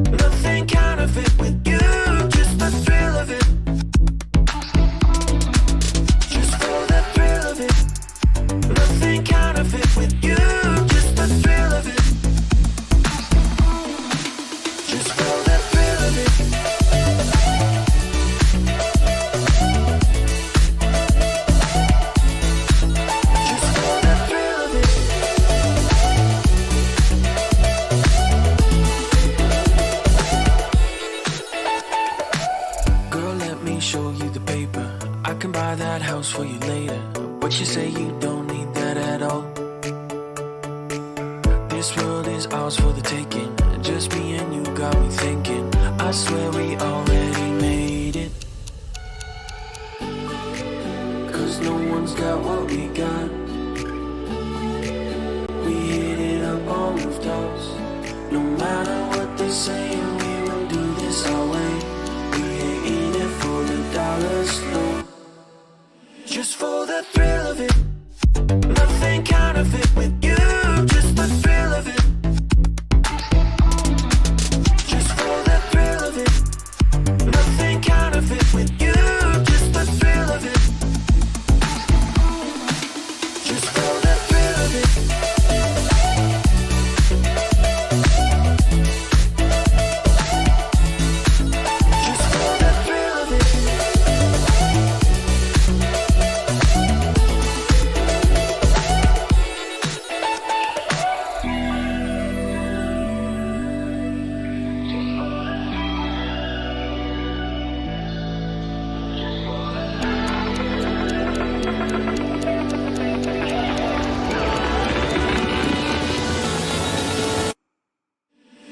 Nothing counterfeit with you, just the thrill of it. Just for the thrill of it. Nothing counterfeit with you, just the thrill of it. Just for the thrill of it. Just for the thrill of it. Girl, let me show you the paper. I can buy that house for you later, but you say you don't need that at all. This world is ours for the taking. Just me and you got me thinking. I swear we already made it. Cause no one's got what we got. We hit it up on rooftops. No matter what they say, we will do this our way. We ain't in it for the dollars, no. Just for the thrill of it. Nothing counterfeit with you, just the thrill of it. Just for the thrill of it. Nothing counterfeit with you, just the thrill of it. Just for the thrill of it. Just for the thrill of it.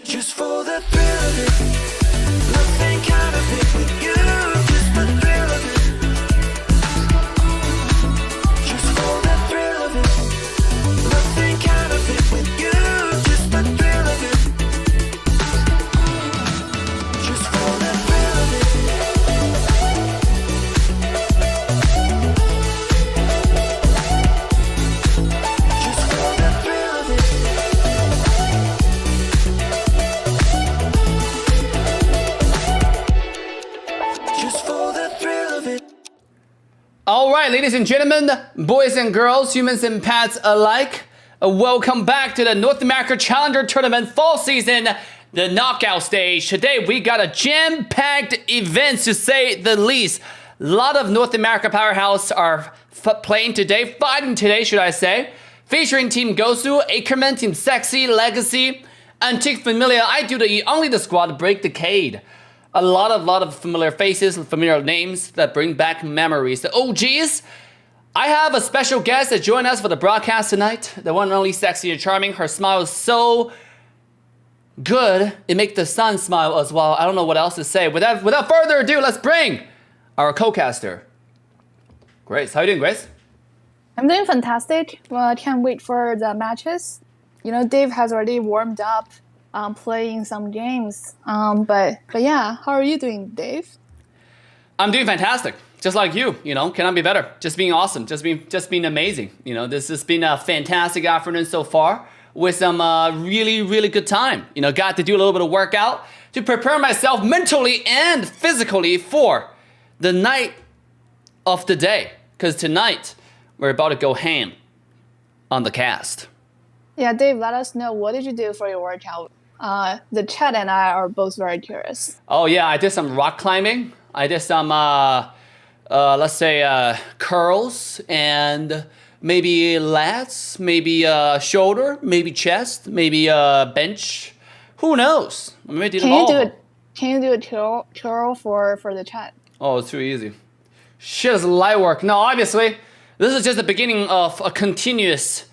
Just for the thrill of it. Nothing counterfeit with you, just the thrill of it. Just for the thrill of it. Nothing counterfeit with you, just the thrill of it. Just for the thrill of it. Just for the thrill of it. Just for the thrill of it. All right, ladies and gentlemen, boys and girls, humans and pets alike, welcome back to the North America Challenger Tournament fall season, the knockout stage. Today, we got a jam-packed event, to say the least. A lot of North America powerhouse are playing today, fighting today, should I say, featuring Team GOSU, Ackerman, Team Sexi, Legacy, Antique Familia. I do only the squad to break decade. A lot of familiar faces, familiar names that bring back memories. The OGs. I have a special guest that joined us for the broadcast tonight. The one and only Sexy and Charming. Her smile is so good, it makes the sun smile as well. I don't know what else to say. Without further ado, let's bring our co-caster, Grace. How you doing, Grace? I'm doing fantastic. Well, I can't wait for the matches. You know, Dave has already warmed up playing some games. But yeah, how are you doing, Dave? I'm doing fantastic. Just like you, cannot be better. Just being awesome, just being amazing. This has been a fantastic afternoon so far with some really, really good time. Got to do a little bit of workout to prepare myself mentally and physically for the night of the day. Because tonight, we're about to go ham on the cast. Yeah, Dave, let us know, what did you do for your workout? The chat and I are both very curious. Oh yeah, I did some rock climbing. I did some, let's say, curls and maybe lats, maybe shoulder, maybe chest, maybe bench. Who knows? Maybe Can you do a curl for the chat? Oh, it's too easy. Shit is light work. No, obviously, this is just the beginning of a continuous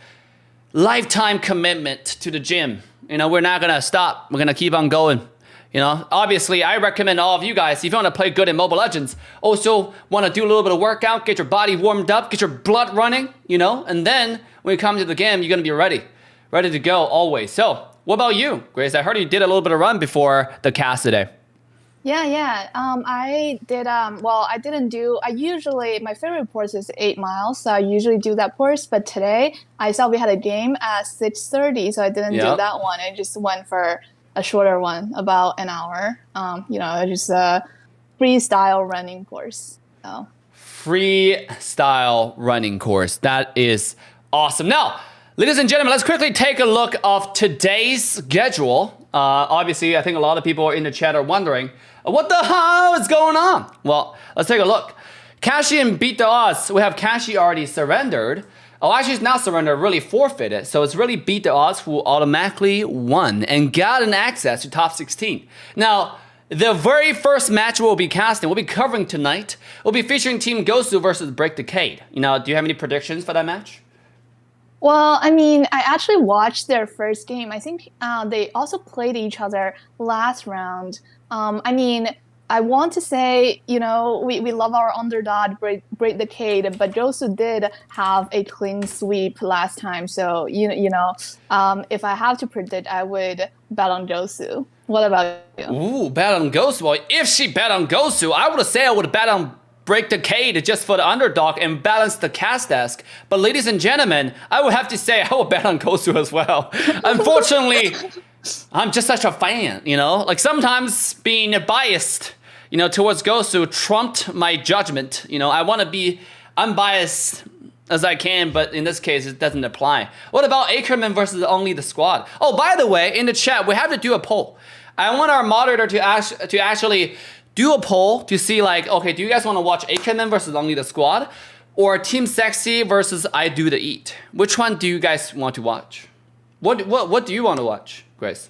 lifetime commitment to the gym. We're not gonna stop. We're gonna keep on going. Obviously, I recommend all of you guys, if you want to play good in Mobile Legends, also want to do a little bit of workout, get your body warmed up, get your blood running, and then when you come to the game, you're gonna be ready to go always. So, what about you, Grace? I heard you did a little bit of run before the cast today. Yeah. I did, I didn't do, my favorite course is 8 miles, so I usually do that course, but today I saw we had a game at 6:30, so I didn't do that one. I just went for a shorter one, about an hour. Just a freestyle running course. So. Freestyle running course. That is awesome. Now, ladies and gentlemen, let's quickly take a look of today's schedule. Obviously, I think a lot of people in the chat are wondering, what the hell is going on? Well, let's take a look. Cashian beat the odds. We have Kashi already surrendered. Oh, actually, it's not surrendered, really forfeited. So it's really beat the odds who automatically won and got an access to top 16. Now, the very first match we'll be casting, we'll be covering tonight, we'll be featuring Team GOSU versus Break Decade. Do you have any predictions for that match? Well, I mean, I actually watched their first game. I think they also played each other last round. I want to say, we love our underdog, Break Decade, but GOSU did have a clean sweep last time. So, if I have to predict, I would bet on GOSU. What about you? Ooh, bet on GOSU. Well, if she bet on GOSU, I would say I would bet on Break Decade just for the underdog and balance the cast desk. But ladies and gentlemen, I would have to say I would bet on GOSU as well. Unfortunately, I'm just such a fan, Like sometimes being biased, towards GOSU trumped my judgment. I want to be unbiased as I can, but in this case, it doesn't apply. What about Ackerman versus only the squad? Oh, by the way, in the chat, we have to do a poll. I want our moderator to actually do a poll to see okay, do you guys want to watch Ackerman versus only the squad or Team Sexi versus I Do the Eat? Which one do you guys want to watch? What do you want to watch, Grace?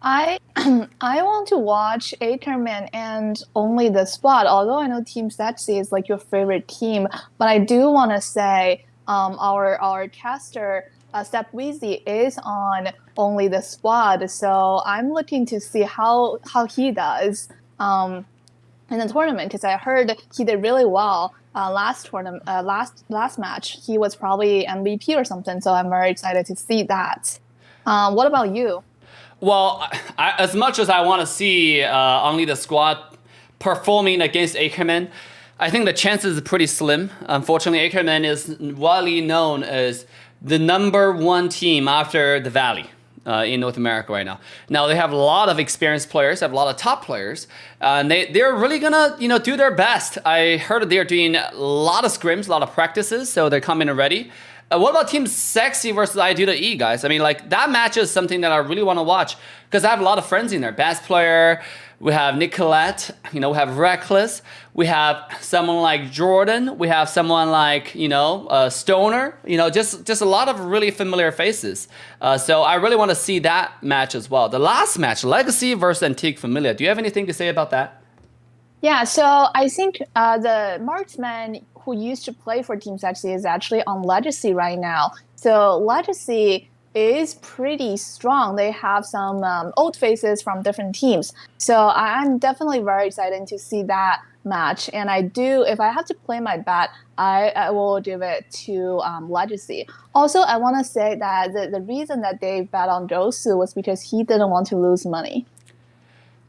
I want to watch Ackerman and only the squad. Although I know Team Sexi is your favorite team, but I do want to say our caster Step Weezy is on only the squad, so I'm looking to see how he does in the tournament, because I heard he did really well last match. He was probably MVP or something, so I'm very excited to see that. What about you? Well, as much as I want to see only the squad performing against Ackerman, I think the chances are pretty slim. Unfortunately, Ackerman is widely known as the #1 team after the Valley in North America right now. Now, they have a lot of experienced players, have a lot of top players, and they're really gonna do their best. I heard they're doing a lot of scrims, a lot of practices, so they're coming in ready. What about Team Sexi versus I Do the E, guys? I mean, that match is something that I really want to watch because I have a lot of friends in there. Bass Player, we have Nicolette, we have Reckless, we have someone like Jordan, we have someone like, Stoner, just a lot of really familiar faces. So I really want to see that match as well. The last match, Legacy versus Antique Familia. Do you have anything to say about that? Yeah, so I think the marksman who used to play for Team Sexi is actually on Legacy right now. So Legacy is pretty strong. They have some old faces from different teams. So I'm definitely very excited to see that match. And if I have to play my bet, I will give it to Legacy. Also, I want to say that the reason that they bet on GOSU was because he didn't want to lose money.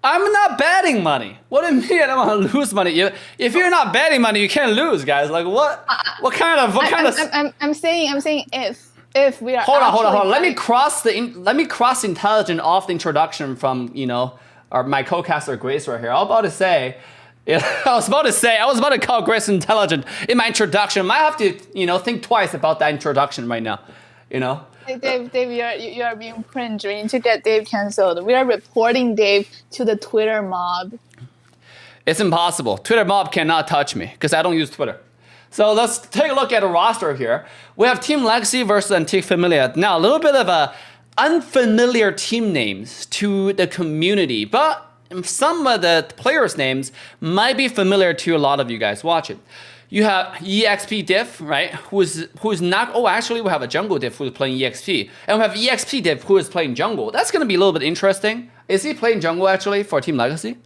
I'm not betting money. What do you mean I don't want to lose money? If you're not betting money, you can't lose, guys. What kind of? I'm saying if we are. Hold on. Let me cross intelligent off the introduction from my co-caster Grace right here. I was about to call Grace intelligent in my introduction. I might have to think twice about that introduction right now. Dave, you are being cringe. We need to get Dave canceled. We are reporting Dave to the Twitter mob. It's impossible. Twitter mob cannot touch me because I don't use Twitter. So let's take a look at the roster here. We have Team Legacy versus Antique Familia. Now, a little bit of a unfamiliar team names to the community, but some of the players' names might be familiar to a lot of you guys watching. You have EXP Diff, right? Who's not? Oh, actually, we have a Jungle Diff who's playing EXP, and we have EXP Diff who is playing Jungle. That's going to be a little bit interesting. Is he playing Jungle actually for Team Legacy?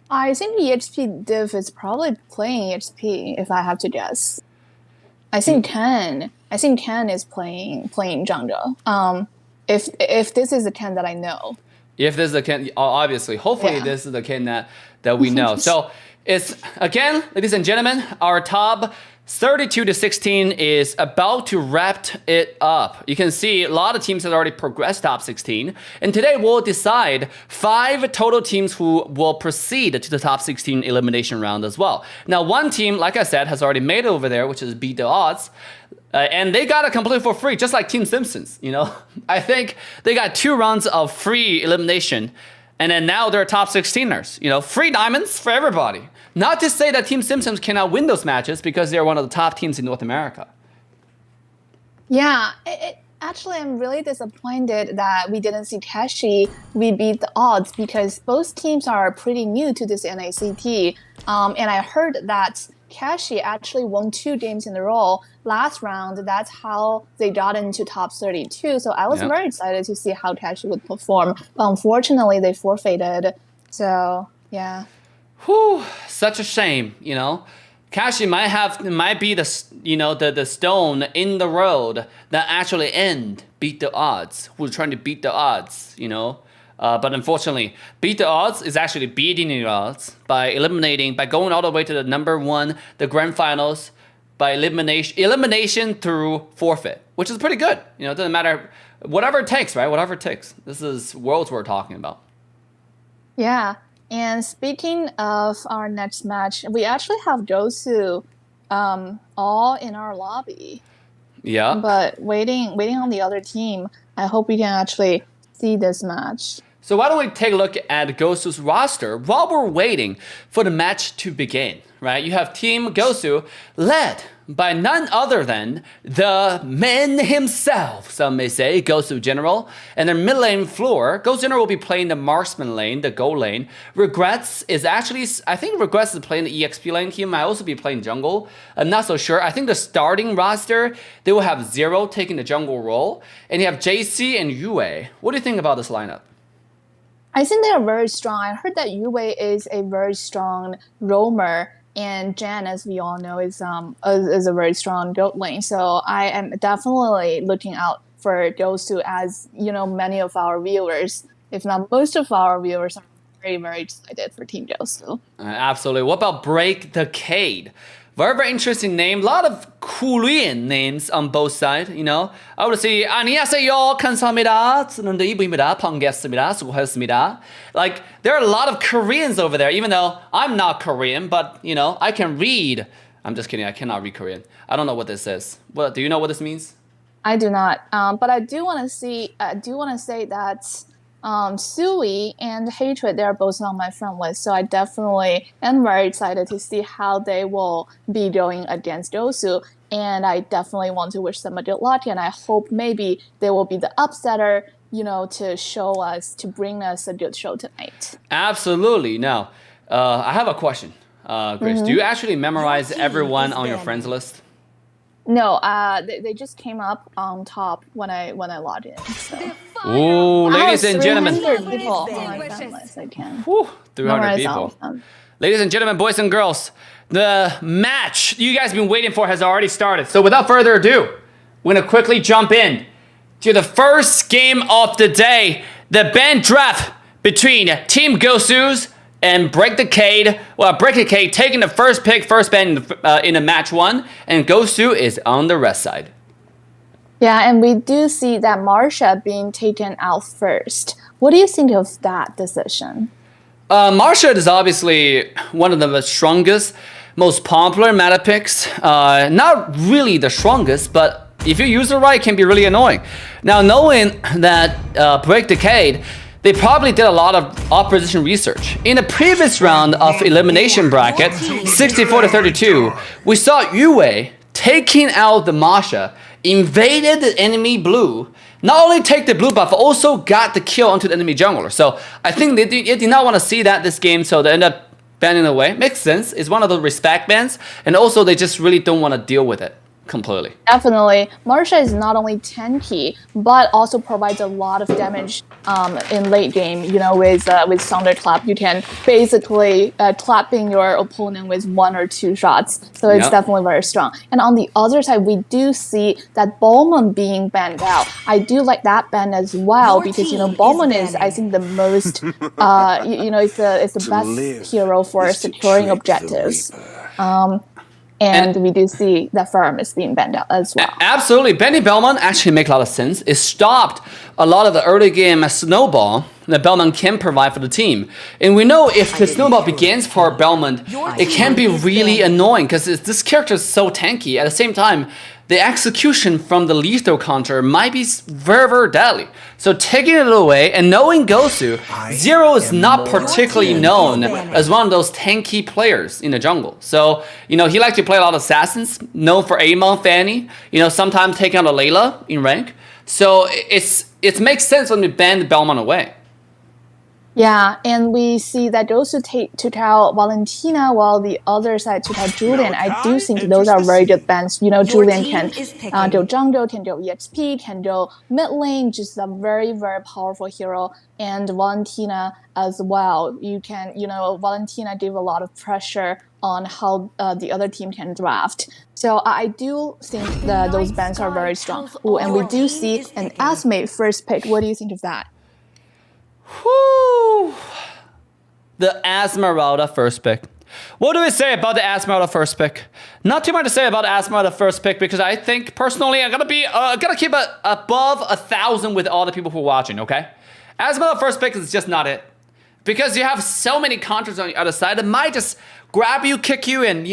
I think EXP Diff is probably playing EXP. If I have to guess, I think Ken is playing Jungle. If this is the Ken that I know. If this is the Ken, obviously, hopefully this is the Ken that we know. So. It's, again, ladies and gentlemen, our top 32-16 is about to wrap it up. You can see a lot of teams have already progressed top 16. And today we'll decide 5 total teams who will proceed to the top 16 elimination round as well. Now, one team, like I said, has already made it over there, which is Beat the Odds. And they got it completely for free, just like Team Simpsons, you know. I think they got 2 rounds of free elimination. And then now they're top 16ers, you know, free diamonds for everybody. Not to say that Team Simpsons cannot win those matches because they're one of the top teams in North America. Yeah, actually, I'm really disappointed that we didn't see Tashi we beat the odds because both teams are pretty new to this NACT. And I heard that Kashi actually won 2 games in a row last round. That's how they got into top 32. So I was very excited to see how Kashi would perform. But unfortunately, they forfeited. So, yeah. Whew, such a shame, you know. Kashi might be the, you know, the stone in the road that actually beat the odds. Who's trying to beat the odds, you know. But unfortunately, beat the odds is actually beating the odds by going all the way to the number 1, the grand finals, by elimination through forfeit, which is pretty good. You know, it doesn't matter, whatever it takes, right? Whatever it takes. This is worlds we're talking about. Yeah. And speaking of our next match, we actually have GOSU all in our lobby. Yeah. But waiting on the other team. I hope we can actually see this match. So why don't we take a look at GOSU's roster while we're waiting for the match to begin, right? You have Team GOSU led by none other than the man himself, some may say, GOSU General. And their mid lane floor, GOSU General will be playing the marksman lane, the gold lane. Regrets is actually, I think Regrets is playing the EXP lane. He might also be playing jungle. I'm not so sure. I think the starting roster, they will have Zero taking the jungle role. And you have JC and Yue. What do you think about this lineup? I think they are very strong. I heard that Yue is a very strong roamer. And Jan, as we all know, is a very strong gold lane. So I am definitely looking out for GOSU, as you know, many of our viewers, if not most of our viewers, are very, very excited for Team GOSU. Absolutely. What about Break the Cade? Very, very interesting name. A lot of Korean names on both sides, you know. I would say, 안녕하세요, 감사합니다. 저는 이브입니다. 반갑습니다. 수고하셨습니다. Like, there are a lot of Koreans over there, even though I'm not Korean, but, you know, I can read. I'm just kidding. I cannot read Korean. I don't know what this is. What, do you know what this means? I do not. But I do want to say that Sui and Hatred, they're both on my friend list, so I definitely am very excited to see how they will be going against GOSU, and I definitely want to wish them a good luck, and I hope maybe they will be the upsetter, you know, to bring us a good show tonight. Absolutely. Now, I have a question, Grace. Do you actually memorize everyone on your friends list? No, they just came up on top when I logged in. So. Ooh, ladies and gentlemen. 300 people on my friend list. I can. Whew, 300 people. Ladies and gentlemen, boys and girls, the match you guys have been waiting for has already started. So without further ado, we're going to quickly jump in to the first game of the day, the band draft between Team GOSU's and Break the Cade. Well, Break the Cade taking the first pick, first band in the match 1, and GOSU is on the rest side. Yeah, and we do see that Marsha being taken out first. What do you think of that decision? Marsha is obviously one of the strongest, most popular meta picks. Not really the strongest, but if you use it right, it can be really annoying. Now, knowing that Break the Cade, they probably did a lot of opposition research. In the previous round of elimination bracket, 64-32, we saw Yue taking out the Masha, invaded the enemy blue, not only take the blue buff, but also got the kill onto the enemy jungler. So I think they did not want to see that this game, so they end up banning away. Makes sense. It's one of the respect bans, and also they just really don't want to deal with it completely. Definitely. Marsha is not only tanky, but also provides a lot of damage in late game. You know, with Thunderclap, you can basically clapping your opponent with 1 or 2 shots. So it's definitely very strong. And on the other side, we do see that Bowman being banned out. I do like that ban as well because, you know, Bowman is, I think, the most, you know, it's the best hero for securing objectives. and we do see that Firm is being banned out as well. Absolutely. Benny Belmont actually makes a lot of sense. It stopped a lot of the early game snowball that Belmont can provide for the team. And we know if the snowball begins for Belmont, it can be really annoying because this character is so tanky. At the same time, the execution from the lethal counter might be very, very deadly. So taking it away and knowing GOSU, Zero is not particularly known as one of those tanky players in the jungle. So, he likes to play a lot of assassins, known for Amon, Fanny, sometimes taking out a Layla in rank. So it makes sense when we ban Belmont away. Yeah, and we see that GOSU took out Valentina while the other side took out Julian. I do think those are very good bans. Julian can do jungle, can do EXP, can do mid lane, just a very, very powerful hero. And Valentina as well. You can, Valentina gave a lot of pressure on how the other team can draft. So I do think that those bans are very strong. Ooh, and we do see an Asmate first pick. What do you think of that? Whew. The Esmeralda first pick. What do we say about the Esmeralda first pick? Not too much to say about the Esmeralda first pick because I think personally I'm gonna keep it above 1,000 with all the people who are watching. Okay, Esmeralda first pick is just not it because you have so many counters on the other side that might just grab you, kick you, and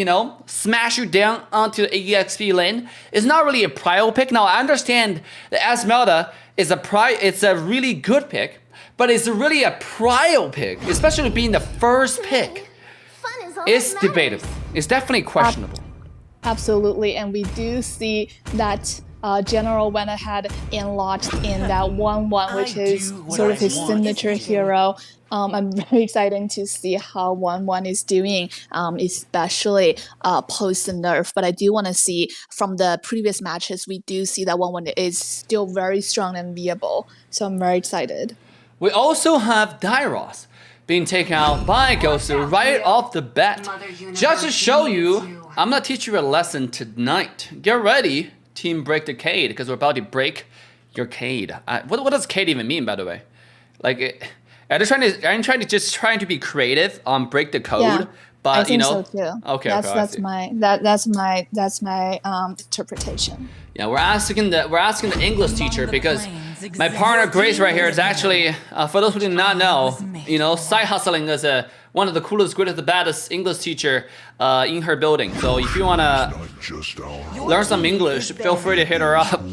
smash you down onto the EXP lane. It's not really a prio pick. Now I understand the Esmeralda is it's a really good pick. But it's really a prio pick, especially being the first pick. It's debatable. It's definitely questionable. Absolutely, and we do see that General went ahead and launched in that 1-1, which is sort of his signature hero. I'm very excited to see how 1-1 is doing, especially post the nerf. But I do want to see from the previous matches, we do see that 1-1 is still very strong and viable. So I'm very excited. We also have Dairos being taken out by GOSU right off the bat. Just to show you, I'm going to teach you a lesson tonight. Get ready, team break the cade, because we're about to break your cade. What does cade even mean, by the way? Like, are you trying to be creative on break the code? Yeah, but, I think so too. Okay, that's my interpretation. Yeah, we're asking the English teacher because my partner Grace right here is actually, for those who do not know, side hustling is one of the coolest, greatest, the baddest English teacher in her building. So if you wanna learn some English, feel free to hit her up.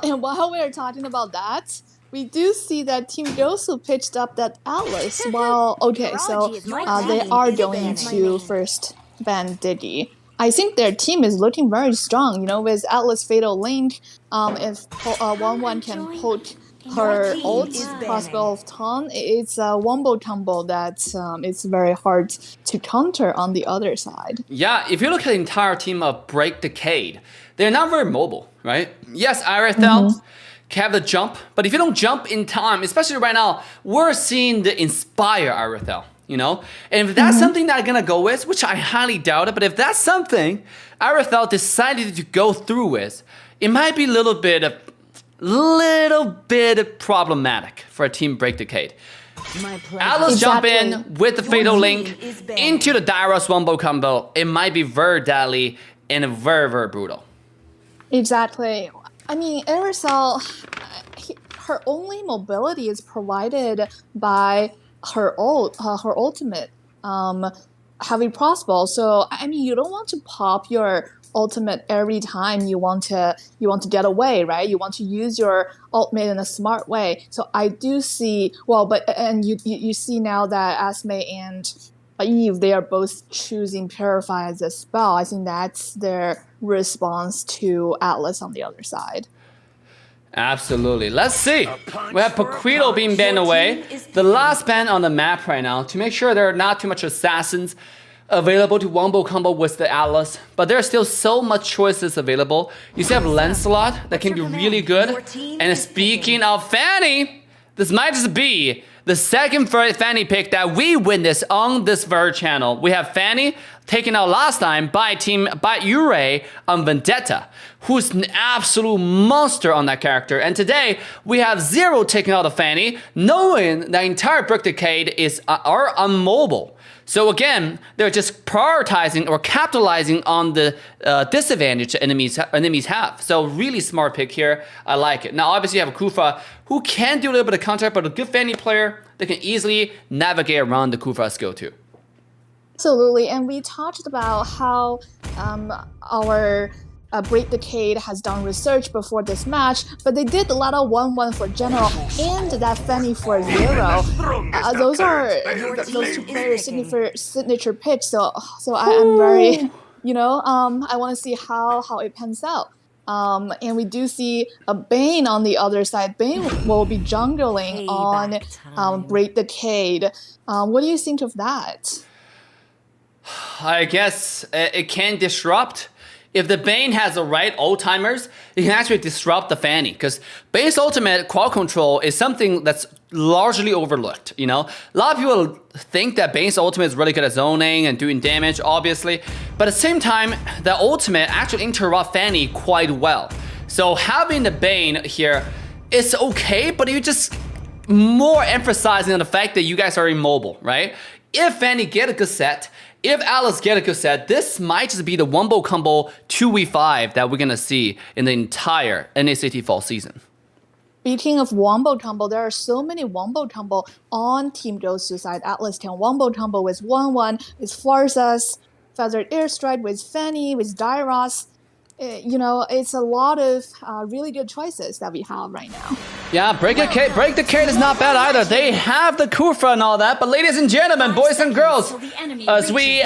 And while we're talking about that, we do see that Team GOSU pitched up that Atlas. Well, okay, so they are going to first ban Diggy. I think their team is looking very strong, with Atlas Fatal Link. If 1-1 can poke her ult, Crossbow of Ton, it's a wombo combo that it's very hard to counter on the other side. Yeah, if you look at the entire team of Break the Cade, they're not very mobile, right? Yes, Irethel can have the jump, but if you don't jump in time, especially right now, we're seeing the Inspire Irethel. And if that's something that I'm gonna go with, which I highly doubt it, but if that's something Irethel decided to go through with, it might be a little bit problematic for a team break the cade. Atlas jump in with the Fatal Link into the Dairos wombo combo. It might be very deadly and very, very brutal. Exactly. I mean, Irethel, her only mobility is provided by her ultimate heavy crossbow. So I mean, you don't want to pop your ultimate every time you want to get away, right? You want to use your ultimate in a smart way. So I do see and you see now that Asmate and Eve, they are both choosing Purify as a spell. I think that's their response to Atlas on the other side. Absolutely. Let's see. We have Paquito being banned away. The last ban on the map right now to make sure there are not too much assassins available to wombo combo with the Atlas. But there are still so much choices available. You still have Lancelot that can be really good. And speaking of Fanny, this might just be the second Fanny pick that we witnessed on this very channel. We have Fanny taken out last time by Ure on Vendetta. who's an absolute monster on that character. And today, we have Zero taking out of Fanny, knowing the entire Brick Decade are unmobile. So again, they're just prioritizing or capitalizing on the disadvantage enemies have. So really smart pick here. I like it. Now, obviously, you have a Kufa who can do a little bit of counter, but a good Fanny player that can easily navigate around the Kufa skill too. Absolutely, and we talked about how our Break Decade has done research before this match, but they did a lot of 1-1 for General and that Fanny for Zero. Those are those two players' signature picks. So I'm very, I want to see how it pans out. And we do see a Bane on the other side. Bane will be jungling on Break Decade. What do you think of that? I guess it can disrupt. If the Bane has the right old timers, it can actually disrupt the Fanny. Because Bane's ultimate quad control is something that's largely overlooked. A lot of people think that Bane's ultimate is really good at zoning and doing damage, obviously. But at the same time, the ultimate actually interrupts Fanny quite well. So having the Bane here is okay, but you're just more emphasizing on the fact that you guys are immobile, right? If Fanny get a good set, if Alice get a good set, this might just be the wombo combo 2v5 that we're gonna see in the entire NACT fall season. Speaking of wombo combo, there are so many wombo combo on Team GOSU side. Atlas can wombo combo with 1-1, with Farzas, Feathered Airstrike, with Fanny, with Dairos. It's a lot of really good choices that we have right now. Yeah, Break Decade is not bad either. They have the Kufa and all that, but ladies and gentlemen, boys and girls, as we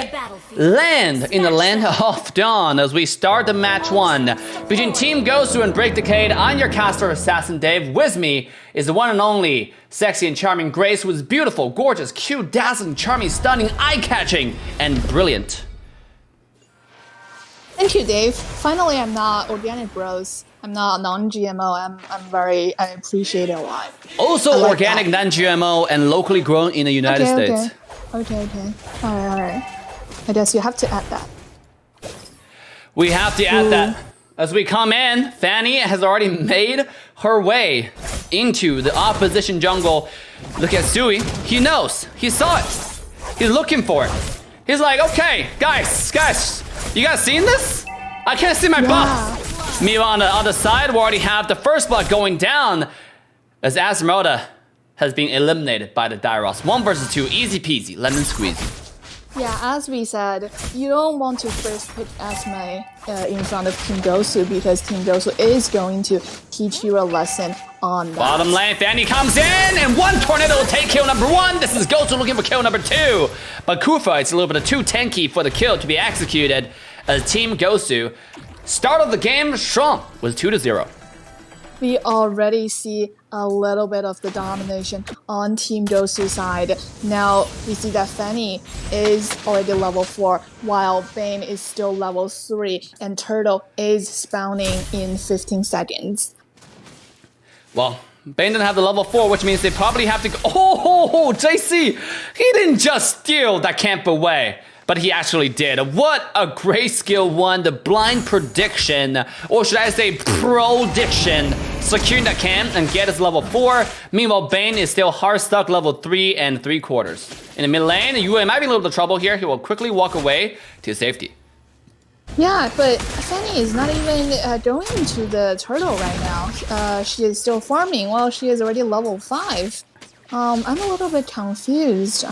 land in the land of Dawn, as we start the match 1 between Team GOSU and Break Decade, I'm your caster assassin Dave. With me is the one and only sexy and charming Grace, who is beautiful, gorgeous, cute, dazzling, charming, stunning, eye-catching, and brilliant. Thank you, Dave. Finally, I'm not organic bros. I'm not non-GMO. I appreciate it a lot. Also like organic, non-GMO, and locally grown in the United States. Okay. All right. I guess you have to add that. We have to add that. As we come in, Fanny has already made her way into the opposition jungle. Look at Sui. He knows. He saw it. He's looking for it. He's like, okay, guys, you guys seen this? I can't see my buff. Meanwhile, on the other side, we already have the first blood going down as Esmeralda has been eliminated by the Dairos. 1 versus 2, easy peasy, lemon squeezy. Yeah, as we said, you don't want to first pick Esme in front of Team GOSU because Team GOSU is going to teach you a lesson on that. Bottom lane, Fanny comes in, and 1 tornado will take kill number 1. This is GOSU looking for kill number 2. But Kufa, it's a little bit of too tanky for the kill to be executed as Team GOSU start of the game strong with 2-0. We already see a little bit of the domination on Team GOSU side. Now we see that Fanny is already level 4, while Bane is still level 3, and Turtle is spawning in 15 seconds. Well, Bane didn't have the level 4, which means they probably have to go. Oh, JC, he didn't just steal that camp away, but he actually did. What a great skill 1, the blind prediction, or should I say prediction, securing that camp and get his level 4. Meanwhile, Bane is still hard stuck level 3 3/4. In the mid lane, Yue might be in a little bit of trouble here. He will quickly walk away to safety. Yeah, but Fanny is not even going to the turtle right now. She is still farming while she is already level 5. I'm a little bit confused.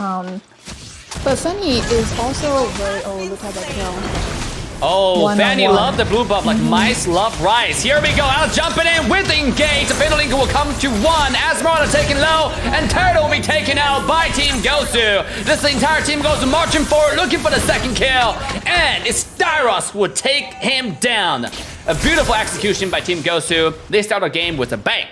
But Fanny is also very... Oh, look at that kill. Oh, Fanny loved the blue buff like mice love rice. Here we go, out jumping in with the engage. The Fatal Link will come to 1. Esmeralda taken low, and Turtle will be taken out by Team GOSU. This is the entire Team GOSU marching forward, looking for the second kill. And it's Dairos will take him down. A beautiful execution by Team GOSU. They start our game with a bang.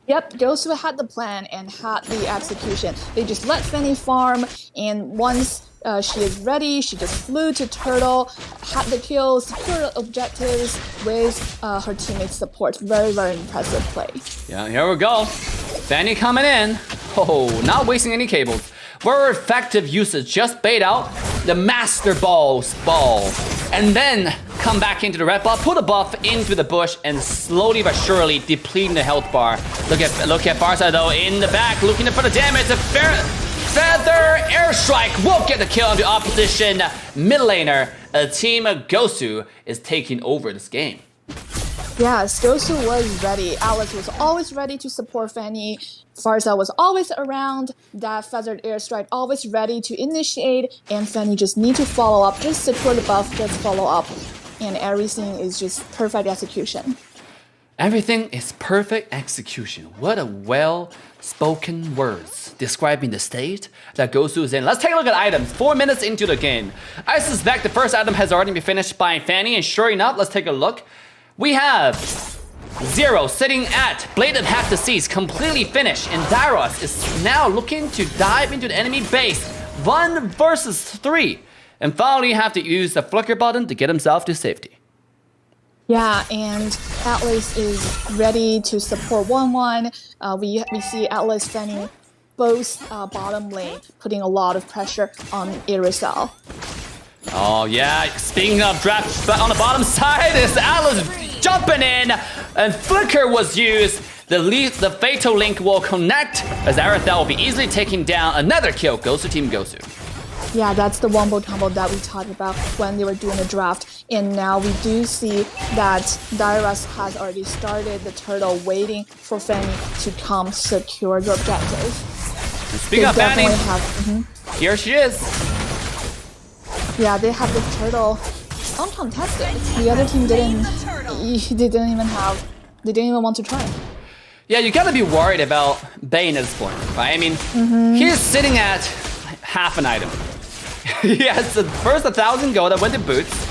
Yep, GOSU had the plan and had the execution. They just let Fanny farm, and once she is ready, she just flew to Turtle, had the kill, secured objectives with her teammates' support. Very, very impressive play. Yeah, here we go. Fanny coming in. Oh, not wasting any cables. Very effective usage. Just bait out the Master Ball's ball. And then come back into the red buff, put a buff into the bush, and slowly but surely depleting the health bar. Look at Barca though in the back, looking for the damage. A feather airstrike will get the kill on the opposition mid laner. Team GOSU is taking over this game. Yes, GOSU was ready. Alex was always ready to support Fanny. Farza was always around. That feathered airstrike always ready to initiate, and Fanny just need to follow up, just secure the buff, just follow up, and everything is just perfect execution. Everything is perfect execution. What a well-spoken words describing the state that GOSU is in. Let's take a look at items. 4 minutes into the game. I suspect the first item has already been finished by Fanny, and sure enough, let's take a look. We have Zero sitting at Blade of Half the Seas, completely finished, and Dairos is now looking to dive into the enemy base. 1 versus 3. And finally, you have to use the flicker button to get himself to safety. Yeah, and Atlas is ready to support 1-1. We see Atlas Fanny both bottom lane, putting a lot of pressure on Irisel. Oh yeah, speaking of draft on the bottom side, is Atlas jumping in, and Flicker was used. The Fatal Link will connect, as Aerithel will be easily taking down another kill. Goes to Team GOSU. Yeah, that's the wombo combo that we talked about when they were doing the draft. And now we do see that Dairos has already started the turtle, waiting for Fanny to come secure the objective. Speaking of Fanny, here she is. Yeah, they have the turtle uncontested. The other team didn't even want to try. Yeah, you gotta be worried about Bane at this point, right? I mean, he's sitting at half an item. He has the first 1,000 gold that went to boots,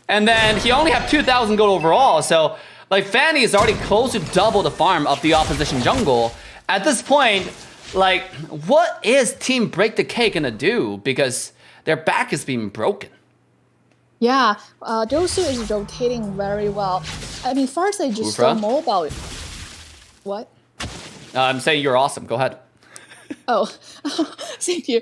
and then he only have 2,000 gold overall. So, like, Fanny is already close to double the farm of the opposition jungle. At this point, like, what is Team Break the Cake gonna do? Because their back is being broken. Yeah, GOSU is rotating very well. I mean, first they just so mobile. What? I'm saying you're awesome. Go ahead. Oh, thank you.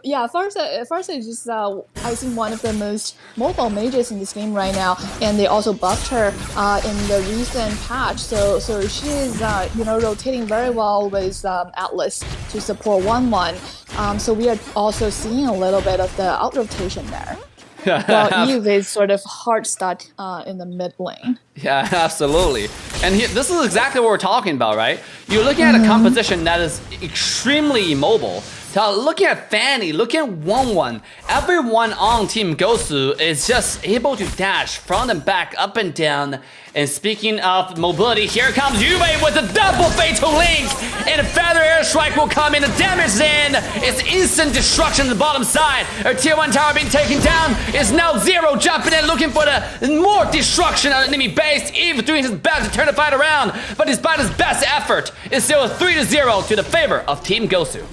Yeah, first is just I think one of the most mobile mages in this game right now, and they also buffed her in the recent patch. So she is rotating very well with Atlas to support 1-1. So we are also seeing a little bit of the out rotation there. Well, Eve is sort of hard stuck in the mid lane. Yeah, absolutely. And this is exactly what we're talking about, right? You're looking at a composition that is extremely immobile. Now, looking at Fanny, looking at 1-1, everyone on Team GOSU is just able to dash front and back, up and down. And speaking of mobility, here comes Yubei with a double Fatal Link! And a Feather Airstrike will come in, the damage in! It's instant destruction on the bottom side! Our tier 1 tower being taken down is now Zero jumping in, looking for the more destruction on the enemy base. Eve doing his best to turn the fight around, but despite his best effort, it's still a 3-0 to the favor of Team GOSU.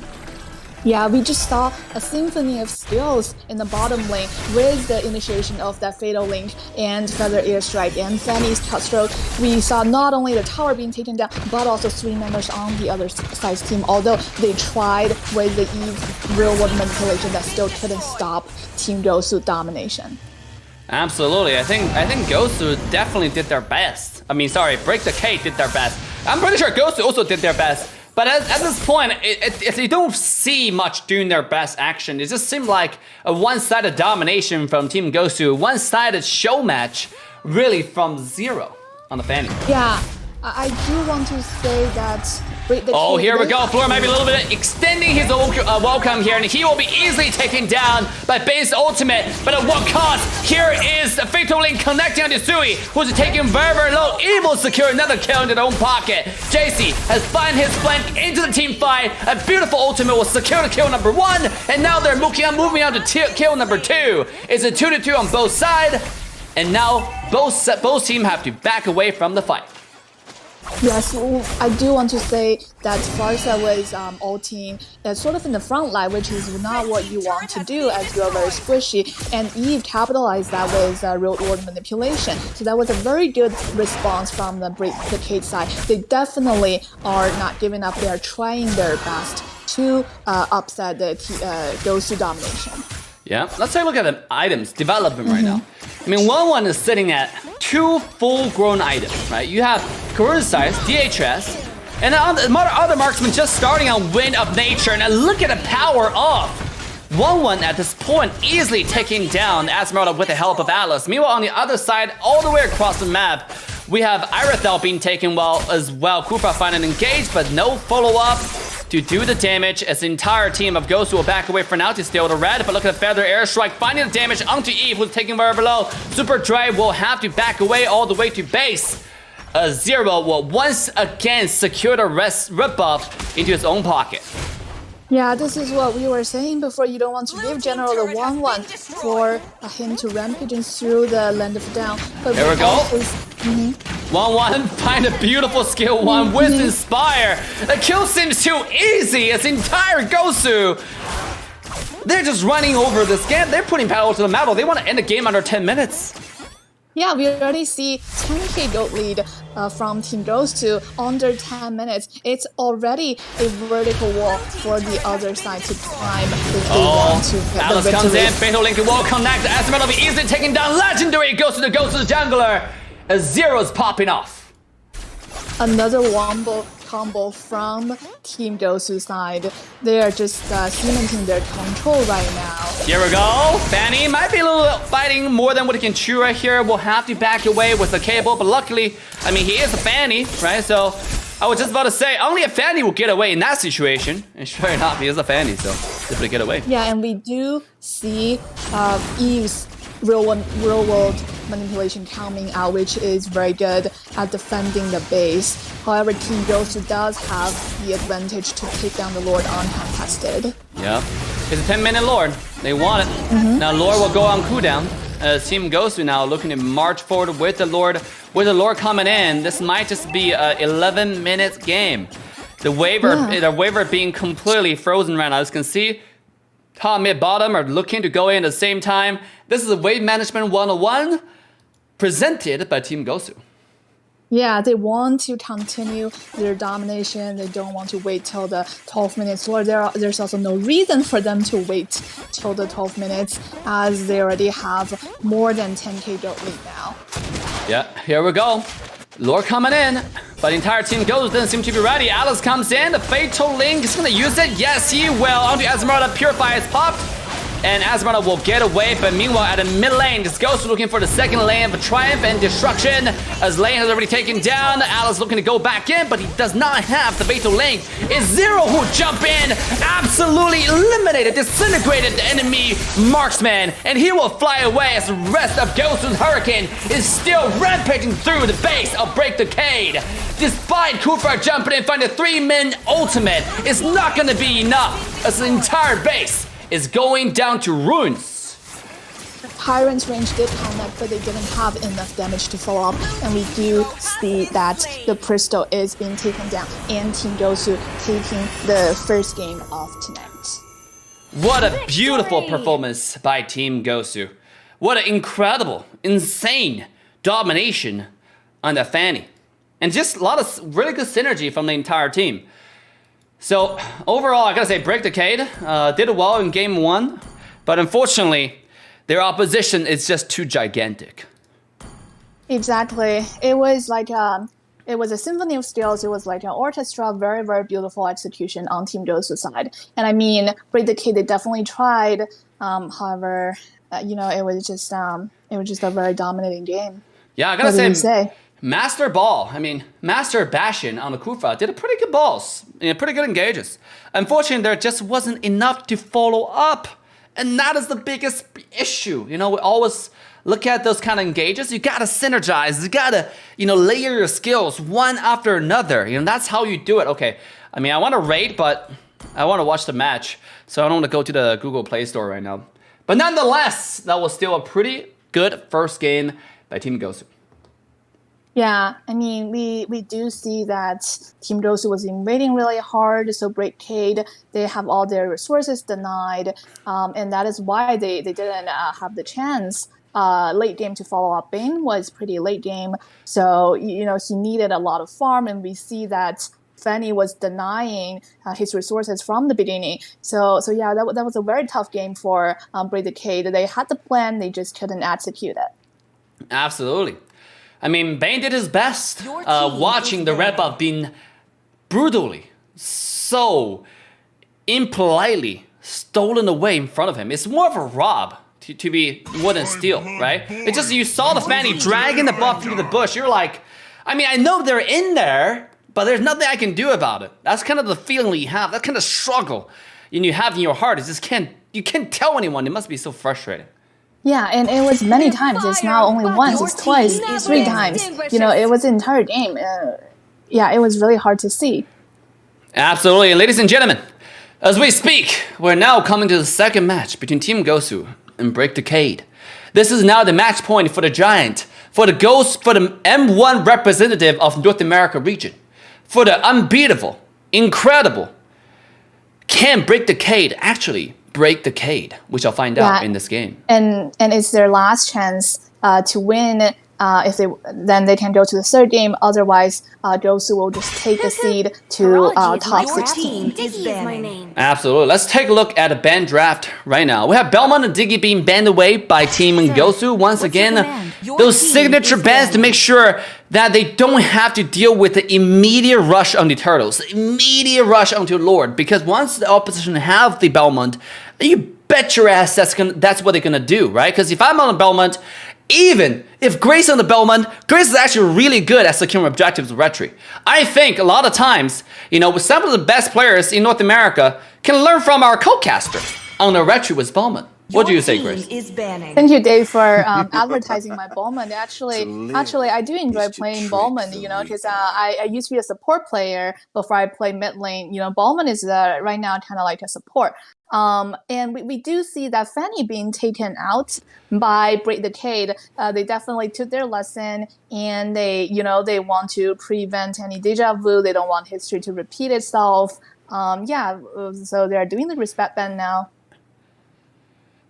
Yeah, we just saw a symphony of skills in the bottom lane with the initiation of that Fatal Link and Feather Airstrike and Fanny's Cutthroat. We saw not only the tower being taken down, but also 3 members on the other side's team, although they tried with the Eve real-world manipulation that still couldn't stop Team GOSU domination. Absolutely, I think GOSU definitely did their best. I mean, sorry, Break the Cake did their best. I'm pretty sure GOSU also did their best. But at this point, you don't see much doing their best action. It just seemed like a one-sided domination from Team GOSU, one-sided show match, really from Zero on the Fanny. Yeah, I do want to say that... Oh, here we go. Floor might be a little bit extending his welcome here, and he will be easily taken down by Bane's ultimate. But at what cost? Here is the Fatal Link connecting on to Sui, who's taking very low, able to secure another kill into their own pocket. JC has found his flank into the team fight. A beautiful ultimate will secure the kill number 1, and now they're moving on to kill number 2. It's a 2-2 on both sides, and now both teams have to back away from the fight. Yes, I do want to say that Farsa was ulting sort of in the front line, which is not what you want to do as you're very squishy. And Eve capitalized that with real-world manipulation. So that was a very good response from the Cade side. They definitely are not giving up. They are trying their best to upset the GOSU domination. Yeah, let's take a look at the items development right now. I mean, 1-1 is sitting at 2 full-grown items, right? You have Corona Size, DHS, and other marksmen just starting on Wind of Nature. And look at the power of 1-1 at this point, easily taking down Esmeralda with the help of Atlas. Meanwhile, on the other side, all the way across the map, we have Irithel being taken well as well. Kufa finally engaged, but no follow-up to do the damage as the entire team of GOSU will back away for now to steal the red. But look at the Feather Airstrike, finding the damage onto Eve, who's taking very below. Super Drive will have to back away all the way to base. Zero will once again secure the rip buff into his own pocket. Yeah, this is what we were saying before. You don't want to give General the 1-1 for him to rampage through the Land of Down. But there we go. 1-1, find a beautiful skill 1 with Inspire. The kill seems too easy. It's entire GOSU. They're just running over this game. They're putting power to the metal. They want to end the game under 10 minutes. Yeah, we already see 10k gold lead from Team GOSU under 10 minutes. It's already a vertical wall for the other side to climb if they want to get Alice the comes victory. in, Fatal Link will connect. Esmeralda will be easily taking down Legendary. GOSU to GOSU jungler as Zero's popping off. Another wombo combo from Team GOSU side. They are just cementing their control right now. Here we go. Fanny might be a little fighting more than what he can chew right here. We'll have to back away with the cable, but luckily, I mean, he is a Fanny, right? So I was just about to say, only a Fanny will get away in that situation. And sure enough, he is a Fanny, so able to get away. Yeah, and we do see Eve's real world manipulation coming out, which is very good at defending the base. However, Team GOSU does have the advantage to take down the Lord uncontested. Yep. It's a 10-minute Lord. They want it. Now Lord will go on cooldown. Team GOSU now looking to march forward with the Lord. With the Lord coming in, this might just be a 11-minute game. The waiver being completely frozen right now. As you can see, top, mid, bottom are looking to go in at the same time. This is a wave management 101 presented by Team GOSU. Yeah, they want to continue their domination. They don't want to wait till the 12 minutes. Or there's also no reason for them to wait till the 12 minutes, as they already have more than 10k gold lead now. Yeah, here we go. Lord coming in, but the entire team doesn't seem to be ready. Alice comes in, the Fatal Link is gonna use it. Yes, he will. Onto Esmeralda, Purify is popped. And Esmeralda will get away, but meanwhile at the mid lane, this GOSU looking for the second lane of Triumph and Destruction. As Lane has already taken down, Alice looking to go back in, but he does not have the Fatal Link. It's Zero who jump in, absolutely eliminated, disintegrated the enemy marksman, and he will fly away as the rest of GOSU's Hurricane is still rampaging through the base of Break the Cade. Despite Kufa jumping in, finding a 3-man ultimate, it's not gonna be enough as the entire base is going down to ruins. Tyrant's range did connect, but they didn't have enough damage to follow up, and we do see that the Crystal is being taken down, and Team GOSU taking the first game of tonight. What a beautiful performance by Team GOSU. What an incredible, insane domination on the Fanny. And just a lot of really good synergy from the entire team. So overall, I gotta say, Break the Cade did well in game 1, but unfortunately, their opposition is just too gigantic. Exactly. It was like it was a symphony of skills. It was like an orchestra, very, very beautiful execution on Team GOSU side. And I mean, Break the Cade, they definitely tried. However, you know, it was just a very dominating game. Yeah, I gotta say. Master Ball, Master Bastion on the Kufa did a pretty good balls, pretty good engages. Unfortunately, there just wasn't enough to follow up, and that is the biggest issue. You know, we always look at those kind of engages. You gotta synergize. You gotta, layer your skills one after another. That's how you do it. Okay, I want to rate, but I want to watch the match, so I don't want to go to the Google Play Store right now. But nonetheless, that was still a pretty good first game by Team GOSU. Yeah, we do see that Team GOSU was invading really hard, so Break Cade, they have all their resources denied, and that is why they didn't have the chance. Late game to follow up. Bane was pretty late game, so he needed a lot of farm, and we see that Fanny was denying his resources from the beginning. So yeah, that was a very tough game for Break the Cade. They had the plan, they just couldn't execute it. Absolutely. I mean, Bane did his best. Watching the red buff being brutally, so impolitely stolen away in front of him. It's more of a rob to be more than steal, right? It's just you saw the Fanny dragging the buff through the bush. You're like, I mean, I know they're in there, but there's nothing I can do about it. That's kind of the feeling you have. That kind of struggle you have in your heart. Is just you can't tell anyone. It must be so frustrating. Yeah, and it was many times. It's not only once, it's twice, it's 3 times. It was the entire game. Yeah, it was really hard to see. Absolutely. And ladies and gentlemen, as we speak, we're now coming to the second match between Team GOSU and Break the Cade. This is now the match point for the Giant, for the M1 representative of North America region, for the unbeatable, incredible. Can Break the Cade actually break the Cade? We shall find out in this game. And it's their last chance to win. If they can go to the third game. Otherwise, GOSU will just take a seed to top 16. Absolutely. Let's take a look at the ban draft right now. We have Belmont and Diggy being banned away by Team GOSU. Once again, those signature bans to make sure that they don't have to deal with the immediate rush on the Turtles, immediate rush onto Lord. Because once the opposition have the Belmont, you bet your ass that's what they're gonna do, right? Because if I'm on a Belmont, even if Grace on the Belmont, Grace is actually really good at securing objectives with Retry. I think a lot of times, with some of the best players in North America can learn from our co-caster on the Retry with Belmont. What do you say, Grace? Thank you, Dave, for advertising my Belmont. Actually, I do enjoy playing Belmont, because I used to be a support player before I played mid lane. Belmont is right now kind of like a support. And we do see that Fanny being taken out by Break the Cade. They definitely took their lesson, and they want to prevent any deja vu. They don't want history to repeat itself. So they're doing the respect ban now.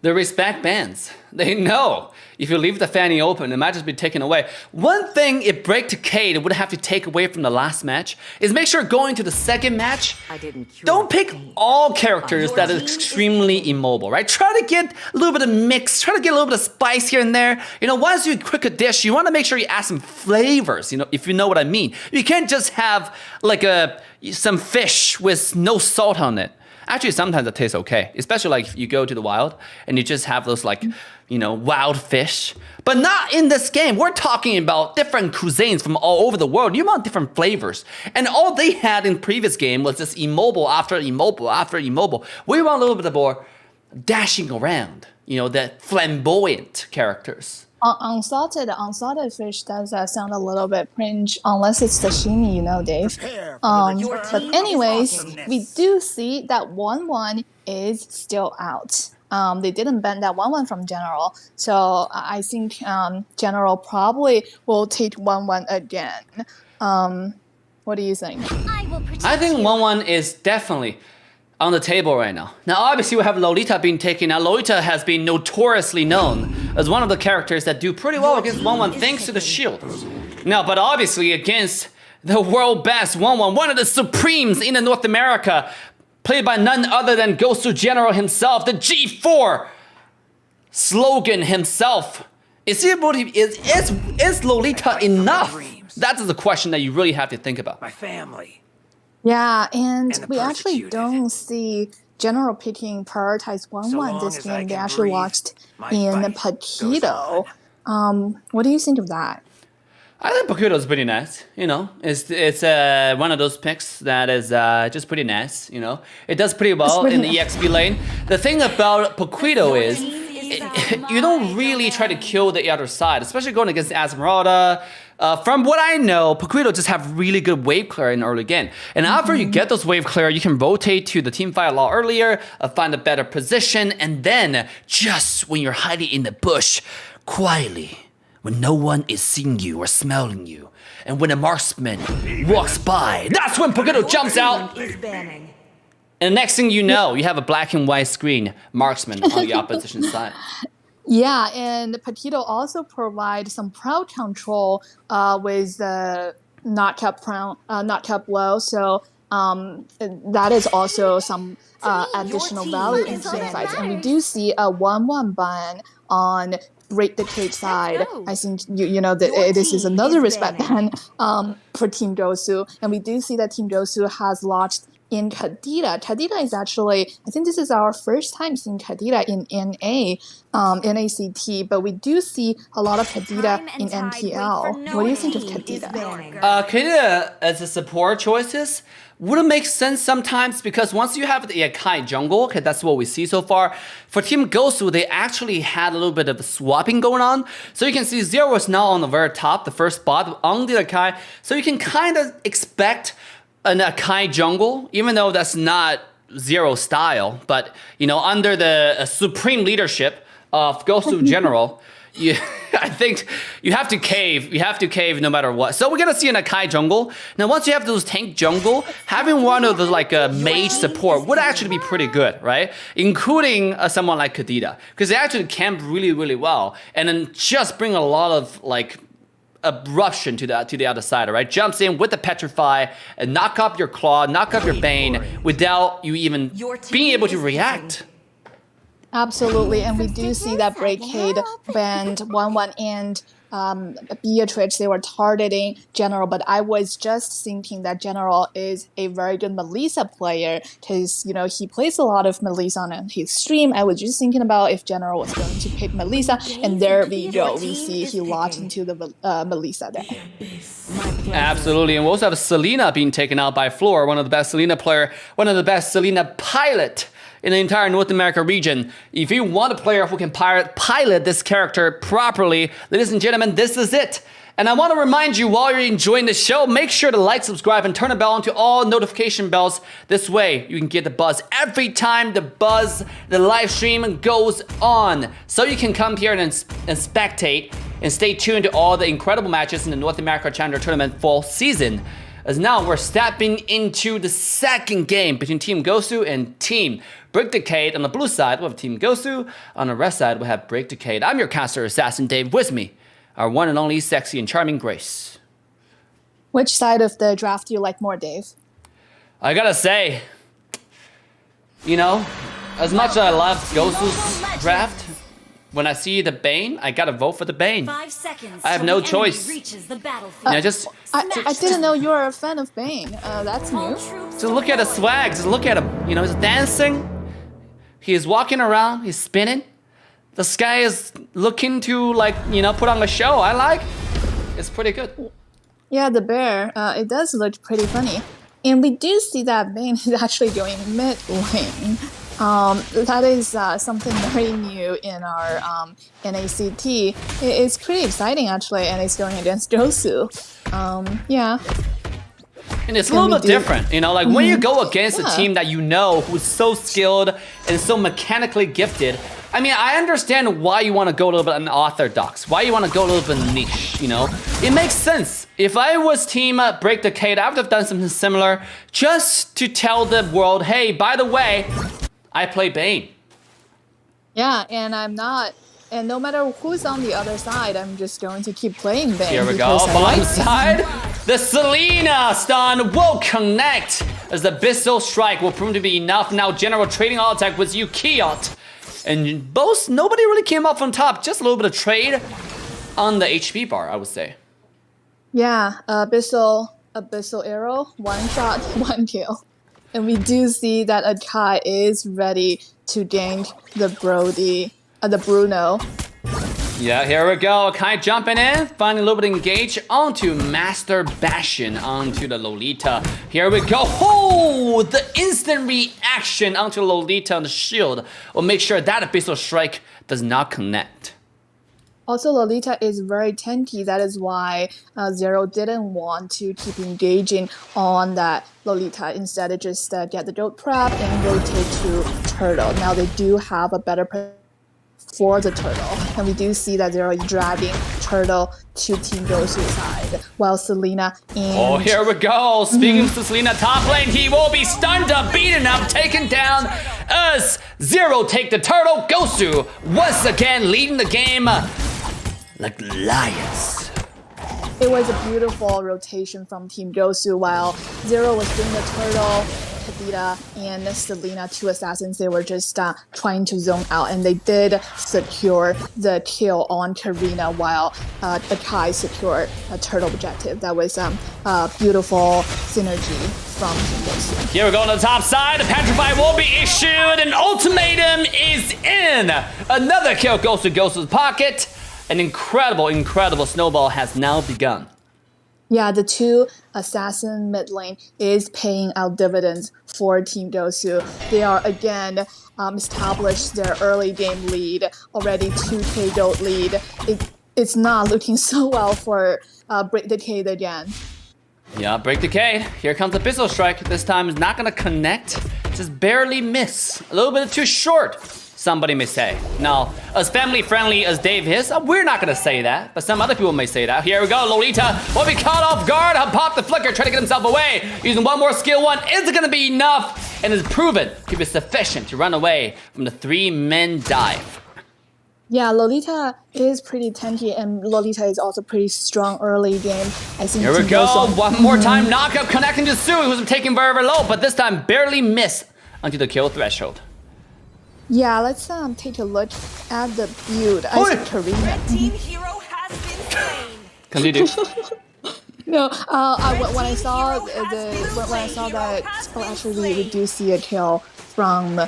The respect bans. They know if you leave the Fanny open, it might just be taken away. One thing if Break the Cade would have to take away from the last match is make sure going to the second match, don't pick all characters that are extremely immobile, right? Try to get a little bit of mix, try to get a little bit of spice here and there. Once you cook a dish, you want to make sure you add some flavors, if you know what I mean. You can't just have like some fish with no salt on it. Actually, sometimes it tastes okay, especially like if you go to the wild and you just have those wild fish. But not in this game. We're talking about different cuisines from all over the world. You want different flavors. And all they had in previous game was just immobile after immobile after immobile. We want a little bit more dashing around, the flamboyant characters. Unsalted fish does sound a little bit cringe, unless it's sashimi, Dave. But anyways, we do see that 1-1 is still out. They didn't ban that 1-1 from General, so I think General probably will take 1-1 again. What do you think? I think 1-1 is definitely on the table right now. Now, obviously, we have Lolita being taken out. Lolita has been notoriously known as one of the characters that do pretty well against 1-1 thanks to the shield. Now, but obviously against the world best 1-1, one of the supremes in North America, played by none other than GOSU General himself, the G4 slogan himself. Is Lolita enough? That is the question that you really have to think about. My family. Yeah, and we actually don't see General picking prioritize 1-1 this game. They actually lost in Paquito. What do you think of that? I think Paquito is pretty nice. It's one of those picks that is just pretty nice. It does pretty well in the EXP lane. The thing about Paquito is you don't really try to kill the other side, especially going against Esmeralda. From what I know, Paquito just have really good wave clear in early game. And after you get those wave clear, you can rotate to the team fight a lot earlier, find a better position, and then just when you're hiding in the bush, quietly, when no one is seeing you or smelling you, and when a marksman walks by, that's when Paquito jumps out. And the next thing you know, you have a black and white screen marksman on the opposition side. Yeah, and Paquito also provides some crowd control with not kept low. So that is also some additional value in team fights. And we do see a 1-1 ban on Break the Cage side. I think this is another respect ban for Team GOSU. And we do see that Team GOSU has launched in Kadita. Kadita is actually, I think this is our first time seeing Kadita in NACT, but we do see a lot of Kadita in NPL. What do you think of Kadita? Kadita as a support choices wouldn't make sense sometimes because once you have the Akai jungle, okay, that's what we see so far. For Team GOSU, they actually had a little bit of swapping going on. So you can see Zero is now on the very top, the first spot on the Akai. So you can kind of expect an Akai jungle, even though that's not Zero style. But, under the supreme leadership of GOSU General, I think you have to cave. You have to cave no matter what. So we're going to see an Akai jungle. Now, once you have those tank jungle, having one of those like a mage support would actually be pretty good, right? Including someone like Kadita. Because they actually camp really, really well. And then just bring a lot of like eruption to the other side, right? Jumps in with the Petrify and knock up your Claw, knock up your Bane without you even being able to react. Absolutely, and we do see that Breakade banned 1-1 and Beatrix. They were targeting General, but I was just thinking that General is a very good Melissa player because, he plays a lot of Melissa on his stream. I was just thinking about if General was going to pick Melissa, and there we go. We see he locked into the Melissa there. Absolutely, and we also have Selena being taken out by Floor, one of the best Selena player, one of the best Selena pilot in the entire North America region. If you want a player who can pilot this character properly, ladies and gentlemen, this is it. And I want to remind you, while you're enjoying the show, make sure to like, subscribe, and turn the bell on to all notification bells. This way, you can get the buzz every time the live stream goes on. So you can come here and spectate and stay tuned to all the incredible matches in the North America Challenger Tournament fall season. As now we're stepping into the second game between Team GOSU and Team Break Decade. On the blue side, we have Team GOSU. On the red side, we have Break Decade. I'm your caster assassin, Dave. With me, our one and only sexy and charming Grace. Which side of the draft do you like more, Dave? I gotta say, as much as I love GOSU's draft, when I see the Bane, I gotta vote for the Bane. 5 seconds. I have no choice. I didn't know you were a fan of Bane. That's new. Just look at the swag. Just look at him. He's dancing. He's walking around. He's spinning. This guy is looking to put on a show. I like. It's pretty good. Yeah, the bear. It does look pretty funny. And we do see that Bane is actually going mid lane. That is something very new in our NACT. It's pretty exciting actually, and it's going against GOSU. Yeah. And it's a little bit different, when you go against a team that who's so skilled and so mechanically gifted. I mean, I understand why you want to go a little bit unorthodox, why you want to go a little bit niche, It makes sense. If I was Team Break Decade, I would have done something similar just to tell the world, hey, by the way, I play Bane. Yeah, and I'm not. And no matter who's on the other side, I'm just going to keep playing Bane. Here we go, bottom side. The Selena stun will connect as the Bissell strike will prove to be enough. Now General trading all attack with you, Kiot. And nobody really came up on top. Just a little bit of trade on the HP bar, I would say. Yeah, Abyssal arrow, one shot, one kill. And we do see that Akai is ready to gank the Bruno. Yeah, here we go. Akai jumping in, finding a little bit engaged onto Master Bastion, onto the Lolita. Here we go. Oh, the instant reaction onto Lolita on the shield will make sure that Abyssal Strike does not connect. Also, Lolita is very tanky. That is why Zero didn't want to keep engaging on that Lolita. Instead, it just get the goat trap and rotate to Turtle. Now they do have a better for the Turtle, and we do see that Zero is dragging Turtle to Team GOSU side, while Selena and... Oh, here we go. Speaking to Selena top lane, he will be stunned up, beaten up, taken down as Zero take the Turtle. GOSU once again leading the game like lions. It was a beautiful rotation from Team GOSU while Zero was doing the turtle. Kadita and Selena, 2 assassins, they were just trying to zone out, and they did secure the kill on Karina while Akai secured a turtle objective. That was beautiful synergy from Team GOSU. Here we go on the top side. The Petrify will be issued. An ultimatum is in. Another kill goes to GOSU's pocket. An incredible snowball has now begun. Yeah, the 2 assassin mid lane is paying out dividends for Team GOSU. They are again established their early game lead, already 2K gold lead. It's not looking so well for Break Decade again. Yeah, Break Decade. Here comes the Abyssal Strike. This time is not gonna connect, just barely miss. A little bit too short, somebody may say. Now, as family friendly as Dave is, we're not gonna say that, but some other people may say that. Here we go, Lolita will be caught off guard. Pop the flicker, trying to get himself away. Using one more skill one, is it gonna be enough? And is proven to be sufficient to run away from the 3-man dive. Yeah, Lolita is pretty tanky, and Lolita is also pretty strong early game. I think Here we go, one more time, knockout connecting to Sui, who's taking very low, but this time barely missed until the kill threshold. Yeah, let's take a look at the build. I think Karina. Team hero has been slain. Continue. No, when I saw that, actually we do see a kill from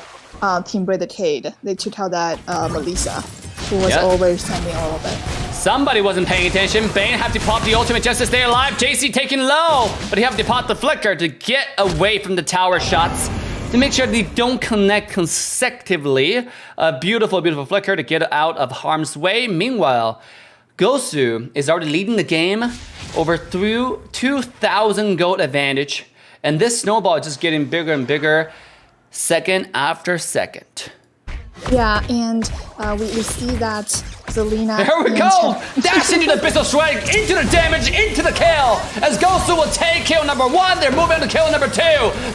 Team Break Decade. They took out that Melissa, who was overstanding a little bit. Somebody wasn't paying attention. Bane had to pop the ultimate just to stay alive. JC taking low, but he had to pop the flicker to get away from the tower shots, to make sure they don't connect consecutively. A beautiful flicker to get out of harm's way. Meanwhile, GOSU is already leading the game over through 2,000 gold advantage. And this snowball is just getting bigger and bigger second after second. Yeah, and we see that Selena. Here we go! Dash into the Abyssal Strike, into the damage, into the kill! As GOSU will take kill number 1, they're moving to kill number 2.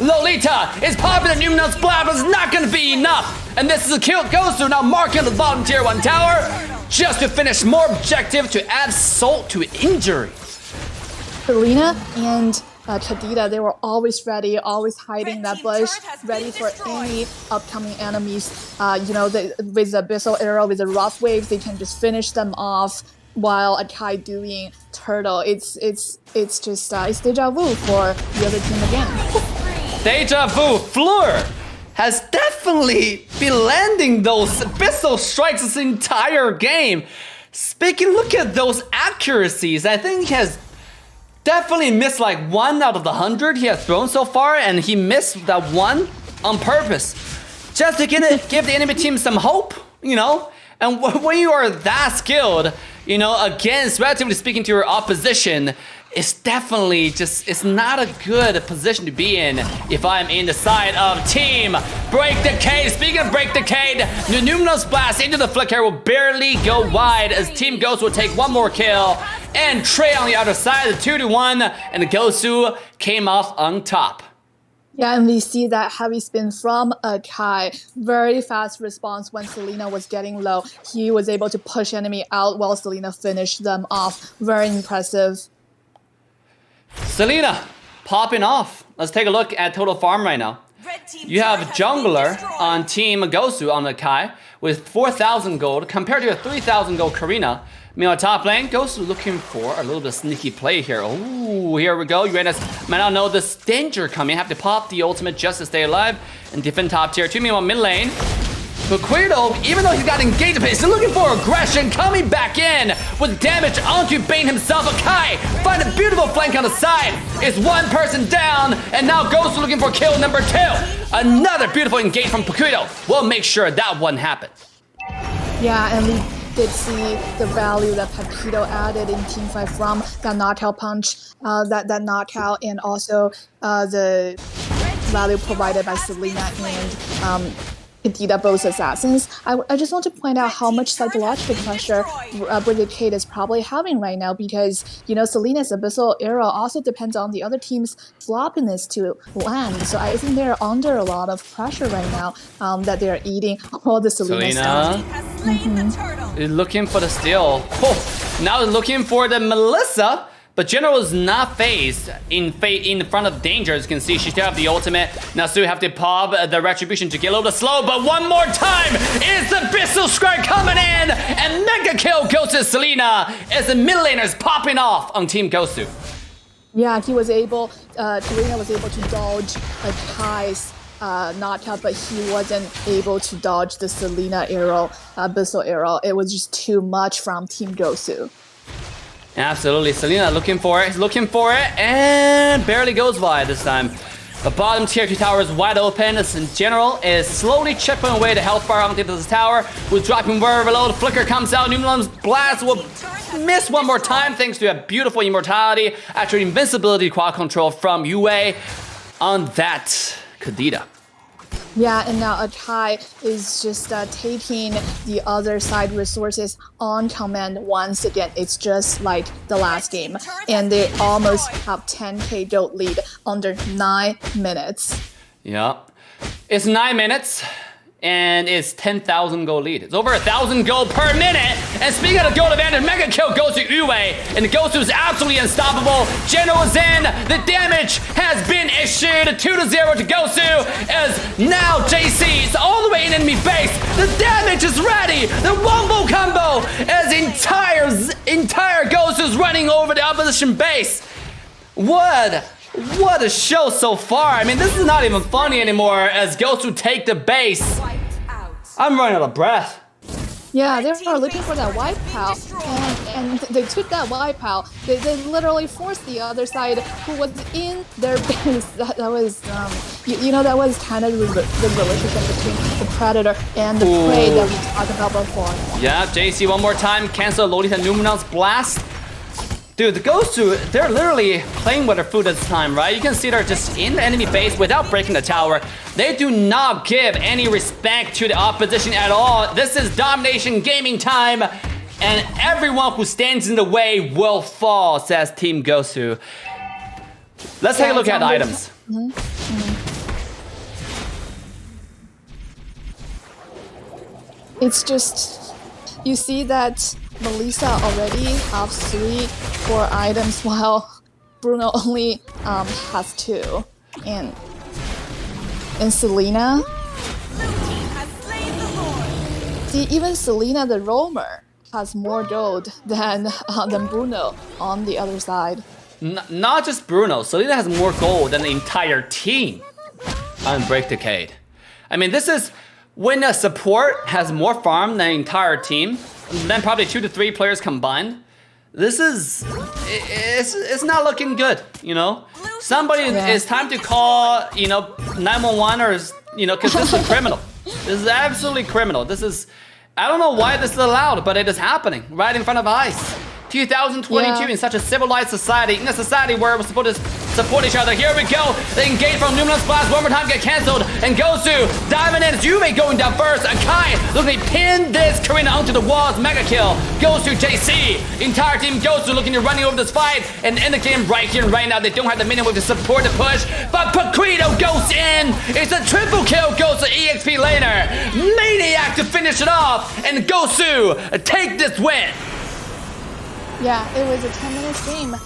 Lolita is popping the Numinous Blast, but it's not gonna be enough! And this is a kill. GOSU now marking the bottom tier 1 tower, just to finish more objective to add salt to injury. Selena and Kadita, they were always ready, always hiding that bush, ready for any upcoming enemies. With the Abyssal Arrow, with the Rough Waves, they can just finish them off while Akai doing Turtle. It's just it's deja vu for the other team again. Deja vu. Fleur has definitely been landing those Abyssal Strikes this entire game. Look at those accuracies. I think he has definitely missed like 1 out of the 100 he has thrown so far, and he missed that 1 on purpose, just to give the enemy team some hope, And when you are that skilled, against, relatively speaking, to your opposition, it's definitely it's not a good position to be in if I'm in the side of Team Break Decade. Speaking of Break Decade, the Numinous Blast into the flicker will barely go wide as Team GOSU will take 1 more kill, and Trey on the other side, the 2-1, and the GOSU came off on top. Yeah, and we see that heavy spin from Akai. Very fast response when Selena was getting low. He was able to push enemy out while Selena finished them off. Very impressive. Selena popping off. Let's take a look at total farm right now. You have Jungler on Team GOSU on Akai with 4,000 gold compared to a 3,000 gold Karina. Meanwhile, top lane, GOSU looking for a little bit of sneaky play here. Oh, here we go. Uranus might not know this danger coming. Have to pop the ultimate just to stay alive and defend top tier 2. Meanwhile, mid lane, Quirdo, even though he's got engaged, he's still looking for aggression, coming back in with damage onto Bane himself. Akai find a beautiful flank on the side. It's 1 person down, and now GOSU looking for kill number 2. Another beautiful engage from Quirdo. We'll make sure that one happens. Yeah, and we did see the value that Pepito added in Teamfight from that knockout punch, that knockout, and also the value provided by Selena and Kadita, both assassins. I just want to point out how much psychological pressure Break Decade is probably having right now, because Selena's Abyssal Arrow also depends on the other team's floppiness to land. So I think they're under a lot of pressure right now, that they're eating all the Selena stuff. Is looking for the steal. Oh, now looking for the Melissa, But General is not phased in front of danger. As you can see, she still have the ultimate. Now Sue have to pop the retribution to get a little bit slow, but one more time is the Bissell Square coming in, and mega kill goes to Selena as the mid laners popping off on Team GOSU. Yeah, he was able, Serena was able to dodge a Kai's knockout, but he wasn't able to dodge the Selena arrow, Bissell arrow. It was just too much from Team GOSU. Absolutely, Selena looking for it, and barely goes wide this time. The bottom tier 2 tower is wide open as in General is slowly chipping away the health bar on this tower, who's dropping very low. The flicker comes out, Numenum's blast will miss one more time thanks to a beautiful immortality after invincibility quad control from UA on that Kadita. Yeah, and now Akai is just taking the other side resources on command once again. It's just like the last game. And they almost have 10k gold lead under 9 minutes. Yeah. It's 9 minutes. And it's 10,000 gold lead. It's over 1,000 gold per minute. And speaking of gold advantage, mega kill goes to Yue. And the GOSU is absolutely unstoppable. General is in. The damage has been issued. 2-0 to GOSU. As now JC is all the way in enemy base. The damage is ready. The wombo combo as entire GOSU is running over the opposition base. What a show so far. I mean, this is not even funny anymore as GOSU take the base. I'm running out of breath. Yeah, they were looking for that wipeout, and they took that wipeout. They literally forced the other side, who was in their base. That was, you know, that was kind of the relationship between the predator and the prey that we talked about before. Yeah, JC one more time, cancel Lolita Numenum's blast. Dude, the GOSU, they're literally playing with their food this time, right? You can see they're just in the enemy base without breaking the tower. They do not give any respect to the opposition at all. This is domination gaming time, and everyone who stands in the way will fall, says Team GOSU. Let's take a look at items. It's just, you see that Melissa already has 4 items while Bruno only has 2. And Selena, see, even Selena the roamer has more gold than Bruno on the other side. Not just Bruno, Selena has more gold than the entire team on Break Decade. I mean, this is when a support has more farm than the entire team, then probably 2 to 3 players combined. This is, it's not looking good, you know? Somebody, it's time to call, you know, 911 or, you know, because this is criminal. This is absolutely criminal. This is, I don't know why this is allowed, but it is happening right in front of eyes. 2022 in such a civilized society, in a society where we're supposed to support each other. Here we go. They engage from Numenum's blast. One more time get canceled. And GOSU diving in. Juve going down first. Akai looking to pin this Karina onto the walls. Mega kill. GOSU JC. Entire team GOSU looking to running over this fight and end the game right here and right now. They don't have the minimum to support the push. But Paquito goes in. It's a triple kill. Goes to EXP laner. Maniac to finish it off. And GOSU take this win. Yeah, it was a 10-minute game.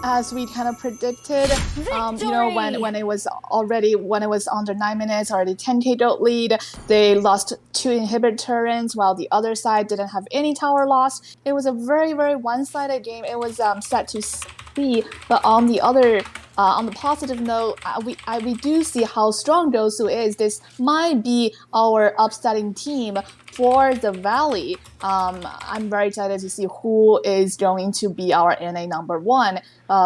As we kind of predicted, you know, when it was under 9 minutes, already 10k gold lead, they lost 2 inhibitor turrets while the other side didn't have any tower loss. It was a very, very one-sided game. It was set to see, but on the other, on the positive note, we do see how strong GOSU is. This might be our upsetting team for the Valley. I'm very excited to see who is going to be our NA #1.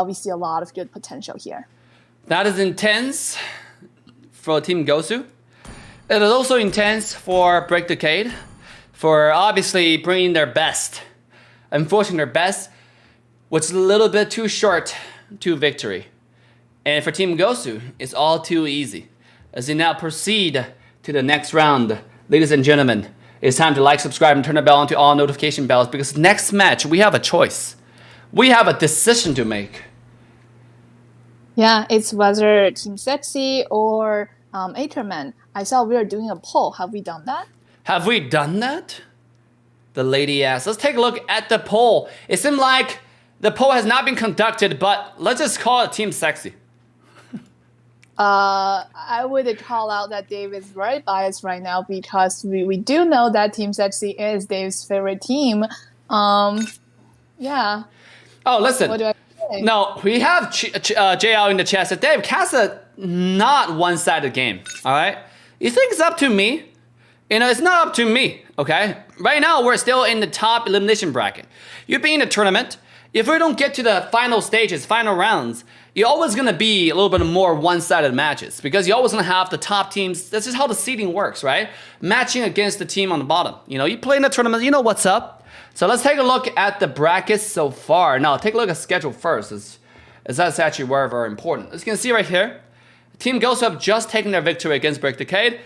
We see a lot of good potential here. That is intense for Team GOSU. It is also intense for Break Decade, for obviously bringing their best. Unfortunately, their best was a little bit too short to victory. And for Team GOSU, it's all too easy. As they now proceed to the next round, ladies and gentlemen, it's time to like, subscribe, and turn the bell on to all notification bells, because next match, we have a choice. We have a decision to make. Yeah, it's whether Team Sexi or Ackerman. I saw we are doing a poll. Have we done that? Have we done that? The lady asked. Let's take a look at the poll. It seemed like The poll has not been conducted, but let's just call it Team Sexy. I would call out that Dave is very biased right now because we do know that Team Sexy is Dave's favorite team. Yeah. Oh, listen. What do I say? No, we have JL in the chat. So Dave, cast a not one-sided game. All right. You think it's up to me? You know, it's not up to me. Okay. Right now, we're still in the top elimination bracket. You've been in the tournament. If we don't get to the final stages, final rounds, you're always going to be a little bit more one-sided matches because you're always going to have the top teams. That's just how the seeding works, right? Matching against the team on the bottom. You know, you play in the tournament, you know what's up. So let's take a look at the brackets so far. Now, take a look at schedule first, as that's actually very, very important. As you can see right here, Team GOSU have just taken their victory against Break Decade.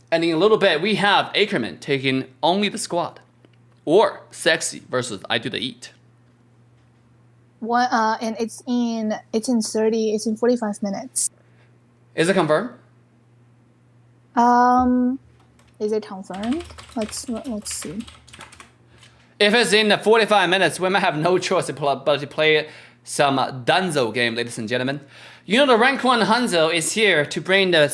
And in a little bit, we have Ackerman taking only the squad. Or Sexi versus I Do The Eat. And it's in 45 minutes. Is it confirmed? Is it confirmed? Let's see. If it's in the 45 minutes, we might have no choice but to play some Dunzo game, ladies and gentlemen. You know the rank 1 Hanzo is here to bring the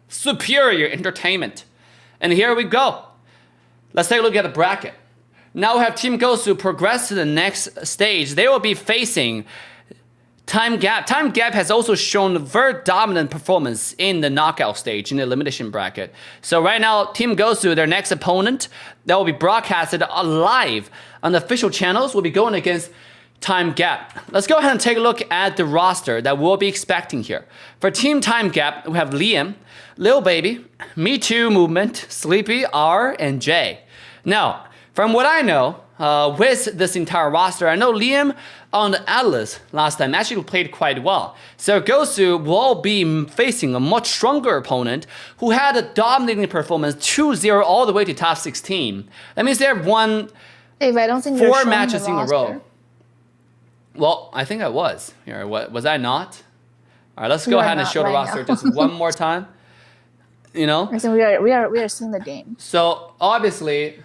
superior entertainment. And here we go. Let's take a look at the bracket. Now we have Team GOSU progress to the next stage. They will be facing Time Gap. Time Gap has also shown very dominant performance in the knockout stage, in the elimination bracket. So right now, Team GOSU, their next opponent, that will be broadcasted live on the official channels, will be going against Time Gap. Let's go ahead and take a look at the roster that we'll be expecting here. For Team Time Gap, we have Liam, Lil Baby, Me Too Movement, Sleepy, R, and J. Now, from what I know, with this entire roster, I know Liam on the Atlas last time actually played quite well. So GOSU will be facing a much stronger opponent who had a dominating performance 2-0 all the way to top 16. That means they have won Dave, I don't think 4 matches in a row. Well, I think I was. Here, was I not? All right, let's go ahead and show the roster just one more time. You know? I think we are seeing the game. So obviously,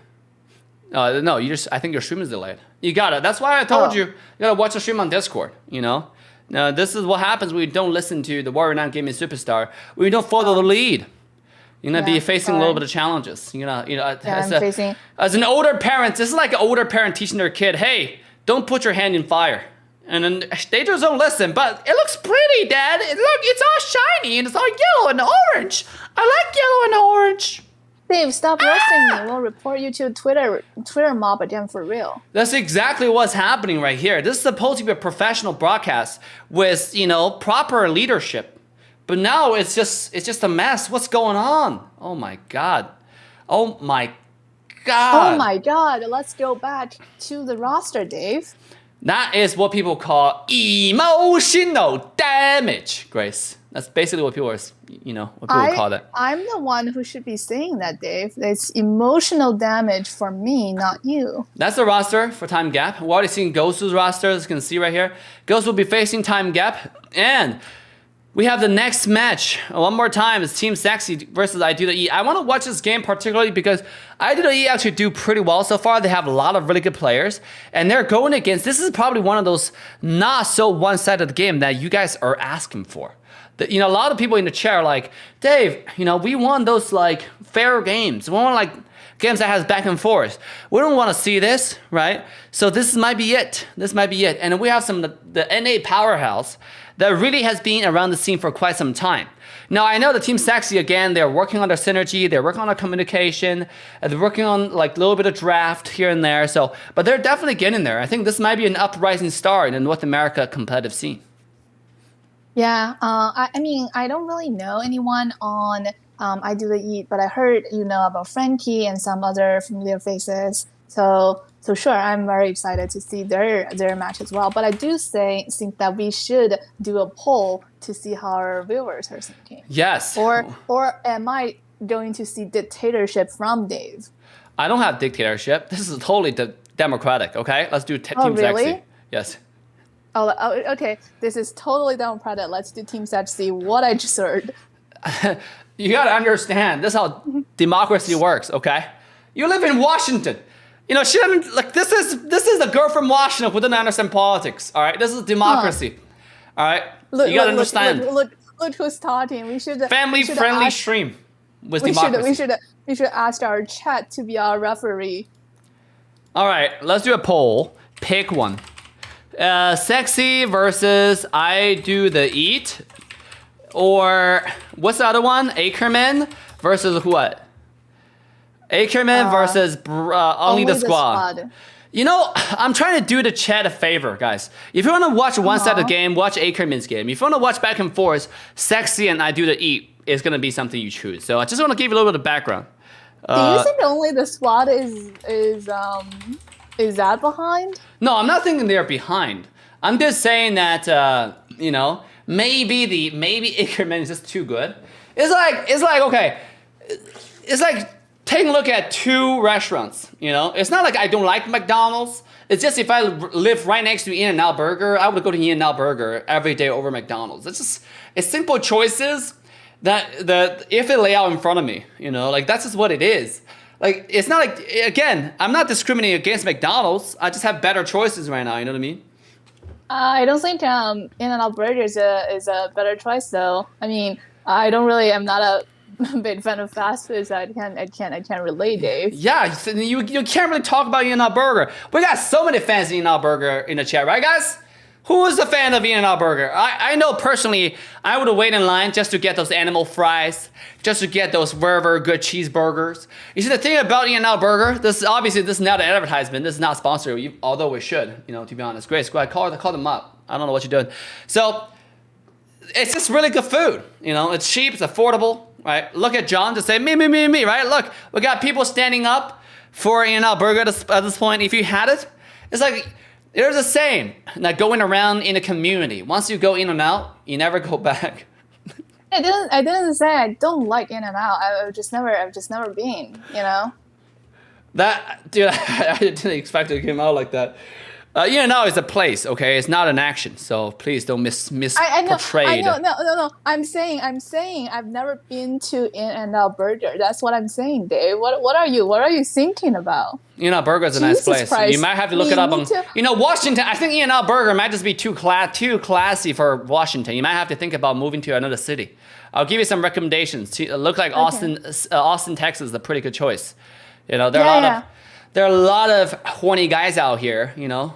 no, I think your stream is delayed. You got it. That's why I told you gotta watch the stream on Discord. You know, now this is what happens when you don't listen to the Warrior 9 Gaming Superstar. When you don't follow the lead, you're gonna be facing a little bit of challenges. As an older parent, this is like an older parent teaching their kid, "Hey, don't put your hand in fire." And then they just don't listen. But it looks pretty, Dad. Look, it's all shiny and it's all yellow and orange. I like yellow and orange. Dave, stop roasting me. We'll report you to a Twitter mob again for real. That's exactly what's happening right here. This is supposed to be a professional broadcast with, you know, proper leadership. But now it's just a mess. What's going on? Oh my God. Oh my God. Oh my God. Let's go back to the roster, Dave. That is what people call emotional damage, Grace. That's basically what people are, what people call that. I'm the one who should be saying that, Dave. It's emotional damage for me, not you. That's the roster for Time Gap. We're already seeing GOSU's roster, as you can see right here. GOSU will be facing Time Gap. And we have the next match. One more time, it's Team Sexy versus I Do The E. I want to watch this game particularly because I Do The E actually do pretty well so far. They have a lot of really good players. And they're going against, this is probably one of those not so one-sided game that you guys are asking for. A lot of people in the chat are like, Dave, we want those like fair games. We want like games that has back and forth. We don't want to see this, right? So this might be it. This might be it. And we have the NA powerhouse that really has been around the scene for quite some time. Now, I know the Team Sexy, again, they're working on their synergy, they're working on their communication, they're working on like a little bit of draft here and there. But they're definitely getting there. I think this might be an uprising star in the North America competitive scene. Yeah, I mean, I don't really know anyone on I Do The Eat, but I heard about Frankie and some other familiar faces. So sure, I'm very excited to see their match as well. But I do think that we should do a poll to see how our viewers are thinking. Yes. Or am I going to see dictatorship from Dave? I don't have dictatorship. This is totally democratic. Okay, let's do Team Sexy. Yes. Oh, okay. This is totally democratic. Let's do Team Sexy. What I just heard. You gotta understand. This is how democracy works. Okay. You live in Washington. You know, she doesn't like this is a girl from Washington who doesn't understand politics. All right, this is democracy. All right, you gotta understand. Look who's talking. We should Family-friendly stream with democracy. We should ask our chat to be our referee. All right, let's do a poll. Pick one. Sexy versus I do the eat, or what's the other one? Ackerman versus what? Ackerman versus only the squad. You know, I'm trying to do the chat a favor, guys. If you want to watch one side of the game, watch Ackerman's game. If you want to watch back and forth, Sexy and I do the eat is going to be something you choose. So I just want to give you a little bit of background. Do you think only the squad is that behind? No, I'm not thinking they're behind. I'm just saying that you know, maybe Ackerman is just too good. It's like okay, it's like taking a look at two restaurants. You know, it's not like I don't like McDonald's. It's just if I live right next to In-N-Out Burger, I would go to In-N-Out Burger every day over McDonald's. It's simple choices that if they lay out in front of me, you know, like that's just what it is. Like it's not like, again, I'm not discriminating against McDonald's. I just have better choices right now. You know what I mean? I don't think In-N-Out Burger is a better choice though. I mean, I'm not a big fan of fast food, so I can't relate, Dave. Yeah, you can't really talk about In-N-Out Burger. We got so many fans of In-N-Out Burger in the chat, right, guys? Who is a fan of In-N-Out Burger? I know personally, I would wait in line just to get those animal fries, just to get those very good cheeseburgers. You see, the thing about In-N-Out Burger, this is not an advertisement. This is not sponsored, although we should, you know, to be honest. Grace, go ahead, call them up. I don't know what you're doing. So, it's just really good food. You know, it's cheap, it's affordable, right? Look at John to say, me, right? Look, we got people standing up for In-N-Out Burger at this point. If you had it, it's like, there's a saying that going around in a community, once you go in and out, you never go back. I didn't say I don't like In-N-Out. I've just never been, you know? That, dude, I didn't expect it to come out like that. In-N-Out is a place, okay? It's not an action, so please don't misportray. I know, no. I'm saying I've never been to In-N-Out Burger. That's what I'm saying, Dave. What are you thinking about? In-N-Out Burger is a nice place. Christ. You might have to look it up on. You know, Washington. I think In-N-Out Burger might just be too classy for Washington. You might have to think about moving to another city. I'll give you some recommendations. Look like Austin, Texas is a pretty good choice. You know, there are a lot of horny guys out here. You know.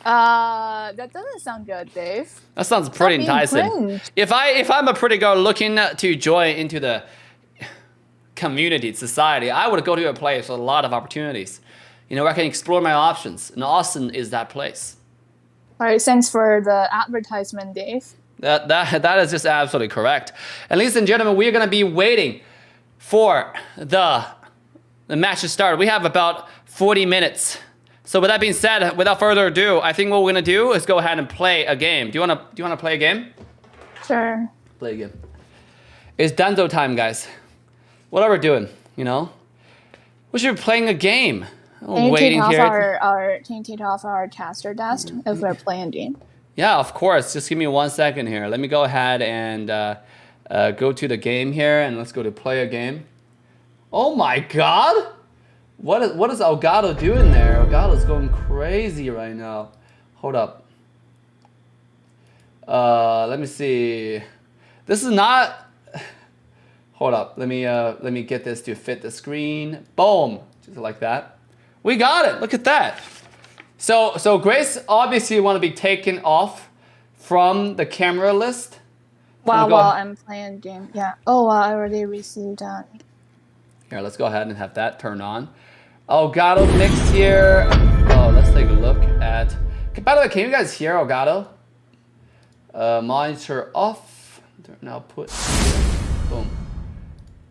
That doesn't sound good, Dave. That sounds pretty enticing. If I'm a pretty girl looking to join into the community, society, I would go to a place with a lot of opportunities. You know, where I can explore my options. And Austin is that place. All right, thanks for the advertisement, Dave. That is just absolutely correct. And ladies and gentlemen, we are going to be waiting for the match to start. We have about 40 minutes. So with that being said, without further ado, I think what we're gonna do is go ahead and play a game. Do you wanna play a game? Sure. Play a game. It's Dunzo time, guys. What are we doing? You know, we should be playing a game. Can you take off our caster desk if we're playing a game? Yeah, of course. Just give me 1 second here. Let me go ahead and go to the game here, and let's go to play a game. Oh my God! What is Elgato doing there? Elgato's going crazy right now. Hold up. Let me see. This is not. Hold up. Let me get this to fit the screen. Boom, just like that. We got it. Look at that. So Grace obviously want to be taken off from the camera list. While I'm playing game. Yeah. Oh, I already received that. Here, let's go ahead and have that turned on. Elgato mix here. Oh, let's take a look at. By the way, can you guys hear Elgato? Monitor off. Turn output. Boom.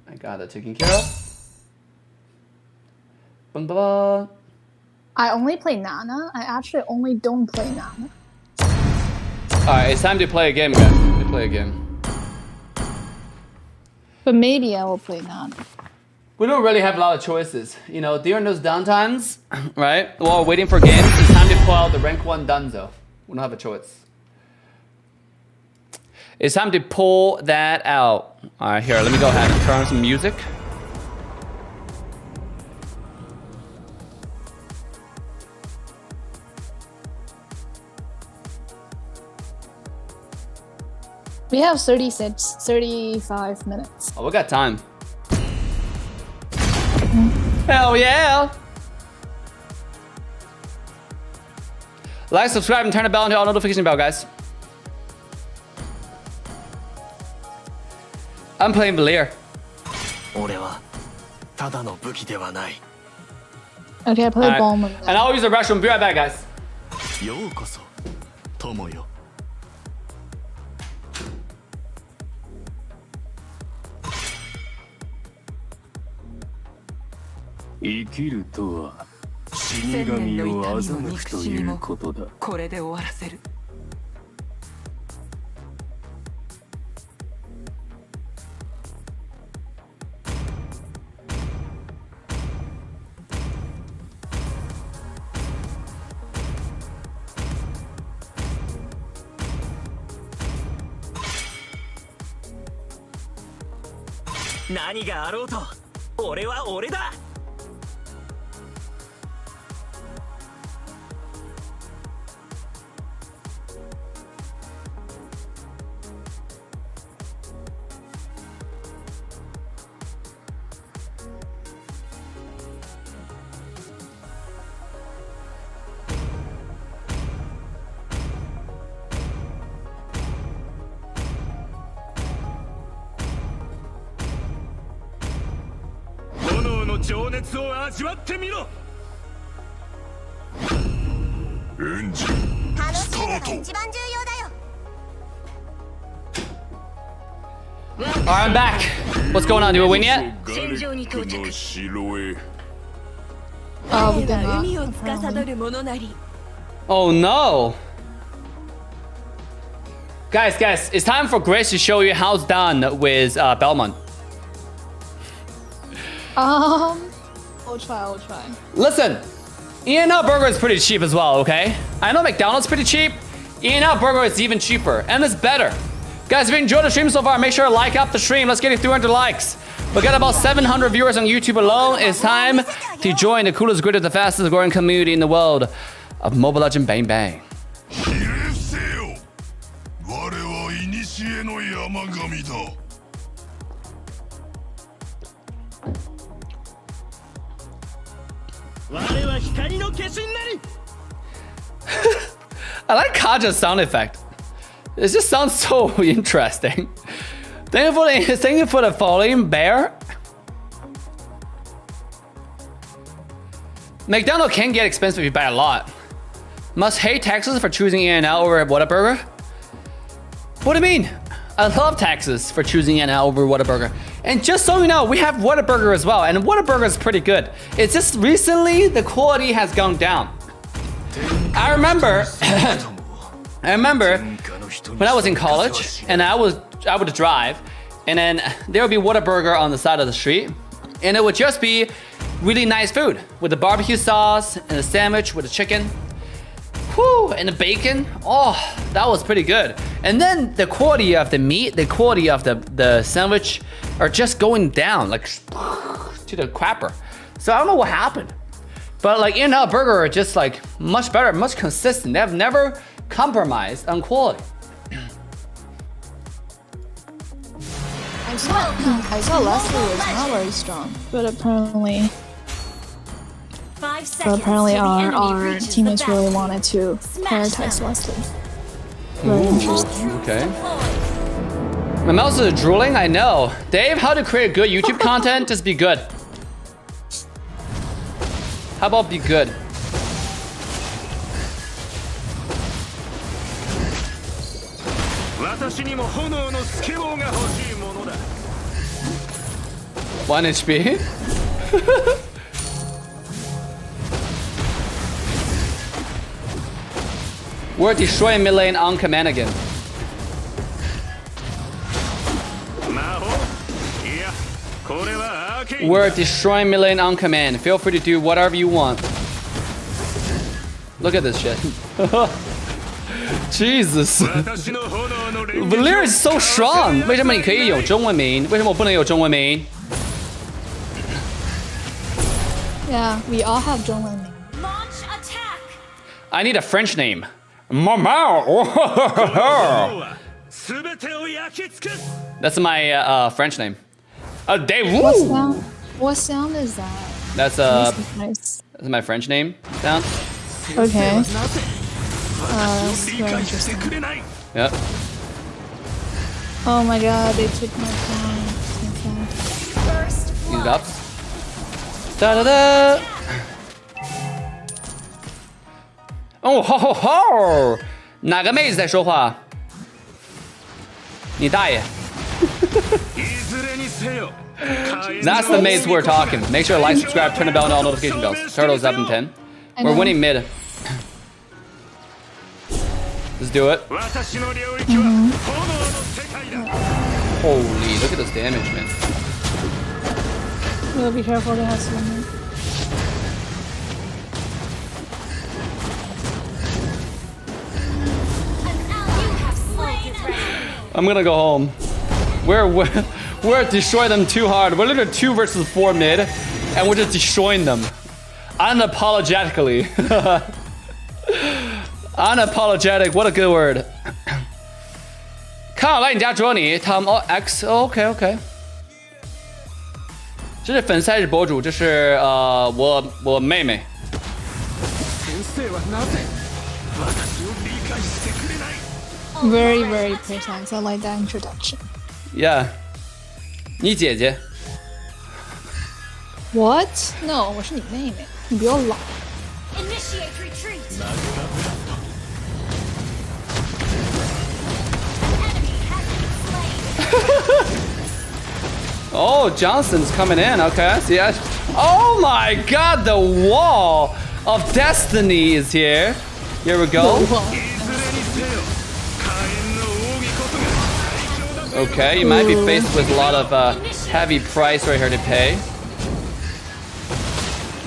I got it taken care of. Boom, boom, boom. I only play Nana. I actually only don't play Nana. Alright, it's time to play a game, guys. Let me play a game. But maybe I will play Nana. We don't really have a lot of choices. You know, during those downtimes, right? While waiting for games, it's time to pull out the rank 1 Dunzo. We don't have a choice. It's time to pull that out. All right, here, let me go ahead and turn on some music. We have 35 minutes. Oh, we got time. Hell yeah! Like, subscribe, and turn the bell into all notification bell, guys. I'm playing Valir. Okay, I play Alright. Bowman. And I'll use the restroom. Be right back, guys. ようこそ友よ。生きるとは死神を欺くということだ。これで終わらせる。何があろうと俺は俺だ。炎の情熱を味わってみろ。エンジンスタート。 Alright, I'm back. What's going on? Do we win yet? Oh, we did not. 海を司る者なり。 Oh no! Guys, it's time for Grace to show you how it's done with Belmont. We'll try. Listen, In-N-Out Burger is pretty cheap as well, okay? I know McDonald's pretty cheap. In-N-Out Burger is even cheaper, and it's better. Guys, if you enjoyed the stream so far, make sure to like up the stream. Let's get it 300 likes. We got about 700 viewers on YouTube alone. It's time to join the coolest, greatest, the fastest growing community in the world of Mobile Legends Bang Bang. 我は古の山神だ。 我は光の化身なり。 I like Kaja's sound effect. It just sounds so interesting. Thank you for the following, Bear. McDonald's can get expensive if you buy a lot. Must hate taxes for choosing In-N-Out over Whataburger? What do you mean? I love taxes for choosing In-N-Out over Whataburger. And just so you know, we have Whataburger as well, and Whataburger is pretty good. It's just recently the quality has gone down. I remember when I was in college and I would drive, and then there would be Whataburger on the side of the street, and it would just be really nice food with the barbecue sauce and the sandwich with the chicken. Whew, and the bacon. Oh, that was pretty good. And then the quality of the meat, the quality of the sandwich are just going down, like to the crapper. So I don't know what happened. But like In-N-Out Burger are just like much better, much consistent. They have never compromised on quality. I saw Leslie was not very strong, but apparently our teammates really wanted to prioritize Leslie. Very interesting. Okay. My mouse is drooling, I know. Dave, how to create good YouTube content? Just be good. How about be good? One HP? We're destroying mid lane on command again. We're destroying mid lane on command. Feel free to do whatever you want. Look at this shit. Jesus. Valir is so strong. 为什么你可以有中文名？为什么我不能有中文名？ Yeah, we all have Zhongwen name. Launch attack. I need a French name. Mama. That's my French name. Dave. What sound is that? That's Nice. that's my French name sound. Okay. That's very interesting. Yep. Oh my god, they took my phone. Use it up. Da da da. Oh ho ho ho！哪个妹子在说话？你大爷！ That's the mates we're talking. Make sure to like, subscribe, turn the bell on all notification bells. Turtles up in 10. We're winning mid. Let's do it. Holy, look at this damage, man. We'll be careful, they have someone. I'm gonna go home. We're destroying them too hard. We're literally 2 versus 4 mid, and we're just destroying them. Unapologetically. Unapologetic, what a good word. 看好来你家捉你 Tom X OK OK。这是粉丝还是博主？这是我妹妹。Very, very precise. I like that introduction. Yeah. 你姐姐。 What? No, 我是你妹妹，你不要老。 Initiate retreat. Oh, Johnson's coming in. Okay, see. Oh my God, the wall of destiny is here. Here we go. Okay, you might be faced with a lot of heavy price right here to pay.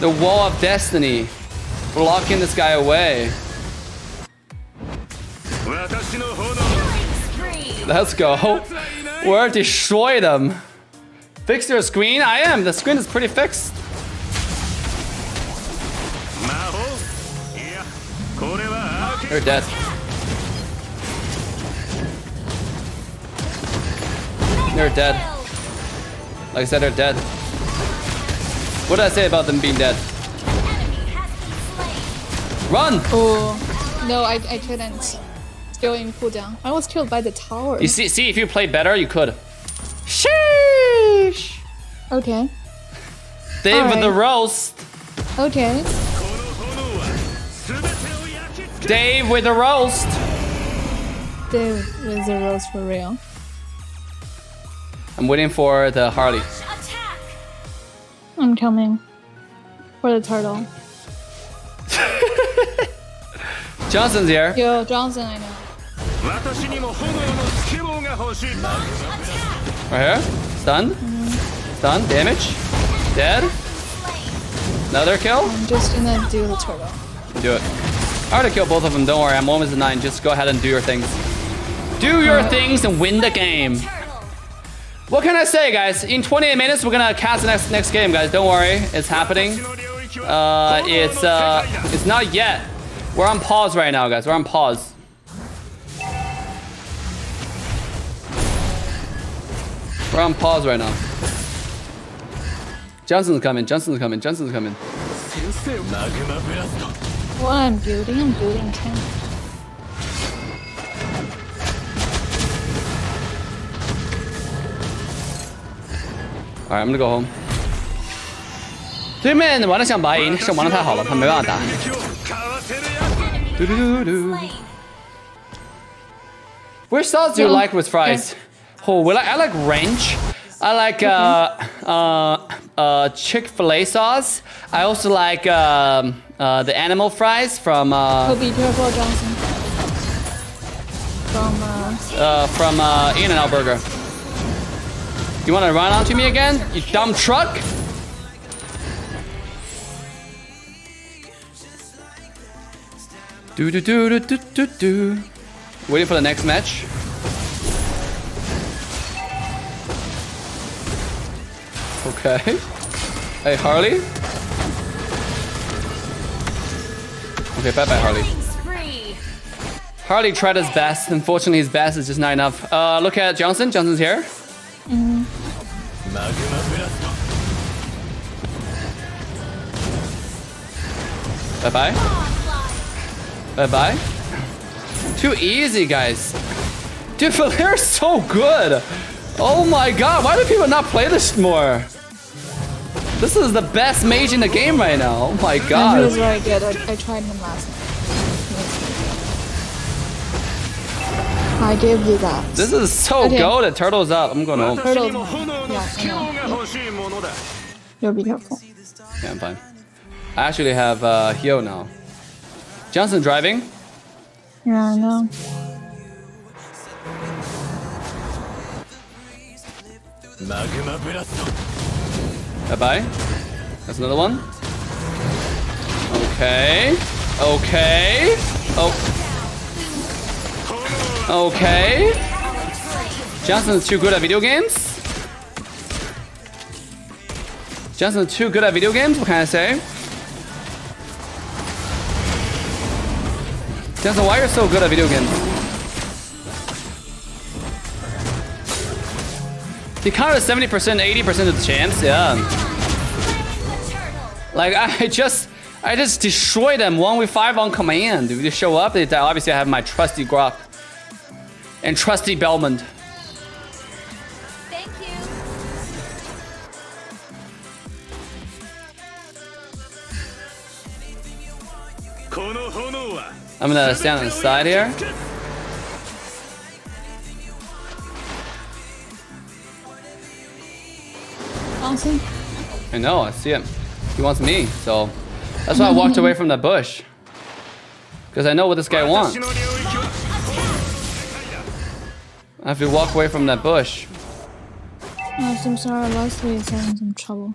The wall of destiny, blocking this guy away. Let's go. We're destroy them. Fix your screen? I am. The screen is pretty fixed. They're dead. They're dead. Like I said, they're dead. What did I say about them being dead? Run! Oh, no, I couldn't. Still in cooldown. I was killed by the tower. You see, if you played better, you could. Sheesh! Okay. Dave with Alright. the roast. Okay. Dave with the roast. Dave with the rose for real. I'm waiting for the Harley. Attack. I'm coming. For the turtle. Johnson's here. Yo, Johnson, I know. Right here. Stun. Stun. Damage. Dead. Another kill. I'm just gonna do the turtle. Do it. I already killed both of them. Don't worry. I'm almost at 9. Just go ahead and do your things. Do your things and win the game. What can I say, guys? In 28 minutes, we're gonna cast the next game, guys. Don't worry. It's happening. It's not yet. We're on pause right now, guys. We're on pause. We're on pause right now. Johnson's coming. Johnson's coming. Johnson's coming. What I'm building 10. Alright, I'm gonna go home. 对面玩的像白银，是玩的太好了，他没办法打。嘟嘟嘟嘟。Which sauce do you like with fries? Oh, I like ranch. I like Chick-fil-A sauce. I also like the animal fries from Oh, be careful, Johnson. From In-N-Out Burger. You want to run onto me again, you dumb truck? Do do do do do do do. Waiting for the next match. Okay. Hey, Harley. Okay, bye bye, Harley. Harley tried his best. Unfortunately, his best is just not enough. Look at Johnson. Johnson's here. Bye-bye. Bye-bye. Too easy, guys. Dude, Valera's so good. Oh my god, why do people not play this more? This is the best mage in the game right now. Oh my god. He was very good. I tried him last night. I gave you that. This is so Okay. goated. Turtle's up. I'm going home. Turtles. Yeah, I know. You'll be careful. Yeah, I'm fine. I actually have Hyo now. Johnson driving. Yeah, I know. Bye-bye. That's another one. Okay. Okay. Oh. Okay. Johnson's too good at video games. Johnson's too good at video games. What can I say? Johnson, why are you so good at video games? He counted 70%, 80% of the chance. Yeah. Like I just destroyed them 1v5 on command. If they show up, they obviously I have my trusty Grok and trusty Belmont. Thank you. I'm gonna stand on the side here. Awesome. I know, I see him. He wants me, so that's why I walked away from the bush. Because I know what this guy wants. I have to walk away from that bush. Oh, I'm sorry. Leslie is having some trouble.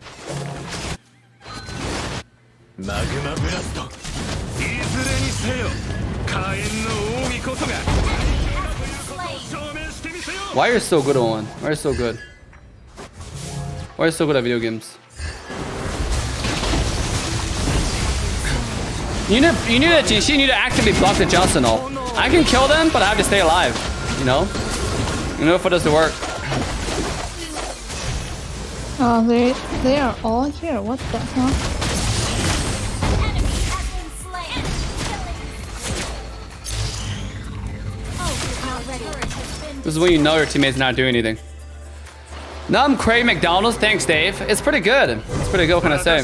Why are you so good at one? Why are you so good? Why are you so good at video games? You need to actively block the Johnson ult. I can kill them, but I have to stay alive. You know? In order for this to work. Oh, they are all here. What the hell? Enemy has been slain. Oh, not ready. This is when you know your teammate's not doing anything. Now I'm craving McDonald's. Thanks, Dave. It's pretty good. It's pretty good. What can I say?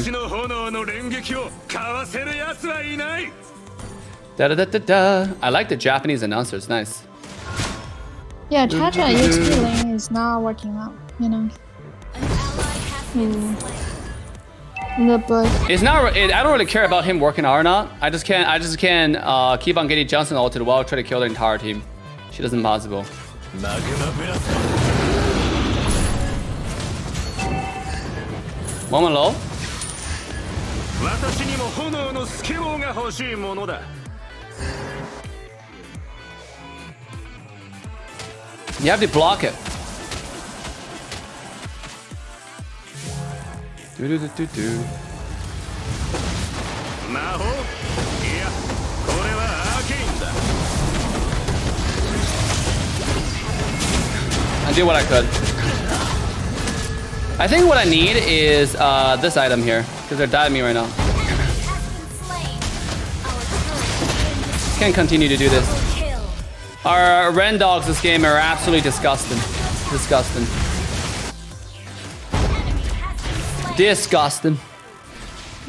Da da da da da. I like the Japanese announcers. Nice. Yeah, Chacha UT lane is not working out. You know. An ally has been slain. The bush. It's not. I don't really care about him working out or not. I just can't keep on getting Johnson ulted while trying to kill the entire team. Shit is impossible. One low. You have to block it. Do do do do do. I did what I could. I think what I need is this item here, because they're dying me right now. Can't continue to do this. Our Ren dogs this game are absolutely disgusting. Disgusting. Disgusting.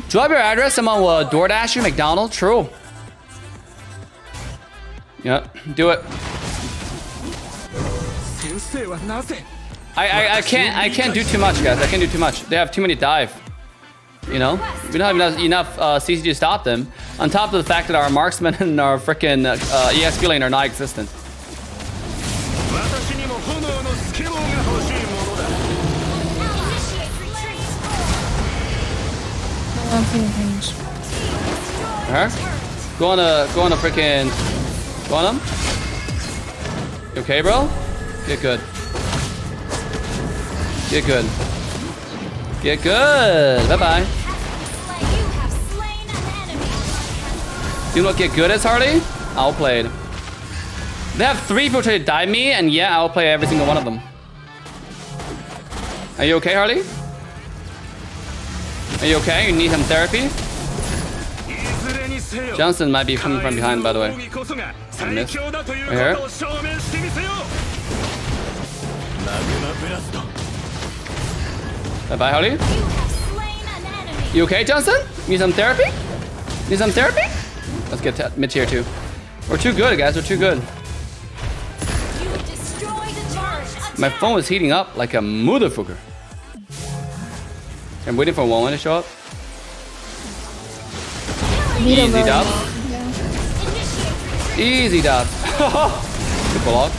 Drop your address, someone will DoorDash you, McDonald's. True. Yep, do it. I can't do too much, guys. I can't do too much. They have too many dive. You know, we don't have enough CC to stop them. On top of the fact that our marksman and our freaking EXP lane are non-existent. Go on a freaking. Go on him. You okay, bro? Get good. Get good. Get good. Bye bye. You know what get good is, Harley? Outplayed. They have 3 people try to dive me, and yeah, I'll play every single one of them. Are you okay, Harley? Are you okay? You need some therapy? Johnson might be coming from behind, by the way. I missed. Right here. Bye-bye, Harley. You have slain an enemy. You okay, Johnson? Need some therapy? Need some therapy? Let's get mid tier 2. We're too good, guys. We're too good. You destroyed a turret. My phone was heating up like a motherfucker. I'm waiting for 1-1 to show up. Easy dub. Easy dub. Good block.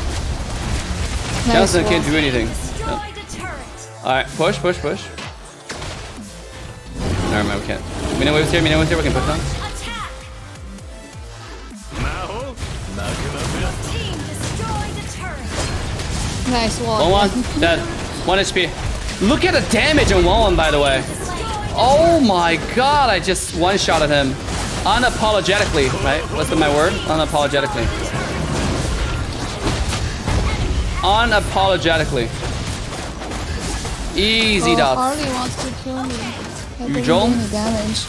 Johnson can't do anything. Destroyed a turret. Alright, push. Never mind, we can't. Mina waves here, we can push on. Attack. Team destroyed a turret. Nice one. 1-1, dead. 1 HP. Look at the damage on 1-1, by the way. Oh my god, I just one-shotted him. Unapologetically, right? What's my word? Unapologetically. Unapologetically. Easy dub. Harley wants to kill me. I think Joel? I'm doing damage.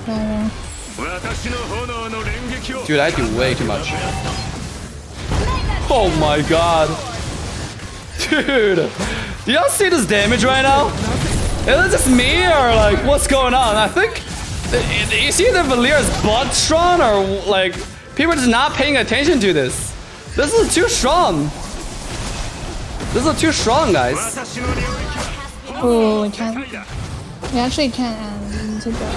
I Dude, I do way too much. Oh my god. Dude, do y'all see this damage right now? Is it just me or like what's going on? I think it's either Valier's butt strong or like people are just not paying attention to this. This is too strong. This is too strong, guys. Oh, we can't. We actually can't end to go.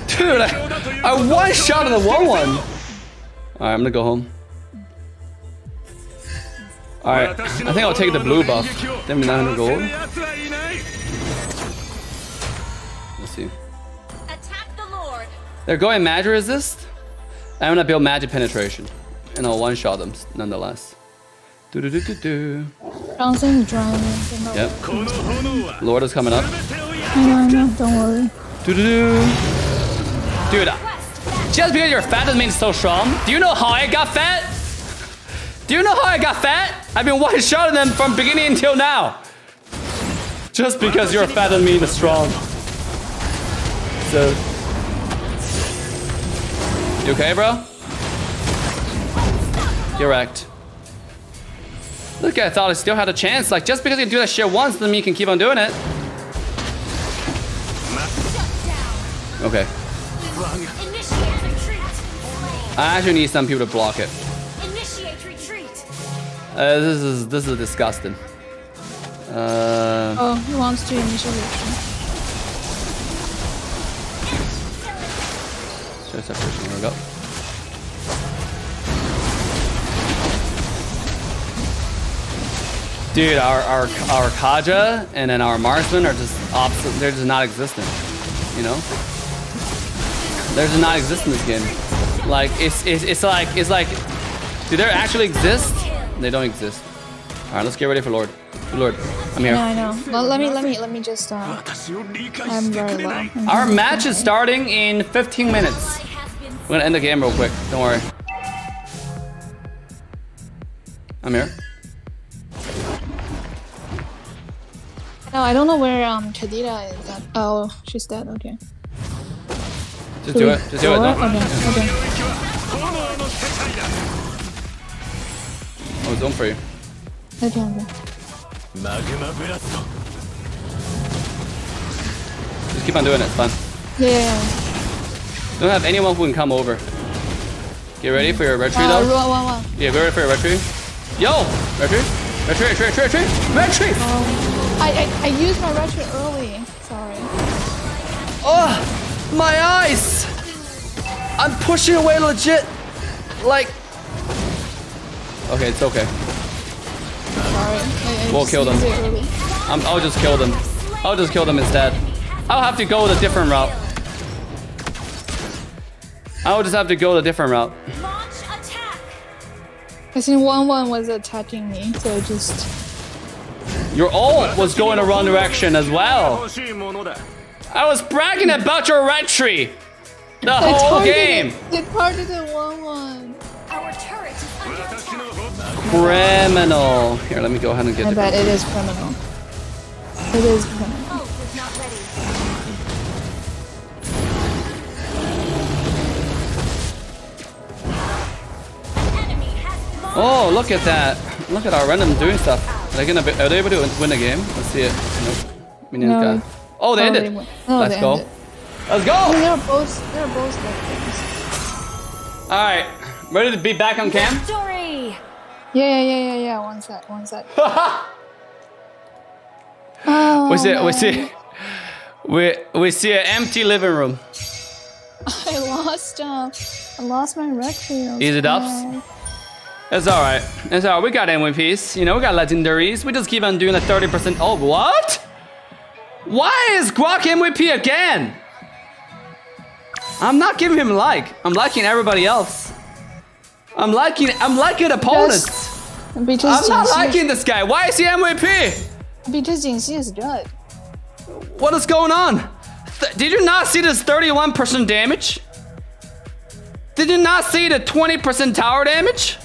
Dude, I one-shot the 1-1. Alright, I'm gonna go home. Alright, I think I'll take the blue buff. Damn, 900 gold. Let's see. Attack the Lord. They're going magic resist. I'm gonna build magic penetration. And I'll one-shot them nonetheless. Do. Johnson drowning. Yep. Lord is coming up. I know, don't worry. Dude, just because you're fat doesn't mean it's so strong. Do you know how I got fat? Do you know how I got fat? I've been one-shotting them from beginning until now. Just because you're fat doesn't mean it's strong. So, you okay, bro? You're wrecked. Look, I thought I still had a chance. Like, just because you do that shit once doesn't mean you can keep on doing it. Okay. Initiate retreat. I actually need some people to block it. Initiate retreat. This is disgusting. Oh, he wants to initiate. Just separation. Here we go. Dude, our Kaja and then our marksman are just opposite. They're just not existent. You know? They're just not exist in this game. Like it's like do they actually exist? They don't exist. All right, let's get ready for Lord. Lord, I'm here. Yeah, I know. Well, let me just. I'm very low. Our match is starting in 15 minutes. We're gonna end the game real quick. Don't worry. I'm here. No, I don't know where Chadira is at. Oh, she's dead. Okay. Just do it. Just do it. Okay. Don't. Okay. Oh, zone for you. Okay. Just keep on doing it. It's fun. Yeah. Don't have anyone who can come over. Get ready for your retreat though. One. Yeah, get ready for your retreat. Yo, retreat. Retreat. I used my retreat early. Sorry. Oh, my eyes! I'm pushing away legit. Like. Okay, it's okay. Sorry. We'll kill them. I'll just kill them. I'll just kill them instead. I'll have to go the different route. I'll just have to go the different route. Launch attack. I think 1-1 was attacking me, so just. Your ult was going the wrong direction as well. I was bragging about your red tree the It's whole harder game. It's harder than 1-1. Our turret is under attack. Criminal. Here, let me go ahead and get I the. bet it is criminal. It is criminal. Ult is not ready. Enemy has launched. Oh, look at that. Look at our random doing stuff. Are they able to win the game? Let's see it. Nope. Minions No. got. Oh, they ended. No, Let's they go. ended. Let's I mean, go. they're both victims. All right. Ready to be back on cam? Victory! Yeah. One sec. Oh, We man. we see an empty living room. I lost my record. Easy dubs. It's all right. It's all right. We got MVPs. You know, we got legendaries. We just keep on doing the 30%. Oh, what? Why is Guac MVP again? I'm not giving him like. I'm liking everybody else. I'm liking opponents. Because I'm not Jinxi- liking this guy. Why is he MVP? Because Jinxi is good. What is going on? Did you not see this 31% damage? Did you not see the 20% tower damage?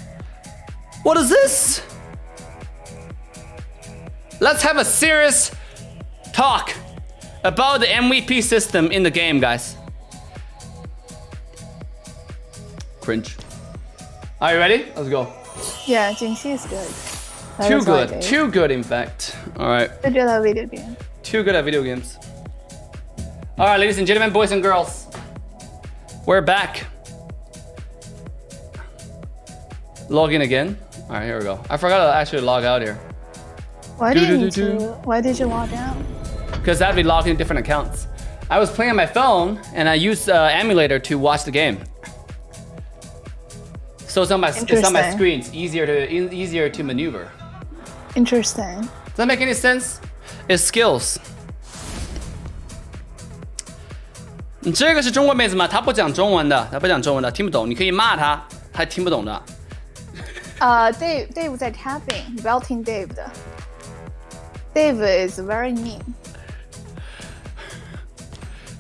What is this? Let's have a serious talk about the MVP system in the game, guys. Cringe. Are you ready? Let's go. Yeah, Jinxi is good. That Too is why good. they- Too good, in fact. All right. Good job at video game. Too good at video games. All right, ladies and gentlemen, boys and girls, we're back. Log in again. All right, here we go. I forgot to actually log out here Why did you log out? because that'd be logging in different accounts. I was playing on my phone and I used emulator to watch the game. So it's on my Interesting. screen. It's easier to maneuver. Interesting. Does that make any sense? It's skills. 你这个是中国妹子吗？她不讲中文的，她不讲中文的，听不懂。你可以骂她，她听不懂的。Dave 在 tapping， 你不要听 Dave 的。Dave is very mean。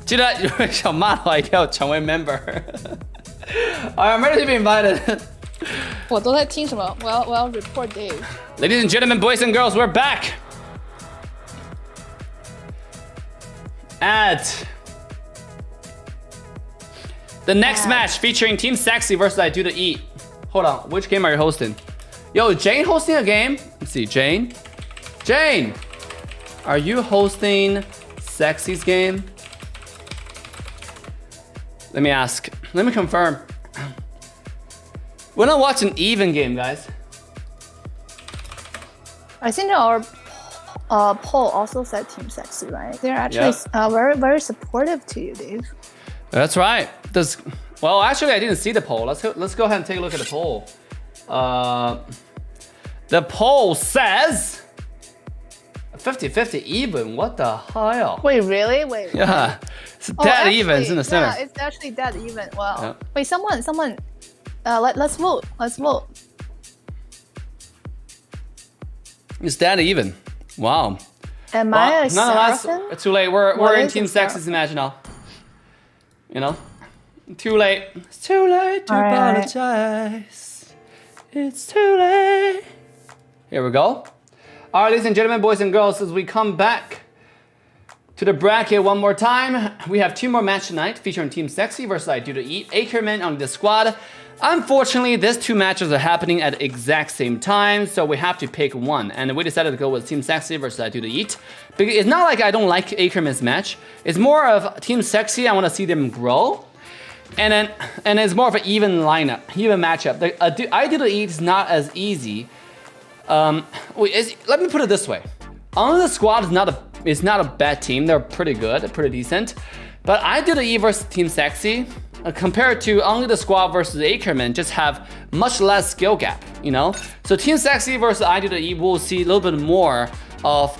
记得如果想骂的话，一定要成为 member。I'm ready to be invited. 我都在听什么？我要 report Dave。 Ladies and gentlemen, boys and girls, we're back. At the next match featuring Team Sexi versus I Do to Eat. Hold on, which game are you hosting? Yo, is Jane hosting a game? Let's see, Jane. Jane, are you hosting Sexi's game? Let me ask. Let me confirm. We're not watching even game, guys. I think our poll also said Team Sexy, right? They're actually very supportive to you, Dave. That's right. Well, actually, I didn't see the poll. Let's go ahead and take a look at the poll. The poll says 50-50 even. What the hell? Wait, really? Wait. Yeah, it's Oh, dead actually, even. It's in the center. Yeah, it's actually dead even. Wow. Yeah. Wait, someone. Let's vote. Let's vote. It's dead even. Wow. Am I a nonetheless, Seraphim? it's too late. We're What in is Team a Sexi's Seraphim? match now. You know, too late. It's too late to All right. apologize. It's too late. Here we go. All right, ladies and gentlemen, boys and girls, as we come back to the bracket one more time, we have two more matches tonight featuring Team Sexi versus I Do to Eat. Ackerman on the squad. Unfortunately, these two matches are happening at the exact same time, so we have to pick one. And we decided to go with Team Sexi versus I Do to Eat. Because it's not like I don't like Ackerman's match. It's more of Team Sexi, I want to see them grow. And it's more of an even lineup, even matchup. I Do to Eat is not as easy. Let me put it this way. Only the squad is not a bad team. They're pretty good, pretty decent. But I Do to Eat versus Team Sexi, compared to only the squad versus Ackerman, just have much less skill gap, you know? So Team Sexi versus I Do to Eat, we'll see a little bit more of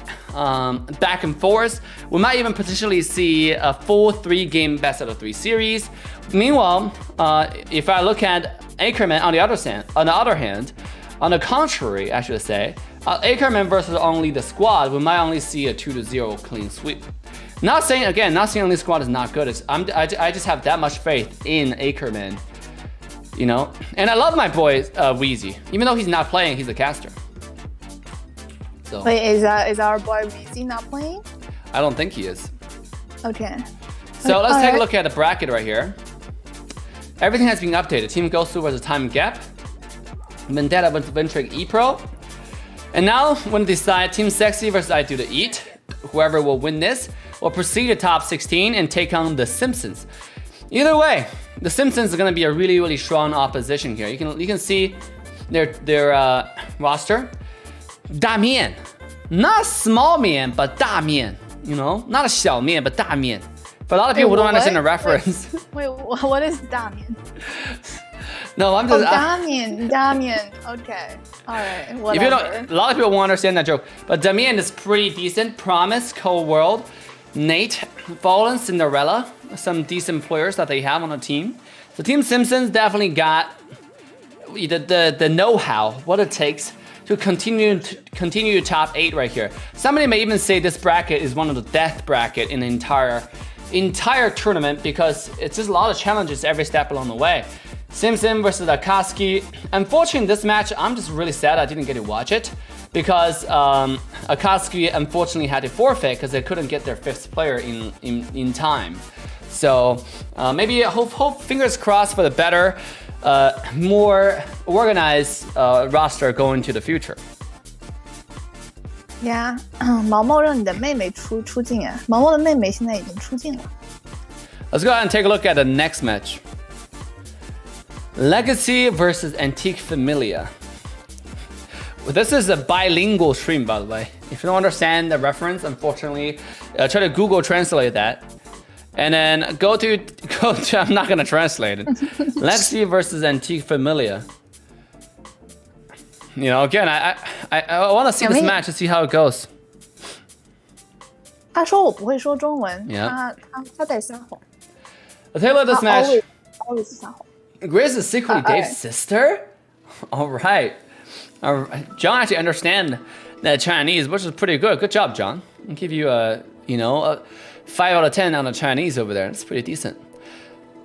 back and forth. We might even potentially see a full 3-game best out of 3 series. Meanwhile, if I look at Ackerman on the other hand, On the contrary, I should say, Ackerman versus only the squad, we might only see a 2-0 clean sweep. Not saying only squad is not good. I just have that much faith in Ackerman, you know. And I love my boy Wheezy, even though he's not playing, he's a caster. So. Wait, is our boy Weezy not playing? I don't think he is. Okay. So let's take a look at the bracket right here. Everything has been updated. Team GOSU versus Time Gap. Vendetta versus Ventric E-Pro. And now we're going to decide Team Sexi versus I Do The Eat. Whoever will win this will proceed to top 16 and take on the Simpsons. Either way, the Simpsons are going to be a really, really strong opposition here. You can see their roster. 大面, not small 面, but 大面. You know, not a 小面, but 大面. For a lot of people who don't understand the reference. Wait, what is 大面? No, I'm just. 大面. Okay, all right. Whatever. If you don't, a lot of people won't understand that joke. But Damien is pretty decent. Promise, Cold World, Nate, Fallen, Cinderella, some decent players that they have on the team. So Team Simpsons definitely got the know-how, what it takes to continue top 8 right here. Somebody may even say this bracket is one of the death bracket in the entire tournament because it's just a lot of challenges every step along the way. Simpson versus Akatsuki. Unfortunately, this match, I'm just really sad I didn't get to watch it because Akatsuki unfortunately had to forfeit because they couldn't get their 5th player in time. So maybe hope fingers crossed for the better, more organized roster going into the future. Yeah, 毛毛让你的妹妹出镜啊！毛毛的妹妹现在已经出镜了。Let's go ahead and take a look at the next match. Legacy versus Antique Familia. This is a bilingual stream, by the way. If you don't understand the reference, unfortunately, try to Google translate that. And then go to I'm not gonna translate it. Legacy versus Antique Familia. You know, again, I want to see this match to see how it goes. 他说我不会说中文， Yeah. 他在撒谎。 Let's take a look at this match. Always 撒谎。 Grace is secretly Dave's sister? All right. John actually understands that Chinese, which is pretty good. Good job, John. I'll give you a 5 out of 10 on the Chinese over there. That's pretty decent.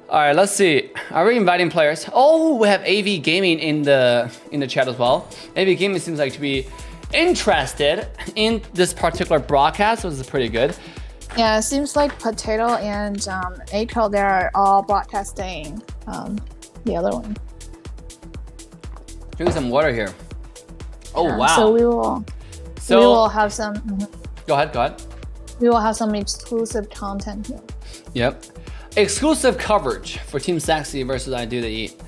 All right, let's see. Are we inviting players? Oh, we have AV Gaming in the chat as well. AV Gaming seems like to be interested in this particular broadcast, which is pretty good. Yeah, it seems like Potato and Aiko, they're all broadcasting the other one. Drink some water here. Oh, Yeah, wow. So we will have some. Go ahead. We will have some exclusive content here. Yep. Exclusive coverage for Team Sexi versus I Do The Eat.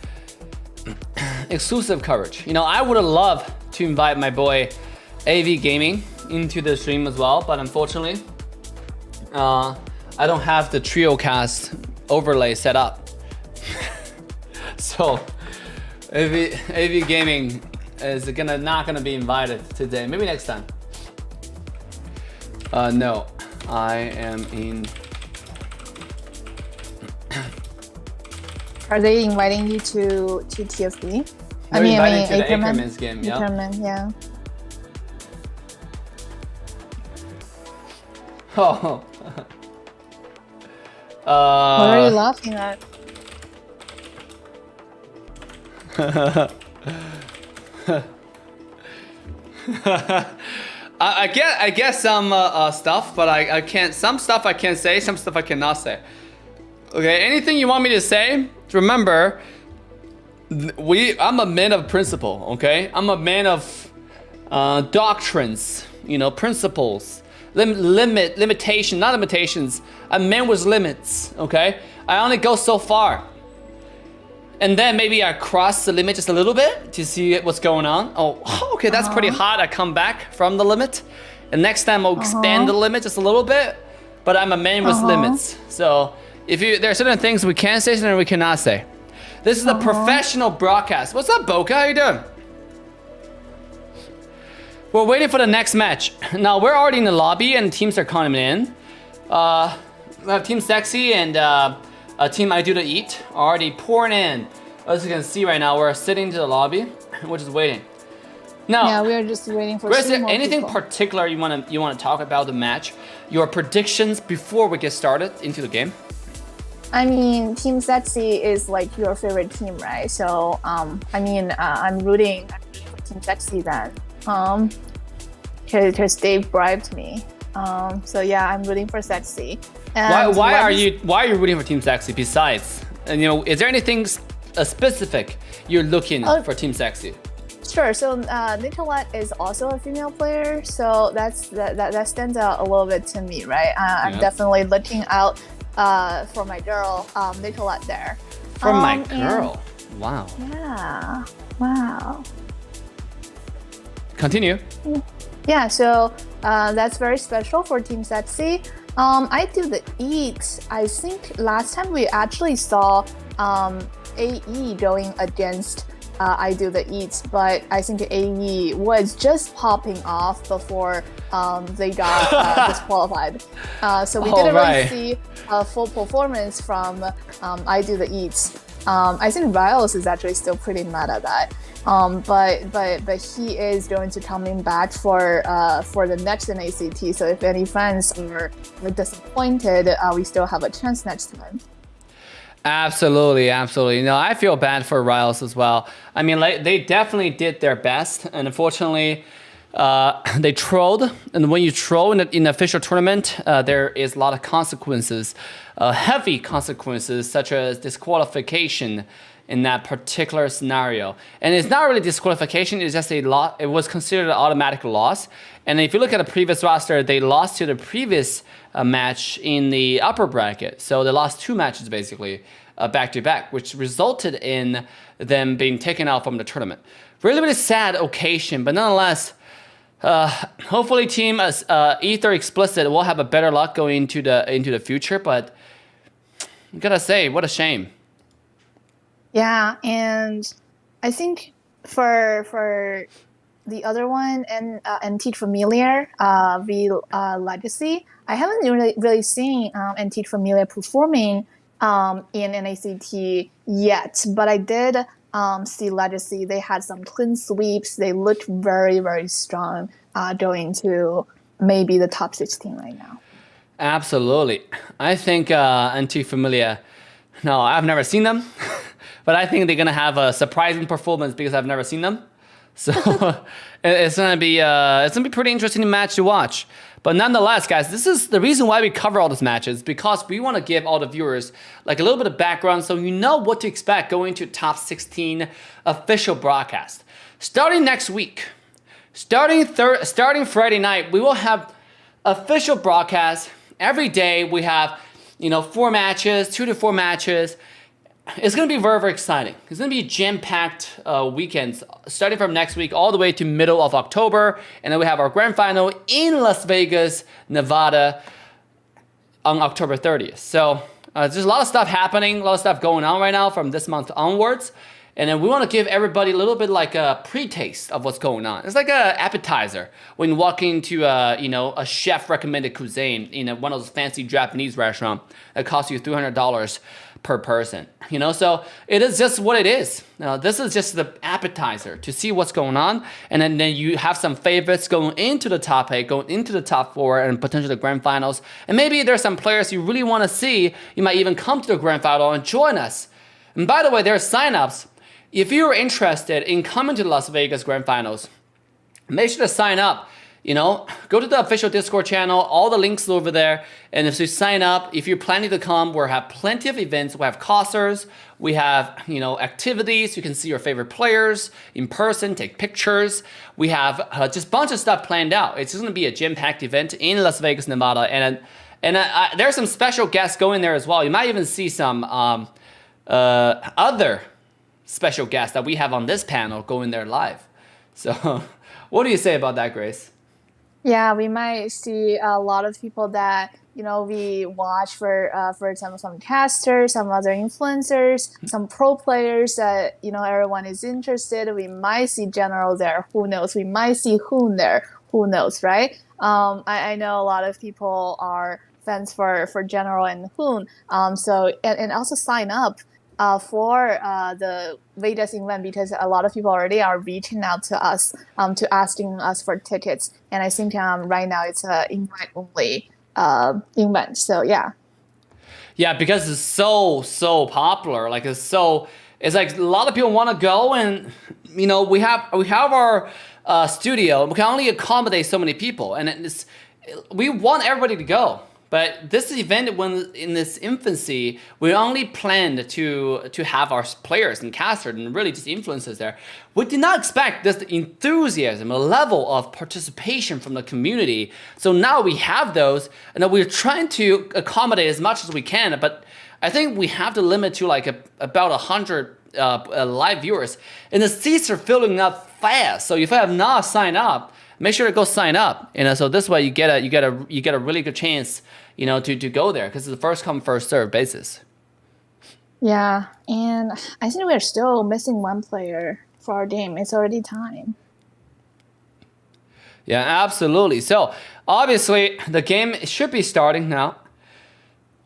Exclusive coverage. You know, I would have loved to invite my boy AV Gaming into the stream as well, but unfortunately, I don't have the TrioCast overlay set up. So, AV Gaming is not gonna be invited today. Maybe next time. No, I am in. Are they inviting you to TFD? They're invited to the Ackerman's game, yeah. Ackerman, yeah. Oh. What are you laughing at? I guess some stuff, but I can't. Some stuff I can say, some stuff I cannot say. Okay, anything you want me to say? Remember, I'm a man of principle. Okay, I'm a man of doctrines. You know, principles, limitation, not limitations. A man with limits. Okay, I only go so far. And then maybe I cross the limit just a little bit to see what's going on. Oh, okay, that's pretty hot. I come back from the limit. And next time I'll expand the limit just a little bit. But I'm a man with limits. So there are certain things we can say, certain we cannot say. This is a professional broadcast. What's up, Boca? How you doing? We're waiting for the next match. Now, we're already in the lobby and teams are coming in. We have Team Sexi and Team I Do The Eat already pouring in. As you can see right now, we're sitting to the lobby. We're just waiting. Now, Yeah, we are just waiting for. Grace, is some there more anything people. particular you wanna talk about the match? Your predictions before we get started into the game? I mean, Team Sexy is like your favorite team, right? So, I mean, I'm rooting for Team Sexy then, because Dave bribed me. So yeah, I'm rooting for Sexy. And Why are you rooting for Team Sexy besides? And is there anything specific you're looking for Team Sexy? Sure. So Nicolette is also a female player, so that stands out a little bit to me, right? I'm definitely looking out for my girl, Nicolette there. For my girl. Wow. Yeah. Wow. Continue. Yeah. So that's very special for Team Sexy. I do the eat. I think last time we actually saw AE going against I do the eats, but I think AE was just popping off before they got disqualified. So we didn't really see a full performance from I do the eats. I think Riles is actually still pretty mad at that. But he is going to coming back for the next NACT. So if any fans are disappointed, we still have a chance next time. Absolutely. No, I feel bad for Riles as well. I mean, they definitely did their best, and unfortunately, they trolled. And when you troll in an official tournament, there is a lot of consequences, heavy consequences, such as disqualification in that particular scenario. And it's not really disqualification, it's just a loss. It was considered an automatic loss. And if you look at the previous roster, they lost to the previous match in the upper bracket. So they lost 2 matches basically back to back, which resulted in them being taken out from the tournament. Really, really sad occasion, but nonetheless, hopefully Team Ether Explicit will have a better luck going into the future. But I gotta say, what a shame. Yeah, and I think for the other one and Antique Familiar, the Legacy, I haven't really seen Antique Familiar performing in NACT yet, but I did see Legacy. They had some clean sweeps. They looked very, very strong going to maybe the top 16 right now. Absolutely. I think Antique Familiar, no, I've never seen them, but I think they're going to have a surprising performance because I've never seen them. So it's gonna be pretty interesting match to watch. But nonetheless, guys, this is the reason why we cover all these matches, because we want to give all the viewers like a little bit of background so you know what to expect going to top 16 official broadcast. Starting next week, starting Friday night, we will have official broadcast every day. We have 4 matches, 2 to 4 matches. It's going to be very, very exciting. It's going to be jam-packed weekends starting from next week all the way to middle of October. And then we have our grand final in Las Vegas, Nevada on October 30th. So there's a lot of stuff happening, a lot of stuff going on right now from this month onwards. And then we want to give everybody a little bit like a pre-taste of what's going on. It's like an appetizer when you walk into a chef-recommended cuisine in one of those fancy Japanese restaurants that costs you $300 per person. So it is just what it is. This is just the appetizer to see what's going on, and then you have some favorites going into the top 8, going into the top 4, and potentially the grand finals. And maybe there's some players you really want to see. You might even come to the grand final and join us. And by the way, there are signups. If you're interested in coming to the Las Vegas grand finals, make sure to sign up. Go to the official Discord channel, all the links over there. And if you sign up, if you're planning to come, we'll have plenty of events. We have costers, we have, activities. You can see your favorite players in person, take pictures. We have just a bunch of stuff planned out. It's just gonna be a jam-packed event in Las Vegas, Nevada. And there's some special guests going there as well. You might even see some other special guests that we have on this panel going there live. So what do you say about that, Grace? Yeah, we might see a lot of people that we watch for example, some casters, some other influencers, some pro players that everyone is interested. We might see General there. Who knows? We might see Hoon there. Who knows, right? I know a lot of people are fans for General and Hoon. So and also sign up. for the Vegas event because a lot of people already are reaching out to us to asking us for tickets, and I think right now it's a invite only event. So yeah. Yeah, because it's so popular. Like it's like a lot of people want to go, and you know we have our studio. We can only accommodate so many people, and we want everybody to go. But this event, when in its infancy, we only planned to have our players and casters and really just influencers there. We did not expect this enthusiasm, a level of participation from the community. So now we have those, and we're trying to accommodate as much as we can. But I think we have to limit to like about 100 live viewers, and the seats are filling up fast. So if I have not signed up, make sure to go sign up. You know, so this way you get a really good chance, you know, to go there because it's a first come first serve basis. Yeah, and I think we're still missing one player for our game. It's already time. Yeah, absolutely. So obviously the game should be starting now.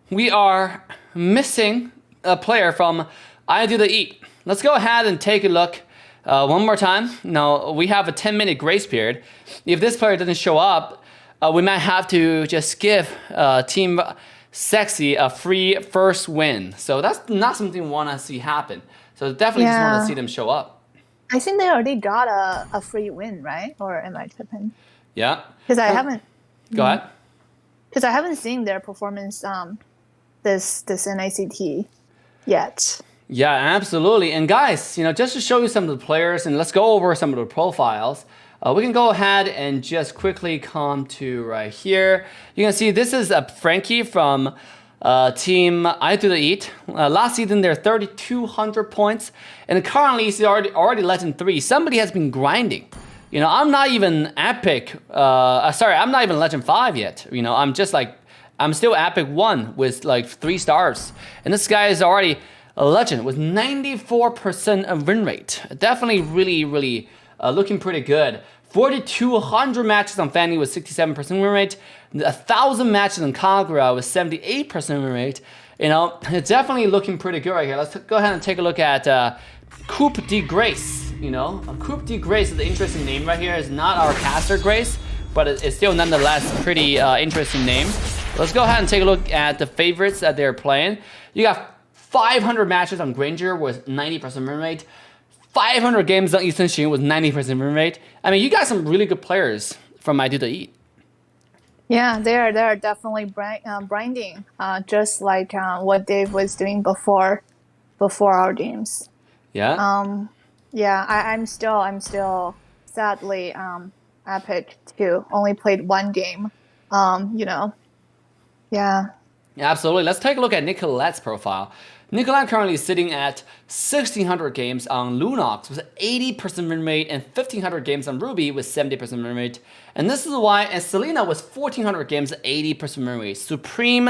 We are missing a player from I Do the Eat. Let's go ahead and take a look one more time. Now we have a 10-minute grace period. If this player doesn't show up, we might have to just give Team Sexy a free first win. So that's not something we want to see happen. So definitely just want to see them show up. I think they already got a free win, right? Or am I tripping? Yeah. Because I haven't. Go ahead. Because I haven't seen their performance this NACT yet. Yeah, absolutely. And guys, you know, just to show you some of the players, and let's go over some of the profiles. We can go ahead and just quickly come to right here. You can see this is Frankie from Team I Do the Eat. Last season, they're 3,200 points, and currently he's already Legend 3. Somebody has been grinding. You know, I'm not even Epic. Sorry, I'm not even Legend 5 yet. You know, I'm still Epic 1 with like 3 stars, and this guy is already a legend with 94% of win rate. Definitely really looking pretty good. 4,200 matches on Fanny with 67% win rate. 1,000 matches on Kagura with 78% win rate. You know, it's definitely looking pretty good right here. Let's go ahead and take a look at Coupe de Grace. You know, Coupe de Grace is an interesting name right here. It's not our caster Grace, but it's still nonetheless a pretty interesting name. Let's go ahead and take a look at the favorites that they're playing. You got 500 matches on Granger with 90% win rate. 500 games on Eastern Shin with 90% win rate. I mean, you got some really good players from I Do the Eat. Yeah, they are definitely grinding, just like what Dave was doing before our games. Yeah. Yeah, I'm still sadly Epic 2. Only played one game. You know. Yeah. Absolutely. Let's take a look at Nicolette's profile. Nicolette currently is sitting at 1,600 games on Lunox with 80% win rate and 1,500 games on Ruby with 70% win rate. And this is why, and Selena was 1,400 games, 80% win rate. Supreme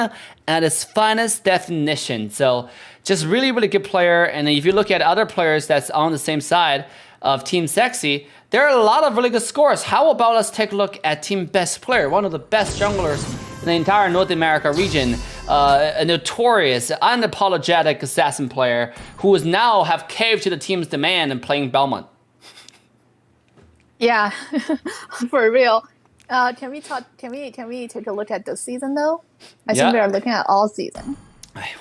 at its finest definition. So just really good player. And if you look at other players that's on the same side of Team Sexy, there are a lot of really good scores. How about let's take a look at Team Best Player, one of the best junglers in the entire North America region, a notorious, unapologetic assassin player who is now have caved to the team's demand and playing Belmont. Yeah, for real. Can we take a look at this season though? I think we are looking at all season.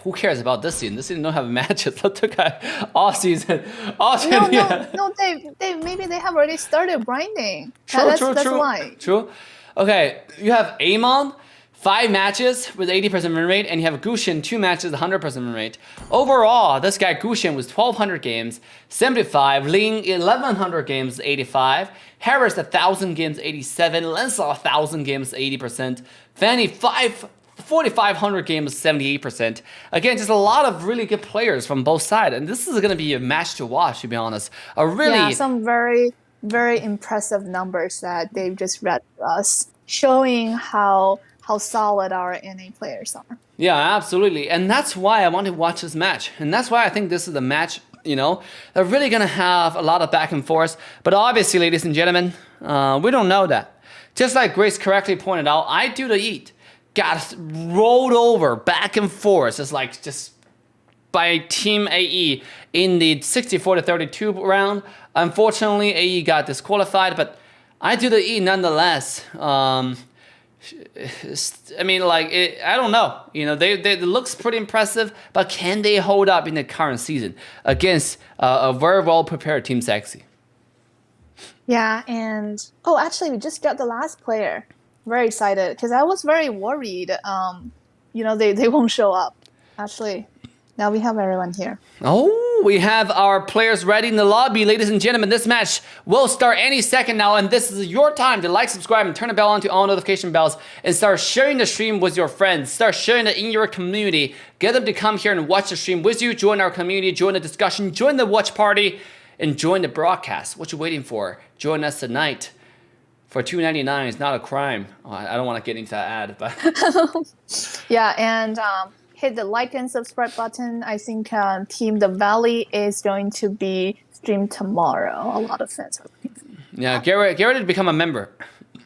Who cares about this season? This season don't have matches. Let's look at all season. No, Dave, maybe they have already started grinding. That's why. True. Okay, you have Amon, 5 matches with 80% win rate, and you have Gushin, 2 matches, 100% win rate. Overall, this guy Gushin was 1,200 games, 75. Ling, 1,100 games, 85. Harris, 1,000 games, 87. Lenslaw, 1,000 games, 80%. Fanny, 4,500 games, 78%. Again, just a lot of really good players from both sides, and this is going to be a match to watch, to be honest. Some very impressive numbers that they've just read to us, showing how solid our NA players are. Yeah, absolutely. And that's why I want to watch this match. And that's why I think this is the match, you know, they're really going to have a lot of back and forth. But obviously, ladies and gentlemen, we don't know that. Just like Grace correctly pointed out, I Do the Eat got rolled over back and forth. It's like just by Team AE in the 64-32 round. Unfortunately, AE got disqualified, but I do the E nonetheless. I mean, like, I don't know. You know, they it looks pretty impressive, but can they hold up in the current season against a very well prepared Team Sexi? Yeah, and actually, we just got the last player. Very excited because I was very worried. You know, they won't show up. Actually, now we have everyone here. Oh, we have our players ready in the lobby. Ladies and gentlemen, this match will start any second now, and this is your time to like, subscribe, and turn the bell on to all notification bells, and start sharing the stream with your friends. Start sharing it in your community. Get them to come here and watch the stream with you. Join our community, join the discussion, join the watch party, and join the broadcast. What you waiting for? Join us tonight. For $2.99 is not a crime. Oh, I don't want to get into that ad, but Yeah, and hit the like and subscribe button. I think Team The Valley is going to be streamed tomorrow. A lot of fans are looking for it. Yeah, get ready to become a member.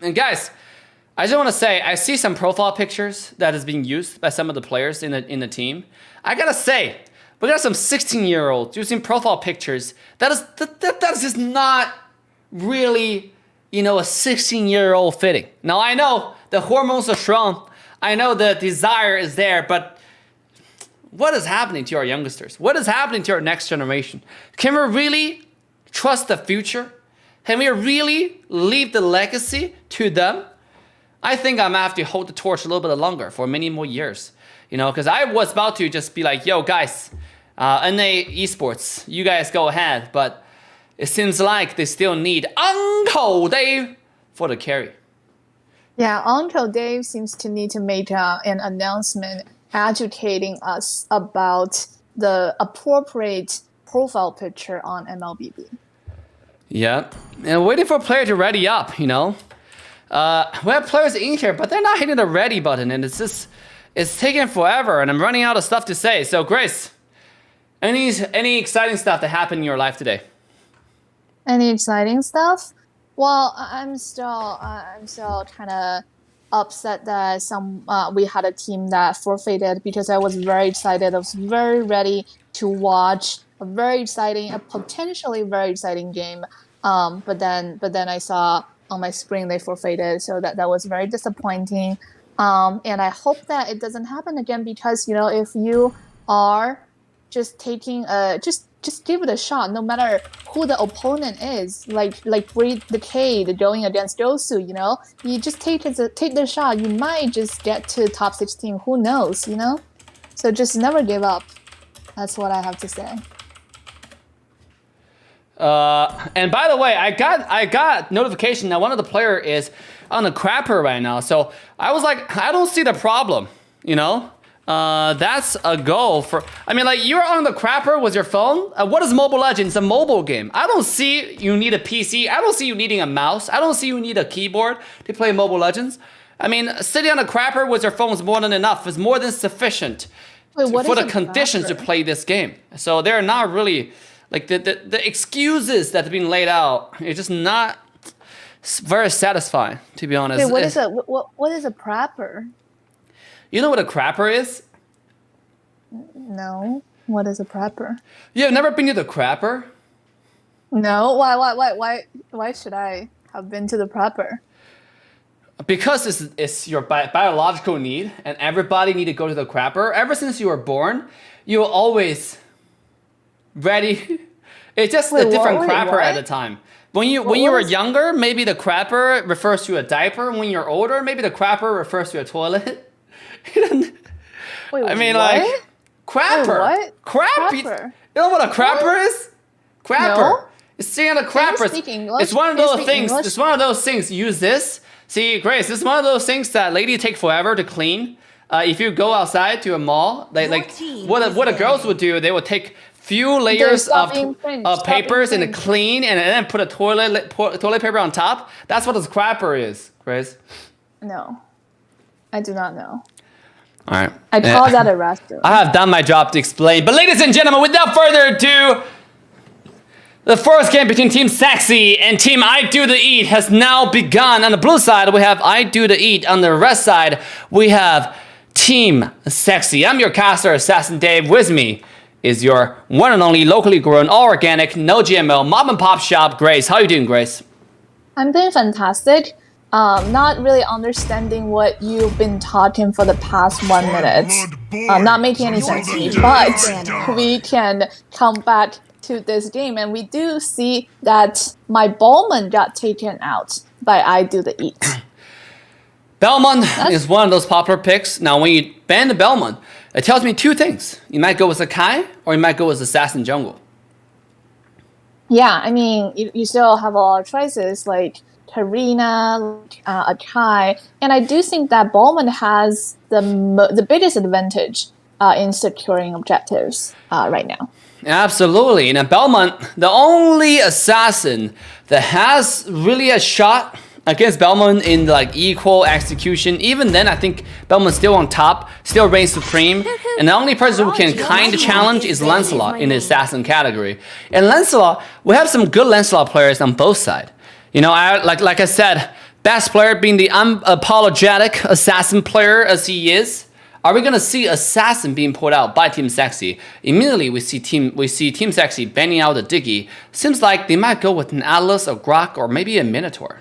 And guys, I just want to say, I see some profile pictures that is being used by some of the players in the team. I gotta say, we got some 16-year-olds using profile pictures. That is just not really, you know, a 16-year-old fitting. Now, I know the hormones are strong. I know the desire is there, but what is happening to our youngsters? What is happening to our next generation? Can we really trust the future? Can we really leave the legacy to them? I think I'm gonna have to hold the torch a little bit longer for many more years. You know, because I was about to just be like, yo, guys, NA Esports, you guys go ahead, but it seems like they still need Uncle Dave for the carry. Yeah, Uncle Dave seems to need to make an announcement educating us about the appropriate profile picture on MLBB. Yeah, and waiting for a player to ready up, you know. We have players in here, but they're not hitting the ready button, and it's taking forever, and I'm running out of stuff to say. So, Grace, any exciting stuff that happened in your life today? Any exciting stuff? Well, I'm still kind of upset that we had a team that forfeited because I was very excited. I was very ready to watch a potentially very exciting game. But then I saw on my screen they forfeited, so that was very disappointing. And I hope that it doesn't happen again because, you know, if you are just taking just give it a shot, no matter who the opponent is. Like Breed Decade going against GOSU, you know, you just take the shot. You might just get to top 16. Who knows, you know? So just never give up. That's what I have to say. And by the way, I got notification that one of the player is on the crapper right now. So I was like, I don't see the problem, you know? That's a goal for, I mean, like, you're on the crapper with your phone. What is Mobile Legends? It's a mobile game. I don't see you need a PC. I don't see you needing a mouse. I don't see you need a keyboard to play Mobile Legends. I mean, sitting on a crapper with your phone is more than enough. It's more than sufficient for the conditions to play this game. So they're not really, like, the excuses that have been laid out, it's just not very satisfying, to be honest. Wait, what is a prepper? You know what a crapper is? No. What is a prepper? You have never been to the crapper? No. Why should I have been to the prepper? Because it's your biological need, and everybody need to go to the crapper. Ever since you were born, you were always ready. It's just a different crapper at the time. When you were younger, maybe the crapper refers to a diaper. When you're older, maybe the crapper refers to a toilet. Wait, I mean, what? like, crapper. Wait, what? Crapper. You know what a crapper is? Crapper. No. It's seeing a crapper. It's one of those things. It's one of those things. Use this. See, Grace, this is one of those things that ladies take forever to clean. If you go outside to a mall, what the girls would do, they would take few layers of papers and clean, and then put a toilet paper on top. That's what this crapper is, Grace. No, I do not know. All right. I call that a restaurant. I have done my job to explain. But ladies and gentlemen, without further ado, the first game between Team Sexi and Team I Do The Eat has now begun. On the blue side, we have I Do The Eat. On the red side, we have Team Sexi. I'm your caster, Assassin Dave. With me is your one and only locally grown, all organic, no GMO, mom and pop shop, Grace. How are you doing, Grace? I'm doing fantastic. Not really understanding what you've been talking for the past 1 minute. Not making any sense to me, but we can come back to this game and we do see that my Bowman got taken out by I Do The Eat. Bellman is one of those popular picks. Now, when you ban the Bellman, it tells me two things. You might go with Sakai or you might go with Assassin Jungle. Yeah, I mean, you still have a lot of choices like Karina, Akai, and I do think that Bowman has the biggest advantage in securing objectives right now. Absolutely. And Belmont, the only assassin that has really a shot against Belmont in like equal execution. Even then, I think Belmont's still on top, still reigns supreme. And the only person who can kind of challenge is Lancelot in the assassin category. And Lancelot, we have some good Lancelot players on both sides. You know, like I said, best player being the unapologetic assassin player as he is. Are we gonna see Assassin being pulled out by Team Sexi? Immediately we see Team Sexi banning out the Diggy. Seems like they might go with an Atlas, a Grok, or maybe a Minotaur.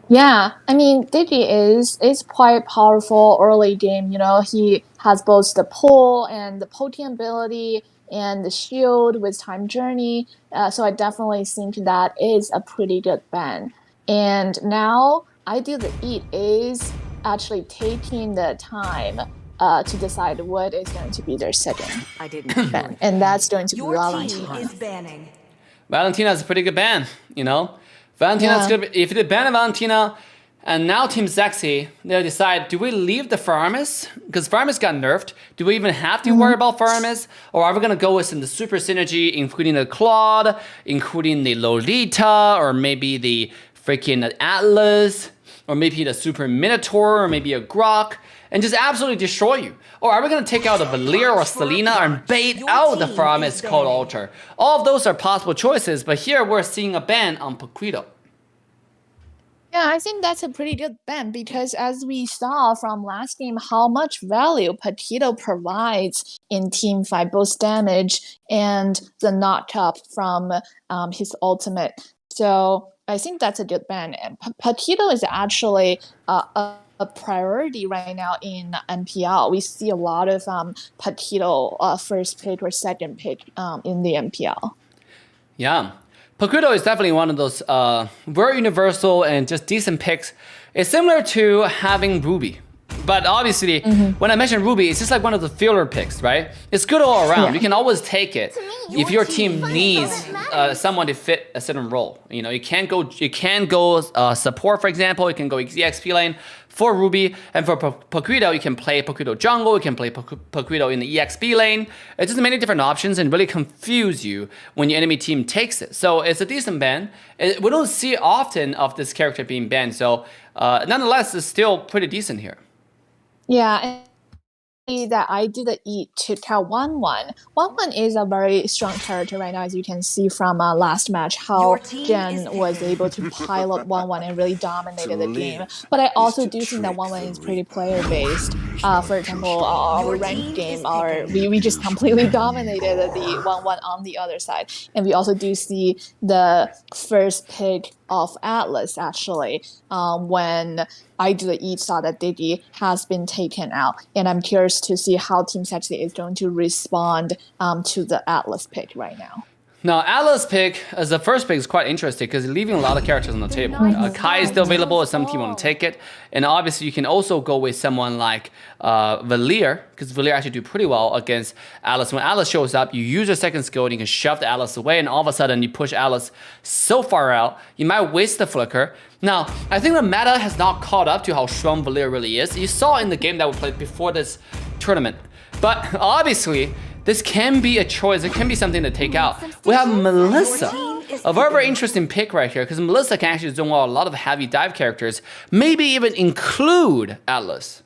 Yeah, I mean, Diggy is quite powerful early game. You know, he has both the pull and the potent ability and the shield with Time Journey. So I definitely think that is a pretty good ban. And now I Do The Eat is actually taking the time to decide what is going to be their second I didn't. ban, and that's going to be Your team Valentina. is banning. Valentina's a pretty good ban, you know? Valentina's good. If they ban Valentina, and now Team Sexy, they'll decide, do we leave the Faramis? Because Faramis got nerfed. Do we even have to worry about Faramis? Or are we going to go with some the super synergy, including the Claude, including the Lolita, or maybe the freaking Atlas, or maybe the Super Minotaur, or maybe a Grok, and just absolutely destroy you? Or are we going to take out a Valir or Selena and bait out the Faramis Cold Altar? All of those are possible choices, but here we're seeing a ban on Paquito. Yeah, I think that's a pretty good ban because as we saw from last game, how much value Petito provides in team fight, both damage and the knock-up from his ultimate. So I think that's a good ban. And Petito is actually a priority right now in MPL. We see a lot of Petito first pick or second pick in the MPL. Yeah. Paquito is definitely one of those very universal and just decent picks. It's similar to having Ruby. But obviously, when I mention Ruby, it's just like one of the filler picks, right? It's good all around. You can always take it if your team needs someone to fit a certain role. You know, you can go support, for example. You can go EXP lane for Ruby, and for Paquito, you can play Paquito jungle. You can play Paquito in the EXP lane. It's just many different options and really confuse you when your enemy team takes it. So it's a decent ban. We don't see often of this character being banned. So nonetheless, it's still pretty decent here. Yeah, and that I Do The Eat to count 1-1. 1-1 is a very strong character right now, as you can see from last match, how Jen was able to pilot 1-1 and really dominated the game. But I also do think that 1-1 is pretty player-based. For example, our ranked game, we just completely dominated the 1-1 on the other side. And we also do see the first pick of Atlas, actually, when I Do The Eat saw that Diggy has been taken out. And I'm curious to see how Team Sexy is going to respond to the Atlas pick right now. Now, Atlas pick as the first pick is quite interesting because leaving a lot of characters on the table. Kai is still available if some team want to take it. And obviously, you can also go with someone like Valir, because Valir actually do pretty well against Atlas. When Atlas shows up, you use your second skill and you can shove the Atlas away, and all of a sudden, you push Atlas so far out, you might waste the flicker. Now, I think the meta has not caught up to how strong Valir really is. You saw in the game that we played before this tournament. But obviously, this can be a choice. It can be something to take out. We have Melissa, a very, very interesting pick right here, because Melissa can actually zone out a lot of heavy dive characters, maybe even include Atlas.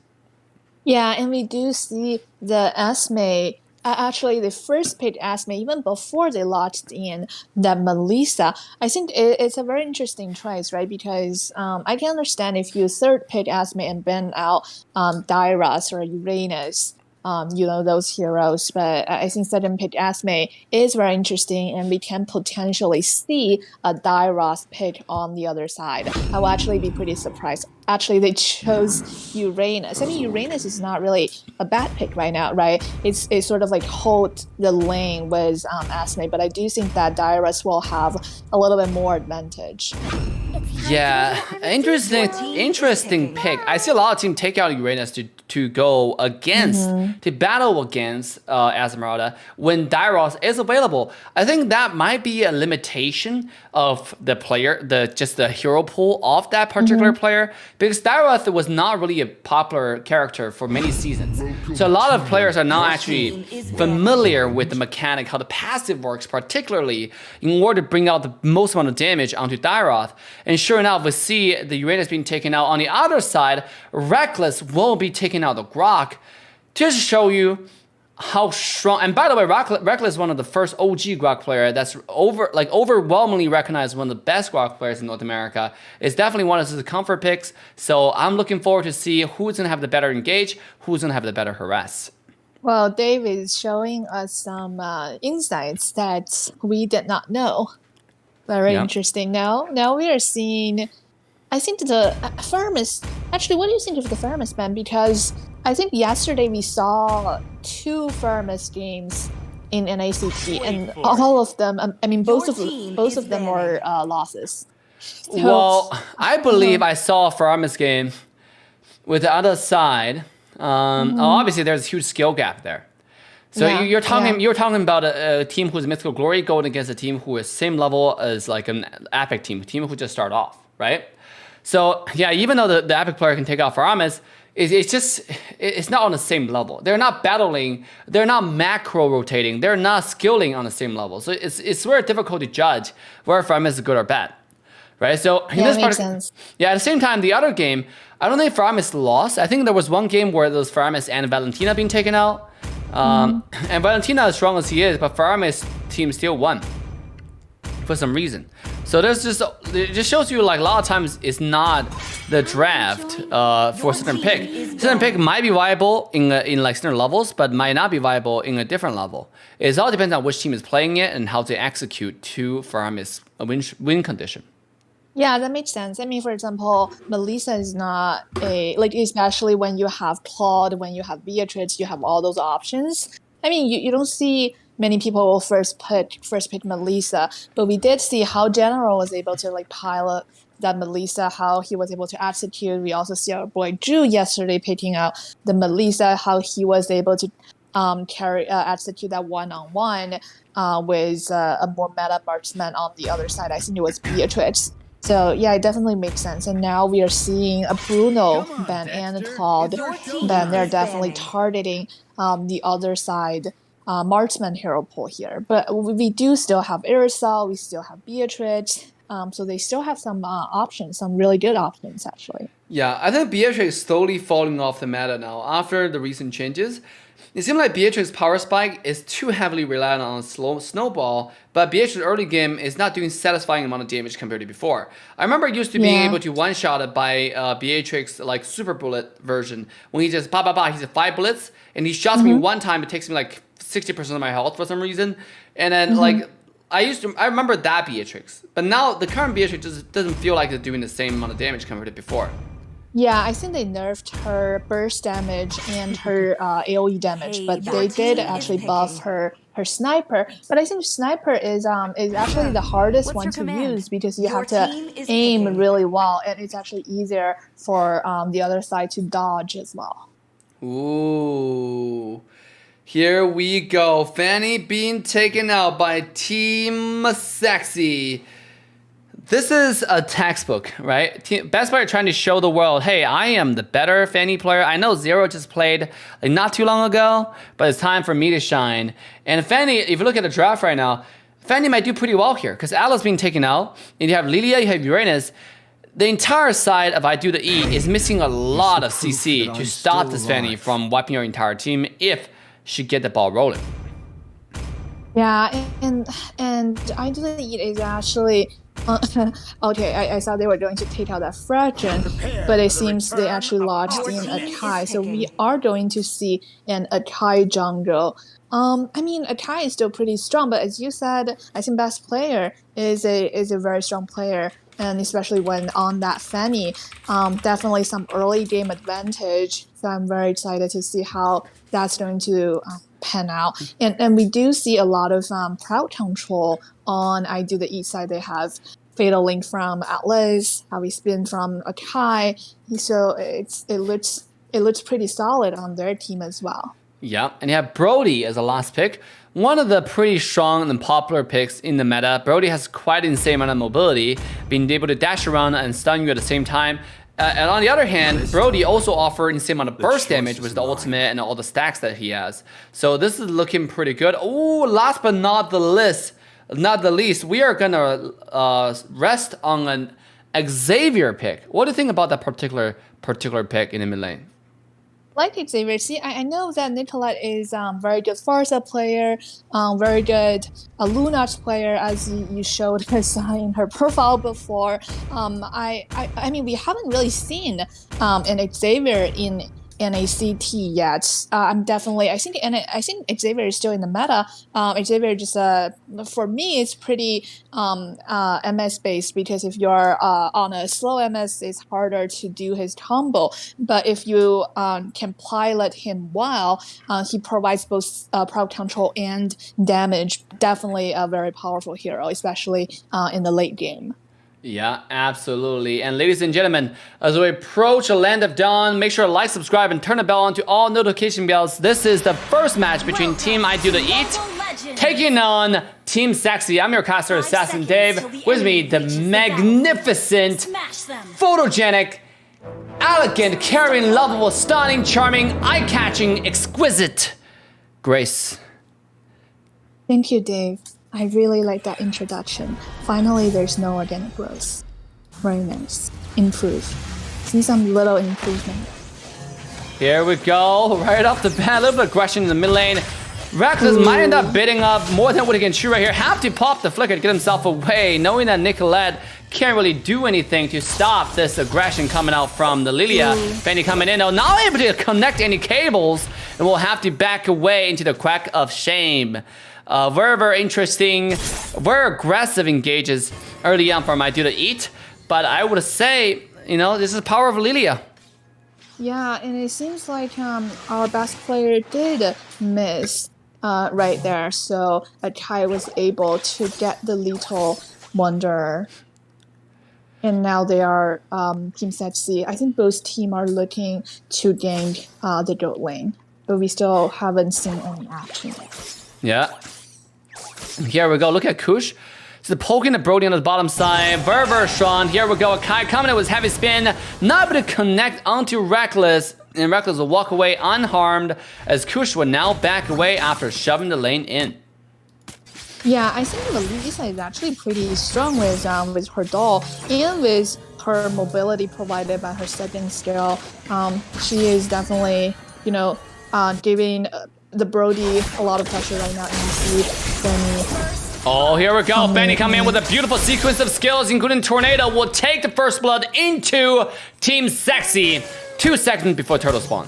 Yeah, and we do see the Esme, actually the first pick Esme, even before they locked in that Melissa. I think it's a very interesting choice, right? Because I can understand if you third pick Esme and ban out Dairas or Uranus, those heroes. But I think second pick Asme is very interesting, and we can potentially see a Dairos pick on the other side. I will actually be pretty surprised. Actually, they chose Uranus. I mean, Uranus is not really a bad pick right now, right? It's sort of like hold the lane with Asme, but I do think that Dairos will have a little bit more advantage. Yeah, interesting pick. I see a lot of teams take out Uranus to go against, to battle against Esmeralda when Dairos is available. I think that might be a limitation of the player, just the hero pool of that particular player, because Dairos was not really a popular character for many seasons. So a lot of players are not actually familiar with the mechanic, how the passive works, particularly in order to bring out the most amount of damage onto Dairos. And sure enough, we see the Uranus being taken out. On the other side, Reckless will be taking out the Grok, just to show you how strong. And by the way, Reckless is one of the first OG Grok player that's overwhelmingly recognized one of the best Grok players in North America. It's definitely one of his comfort picks. So I'm looking forward to see who's gonna have the better engage, who's gonna have the better harass. Well, Dave is showing us some insights that we did not know. Very interesting. Now we are seeing, I think the Firmus. Actually, what do you think of the Firmus ban? Because I think yesterday we saw 2 Firmus games in NACT, and all of them. I mean, both of them were losses. So, Well, I believe I saw a Firmus game with the other side. Obviously, there's a huge skill gap there. So you're talking about a team who's Mythical Glory going against a team who is same level as like an Epic team, a team who just start off, right? So yeah, even though the Epic player can take out Faramis, it's not on the same level. They're not battling, they're not macro rotating, they're not skilling on the same level. So it's very difficult to judge where Faramis is good or bad, right? So in this makes sense. Yeah, at the same time, the other game, I don't think Faramis lost. I think there was one game where there was Faramis and Valentina being taken out. And Valentina, as strong as he is, but Faramis team still won for some reason. So it just shows you like a lot of times it's not the draft for certain pick. Certain pick might be viable in like certain levels, but might not be viable in a different level. It all depends on which team is playing it and how they execute to Faramis win condition. Yeah, that makes sense. I mean, for example, Melissa is not especially when you have Claude, when you have Beatrice, you have all those options. I mean, you don't see many people will first pick Melissa, but we did see how General was able to like pilot that Melissa, how he was able to execute. We also see our boy Drew yesterday picking out the Melissa, how he was able to execute that one-on-one with a more meta marksman on the other side. I think it was Beatrice. So yeah, it definitely makes sense. And now we are seeing a Bruno ban and a Claude ban. They're definitely targeting the other side marksman hero pool here. But we do still have Irisol, we still have Beatrice. So they still have some options, some really good options actually. Yeah, I think Beatrix is slowly falling off the meta now after the recent changes. It seems like Beatrix's power spike is too heavily reliant on snowball, but Beatrix's early game is not doing satisfying amount of damage compared to before. I remember used to being able to one-shot it by Beatrix like super bullet version when he just he's at 5 bullets and he shots me one time, it takes me like 60% of my health for some reason, and then like I remember that Beatrix, but now the current Beatrix just doesn't feel like it's doing the same amount of damage compared to before. Yeah, I think they nerfed her burst damage and her AoE damage, but they did actually buff her sniper. But I think sniper is actually the hardest one to use because you have to aim really well, and it's actually easier for the other side to dodge as well. Ooh. Here we go. Fanny being taken out by Team Sexi. This is a textbook, right? Best Player trying to show the world, hey, I am the better Fanny player. I know Zero just played like not too long ago, but it's time for me to shine. And Fanny, if you look at the draft right now, Fanny might do pretty well here because Alice being taken out, and you have Lilia, you have Uranus. The entire side of I do the E is missing a lot of CC to stop this Fanny from wiping your entire team if she get the ball rolling. Yeah, and I do the E is actually Okay, I thought they were going to take out that fraction, but it seems they actually lodged in Akai. So we are going to see an Akai jungle. I mean, Akai is still pretty strong, but as you said, I think best player is a very strong player, and especially when on that Fanny, definitely some early game advantage. So I'm very excited to see how that's going to pan out. And we do see a lot of crowd control on I Do the East side. They have Fatal Link from Atlas, Heavy Spin from Akai. So it looks pretty solid on their team as well. Yeah, and you have Brody as a last pick. One of the pretty strong and popular picks in the meta. Brody has quite an insane amount of mobility, being able to dash around and stun you at the same time. And on the other hand, Brody also offers insane amount of burst damage with the ultimate and all the stacks that he has. So this is looking pretty good. Oh, last but not the least, we are gonna rest on an Xavier pick. What do you think about that particular pick in the mid lane? Like Xavier, see, I know that Nicolette is very good Farsa player, very good Lunax player, as you showed us in her profile before. I mean, we haven't really seen an Xavier in NACT yet. I think Xavier is still in the meta. Xavier just for me it's pretty MS based, because if you're on a slow MS, it's harder to do his combo. But if you can pilot him well, he provides both crowd control and damage. Definitely a very powerful hero, especially in the late game. Yeah, absolutely. And ladies and gentlemen, as we approach the land of dawn, make sure to like, subscribe, and turn the bell on to all notification bells. This is the first match between Team I Do The Eat taking on Team Sexi. I'm your caster, Assassin Dave. With me, the magnificent, photogenic, elegant, caring, lovable, stunning, charming, eye-catching, exquisite Grace. Thank you, Dave. I really like that introduction. Finally, there's no organic growth. Very nice. Improve. See some little improvement. Here we go. Right off the bat, a little bit of aggression in the mid lane. Reckless might end up bidding up more than what he can chew right here. Have to pop the flicker to get himself away, knowing that Nicolette can't really do anything to stop this aggression coming out from the Lilia. Fanny coming in, though, not able to connect any cables, and will have to back away into the crack of shame. Very interesting, very aggressive engages early on from I Do The Eat, but I would say, this is the power of Lilia. Yeah, and it seems like our best player did miss right there, so Akai was able to get the Little Wanderer. And now they are Team Sexi. I think both teams are looking to gank the goat lane, but we still haven't seen any action. Yeah. Here we go. Look at Kush. So poking the Brody on the bottom side. Very strong. Here we go. Akai coming in with heavy spin. Not able to connect onto Reckless. And Reckless will walk away unharmed, as Kush will now back away after shoving the lane in. Yeah, I think the Lisa is actually pretty strong with her doll and with her mobility provided by her second skill. She is definitely, giving the Brody a lot of pressure right now, and you see Benny. Oh, here we go. Benny coming in with a beautiful sequence of skills, including Tornado, will take the first blood into Team Sexi 2 seconds before turtle spawn.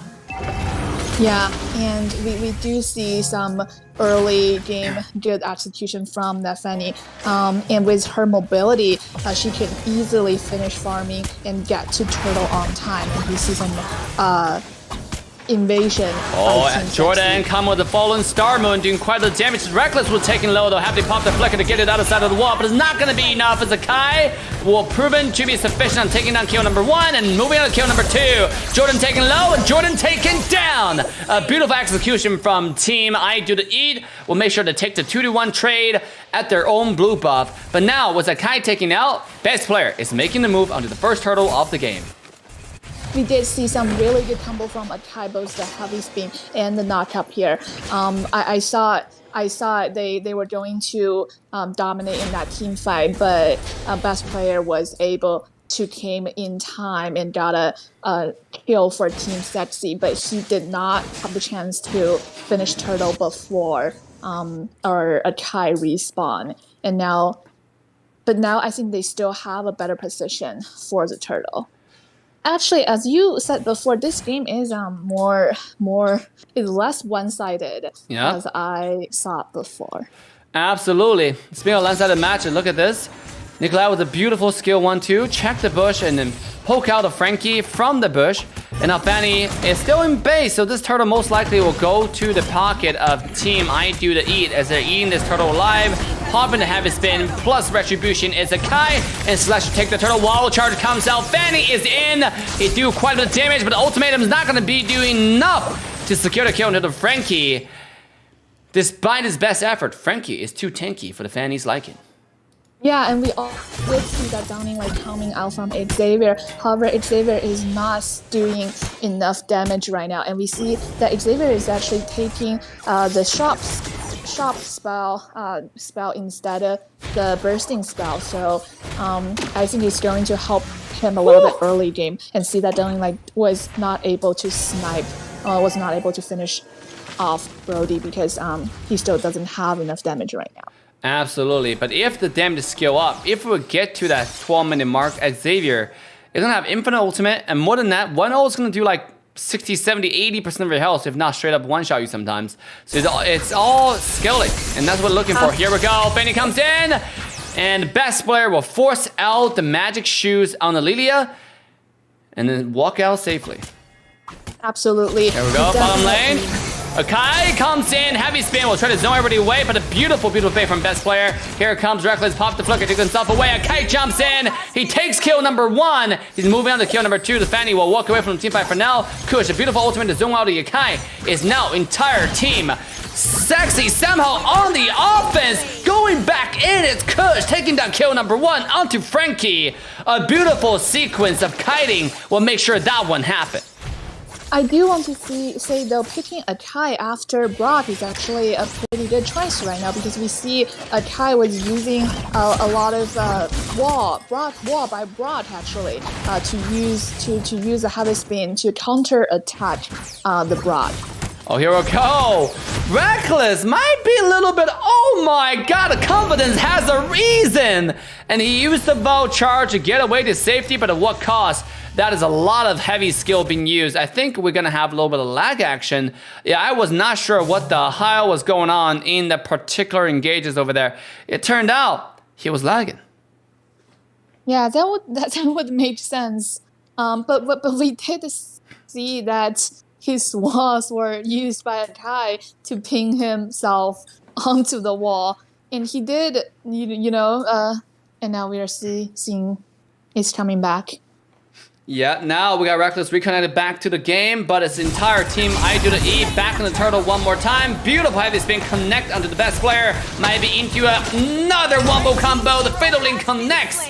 Yeah, and we do see some early game good execution from that Fanny. And with her mobility, she can easily finish farming and get to turtle on time. And we see some invasion. Oh, and Jordan come with the fallen Star Moon, doing quite a bit of damage. Reckless will take in low, though. Have to pop the flicker to get it out of side of the wall, but it's not going to be enough, as Akai will proven to be sufficient on taking down kill number 1 and moving on to kill number 2. Jordan taken low and Jordan taken down. A beautiful execution from Team I Do The Eat. Will make sure to take the 2-1 trade at their own blue buff. But now, with Akai taking out, best player is making the move onto the first turtle of the game. We did see some really good combo from Akai, both the heavy spin and the knockup here. I saw they were going to dominate in that team fight, but best player was able to came in time and got a kill for Team Sexi, but he did not have the chance to finish turtle before or Akai respawn. And now, but now I think they still have a better position for the turtle. Actually, as you said before, this game is less one-sided as I saw before. Absolutely. Speaking of one-sided matches, look at this. Nikolai with a beautiful skill 1-2, check the bush and then poke out a Frankie from the bush. And now Fanny is still in base, so this turtle most likely will go to the pocket of Team I Do to eat as they're eating this turtle alive. Pop in the heavy spin, plus retribution is a Kai, and Slash to take the turtle. Wall charge comes out. Fanny is in. He do quite a bit of damage, but the ultimatum is not going to be doing enough to secure the kill into the Frankie. Despite his best effort, Frankie is too tanky for the Fanny's liking. Yeah, and we all did see that downing like coming out from Xavier. However, Xavier is not doing enough damage right now, and we see that Xavier is actually taking the shop spell instead of the bursting spell. So I think it's going to help him a little bit early game, and see that downing like was not able to snipe, was not able to finish off Brody because he still doesn't have enough damage right now. Absolutely, but if the damage skill up, if we would get to that 12-minute mark, Xavier is gonna have infinite ultimate, and more than that, 1-0 is gonna do like 60, 70, 80% of your health, if not straight up one-shot you sometimes. So it's all scaling, and that's what we're looking for. Here we go, Fanny comes in, and best player will force out the magic shoes on the Lilia, and then walk out safely. Absolutely. Here we go, bottom lane. Akai comes in, heavy spin, will try to zone everybody away, but a beautiful, beautiful fake from best player. Here comes Reckless, pop the flicker, takes himself away. Akai jumps in, he takes kill number 1. He's moving on to kill number 2. The Fanny will walk away from the team fight for now. Kush, a beautiful ultimate to zone out to Akai, is now entire team. Sexy somehow on the offense, going back in, it's Kush taking down kill number 1 onto Frankie. A beautiful sequence of kiting will make sure that one happens. I do want to say though, picking Akai after Brock is actually a pretty good choice right now because we see Akai was using a lot of wall by Brock actually to use a heavy spin to counter attack the Brock. Oh, here we go. Reckless might be a little bit, oh my god, the confidence has a reason. And he used the bow charge to get away to safety, but at what cost? That is a lot of heavy skill being used. I think we're gonna have a little bit of lag action. Yeah, I was not sure what the hell was going on in the particular engages over there. It turned out he was lagging. Yeah, that would make sense. But we did see that his walls were used by Akai to ping himself onto the wall, and he did, you know. And now we are seeing it's coming back. Yeah, now we got Reckless reconnected back to the game, but its entire team, I Do to E, back on the turtle one more time. Beautiful heavy spin, connect onto the best player. Might be into another wombo combo. The Fatal Link connects.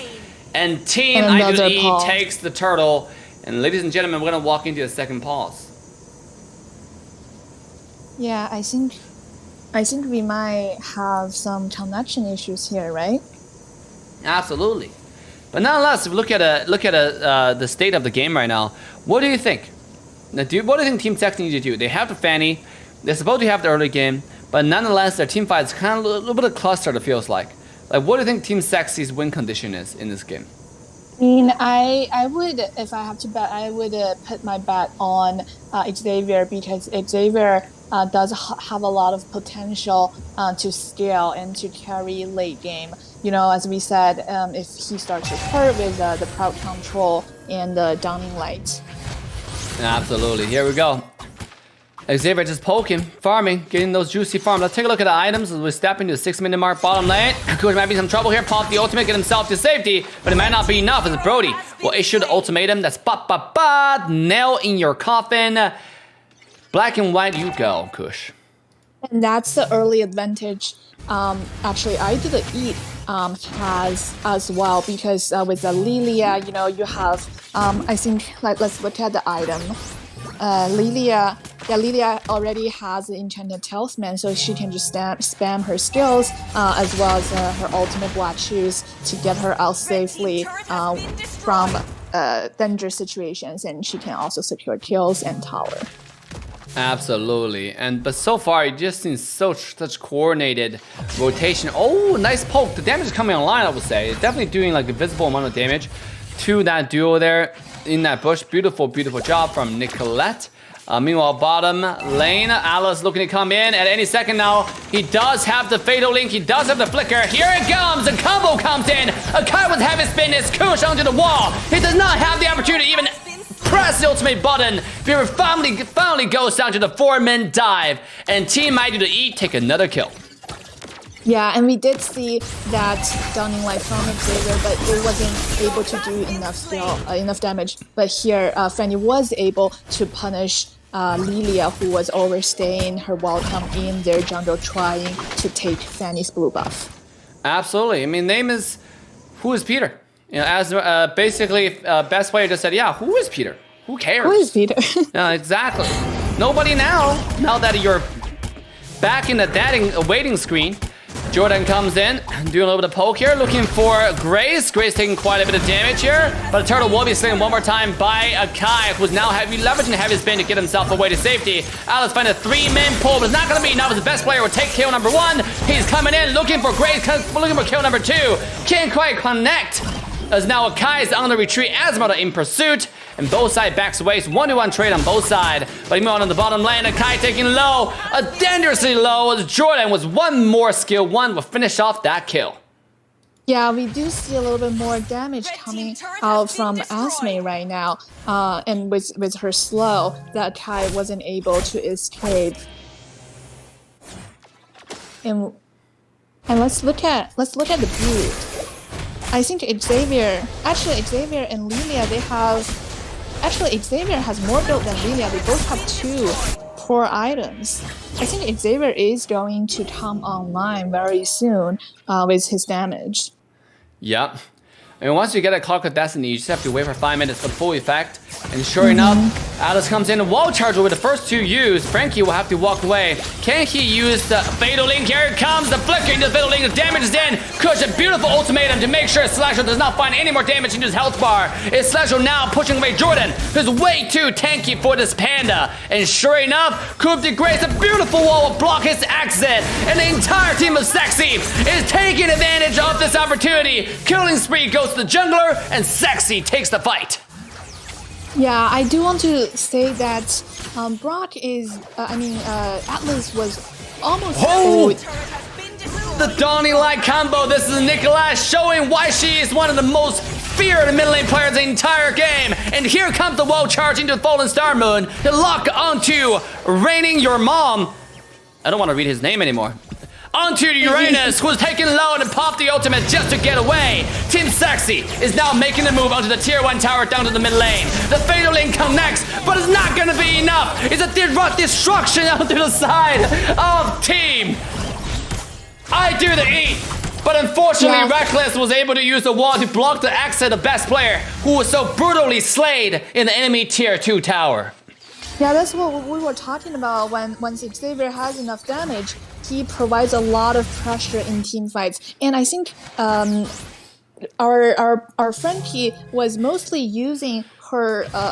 And team I Do to E takes the turtle. And ladies and gentlemen, we're gonna walk into a second pause. Yeah, I think we might have some connection issues here, right? Absolutely. But nonetheless, if we look at the state of the game right now, what do you think? Now, what do you think Team Sexi need to do? They have the Fanny, they're supposed to have the early game, but nonetheless, their team fight is kind of a little bit of clustered, it feels like. Like, what do you think Team Sexi's win condition is in this game? I mean, I would, if I have to bet, I would put my bet on Xavier because Xavier does have a lot of potential to scale and to carry late game. You know, as we said, if he starts to hurt with the crowd control and the downing light. Absolutely. Here we go. Xavier just poking, farming, getting those juicy farms. Let's take a look at the items as we step into the 6-minute mark. Bottom lane. Kush might be some trouble here. Pop the ultimate, get himself to safety, but it might not be enough as Brody will issue the ultimatum. That's nail in your coffin. Black and white, you go, Kush. And that's the early advantage. Actually, I Do to eat has as well because with the Lilia, you know, you have I think let's look at the item. Lilia already has the enchanted talisman, so she can just spam her skills as well as her ultimate black shoes to get her out safely from dangerous situations, and she can also secure kills and tower. Absolutely, but so far it just seems such coordinated rotation. Oh, nice poke. The damage is coming online, I would say. It's definitely doing like a visible amount of damage to that duo there in that bush. Beautiful, beautiful job from Nicolette. Meanwhile, bottom lane, Alice looking to come in at any second now. He does have the Fatal Link. He does have the Flicker. Here it comes. The combo comes in. Akai with heavy spin is Kush onto the wall. He does not have the opportunity to even press the ultimate button. Fear finally goes down to the 4-man dive. And Team ID to eat take another kill. Yeah, and we did see that Downing Light from Xavier, but it wasn't able to do enough damage. But here, Fanny was able to punish Lilia, who was overstaying her welcome in their jungle, trying to take Fanny's blue buff. Absolutely. I mean, name is who is Peter? You know, as basically, best player just said, yeah, who is Peter? Who cares? Who is Peter? Exactly. Nobody now. Now that you're back in the waiting screen. Jordan comes in, doing a little bit of poke here, looking for Grace. Grace taking quite a bit of damage here, but the turtle will be slain one more time by Akai, who's now leveraging heavy spin to get himself away to safety. Alice finds a 3-man pull, but it's not going to be enough as the best player will take kill number 1. He's coming in, looking for Grace, looking for kill number 2. Can't quite connect, as now Akai is on the retreat, Esmeralda in pursuit. And both sides backs away. It's 1-to-1 trade on both sides. But even on the bottom lane, Akai taking low. Dangerously low as Jordan was one more skill. One will finish off that kill. Yeah, we do see a little bit more damage coming out from Asme right now. And with her slow, that Akai wasn't able to escape. And let's look at the build. I think Xavier and Lilia, Xavier has more build than Lilia. They both have 2 core items. I think Xavier is going to come online very soon with his damage. Yep. I mean, once you get a Clock of Destiny, you just have to wait for 5 minutes for the full effect. And sure enough, Alice comes in, wall charge with the first 2 used. Frankie will have to walk away. Can he use the Fatal Link? Here it comes, the Flicker into the Fatal Link. The damage is in. Kush, a beautiful ultimatum to make sure Slasher does not find any more damage into his health bar. Is Slasher now pushing away Jordan, who's way too tanky for this Panda. And sure enough, Coup de Grace, a beautiful wall will block his exit. And the entire team of Sexi is taking advantage of this opportunity. Killing spree goes to the jungler, and Sexi takes the fight. Yeah, I do want to say that Brock is, Atlas was almost... The Donnie Light combo. This is Nicolette showing why she is one of the most feared mid lane players in the entire game. And here comes the wall charge into the Fallen Star Moon to lock onto Raining Your Mom. I don't want to read his name anymore. Onto Uranus, who's taking low and popped the ultimate just to get away. Team Sexi is now making the move onto the tier 1 tower down to the mid lane. The Fatal Link connects, but it's not gonna be enough. It's a destruction onto the side of Team I do the eat. But unfortunately, Reckless was able to use the wall to block the exit of the best player, who was so brutally slayed in the enemy tier 2 tower. Yeah, that's what we were talking about. Once Xavier has enough damage, he provides a lot of pressure in team fights. And I think our friend P was mostly using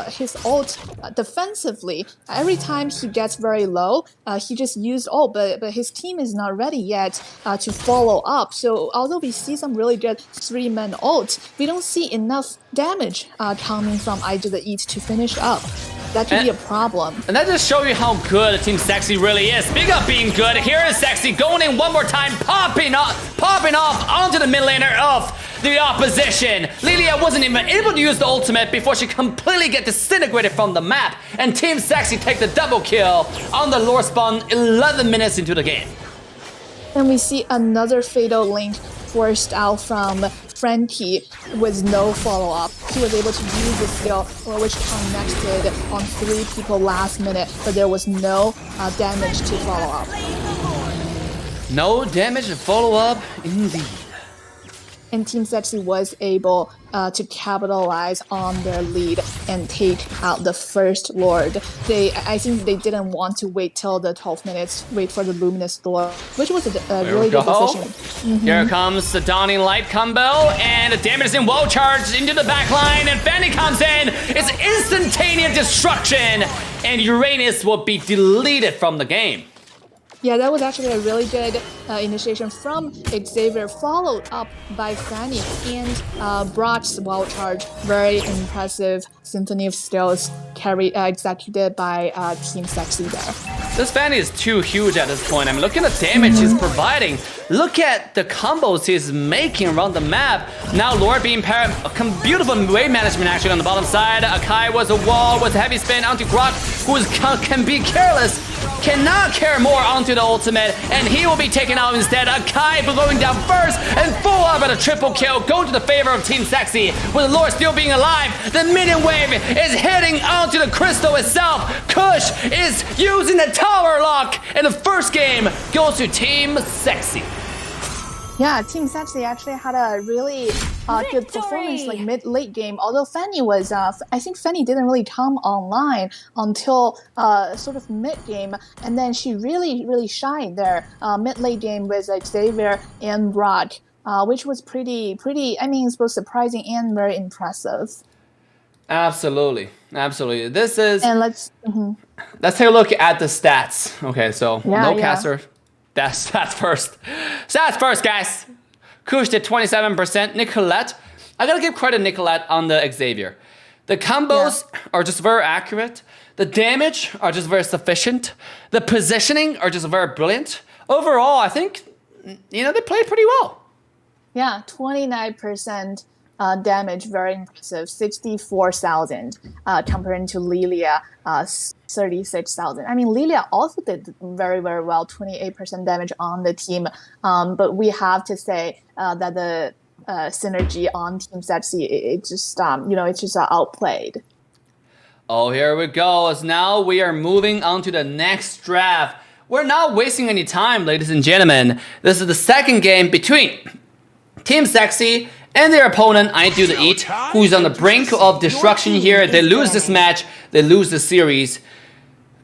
his ult defensively. Every time he gets very low, he just used ult, but his team is not ready yet to follow up. So although we see some really good 3-man ult, we don't see enough damage coming from I Do The Eat to finish up. That could be a problem. And that just shows you how good Team Sexi really is. Speaking of being good, here is Sexi going in one more time, popping off onto the mid laner of the opposition. Lilia wasn't even able to use the ultimate before she completely get disintegrated from the map. And Team Sexi take the double kill on the lore spawn 11 minutes into the game. And we see another Fatal Link forced out from Frankie with no follow-up. He was able to use the skill, which connected on 3 people last minute, but there was no damage to follow up. No damage to follow up, indeed. And Team Sexi was able to capitalize on their lead and take out the first Lord. I think they didn't want to wait till the 12 minutes, wait for the Luminous Lord, which was a really good decision. Here comes the Dawning Light combo, and the damage is in wall charge into the back line, and Fanny comes in. It's instantaneous destruction, and Uranus will be deleted from the game. Yeah, that was actually a really good initiation from Xavier, followed up by Fanny and Brock's wild charge. Very impressive symphony of skills executed by Team Sexy there. This Fanny is too huge at this point. I mean, look at the damage he's providing. Look at the combos he's making around the map. Now Lord being paired, beautiful wave management actually on the bottom side. Akai was a wall with a heavy spin onto Grok, who can be careless. Cannot care more onto the ultimate, and he will be taken out instead. Akai going down first, and full up at a triple kill, go to the favor of Team Sexy. With the Lord still being alive, the minion wave is hitting onto the crystal itself. Kush is using the tower lock, and the first game goes to Team Sexy. Yeah, Team Sexy actually had a really good performance like mid-late game. Although Fanny was, I think Fanny didn't really come online until sort of mid-game, and then she really shined there mid-late game with Xavier and Brock, which was pretty. I mean, it's both surprising and very impressive. Absolutely. This is. And let's take a look at the stats. Okay, so Yeah. caster. That's first. Stats first, guys. Kush did 27%. Nicolette. I gotta give credit to Nicolette on the Xavier. The combos are just very accurate. The damage are just very sufficient. The positioning are just very brilliant. Overall, I think, they played pretty well. Yeah, 29% damage, very impressive. 64,000 comparing to Lilia, 36,000. I mean, Lilia also did very well, 28% damage on the team. But we have to say that the synergy on Team Sexy, it just it's just outplayed. Oh, here we go. As now we are moving on to the next draft. We're not wasting any time, ladies and gentlemen. This is the second game between Team Sexy and their opponent, I Do The Eat, who's on the brink of destruction here. They lose this match, they lose the series.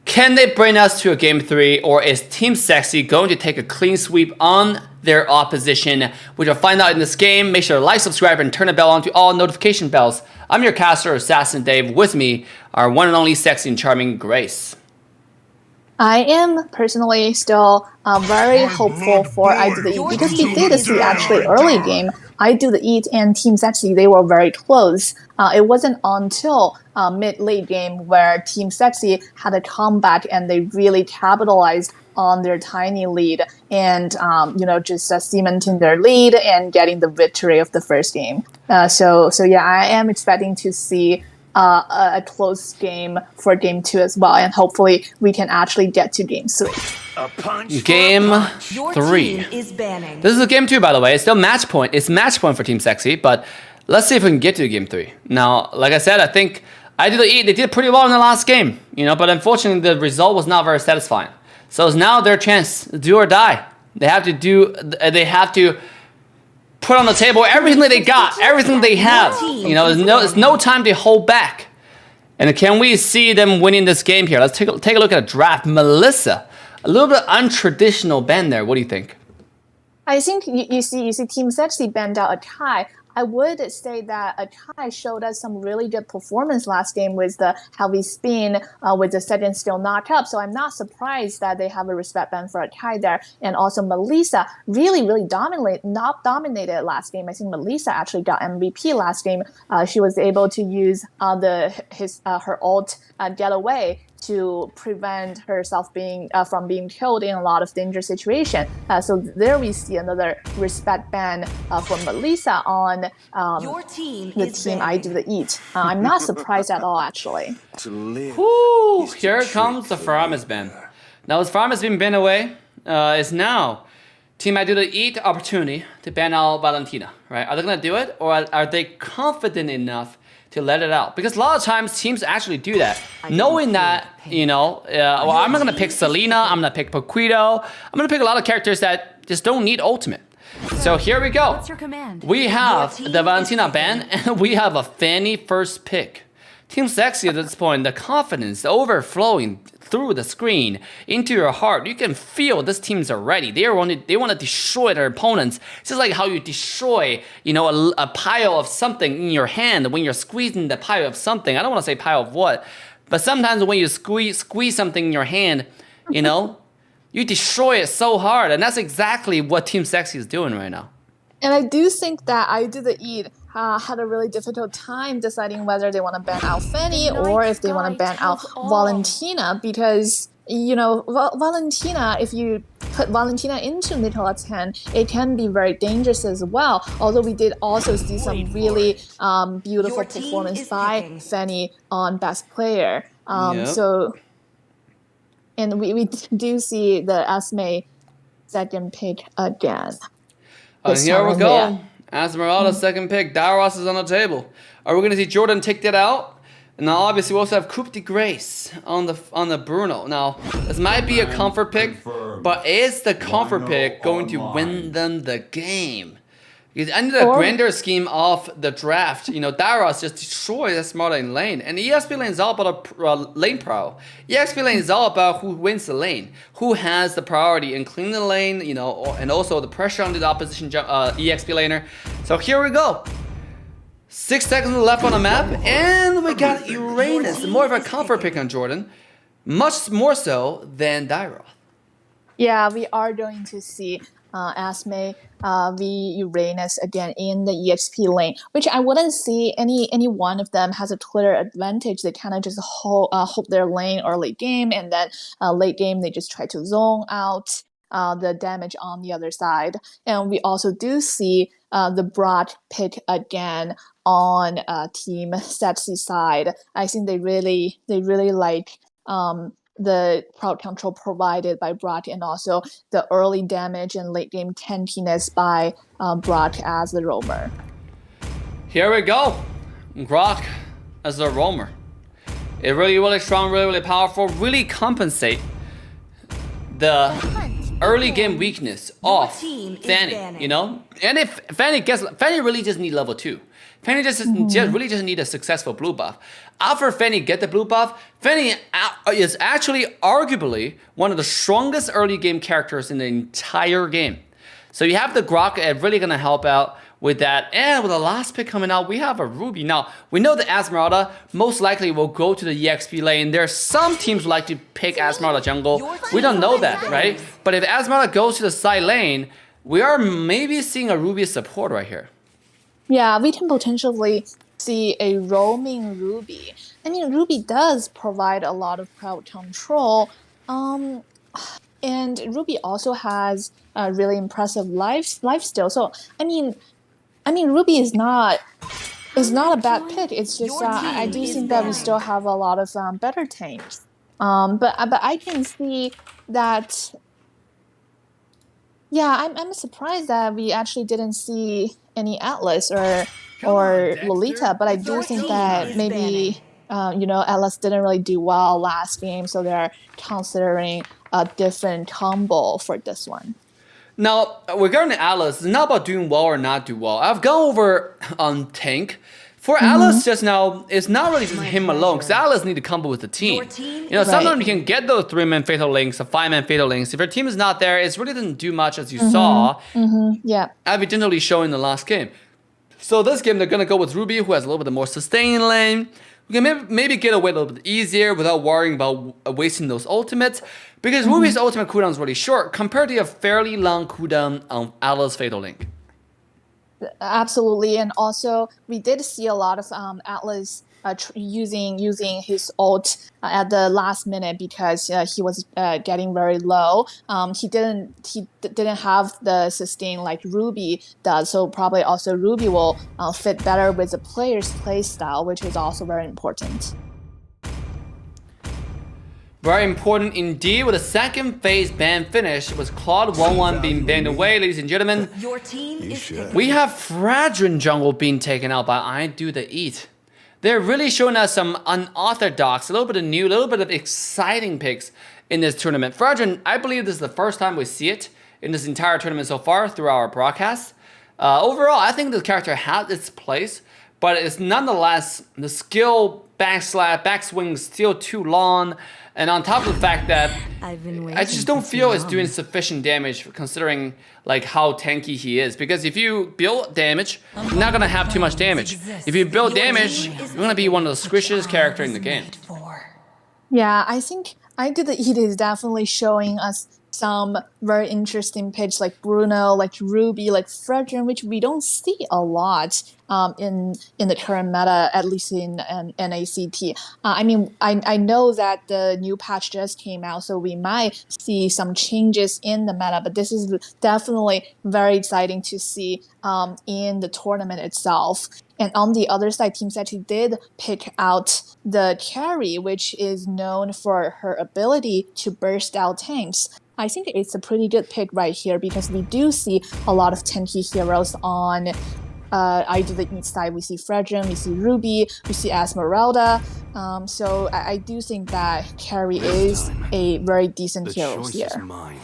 Can they bring us to a game 3, or is Team Sexy going to take a clean sweep on their opposition? Which we'll find out in this game. Make sure to like, subscribe, and turn the bell on to all notification bells. I'm your caster, Assassin Dave. With me, our one and only sexy and charming Grace. I am personally still very hopeful for I Do The Eat, because we did see actually early game. I Do The Eat and Team Sexy, they were very close. It wasn't until mid-late game where Team Sexy had a comeback and they really capitalized on their tiny lead and just cementing their lead and getting the victory of the first game. So yeah, I am expecting to see a close game for game 2 as well, and hopefully we can actually get to game 3. Game Your 3. team is banning. This is a game 2, by the way. It's still match point. It's match point for Team Sexy, but let's see if we can get to game 3. Now, like I said, I think I Do The Eat, they did pretty well in the last game, but unfortunately the result was not very satisfying. So it's now their chance, do or die. They have to put on the table everything that they got, everything they have. There's no time to hold back. And can we see them winning this game here? Let's take a look at a draft. Melissa, a little bit untraditional ban there. What do you think? I think you see Team Sexy banned out Akai. I would say that Akai showed us some really good performance last game with the heavy spin, with the second skill knockup. So I'm not surprised that they have a respect ban for Akai there. And also Melissa really dominated last game. I think Melissa actually got MVP last game. She was able to use her ult get away to prevent herself from being killed in a lot of dangerous situations. So there we see another respect ban for Melissa on Your team the is team banning. I Do The Eat. I'm not surprised at all, actually. Ooh, here comes the Faramis ban. Now, as Faramis being banned away, is now Team I Do The Eat opportunity to ban out Valentina, right? Are they going to do it, or are they confident enough to let it out? Because a lot of times teams actually do that, knowing that, I'm not going to pick Selena, I'm going to pick Paquito, I'm going to pick a lot of characters that just don't need ultimate. So here we go. What's your command? We have the Valentina ban, and we have a Fanny first pick. Team Sexi at this point, the confidence overflowing through the screen into your heart. You can feel this teams are ready. They want to destroy their opponents. It's just like how you destroy, a pile of something in your hand when you're squeezing the pile of something. I don't want to say pile of what, but sometimes when you squeeze something in your hand, you destroy it so hard, and that's exactly what Team Sexi is doing right now. And I do think that I Do The Eat had a really difficult time deciding whether they want to ban out Fanny or if they want to ban out Valentina, because Valentina, if you put Valentina into Nicolas' hand, it can be very dangerous as well. Although we did also see some really beautiful performance by Fanny on Best Player. So, and we do see the Esme second pick again. And here we go. Esmeralda's second pick. Daros is on the table. Are we going to see Jordan take that out? And now obviously we also have Coupe de Grace on the Bruno. Now, this might be a comfort pick, but is the comfort pick going to win them the game? Because under the grander scheme of the draft, Daros just destroys Esmeralda in lane. And EXP lane is all about lane pro. EXP lane is all about who wins the lane, who has the priority in cleaning the lane, and also the pressure on the opposition EXP laner. So here we go. 6 seconds left on the map, and we got Uranus, more of a comfort pick on Jordan, much more so than Daros. Yeah, we are going to see Esme v Uranus again in the EXP lane, which I wouldn't see any one of them has a clear advantage. They kind of just hold their lane early game, and then late game they just try to zone out the damage on the other side. And we also do see the broad pick again on Team Sexi side. I think they really like the crowd control provided by Brock, and also the early damage and late game tankiness by Brock as the roamer. Here we go. Brock as the roamer. It really strong, really powerful, really compensate the early game weakness of Fanny, And if Fanny really just need level 2. Fanny just need a successful blue buff. After Fanny get the blue buff, Fanny is actually arguably one of the strongest early game characters in the entire game. So you have the Grok really gonna help out with that. And with the last pick coming out, we have a Ruby. Now, we know that Esmeralda most likely will go to the EXP lane. There's some teams who like to pick Esmeralda jungle. We don't know that, right? But if Esmeralda goes to the side lane, we are maybe seeing a Ruby support right here. Yeah, we can potentially see a roaming Ruby. I mean, Ruby does provide a lot of crowd control. And Ruby also has a really impressive lifesteal. So, I mean, Ruby is not a bad pick. It's just I do think that we still have a lot of better tanks. But I can see that. Yeah, I'm surprised that we actually didn't see any Atlas or Lolita, but I do think that maybe Atlas didn't really do well last game, so they're considering a different combo for this one. Now, regarding Atlas, it's not about doing well or not do well. I've gone over on tank. For Atlas just now, it's not really just him alone, because Atlas need to combo with the team. Sometimes you can get those 3-man fatal links, or 5-man fatal links. If your team is not there, it really doesn't do much, as you saw. Yeah. Evidently shown in the last game. So this game, they're going to go with Ruby, who has a little bit more sustain lane. We can maybe get away a little bit easier without worrying about wasting those ultimates, because Ruby's ultimate cooldown is really short compared to a fairly long cooldown on Atlas fatal link. Absolutely, and also we did see a lot of Atlas using his ult at the last minute because he was getting very low. He didn't have the sustain like Ruby does, so probably also Ruby will fit better with the player's play style, which is also very important. Very important indeed. With the second phase ban finish, with Claude 1-1 being banned away, ladies and gentlemen. Your team is We have Fragile Jungle being taken out by I Do The Eat. They're really showing us some unorthodox, a little bit of new, a little bit of exciting picks in this tournament. Fragile, I believe this is the first time we see it in this entire tournament so far through our broadcast. Overall, I think this character has its place, but it's nonetheless, the skill backswing still too long. And on top of the fact that I just don't feel it's doing sufficient damage considering like how tanky he is. Because if you build damage, you're not gonna have too much damage. If you build damage, you're gonna be one of the squishiest characters in the game. Yeah, I think I Did the Eat is definitely showing us some very interesting picks like Bruno, like Ruby, like Fredrin, which we don't see a lot in the current meta, at least in NACT. I mean, I know that the new patch just came out, so we might see some changes in the meta, but this is definitely very exciting to see in the tournament itself. And on the other side, Team Sexi did pick out the carry, which is known for her ability to burst out tanks. I think it's a pretty good pick right here because we do see a lot of tanky heroes on either the east side. We see Fredrin, we see Ruby, we see Esmeralda. So I do think that carry is a very decent hero here.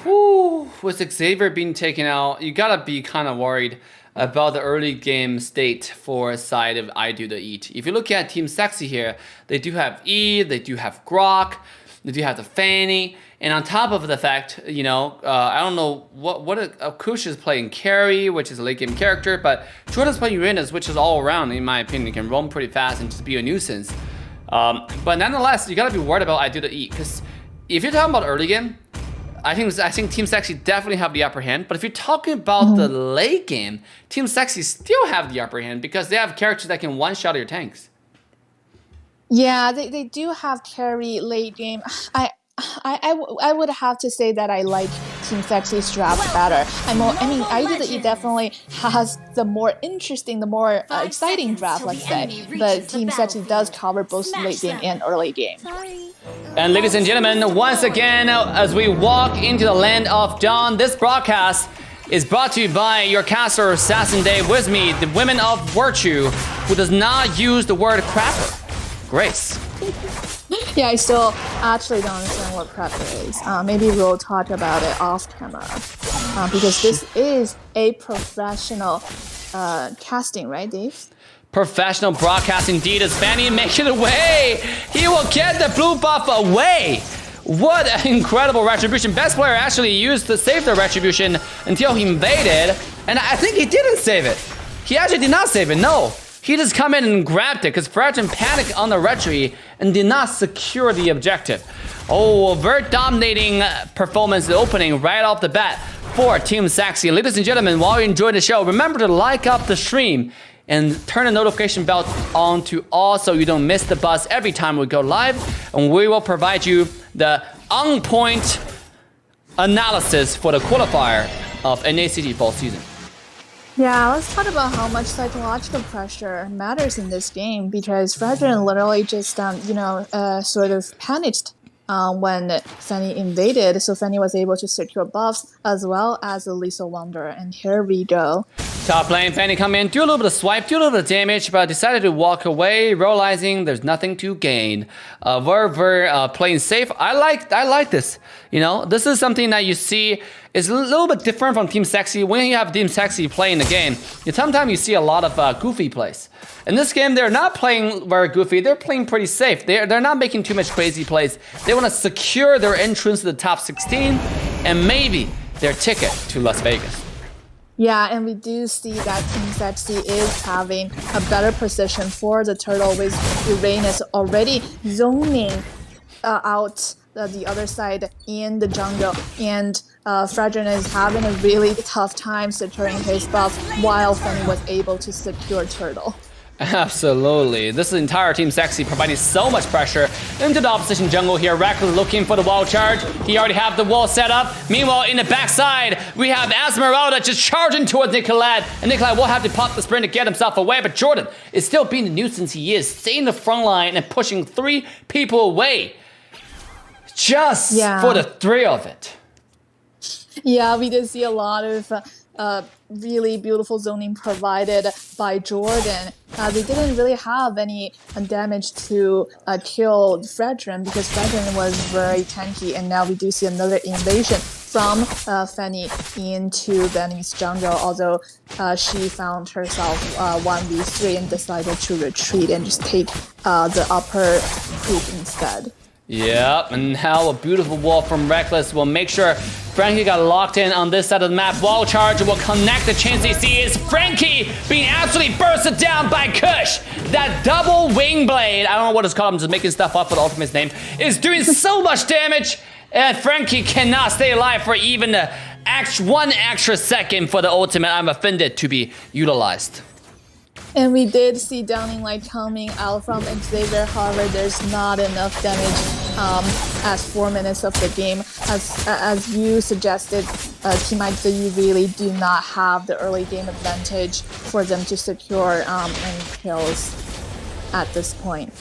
Ooh, with Xavier being taken out, you gotta be kind of worried about the early game state for side of I Do The Eat. If you look at Team Sexi here, they do have E, they do have Grok, they do have the Fanny, and on top of the fact, you know, I don't know what Kush is playing carry, which is a late game character, but Jordan's playing Uranus, which is all around, in my opinion, can roam pretty fast and just be a nuisance. But nonetheless, you gotta be worried about I Do The Eat, because if you're talking about early game, I think Team Sexi definitely have the upper hand. But if you're talking about the late game, Team Sexi still have the upper hand because they have characters that can one-shot your tanks. Yeah, they do have carry late game. I would have to say that I like Team Sexi's draft better. I mean, I Do The Eat definitely has the more interesting, the more exciting draft, let's say. But Team Sexi does cover both late game and early game. And ladies and gentlemen, once again, as we walk into the land of dawn, this broadcast is brought to you by your caster Assassin Day with me, the women of virtue, who does not use the word crapper. Grace. Yeah, I still actually don't understand what prepper is. Maybe we'll talk about it off camera. Because this is a professional casting, right, Dave? Professional broadcast indeed as Fanny making it away. He will get the blue buff away. What an incredible retribution. Best player actually used to save the retribution until he invaded. And I think he didn't save it. He actually did not save it, no. He just come in and grabbed it because Fredrin panicked on the retry and did not secure the objective. Oh, very dominating performance opening right off the bat for Team Sexi. Ladies and gentlemen, while you enjoy the show, remember to like up the stream and turn the notification bell on to all so you don't miss the buzz every time we go live. And we will provide you the on-point analysis for the qualifier of NACT fall season. Yeah, let's talk about how much psychological pressure matters in this game because Fredrin literally just, sort of panicked when Fanny invaded. So Fanny was able to secure buffs as well as a Lethal Wonder. And here we go. Top lane, Fanny come in, do a little bit of swipe, do a little bit of damage, but decided to walk away, realizing there's nothing to gain. We're playing safe. I like this. You know, this is something that you see is a little bit different from Team Sexi. When you have Team Sexi playing the game, sometimes you see a lot of goofy plays. In this game, they're not playing very goofy. They're playing pretty safe. They're not making too much crazy plays. They want to secure their entrance to the top 16 and maybe their ticket to Las Vegas. Yeah, and we do see that Team Sexi is having a better position for the turtle with Uranus already zoning out the other side in the jungle, and Fredrin is having a really tough time securing his buff while Fanny was able to secure turtle. Absolutely. This is entire Team Sexi providing so much pressure into the opposition jungle here. Reckless looking for the wall charge. He already have the wall set up. Meanwhile, in the backside, we have Esmeralda just charging towards Nicolette. And Nicolette will have to pop the sprint to get himself away. But Jordan is still being the nuisance he is, staying in the front line and pushing 3 people away. Just for the thrill of it. Yeah, we did see a lot of really beautiful zoning provided by Jordan. They didn't really have any damage to kill Fredrin because Fredrin was very tanky, and now we do see another invasion from Fanny into the enemy's jungle, although she found herself 1v3 and decided to retreat and just take the upper creep instead. Yep, and now a beautiful wall from Reckless will make sure Frankie got locked in on this side of the map. Wall charge will connect the chance he sees. Frankie being absolutely bursted down by Kush. That double wing blade, I don't know what it's called, I'm just making stuff up with Ultimate's name, is doing so much damage, and Frankie cannot stay alive for even one extra second for the ultimate I'm offended to be utilized. And we did see Downing Light coming out from Xavier, however, there's not enough damage as 4 minutes of the game. As you suggested, Team XZ really do not have the early game advantage for them to secure any kills at this point.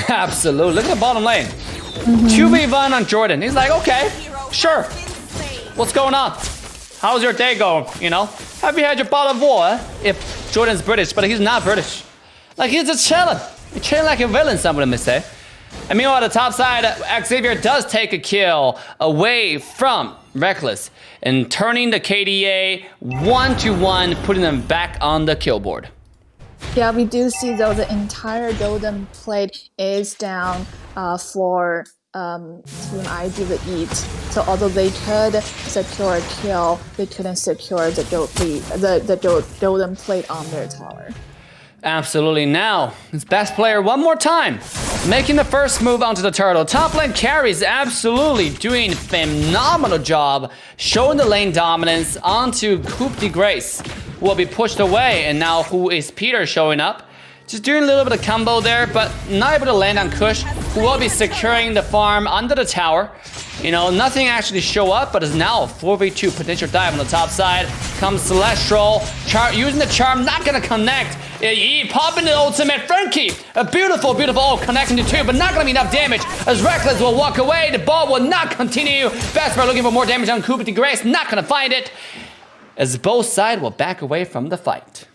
Absolutely. Look at the bottom lane. 2v1 on Jordan. He's like, okay, sure. What's going on? How's your day going? You know? Have you had your bottle of water? If Jordan's British, but he's not British. Like, he's just chilling. He's chilling like a villain, some would say. And meanwhile, on the top side, Xavier does take a kill away from Reckless and turning the KDA 1-1, putting them back on the kill board. Yeah, we do see though the entire golden plate is down for Team ID the Eat. So although they could secure a kill, they couldn't secure the golden plate on their tower. Absolutely. Now, his best player one more time, making the first move onto the turtle. Top lane carries absolutely doing a phenomenal job, showing the lane dominance onto Coupe de Grace, who will be pushed away. And now who is Peter showing up? Just doing a little bit of combo there, but not able to land on Kush, who will be securing the farm under the tower. You know, nothing actually show up, but is now a 4v2 potential dive on the top side. Comes Celestial, using the charm, not gonna connect. Popping the ultimate, Frankie, a beautiful, beautiful ult connecting to two, but not gonna be enough damage as Reckless will walk away. The ball will not continue. Vesper looking for more damage on Coupe de Grace, not gonna find it, as both sides will back away from the fight.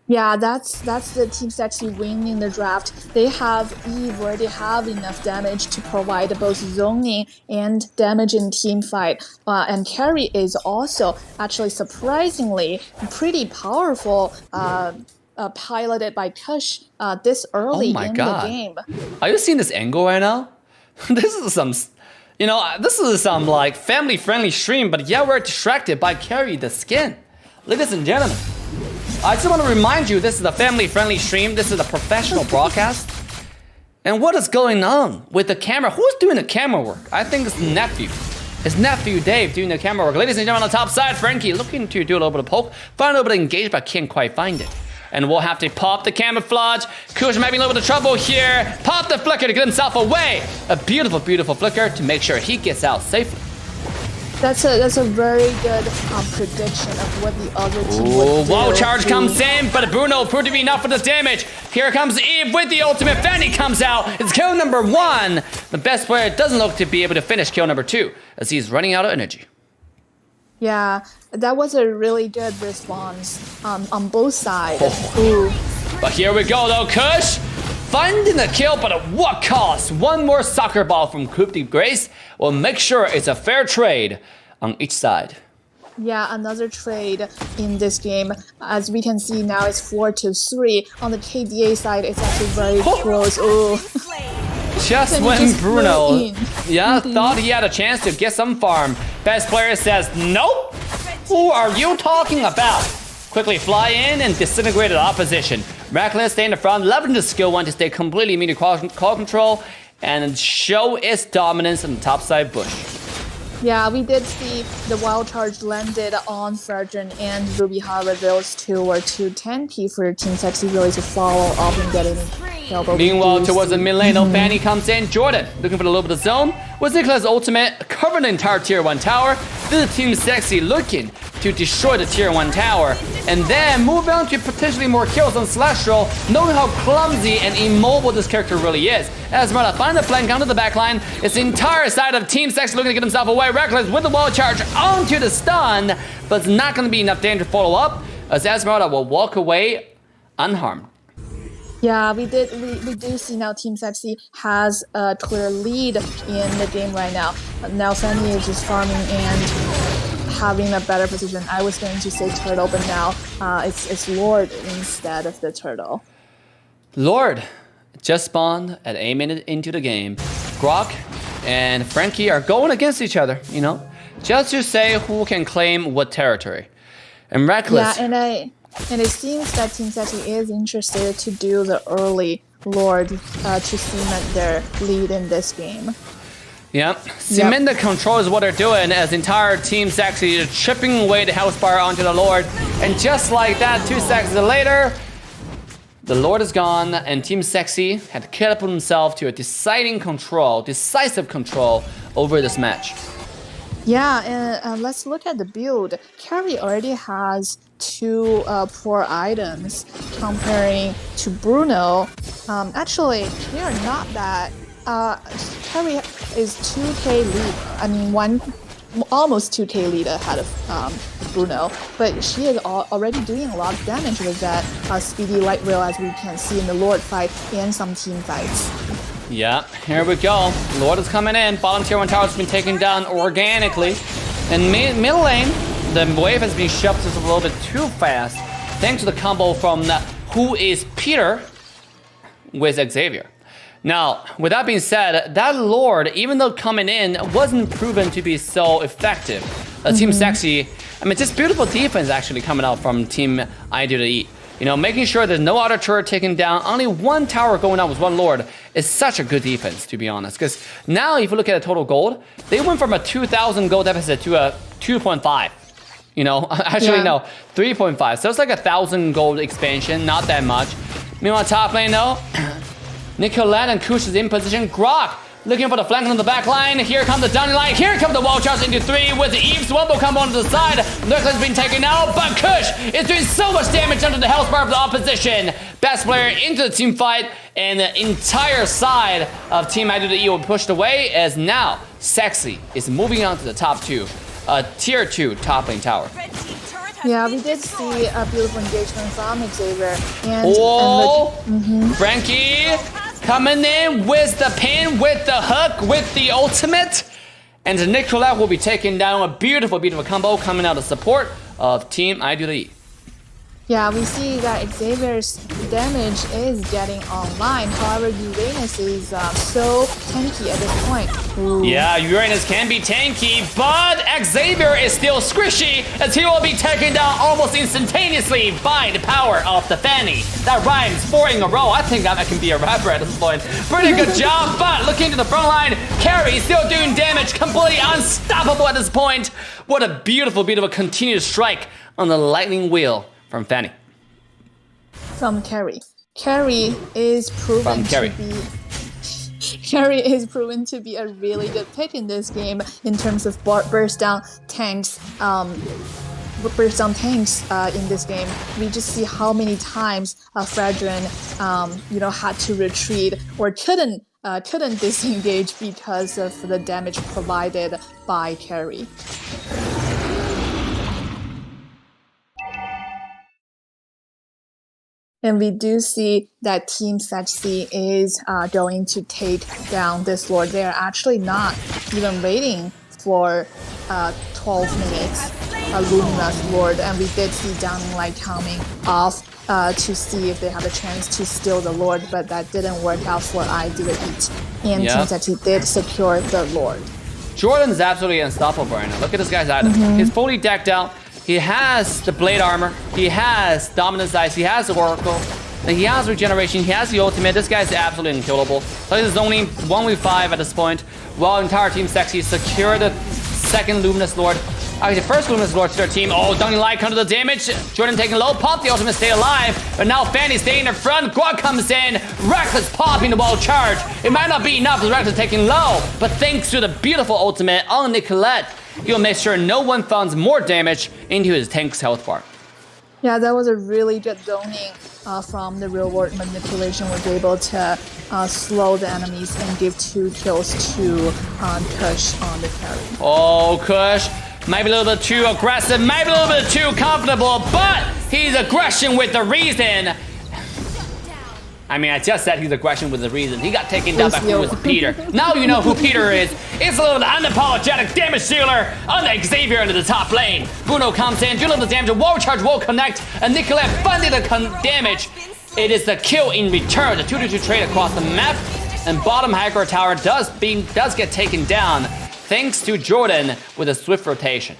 Yeah, that's the Team Sexi winning the draft. They have Eve where they have enough damage to provide both zoning and damage in team fight. And Carry is also actually surprisingly pretty powerful, piloted by Kush this early in the game. Are you seeing this angle right now? This is some like family-friendly stream, but yeah, we're distracted by Carry the skin. Ladies and gentlemen, I just want to remind you, this is a family-friendly stream. This is a professional broadcast. And what is going on with the camera? Who's doing the camera work? I think it's nephew. It's nephew Dave doing the camera work. Ladies and gentlemen, on the top side, Frankie looking to do a little bit of poke. Find a little bit of engage, but can't quite find it. And we'll have to pop the camouflage. Kush might be in a little bit of trouble here. Pop the flicker to get himself away. A beautiful, beautiful flicker to make sure he gets out safely. That's a very good prediction of what the other team would do. Wall charge comes in, but Bruno proved to be enough for this damage. Here comes Eve with the ultimate. Fanny comes out. It's kill number 1. The best player doesn't look to be able to finish kill number 2 as he's running out of energy. Yeah, that was a really good response on both sides. But here we go though, Kush. Finding the kill, but at what cost? One more soccer ball from Coupe de Grace will make sure it's a fair trade on each side. Yeah, another trade in this game. As we can see now, it's 4-3. On the KDA side, it's actually very close. Oh. Just when Bruno, thought he had a chance to get some farm, best player says, nope. Who are you talking about? Quickly fly in and disintegrate the opposition. Reckless stay in the front, leveraging the skill 1 to stay completely immune to call control and show its dominance on the top side bush. Yeah, we did see the wild charge landed on Fredrin and Ruby. However, those two were too 10p for Team Sexi really to follow up and get any kill. Meanwhile, towards the mid lane, Fanny comes in. Jordan looking for a little bit of zone. With Nicholas' ultimate covering the entire tier 1 tower. This is Team Sexi looking to destroy the tier 1 tower and then move on to potentially more kills on Celestial, knowing how clumsy and immobile this character really is. As Marta finds the flank onto the backline, it's the entire side of Team Sexi looking to get himself away. Reckless with the wall charge onto the stun, but it's not going to be enough damage to follow up as Esmeralda will walk away unharmed. Yeah, we do see now Team Sexy has a clear lead in the game right now. Now Fanny is just farming and having a better position. I was going to say turtle, but now it's Lord instead of the turtle. Lord just spawned at 8 minutes into the game. Grok and Frankie are going against each other, you know, just to say who can claim what territory. And Reckless. Yeah, and it seems that Team Sexy is interested to do the early Lord to cement their lead in this game. Yep. Cement the control is what they're doing as entire Team Sexy is chipping away the health bar onto the Lord. And just like that, 2 seconds later, the Lord is gone and Team Sexy had catapulted himself to a decisive control over this match. Yeah, and let's look at the build. Carry already has 2 poor items comparing to Bruno. Actually, they are not that. Carry is 2k lead. I mean, almost 2k lead ahead of Bruno, but she is already doing a lot of damage with that speedy light rail, as we can see in the Lord fight and some team fights. Yeah, here we go. Lord is coming in. Bottom tier 1 tower has been taken down organically. And middle lane, the wave has been shoved just a little bit too fast, thanks to the combo from who is Peter with Xavier. Now, with that being said, that Lord, even though coming in, wasn't proven to be so effective. Team Sexy, I mean, just beautiful defense actually coming out from Team I2E. You know, making sure there's no auto turret taken down, only 1 tower going out with 1 Lord is such a good defense, to be honest. Because now, if you look at the total gold, they went from a 2,000 gold deficit to a 2.5. You know, actually, no, 3.5. So it's like a 1,000 gold expansion, not that much. Meanwhile, top lane, though, Nicolette and Kush is in position. Grok looking for the flank on the back line. Here comes the downing line. Here comes the wall charge into 3 with the Eve's Wumble combo onto the side. Lurk has been taken out, but Kush is doing so much damage under the health bar of the opposition. Best player into the team fight, and the entire side of Team I2E will be pushed away as now Sexy is moving on to the top 2. Tier 2 top lane tower. Yeah, we did see a beautiful engagement from Xavier. Frankie coming in with the pin, with the hook, with the ultimate. And Nicolette will be taking down a beautiful, beautiful combo coming out of support of Team I2E. Yeah, we see that Xavier's damage is getting online. However, Uranus is so tanky at this point. Ooh. Yeah, Uranus can be tanky, but Xavier is still squishy as he will be taken down almost instantaneously by the power of the Fanny. That rhymes 4 in a row. I think I can be a rapper at this point. Pretty good job, but looking to the front line, Carry still doing damage, completely unstoppable at this point. What a beautiful, beautiful continuous strike on the lightning wheel from Fanny. From Carry. Carry is proven to be a really good pick in this game in terms of burst down tanks. In this game, we just see how many times Fredrin, had to retreat or couldn't disengage because of the damage provided by Carry. And we do see that Team Sexy is going to take down this Lord. They are actually not even waiting for 12 minutes, Lumina's Lord. And we did see Downing Light coming off to see if they have a chance to steal the Lord, but that didn't work out for I2E. And Team Sexy did secure the Lord. Jordan's absolutely unstoppable right now. Look at this guy's item. He's fully decked out. He has the blade armor, he has dominance ice, he has the oracle, and he has regeneration, he has the ultimate. This guy's absolutely unkillable. So this is only 1v5 at this point, while entire Team Sexy secure the second Luminous Lord. Actually, the first Luminous Lord to their team. Oh, Downing Light comes to the damage. Jordan taking low, pop the ultimate, stay alive. But now Fanny staying in front. Grog comes in, Reckless popping the wall charge. It might not be enough because Reckless taking low, but thanks to the beautiful ultimate on Nicolette, he'll make sure no one funds more damage into his tank's health bar. Yeah, that was a really good zoning from the real world manipulation. Was able to slow the enemies and give 2 kills to Kush on the carry. Oh, Kush. Maybe a little bit too aggressive, maybe a little bit too comfortable, but he's aggression with the reason. I mean, I just said he's aggression with a reason. He got taken down by Yo. who was Peter. Now you know who Peter is. It's a little unapologetic damage dealer on Xavier into the top lane. Bruno comes in, do a little damage, a wall charge will connect, and Nicolette funded the damage. It is the kill in return. The 2-2 trade across the map, and bottom Hyper Tower does get taken down thanks to Jordan with a swift rotation.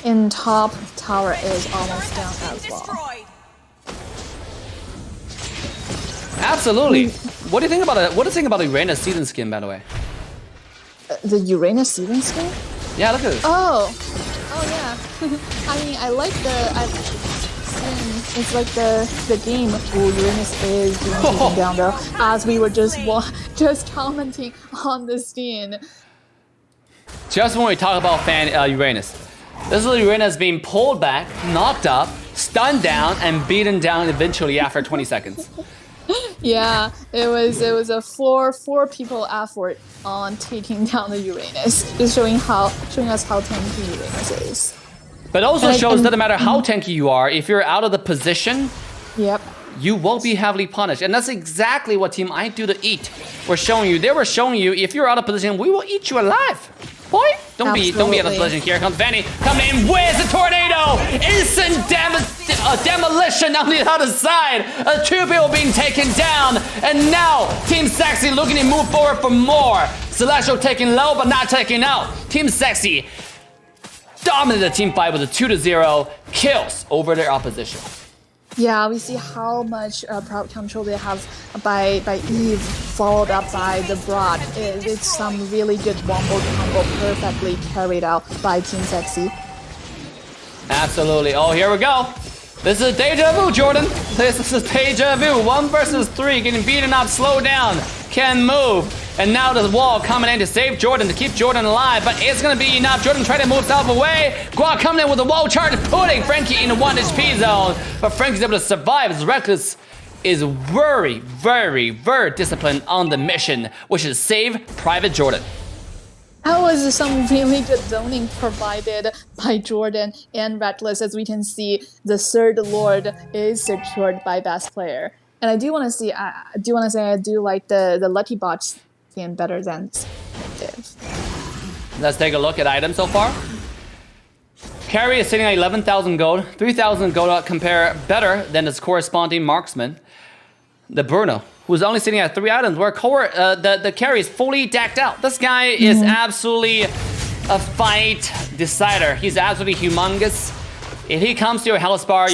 In top tower is almost down as well. Destroyed. Absolutely. What do you think about it? What do you think about the Uranus season skin, by the way? The Uranus season skin? Yeah, look at this. Oh yeah. I mean, I like the skin. It's like the game Uranus is doing taken down though. As we were just commenting on the skin. Just when we talk about Uranus. This is Uranus being pulled back, knocked up, stunned down, and beaten down eventually after 20 seconds. Yeah, it was a four people effort on taking down the Uranus. Just showing us how tanky Uranus is. But also shows that no matter how tanky you are, if you're out of the position, Yep. you won't be heavily punished. And that's exactly what Team I do to eat. They were showing you, if you're out of position, we will eat you alive. Boy, don't be out of Absolutely. position. Here comes Vanny coming in with the tornado. Instant demolition on the other side. 2 people being taken down. And now Team Sexi looking to move forward for more. Celestial taking low but not taking out. Team Sexi dominated the team fight with a 2-0 kills over their opposition. Yeah, we see how much crowd control they have by Eve, followed up by the Broad. It's some really good wombo combo, perfectly carried out by Team Sexy. Absolutely. Oh, here we go. This is deja vu, Jordan. This is deja vu. 1 versus 3, getting beaten up, slow down, can move. And now the wall coming in to save Jordan, to keep Jordan alive, but it's gonna be enough. Jordan trying to move himself away. Guak coming in with a wall charge, putting Frankie in a 1 HP zone. But Frankie's able to survive as Reckless is very, very, very disciplined on the mission, which is save Private Jordan. That was some really good zoning provided by Jordan and Reckless. As we can see, the third Lord is secured by best player. And I do want to say I do like the Lucky Bots skin better than Div. Let's take a look at items so far. Carry is sitting at 11,000 gold, 3,000 gold compare better than its corresponding marksman. The Bruno, who's only sitting at 3 items, where the carry is fully decked out. This guy is absolutely a fight decider. He's absolutely humongous. If he comes to your health bar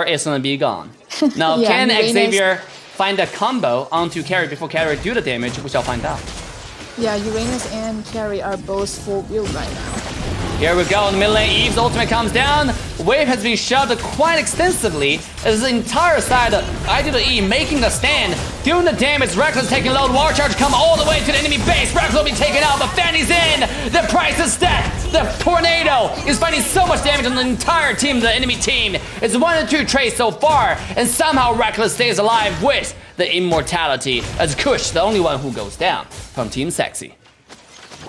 is gonna be gone. Now, Yeah, can Uranus- Xavier find a combo onto carry before carry do the damage? We shall find out. Yeah, Uranus and Carry are both full build right now. Here we go in the middle lane. Eve's ultimate comes down. Wave has been shoved quite extensively as the entire side of I do the E making the stand, doing the damage. Reckless taking low. War charge come all the way to the enemy base. Reckless will be taken out, but Fanny's in. The price is set. The tornado is finding so much damage on the entire team. The enemy team. It's 1-2 trades so far, and somehow Reckless stays alive with the immortality as Kush, the only one who goes down from Team Sexy.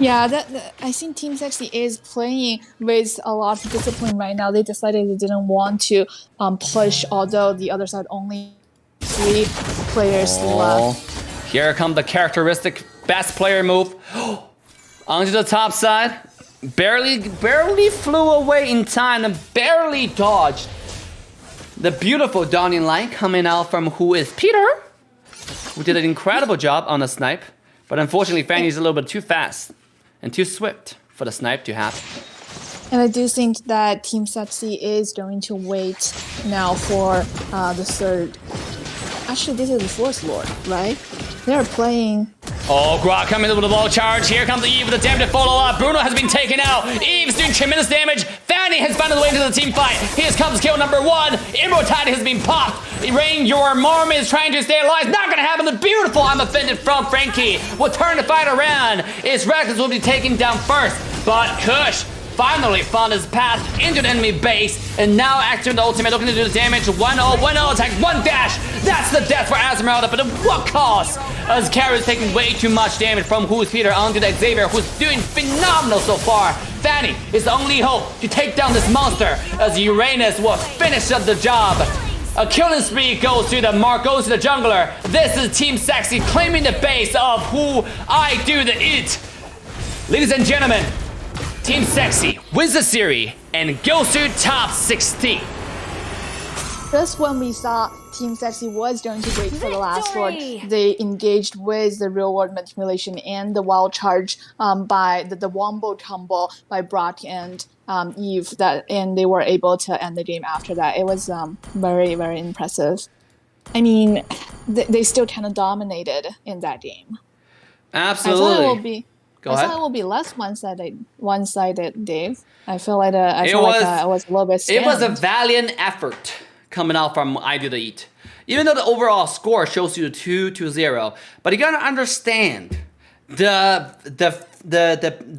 Yeah, I think Team Sexy is playing with a lot of discipline right now. They decided they didn't want to push, although the other side only 3 players left. Here comes the characteristic best player move. Onto the top side. Barely flew away in time and barely dodged. The beautiful Dawning Light coming out from who is Peter, who did an incredible job on the snipe. But unfortunately, Fanny's a little bit too fast and too swift for the snipe to happen. And I do think that Team Sexy is going to wait now for the third. Actually, this is the fourth Lord, right? They're playing. Oh, Grok coming in with the ball charge. Here comes the Eve with the damage to follow up. Bruno has been taken out. Eve's doing tremendous damage. Fanny has found his way into the team fight. Here comes kill number 1. Immortality has been popped. Rain, your mom is trying to stay alive. It's not gonna happen. The beautiful I'm offended from Frankie will turn the fight around. It's Reckless will be taken down first, but Kush finally found his path into the enemy base, and now acting the ultimate, looking to do the damage. 1-0, 1-0 attack, 1 dash. That's the death for Esmeralda, but at what cost? As Carrie is taking way too much damage from who's Peter onto the Xavier, who's doing phenomenal so far. Fanny is the only hope to take down this monster, as Uranus will finish up the job. A killing spree goes to the Mark, goes to the jungler. This is Team Sexy claiming the base of who I do the it. Ladies and gentlemen, Team Sexy wins the series and GOSU top 16. Just when we saw Team Sexy was going to wait for the last word, Victory! they engaged with the real world manipulation and the wild charge by the wombo tumble by Brock and Eve, and they were able to end the game after that. It was very, very impressive. I mean, they still kind of dominated in that game. Absolutely. I thought it will be less one-sided, Dave. I feel like I was a little bit scared. It was a valiant effort coming out from I Do The Eat. Even though the overall score shows you 2-0, but you gotta understand the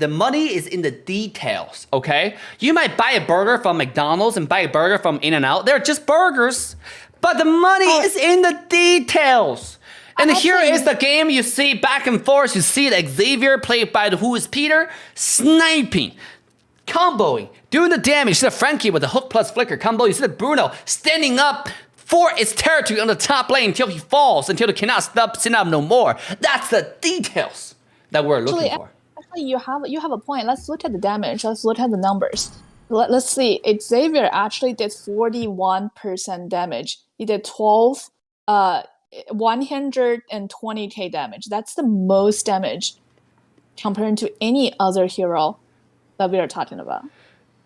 money is in the details, okay? You might buy a burger from McDonald's and buy a burger from In-N-Out. They're just burgers, but the money is in the details. And here is the game. You see back and forth. You see the Xavier played by the Who is Peter sniping, comboing, doing the damage. You see the Frankie with the hook plus flicker combo. You see the Bruno standing up for its territory on the top lane until he falls, until he cannot stop up no more. That's the details that we're looking for. Actually, you have a point. Let's look at the damage. Let's look at the numbers. Let's see. Xavier actually did 41% damage. He did 120k damage. That's the most damage compared to any other hero that we are talking about.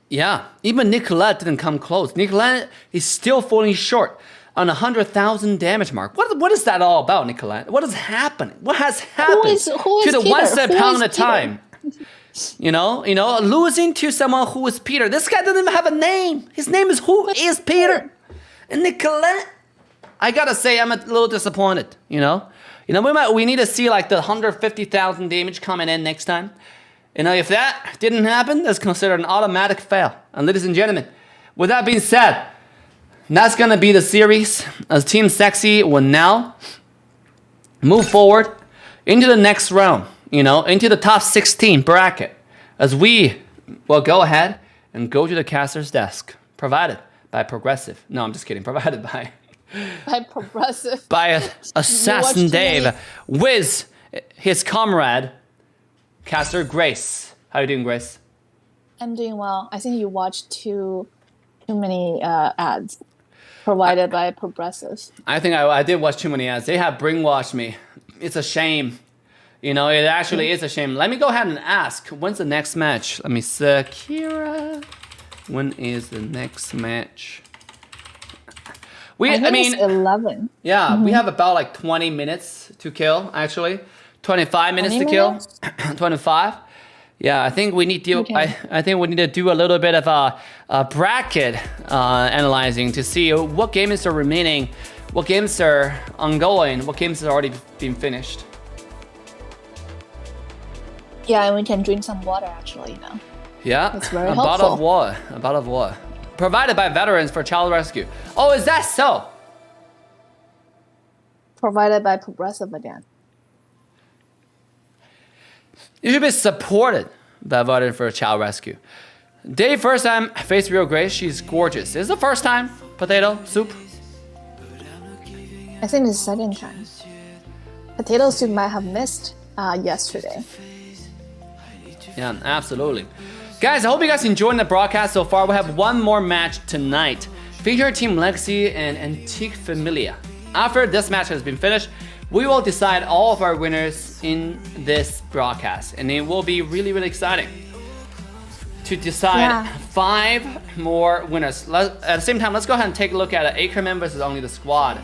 Yeah, even Nicolette didn't come close. Nicolette is still falling short on 100,000 damage mark. What is that all about, Nicolette? What is happening? What has happened who is to the Peter? one step Who pound is at a time? You know, losing to someone who is Peter. This guy doesn't even have a name. His name is Who is Peter? And Nicolette, I gotta say, I'm a little disappointed. We need to see like the 150,000 damage coming in next time. If that didn't happen, that's considered an automatic fail. And ladies and gentlemen, with that being said, that's gonna be the series as Team Sexy will now move forward into the next round, into the top 16 bracket, as we will go ahead and go to the caster's desk, provided by Progressive. No, I'm just kidding. Provided by Progressive. by Assassin Dave with his comrade, Caster Grace. How you doing, Grace? I'm doing well. I think you watched too many ads provided by Progressive. I think I did watch too many ads. They have brainwashed me. It's a shame. It actually is a shame. Let me go ahead and ask, when's the next match? Let me see. Kira, when is the next match? I mean, it's 11. Yeah, we have about like 20 minutes to kill, actually. 25 minutes to kill. 25. Yeah, I think we need to. Okay. I think we need to do a little bit of a bracket analyzing to see what games are remaining, what games are ongoing, what games have already been finished. Yeah, and we can drink some water actually now. Yeah, That's very a helpful. bottle of water. A bottle of water. Provided by Veterans for Child Rescue. Oh, is that so? Provided by Progressive again. You should be supported by Veterans for Child Rescue. Dave, first time face real Grace. She's gorgeous. Is this the first time? Potato soup? I think it's the second time. Potato soup might have missed yesterday. Yeah, absolutely. Guys, I hope you guys enjoyed the broadcast so far. We have one more match tonight. Feature Team Lexi and Antique Familia. After this match has been finished, we will decide all of our winners in this broadcast. And it will be really, really exciting to decide 5 more winners. At the same time, let's go ahead and take a look at Ackerman versus Only the Squad.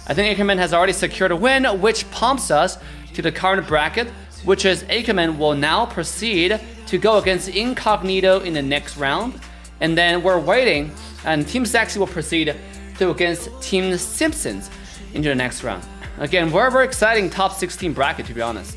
I think Ackerman has already secured a win, which prompts us to the current bracket, which is Ackerman will now proceed to go against Incognito in the next round. And then we're waiting, and Team Sexy will proceed to against Team Simpsons into the next round. Again, very exciting top 16 bracket, to be honest.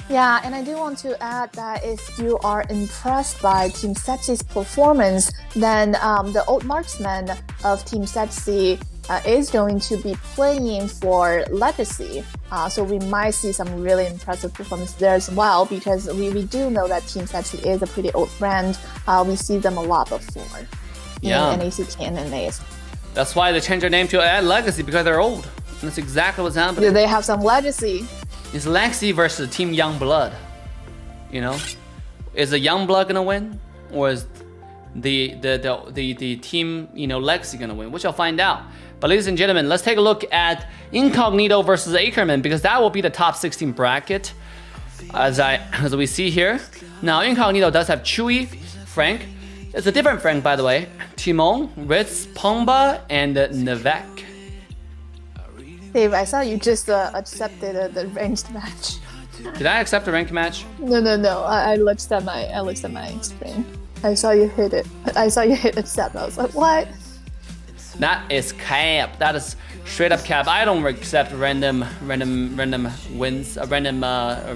Yeah, and I do want to add that if you are impressed by Team Sexy's performance, then the old marksman of Team Sexy is going to be playing for Legacy. So we might see some really impressive performance there as well, because we do know that Team Sexy is a pretty old brand. We see them a lot before in NACT and NAs. That's why they changed their name to Add Legacy, because they're old. And that's exactly what's happening. Do they have some legacy? It's Legacy versus Team Youngblood. You know, is the Youngblood gonna win, or is the team Legacy gonna win? Which I'll find out. But ladies and gentlemen, let's take a look at Incognito versus Ackerman, because that will be the top 16 bracket, as we see here. Now Incognito does have Chewy, Frank. It's a different Frank, by the way. Timon, Ritz, Pongba, and Nevek. Dave, I saw you just accepted the ranked match. Did I accept a ranked match? No. I looked at my screen. I saw you hit it. I saw you hit accept. I was like, what? That is cap. That is straight up cap. I don't accept random wins, random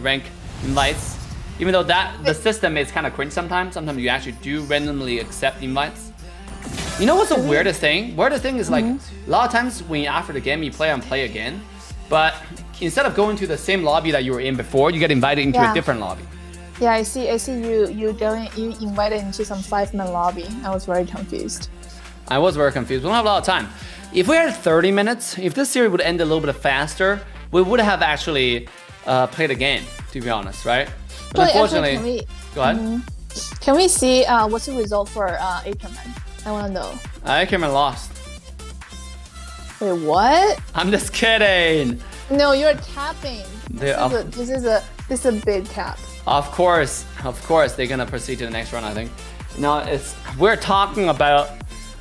rank invites. Even though the system is kind of cringe sometimes. Sometimes you actually do randomly accept invites. You know what's the weirdest thing? Weirdest thing is like a lot of times when after the game you play and play again, but instead of going to the same lobby that you were in before, you get invited into a different lobby. Yeah, I see you invited into some 5-man lobby. I was very confused. I was very confused. We don't have a lot of time. If we had 30 minutes, if this series would end a little bit faster, we would have actually played a game, to be honest, right? But unfortunately, go ahead. Can we see what's the result for Ackerman? I want to know. Ackerman lost. Wait, what? I'm just kidding. No, you're tapping. This is a big tap. Of course, they're gonna proceed to the next round. I think. No, we're talking about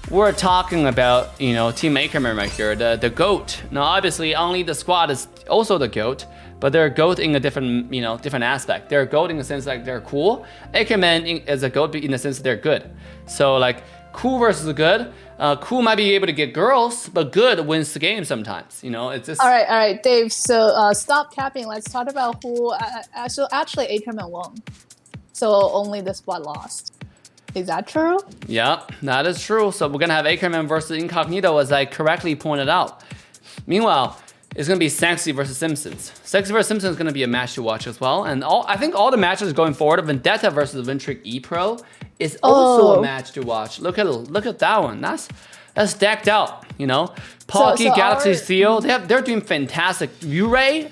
Team Ackerman right here, the GOAT. Now, obviously, only the squad is also the GOAT, but they're GOAT in a different aspect. They're GOAT in the sense like they're cool. Ackerman is a GOAT in the sense that they're good. So like cool versus good. Cool might be able to get girls, but good wins the game sometimes. It's just. All right, Dave. So stop capping. Let's talk about who. So actually, Ackerman won. So only the squad lost. Is that true? Yeah, that is true. So we're gonna have Ackerman versus Incognito, as I correctly pointed out. Meanwhile, it's gonna be Sexi versus Simpsons. Sexi versus Simpsons is gonna be a match to watch as well. And I think all the matches going forward, Vendetta versus Vintric E-Pro is also a match to watch. Look at that one. That's decked out. Pocky, Galaxy Theo, they're doing fantastic. Uray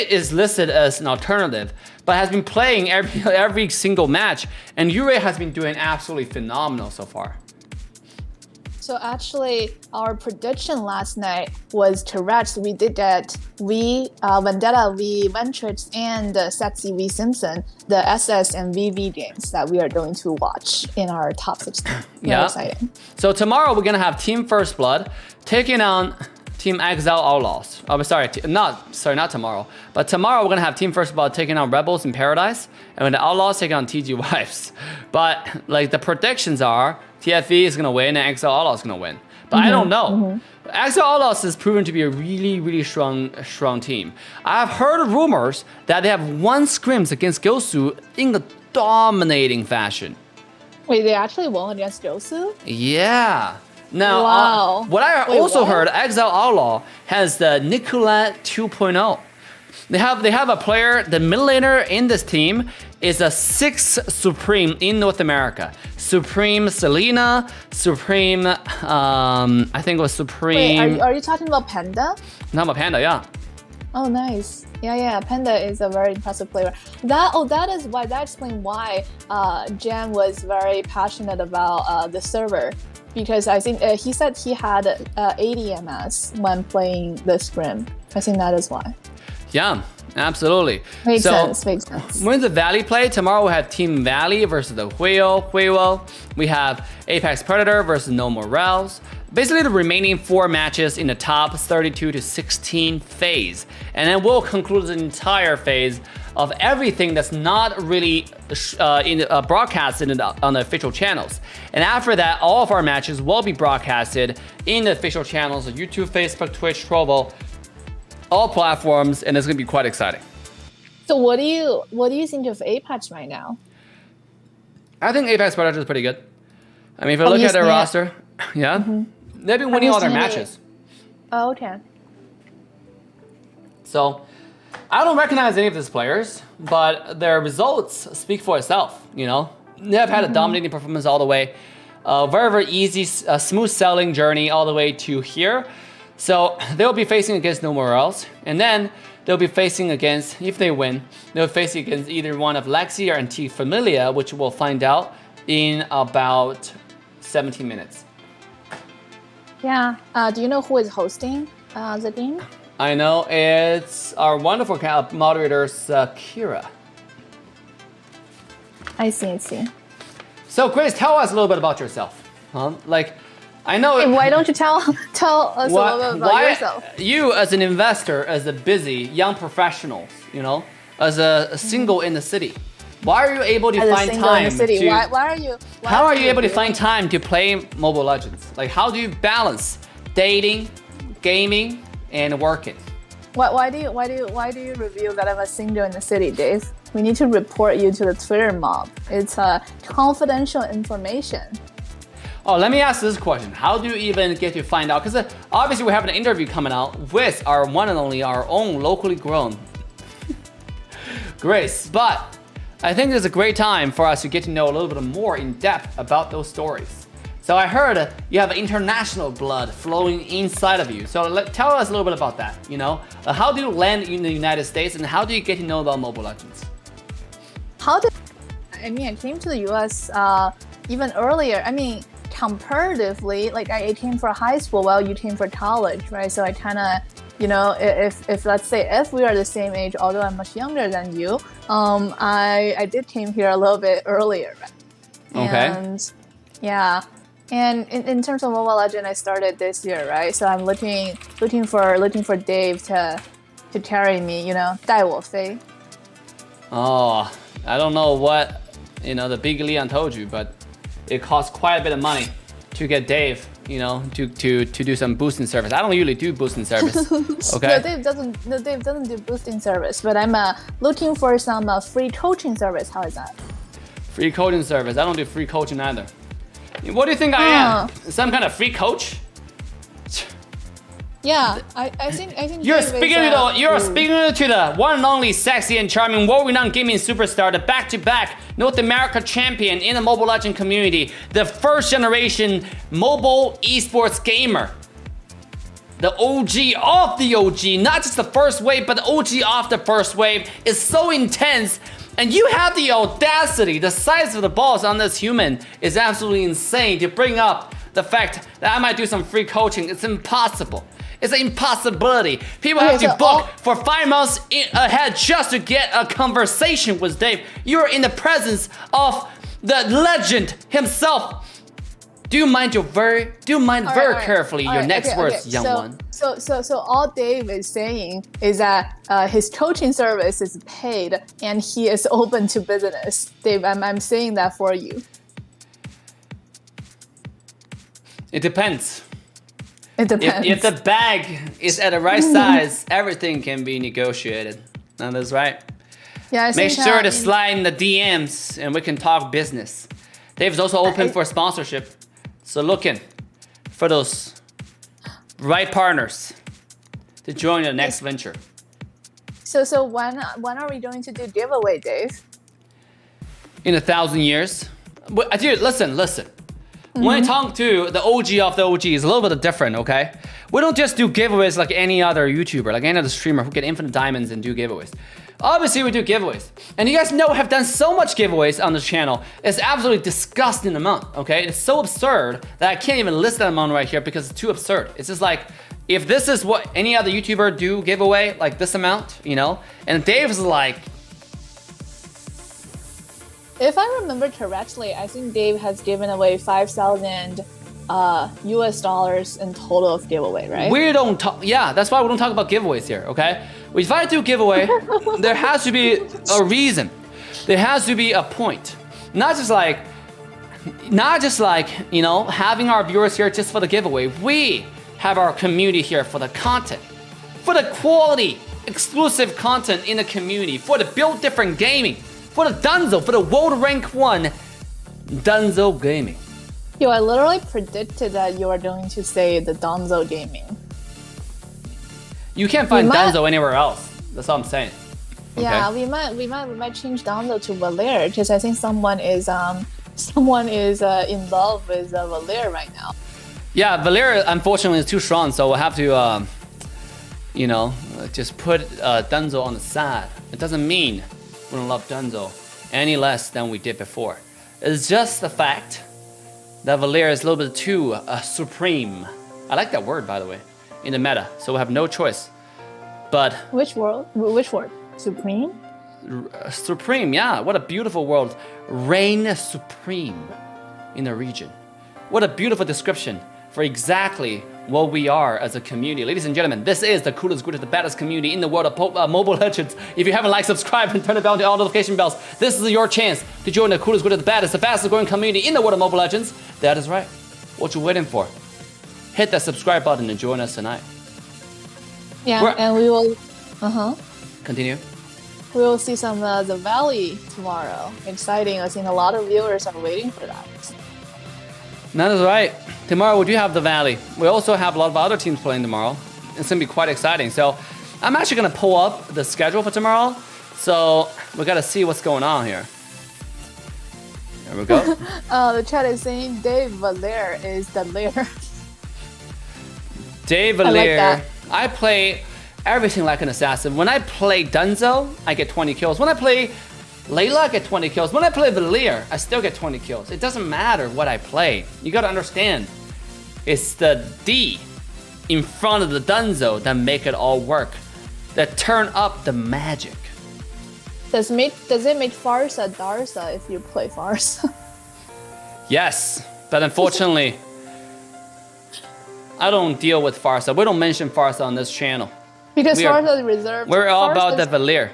is listed as an alternative, but has been playing every single match, and Uray has been doing absolutely phenomenal so far. So actually, our prediction last night was correct. We did that. Vendetta v Ventrix and Sexi v Simpson, the SS and VV games that we are going to watch in our top 16. Very exciting. So tomorrow we're gonna have Team First Blood taking on Team Exile Outlaws. Oh, not tomorrow. But tomorrow we're gonna have Team First Blood taking on Rebels in Paradise, and when the Outlaws taking on TG Wives. But like the predictions are, TFE is gonna win and Exile Outlaws is gonna win. But I don't know. Exile Outlaws has proven to be a really, really strong team. I've heard rumors that they have won scrims against GOSU in a dominating fashion. Wait, they actually won against GOSU? Yeah. Now, what I also heard, Exile Outlaw has the Nicola 2.0. They have a player, the mid laner in this team is a 6th Supreme in North America. Supreme Selena, Supreme, I think it was Supreme. Wait, are you talking about Panda? Not about Panda, yeah. Oh, nice. Yeah. Panda is a very impressive player. That explains why Jan was very passionate about the server. Because I think he said he had 80 MS when playing the scrim. I think that is why. Yeah, absolutely. Makes sense. When the Valley play, tomorrow we have Team Valley versus the Huevo. We have Apex Predator versus No Morales. Basically the remaining 4 matches in the top 32 to 16 phase. And then we'll conclude the entire phase of everything that's not really broadcasted on the official channels. And after that, all of our matches will be broadcasted in the official channels of YouTube, Facebook, Twitch, Trovo, all platforms, and it's gonna be quite exciting. So what do you think of Apex right now? I think Apex Predator is pretty good. I mean, if you look at their roster, they've been winning all their matches. Oh, okay. So I don't recognize any of these players, but their results speak for itself. They have had a dominating performance all the way. a very easy, smooth sailing journey all the way to here. So they'll be facing against nowhere else, and then they'll be facing against, if they win, they'll face against either one of Lexi or T Familia, which we'll find out in about 17 minutes. Yeah. Do you know who is hosting the game? I know it's our wonderful moderators, Kira. I see. So Grace, tell us a little bit about yourself. Like, I know. Hey, why don't you tell us a little bit about yourself? You, as an investor, as a busy young professional, as a single in the city, why are you able to find time to? How are you able to find time to play Mobile Legends? Like, how do you balance dating, gaming, and working? Why do you reveal that I'm a single in the city, Dave? We need to report you to the Twitter mob. It's confidential information. Oh, let me ask this question. How do you even get to find out? Because obviously we have an interview coming out with our one and only, our own locally grown Grace. But I think it's a great time for us to get to know a little bit more in depth about those stories. So I heard you have international blood flowing inside of you. So tell us a little bit about that. How do you land in the United States, and how do you get to know about Mobile Legends? I came to the US even earlier. Comparatively, like I came for high school while you came for college, right? So I kind of, if let's say if we are the same age, although I'm much younger than you, I did came here a little bit earlier, right? Okay. And yeah. And in terms of Mobile Legends, I started this year, right? So I'm looking for Dave to carry me, 带我飞. Oh, I don't know what the big Leon told you, but it costs quite a bit of money to get Dave, to do some boosting service. I don't usually do boosting service. Okay. No, Dave doesn't do boosting service, but I'm looking for some free coaching service. How is that? Free coaching service. I don't do free coaching either. What do you think I am? Some kind of free coach? Yeah, I think You're speaking to the one and only sexy and charming world-renowned gaming superstar, the back-to-back North America champion in the Mobile Legends community, the first generation mobile esports gamer, the OG of the OG, not just the first wave, but the OG of the first wave is so intense. And you have the audacity, the size of the balls on this human is absolutely insane to bring up the fact that I might do some free coaching. It's impossible. It's an impossibility. People have to book for 5 months ahead just to get a conversation with Dave. You're in the presence of the legend himself. Do mind very carefully your next words, young one. So all Dave is saying is that his coaching service is paid and he is open to business. Dave, I'm saying that for you. It depends. It depends. If the bag is at the right size, everything can be negotiated. And that's right. Yeah, Make sure to slide in the DMs and we can talk business. Dave's also open for sponsorship. So looking for those right partners to join the next venture. So when are we going to do giveaway, Dave? In 1,000 years. But, dude, listen. When I talk to the OG of the OG, it's a little bit different, okay? We don't just do giveaways like any other YouTuber, like any other streamer who get infinite diamonds and do giveaways. Obviously, we do giveaways. And you guys know have done so much giveaways on this channel. It's absolutely disgusting amount, okay? It's so absurd that I can't even list that amount right here because it's too absurd. It's just like, if this is what any other YouTuber do giveaway, like this amount, and Dave's like... If I remember correctly, I think Dave has given away 5,000 US dollars in total of giveaway, right? We don't talk, yeah, that's why we don't talk about giveaways here, okay? If I do giveaway, there has to be a reason. There has to be a point. Not just like, having our viewers here just for the giveaway. We have our community here for the content, for the quality, exclusive content in the community, for the build different gaming, for the Dunzo, for the world rank 1 Dunzo gaming. Yo, I literally predicted that you are going to say the Dunzo gaming. You can't find Dunzo anywhere else. That's all I'm saying. Okay? Yeah, we might change Dunzo to Valer because I think someone is someone is in love with Valir right now. Yeah, Valir unfortunately is too strong, so we'll have to, you know, just put Dunzo on the side. It doesn't mean we don't love Dunzo any less than we did before. It's just the fact that Valir is a little bit too supreme. I like that word, by the way, in the meta, so we have no choice. But Which word? Which word? Supreme? supreme, yeah, what a beautiful world. Reign supreme in the region. What a beautiful description for exactly what we are as a community. Ladies and gentlemen, this is the coolest, greatest, the baddest community in the world of Mobile Legends. If you haven't liked, subscribe, and turn the bell to all notification bells, this is your chance to join the coolest, greatest, the baddest, the fastest growing community in the world of Mobile Legends. That is right. What you waiting for? Hit that subscribe button and join us tonight. Yeah, and we will. Continue. We will see some the Valley tomorrow. Exciting! I think a lot of viewers are waiting for that. That is right. Tomorrow we do have the Valley. We also have a lot of other teams playing tomorrow. It's gonna be quite exciting. So I'm actually gonna pull up the schedule for tomorrow. So we gotta see what's going on here. There we go. The chat is saying Dave Valir is the lair. Dave I like Valir. that. I play everything like an assassin. When I play Dunzo, I get 20 kills. When I play Layla, I get 20 kills. When I play Valir, I still get 20 kills. It doesn't matter what I play. You gotta understand, it's the D in front of the Dunzo that make it all work, that turn up the magic. Does it make Farsa Darsa if you play Farsa? Yes, but unfortunately, I don't deal with Farsa. We don't mention Farsa on this channel. Because Farsa is reserved. We're all about the Farsa's- Valir.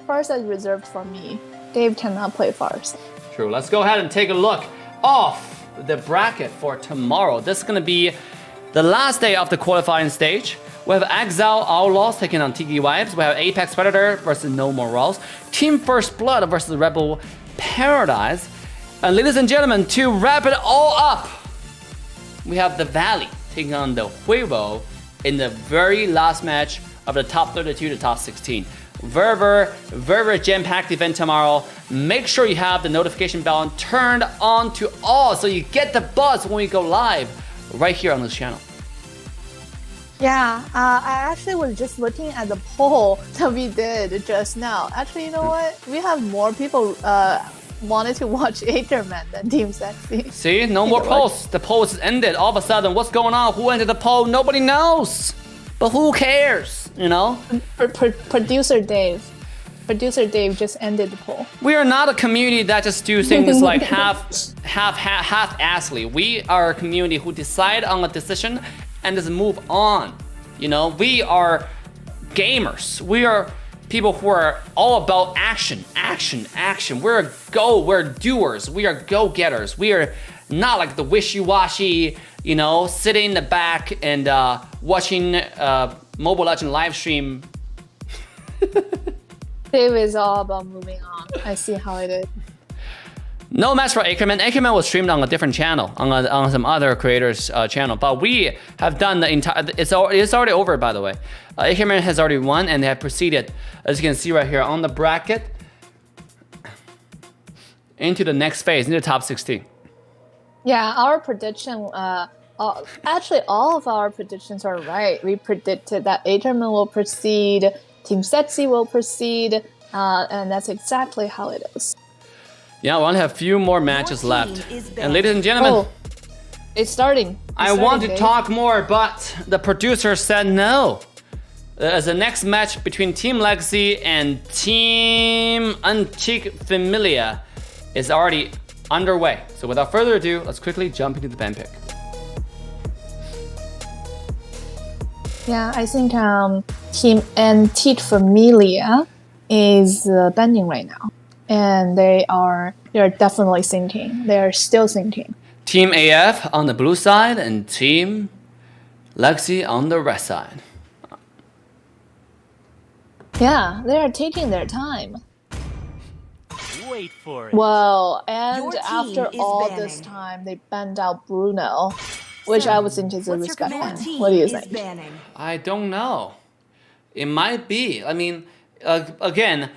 Farsa is reserved for me. Dave cannot play Farsa. True. Let's go ahead and take a look off the bracket for tomorrow. This is going to be the last day of the qualifying stage. We have Exile Outlaws taking on Tiki Vibes. We have Apex Predator versus No More Rolls. Team First Blood versus Rebel Paradise. And ladies and gentlemen, to wrap it all up, we have the Valley taking on the Huevo in the very last match of the top 32 to top 16. Very jam-packed event tomorrow. Make sure you have the notification bell turned on to all so you get the buzz when we go live right here on this channel. Yeah, I actually was just looking at the poll that we did just now. Actually, you know what? We have more people wanted to watch Ackerman than Team Sexi. See, no more polls. The polls ended. All of a sudden, what's going on? Who entered the poll? Nobody knows. But who cares? You know? Producer Dave just ended the poll. We are not a community that just do things like half-assly. We are a community who decide on a decision and just move on. You know, we are gamers. We are people who are all about action. We're doers. We are go-getters. We are not like the wishy-washy, you know, sitting in the back and watching Mobile Legend live stream. Dave is all about moving on. I see how it is. No match for Ackerman. Ackerman was streamed on a different channel, on some other creators' channel. But we have done the entire. It's already over, by the way. Ackerman has already won, and they have proceeded, as you can see right here on the bracket, into the next phase, into the top 16. Yeah, our prediction. Actually, all of our predictions are right. We predicted that Ackerman will proceed, Team Sexi will proceed, and that's exactly how it is. Yeah, we only have a few more matches left. And ladies and gentlemen, it's starting. I want to talk more, but the producer said no. As the next match between Team Legacy and Team Uncheek Familia is already underway. So without further ado, let's quickly jump into the band pick. Yeah, I think Team Antique Familia is bending right now. And they are definitely sinking. They are still sinking. Team AF on the blue side and Team Lexi on the red side. Yeah, they are taking their time. Wait for it. Well, and Your team after is all banning. this time, they banned out Bruno, which I would think is a Your respect ban. team What do you is think? banning. I don't know. It might be. I mean, again,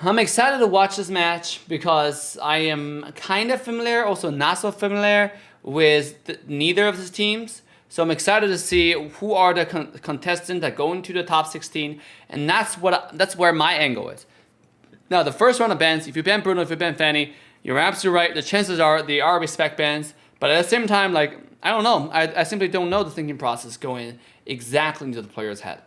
I'm excited to watch this match because I am kind of familiar, also not so familiar with neither of these teams. So I'm excited to see who are the contestants that go into the top 16, and that's where my angle is. Now, the first round of bans, if you ban Bruno, if you ban Fanny, you're absolutely right. The chances are they are respect bans, but at the same time, like, I don't know. I simply don't know the thinking process going exactly into the player's head.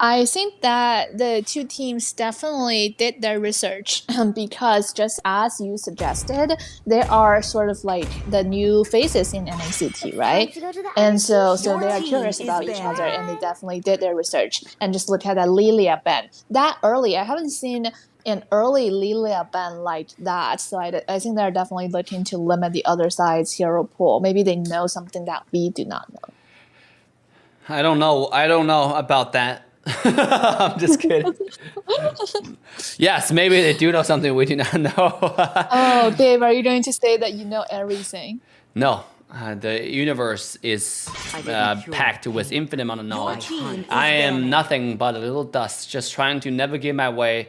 I think that the two teams definitely did their research because just as you suggested, there are sort of like the new faces in NACT, right? And so they are curious about each other and they definitely did their research and just look at that Lilia ban. That early, I haven't seen an early Lilia ban like that. So I think they're definitely looking to limit the other side's hero pool. Maybe they know something that we do not know. I don't know about that. I'm just kidding. Yes, maybe they do know something we do not know. Oh, Dave, are you going to say that you know everything? No, the universe is packed with infinite amount of knowledge. I am nothing but a little dust, just trying to navigate my way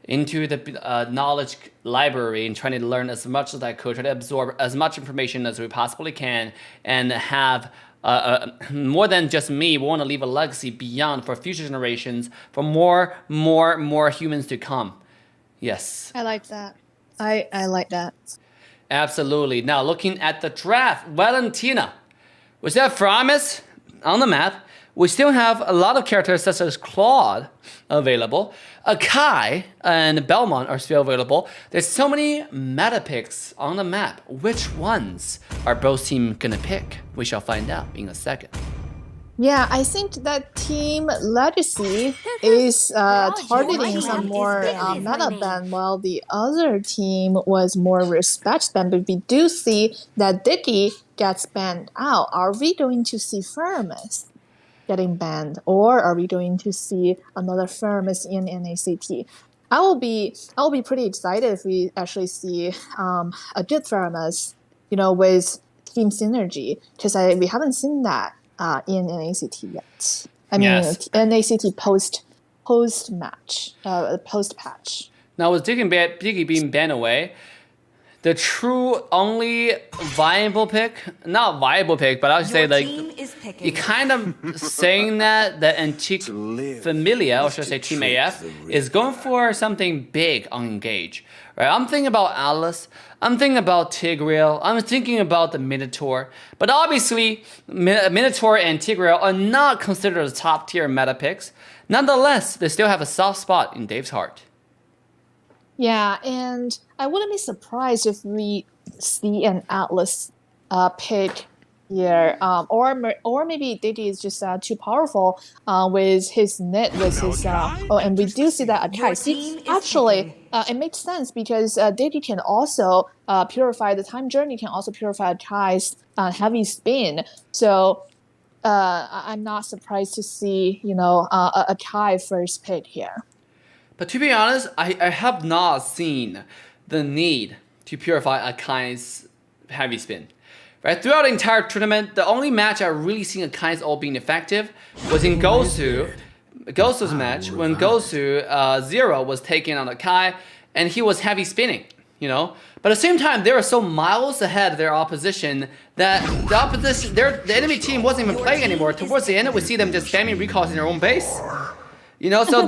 into the knowledge library and trying to learn as much as I could, try to absorb as much information as we possibly can, and have more than just me. We want to leave a legacy beyond for future generations, for more humans to come. Yes. I like that. I like that. Absolutely. Now, looking at the draft, Valentina. We still have Framis on the map. We still have a lot of characters such as Claude available. Akai and Belmont are still available. There's so many meta picks on the map. Which ones are both teams gonna pick? We shall find out in a second. Yeah, I think that Team Legacy is targeting some more meta ban, while the other team was more respect ban. But we do see that Dicky gets banned out. Are we going to see Firmus getting banned, or are we going to see another Firmus in NACT? I will be pretty excited if we actually see a good Firmus, with team synergy, because we haven't seen that in NACT yet. I mean, yes. NACT post match, post patch. Now with Dicky being banned away, the true only viable pick, not viable pick, but I would say like you kind of saying that the Antique Familia, or should I say Team AF, is going for something big on Engage. Right? I'm thinking about Atlas, I'm thinking about Tigreal, I'm thinking about the Minotaur, but obviously Minotaur and Tigreal are not considered as top tier meta picks. Nonetheless, they still have a soft spot in Dave's heart. Yeah, and I wouldn't be surprised if we see an Atlas pick here, or maybe Diddy is just too powerful with his knit, with his and we do see that Akai. See, actually, it makes sense because Diddy can also purify the time journey, can also purify Akai's heavy spin. So I'm not surprised to see a Akai first pick here. But to be honest, I have not seen the need to purify Akai's heavy spin. Right? Throughout the entire tournament, the only match I really seen Akai's all being effective was in GOSU's match, when GOSU 0 was taking on Akai, and he was heavy spinning, But at the same time, they were so miles ahead of their opposition that the enemy team wasn't even playing anymore. Towards the end, we see them just spamming recalls in their own base. So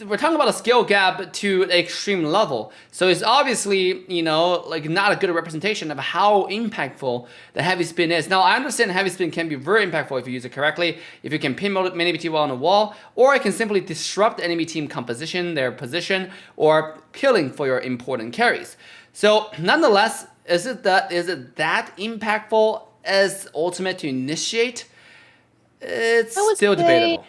we're talking about a skill gap to an extreme level. So it's obviously, not a good representation of how impactful the heavy spin is. Now, I understand heavy spin can be very impactful if you use it correctly, if you can pinball enemy team on the wall, or it can simply disrupt enemy team composition, their position, or killing for your important carries. So nonetheless, is it that impactful as ultimate to initiate? It's still debatable.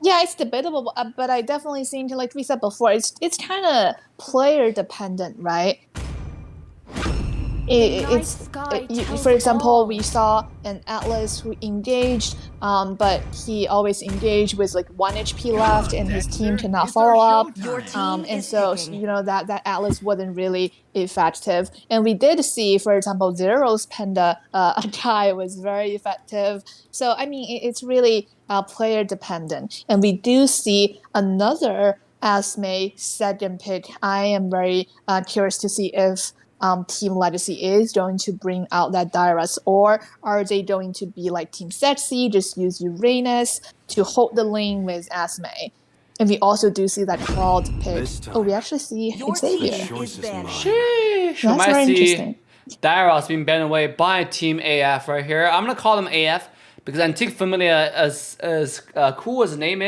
Yeah, it's debatable, but I definitely think, like we said before, it's kind of player dependent, right? For example, we saw an Atlas who engaged, but he always engaged with like 1 HP left, and his team cannot follow up, and so that Atlas wasn't really effective. And we did see, for example, Zero's Panda Akai was very effective. So I mean, it's really player dependent, and we do see another Asme second pick. I am very curious to see if Team Legacy is going to bring out that Dyrus, or are they going to be like Team Sexi, just use Uranus to hold the lane with Asme? And we also do see that Claude pick. Oh, we actually see Your Xavier. team is banning. Sheesh. We That's might very see interesting. Dairos being banned away by Team AF right here. I'm gonna call them AF because Antique Familia, as cool as the name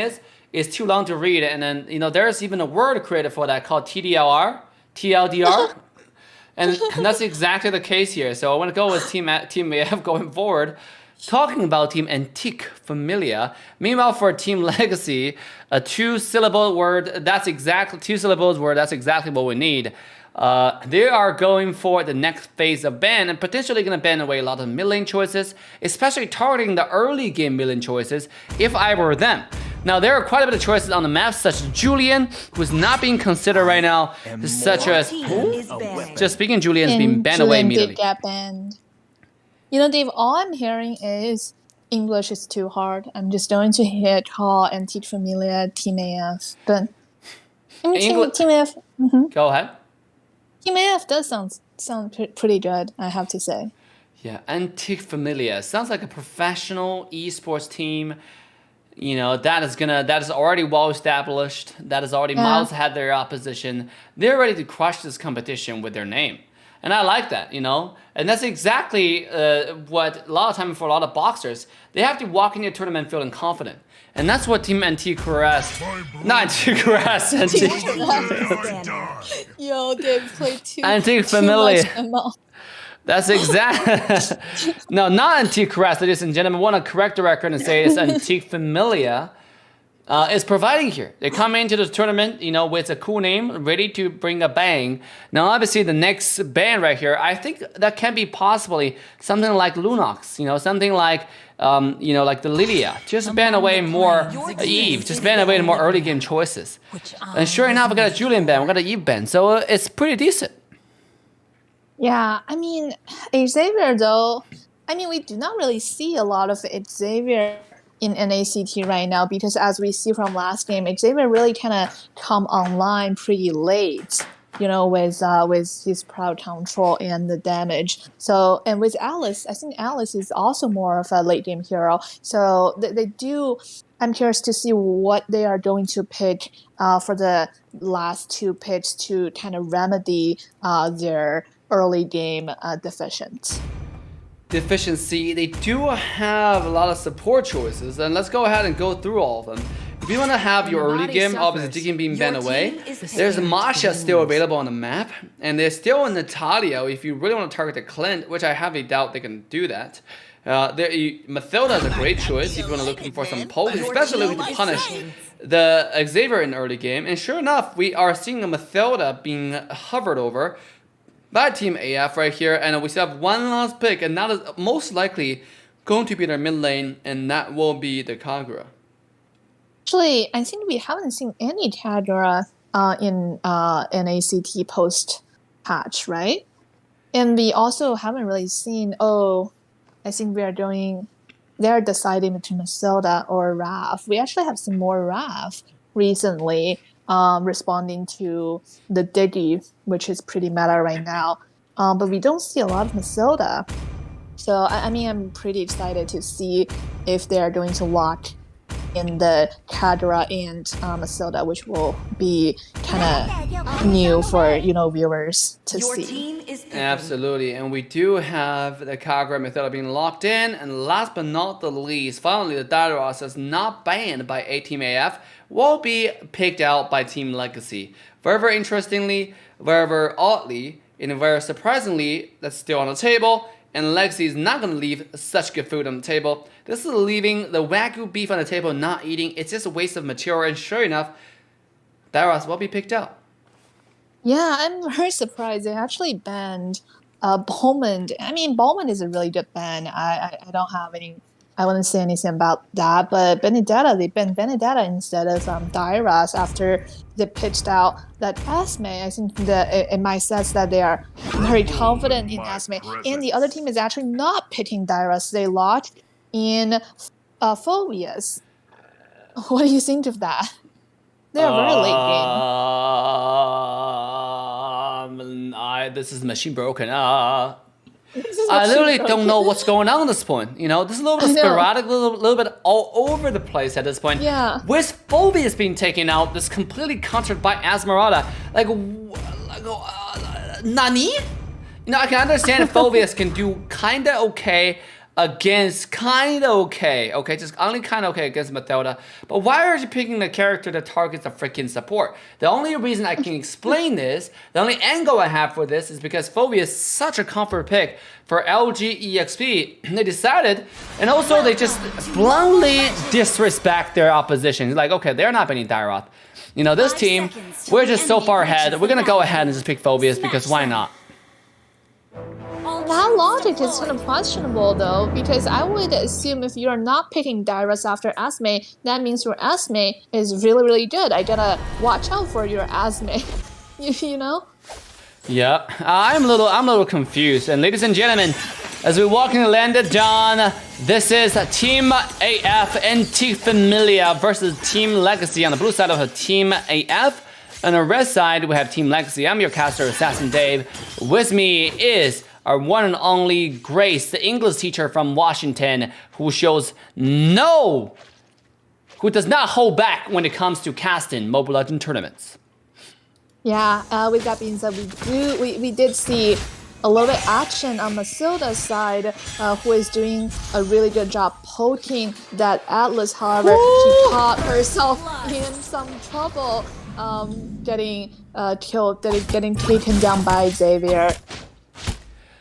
is too long to read. And then there's even a word created for that called TLDR. And that's exactly the case here. So I want to go with Team AF going forward. Talking about Team Antique Familia. Meanwhile, for Team Legacy, a two-syllable word. That's exactly what we need. They are going for the next phase of ban and potentially going to ban away a lot of mid lane choices, especially targeting the early game mid lane choices. If I were them. Now, there are quite a bit of choices on the map, such as Julian, who's not being considered right now, such as... Team is banning. Just speaking, Julian's being And banned away Julian immediately. did get banned. Dave, all I'm hearing is English is too hard. I'm just going to hit call and teach Familia Team AF. But I mean, Team AF. Go ahead. Team AF does sound pretty good, I have to say. Yeah, Antique Familia. Sounds like a professional esports team. That is already well established. That is already miles ahead of their opposition. They're ready to crush this competition with their name. And I like that, And that's exactly what a lot of time for a lot of boxers, they have to walk into a tournament feeling confident. And that's what Team Antique Caress, not Antique Caress, Antique Yo, they played Antique Familia. That's exact. No, not Antique Caress, ladies and gentlemen. I want to correct the record and say it's Antique Familia is providing here. They come into the tournament, with a cool name, ready to bring a bang. Now, obviously, the next ban right here, I think that can be possibly something like Lunox, something like, like the Lilia. Just ban away more Eve. Just ban away the more early game choices. And sure enough, we got a Julian ban, we got an Eve ban. So it's pretty decent. Yeah, I mean, Xavier, though, we do not really see a lot of Xavier in NACT right now, because as we see from last game, Xavier really kind of come online pretty late, with his crowd control and the damage. So, and with Alice, I think Alice is also more of a late game hero. So they do. I'm curious to see what they are going to pick for the last two picks to kind of remedy their early game deficiency. They do have a lot of support choices, and let's go ahead and go through all of them. If you want to have your early game, obviously Deacon being banned away, there's Masha still available on the map, and there's still a Natalia if you really want to target the Clint, which I heavily doubt they can do that. Mathilda is a great choice if you want to looking for some poke, especially looking to punish the Xavier in the early game. And sure enough, we are seeing a Mathilda being hovered over by Team AF right here, and we still have one last pick, and that is most likely going to be their mid lane, and that will be the Kagura. Actually, I think we haven't seen any Kagura in NACT post patch, right? And we also haven't really seen. I think they're deciding between Matilda or Raph. We actually have some more Raph recently. Responding to the Diggy, which is pretty meta right now. But we don't see a lot of Matilda. So, I'm pretty excited to see if they're going to lock in the Kagura and Matilda, which will be kind of new for, viewers to Your see. team is picking. Absolutely, and we do have the Kagura Mathilda being locked in, and last but not the least, finally the Dairos is not banned by Team AF, will be picked out by Team Legacy. Very interestingly, very oddly, and very surprisingly, that's still on the table, and Legacy is not going to leave such good food on the table. This is leaving the Wagyu beef on the table, not eating. It's just a waste of material, and sure enough, Dairos will be picked out. Yeah, I'm very surprised. They actually banned Bowman. Bowman is a really good ban. I don't have any... I wouldn't say anything about that, but Benedetta, they banned Benedetta instead of Dairas after they pitched out that Esme. I think that it might sense that they are very confident in Esme. And the other team is actually not picking Dairas. They locked in Phobias. What do you think of that? They are very late game. This is machine broken. I literally don't know what's going on at this point. You know, this is a little bit I know. sporadic, a little bit all over the place at this point. Yeah. With Phobius being taken out, this completely countered by Esmeralda. Nani? You know, I can understand Phobius can do kinda okay against okay, just only kinda okay against Mathilda. But why are you picking the character that targets the freaking support? The only reason I can explain this, the only angle I have for this is because Phobius is such a comfort pick for LG EXP. They decided, and also they just bluntly disrespect their opposition. It's like, okay, they're not beating Dairoth. You know, this 5 team, seconds till we're the just so enemy far reaches ahead. the We're gonna go map. ahead and just pick Phobius because why not? That logic is kind of questionable though, because I would assume if you're not picking Dyrus after Asme, that means your Asme is really, really good. I gotta watch out for your Asme. you know? Yeah, I'm a little confused. And ladies and gentlemen, as we walk in the land of Dawn, this is Team AF NT Familia versus Team Legacy on the blue side of Team AF. On the red side, we have Team Legacy. I'm your caster, Assassin Dave. With me is our one and only Grace, the English teacher from Washington, who does not hold back when it comes to casting Mobile Legends tournaments. Yeah, with that being said, we did see a little bit action on Mathilda's side, who is doing a really good job poking that Atlas. However, she caught herself in some trouble, getting killed, getting taken down by Xavier.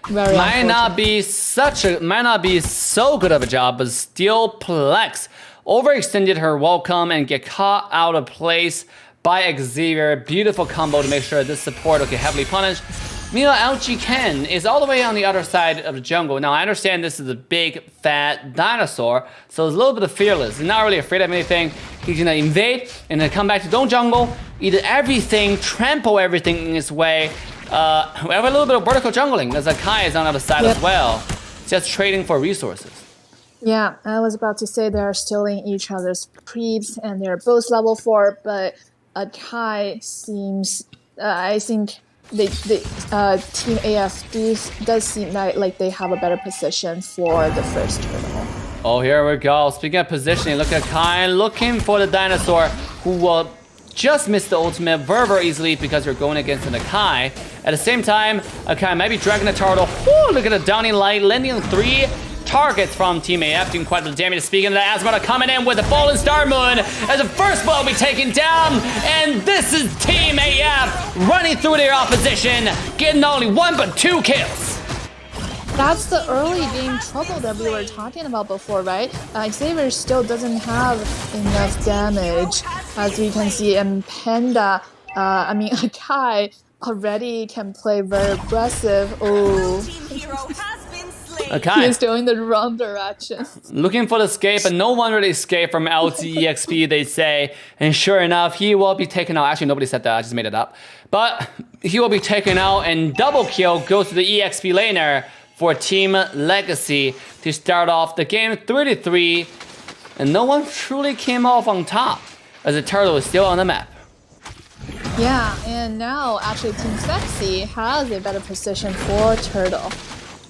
Very Might not unfortunate. be so good of a job, but still Plex overextended her welcome and get caught out of place by Xavier. Beautiful combo to make sure this support heavily punished. Meanwhile, LG Ken is all the way on the other side of the jungle. Now, I understand this is a big, fat dinosaur, so it's a little bit of fearless. He's not really afraid of anything. He's gonna invade and then come back to Dome Jungle, eat everything, trample everything in his way. We have a little bit of vertical jungling. There's a Kai is on the other side as well. Just trading for resources. Yeah, I was about to say they're stealing each other's creeps, and they're both level 4, but Kai seems, I think Team AF does seem like they have a better position for the first turtle. Oh, here we go. Speaking of positioning, look at Kai looking for the dinosaur who will just miss the ultimate very easily because you're going against an Kai. At the same time, Kai might be dragging the turtle. Whew, look at the Downing Light, landing 3 targets from Team AF, doing quite a bit of damage. Speaking of that, Esmeralda coming in with the Fallen Star Moon as the first blow will be taken down. And this is Team AF running through their opposition, getting not only 1 but 2 kills. That's the early game trouble that we were talking about before, right? Xavier still doesn't have enough damage, as we can see, and Panda, Kai already can play very aggressive. Oh, Okay. he's going the wrong direction. Looking for the escape, but no one really escaped from LTEXP, they say. And sure enough, he will be taken out. Actually, nobody said that. I just made it up. But he will be taken out, and double kill goes to the EXP laner for Team Legacy to start off the game 3-3. And no one truly came off on top, as the turtle is still on the map. Yeah, and now actually Team Sexi has a better position for turtle.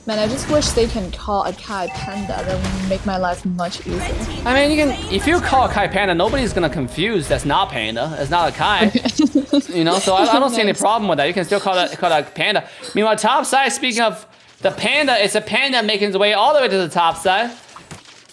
Man, I just wish they can call a Kai Panda. That would make my life much easier. I mean, if you call a Kai Panda, nobody's gonna confuse that's not Panda. It's not a Kai. You know, so I don't see any problem with that. You can still call that Panda. Meanwhile, top side, speaking of the Panda, it's a Panda making its way all the way to the top side.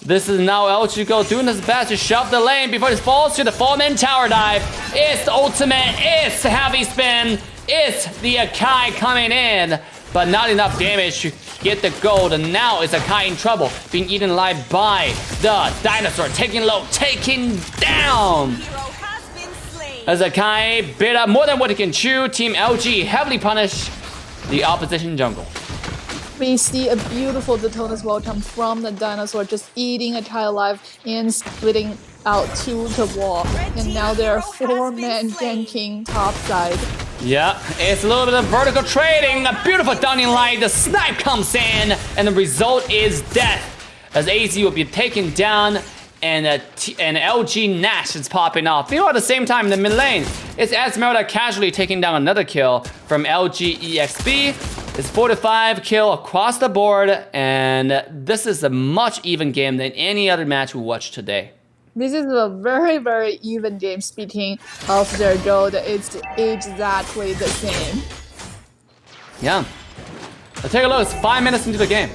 This is now LGGO doing his best to shove the lane before he falls to the 4-man tower dive. It's the ultimate, it's the heavy spin, it's the Akai coming in, but not enough damage to get the gold, and now it's Akai in trouble, being eaten alive by the dinosaur, taking low, taking down. As Akai bit up more than what he can chew, Team LG heavily punished the opposition jungle. We see a beautiful Daytona's welcome from the dinosaur, just eating Akai alive and splitting out to the wall. And now there are 4-men ganking topside. Yeah, it's a little bit of vertical trading. A beautiful Downing Light. The snipe comes in, and the result is death. As AZ will be taken down, and LG Nash is popping off. Meanwhile, at the same time in the mid lane, it's Esmeralda casually taking down another kill from LG EXP. It's 4-5 kill across the board, and this is a much even game than any other match we watched today. This is a very, very even game. Speaking of their gold, it's exactly the same. Yeah. Let's take a look. It's 5 minutes into the game.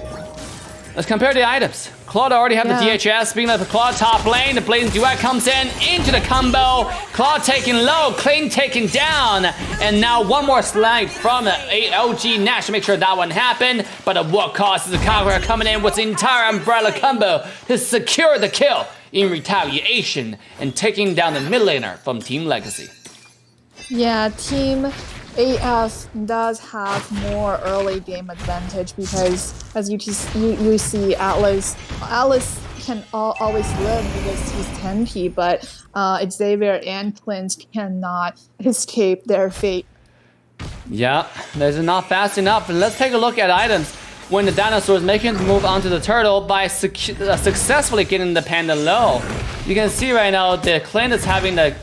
Let's compare the items. Claude already have the DHS. Speaking of the Claude top lane, the Blazing Duet comes in into the combo. Claude taking low, Clean taken down. And now one more slag from LG Nash to make sure that one happened. But at what cost is the Conro coming in with the entire umbrella combo to secure the kill in retaliation and taking down the mid laner from Team Legacy. Yeah, Team AF does have more early game advantage because, as you see, Atlas can always win because he's tanky, but Xavier and Clint cannot escape their fate. Yeah, there's not fast enough. And let's take a look at items. When the dinosaur is making the move onto the turtle by successfully getting the panda low. You can see right now the Clint is having the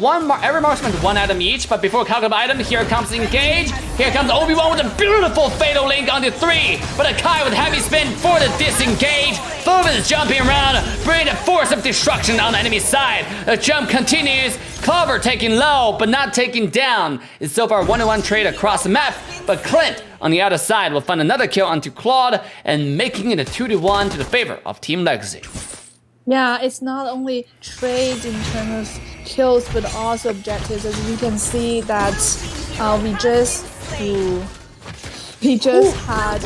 every marksman one item each, but before calculate item, here comes engage. Here comes Obi-Wan with a beautiful fatal link onto 3, but Akai with heavy spin for the disengage. Boom is jumping around, bringing a force of destruction on the enemy side. The jump continues. Clover taking low, but not taking down. It's so far 1-1 trade across the map, but Clint on the other side will find another kill onto Claude and making it a 2-1 to the favor of Team Legacy. Yeah, it's not only trades in terms of kills, but also objectives. As you can see that we just had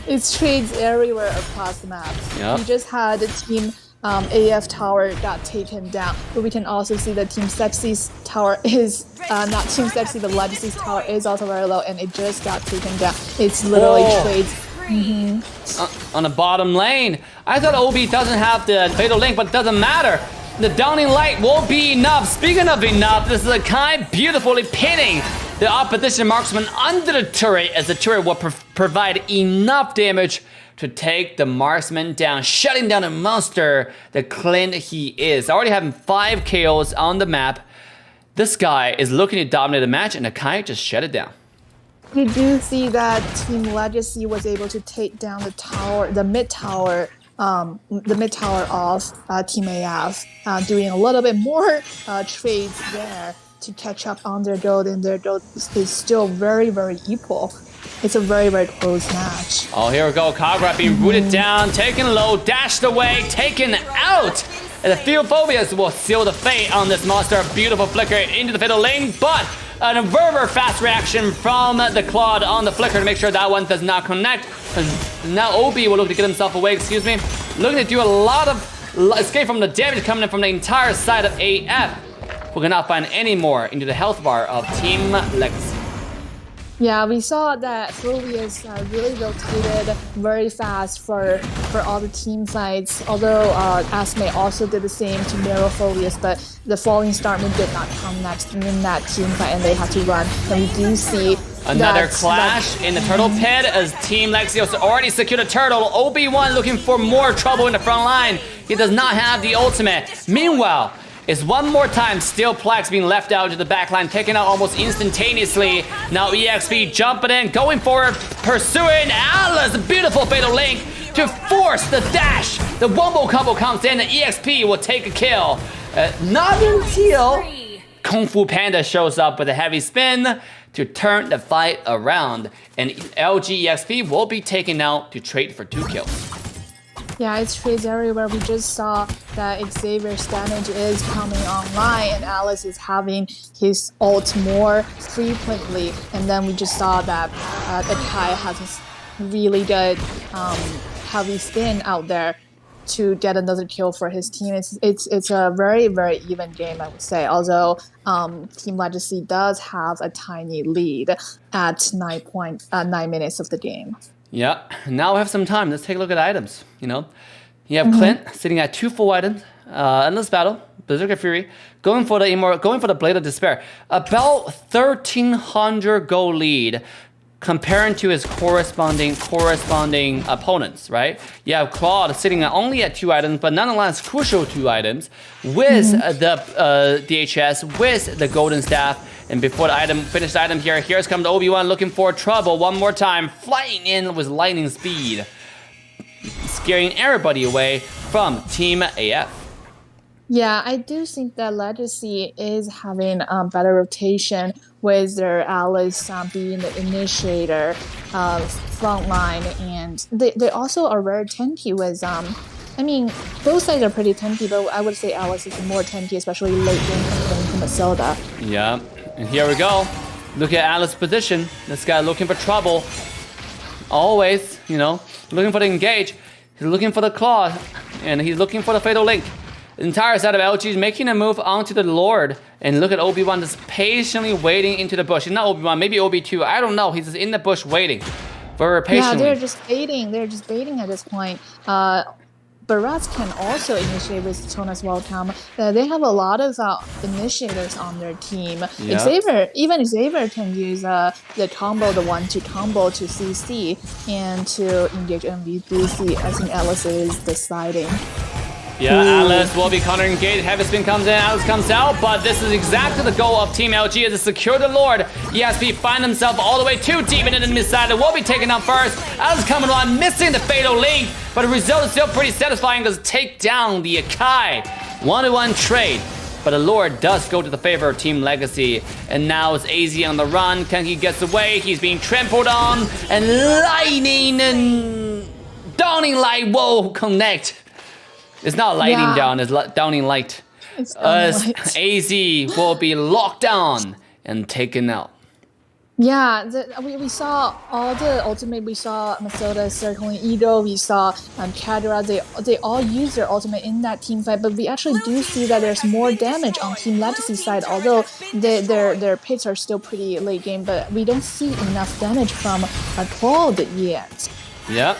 it's trades everywhere across the map. Yep. We just had the Team AF tower got taken down, but we can also see that Team Sexi's tower is not Team Sexi, but Legacy's tower is also very low, and it just got taken down. It's literally trades. On the bottom lane. I thought Obi doesn't have the fatal link, but it doesn't matter. The downing light won't be enough. Speaking of enough, this is Akai beautifully pinning the opposition marksman under the turret, as the turret will provide enough damage to take the marksman down, shutting down a monster, the Clint he is. Already having 5 kills on the map. This guy is looking to dominate the match, and Akai just shut it down. We do see that Team Legacy was able to take down the tower, the mid tower of Team AF, doing a little bit more trades there to catch up on their gold, and their gold is still very, very equal. It's a very, very close match. Oh, here we go. Kagra being rooted down, taken low, dashed away, taken out. And the field phobias will seal the fate on this monster. Beautiful flicker into the fatal lane, but an very fast reaction from the Claude on the flicker to make sure that one does not connect. Now Obi will look to get himself away, looking to do a lot of escape from the damage coming in from the entire side of AF. We cannot find any more into the health bar of Team Legacy. Yeah, we saw that Phobius really rotated very fast for all the team fights, although Asme also did the same to mirror Phobius, but the Falling Starman did not come next in that team fight, and they had to run. And we do see another clash in the turtle pit as Team Legacy has already secured a turtle. Obi-Wan looking for more trouble in the front line. He does not have the ultimate. Meanwhile, is one more time Steel Plex being left out to the backline, taken out almost instantaneously. Now EXP jumping in, going forward, pursuing Atlas, beautiful fatal link to force the dash. The wombo combo comes in, and EXP will take a kill. Not until Kung Fu Panda shows up with a heavy spin to turn the fight around, and LG EXP will be taken out to trade for 2 kills. Yeah, it's trades everywhere. We just saw that Xavier's damage is coming online, and Alice is having his ult more frequently. And then we just saw that Akai has this really good heavy spin out there to get another kill for his team. It's a very, very even game, I would say. Although Team Legacy does have a tiny lead at 9 minutes of the game. Yeah, now we have some time. Let's take a look at items. You have Clint sitting at 2 full items. Endless Battle, Berserker Fury, going for the Blade of Despair. About 1,300 gold lead. comparing to his corresponding opponents, right? You have Claude sitting only at 2 items, but nonetheless crucial 2 items with the DHS, with the golden staff. And before the finished item here's comes Obi-Wan looking for trouble one more time, flying in with lightning speed, scaring everybody away from Team AF. Yeah, I do think that Legacy is having better rotation with their Alice being the initiator front line, and they also are very tanky with I mean, both sides are pretty tanky, but I would say Alice is more tanky, especially late game compared to Matilda. Yeah, and here we go. Look at Alice's position. This guy looking for trouble. Always, looking for the engage. He's looking for the claw, and he's looking for the fatal link. The entire side of LG is making a move onto the Lord. And look at Obi-Wan just patiently waiting into the bush. He's not Obi-Wan, maybe Obi-2. I don't know. He's just in the bush waiting very patiently. Yeah, they're just baiting. They're just baiting at this point. Barats can also initiate with Tona's welcome. They have a lot of initiators on their team. Yeah. Xavier can use the combo, the 1-2 combo to CC and to engage MVBC. I think Alice is deciding. Yeah, Alice will be counter-engaged. Heavy spin comes in, Alice comes out, but this is exactly the goal of Team LG is to secure the Lord. ESP find himself all the way too deep into the mid-side. It will be taken out first. Alice coming on, missing the fatal link, but the result is still pretty satisfying because take down the Akai. 1-1 trade, but the Lord does go to the favor of Team Legacy, and now it's AZ on the run. Kenki gets away, he's being trampled on, and lightning and downing light will connect. It's not lighting down, it's downing light. It's downing light. AZ will be locked down and taken out. Yeah, we saw all the ultimate. We saw Matilda, certainly Ego. We saw Kadra. They all use their ultimate in that team fight. But we actually do see that there's more damage on Team Legacy side. Although their pits are still pretty late game, but we don't see enough damage from Claude yet. Yep.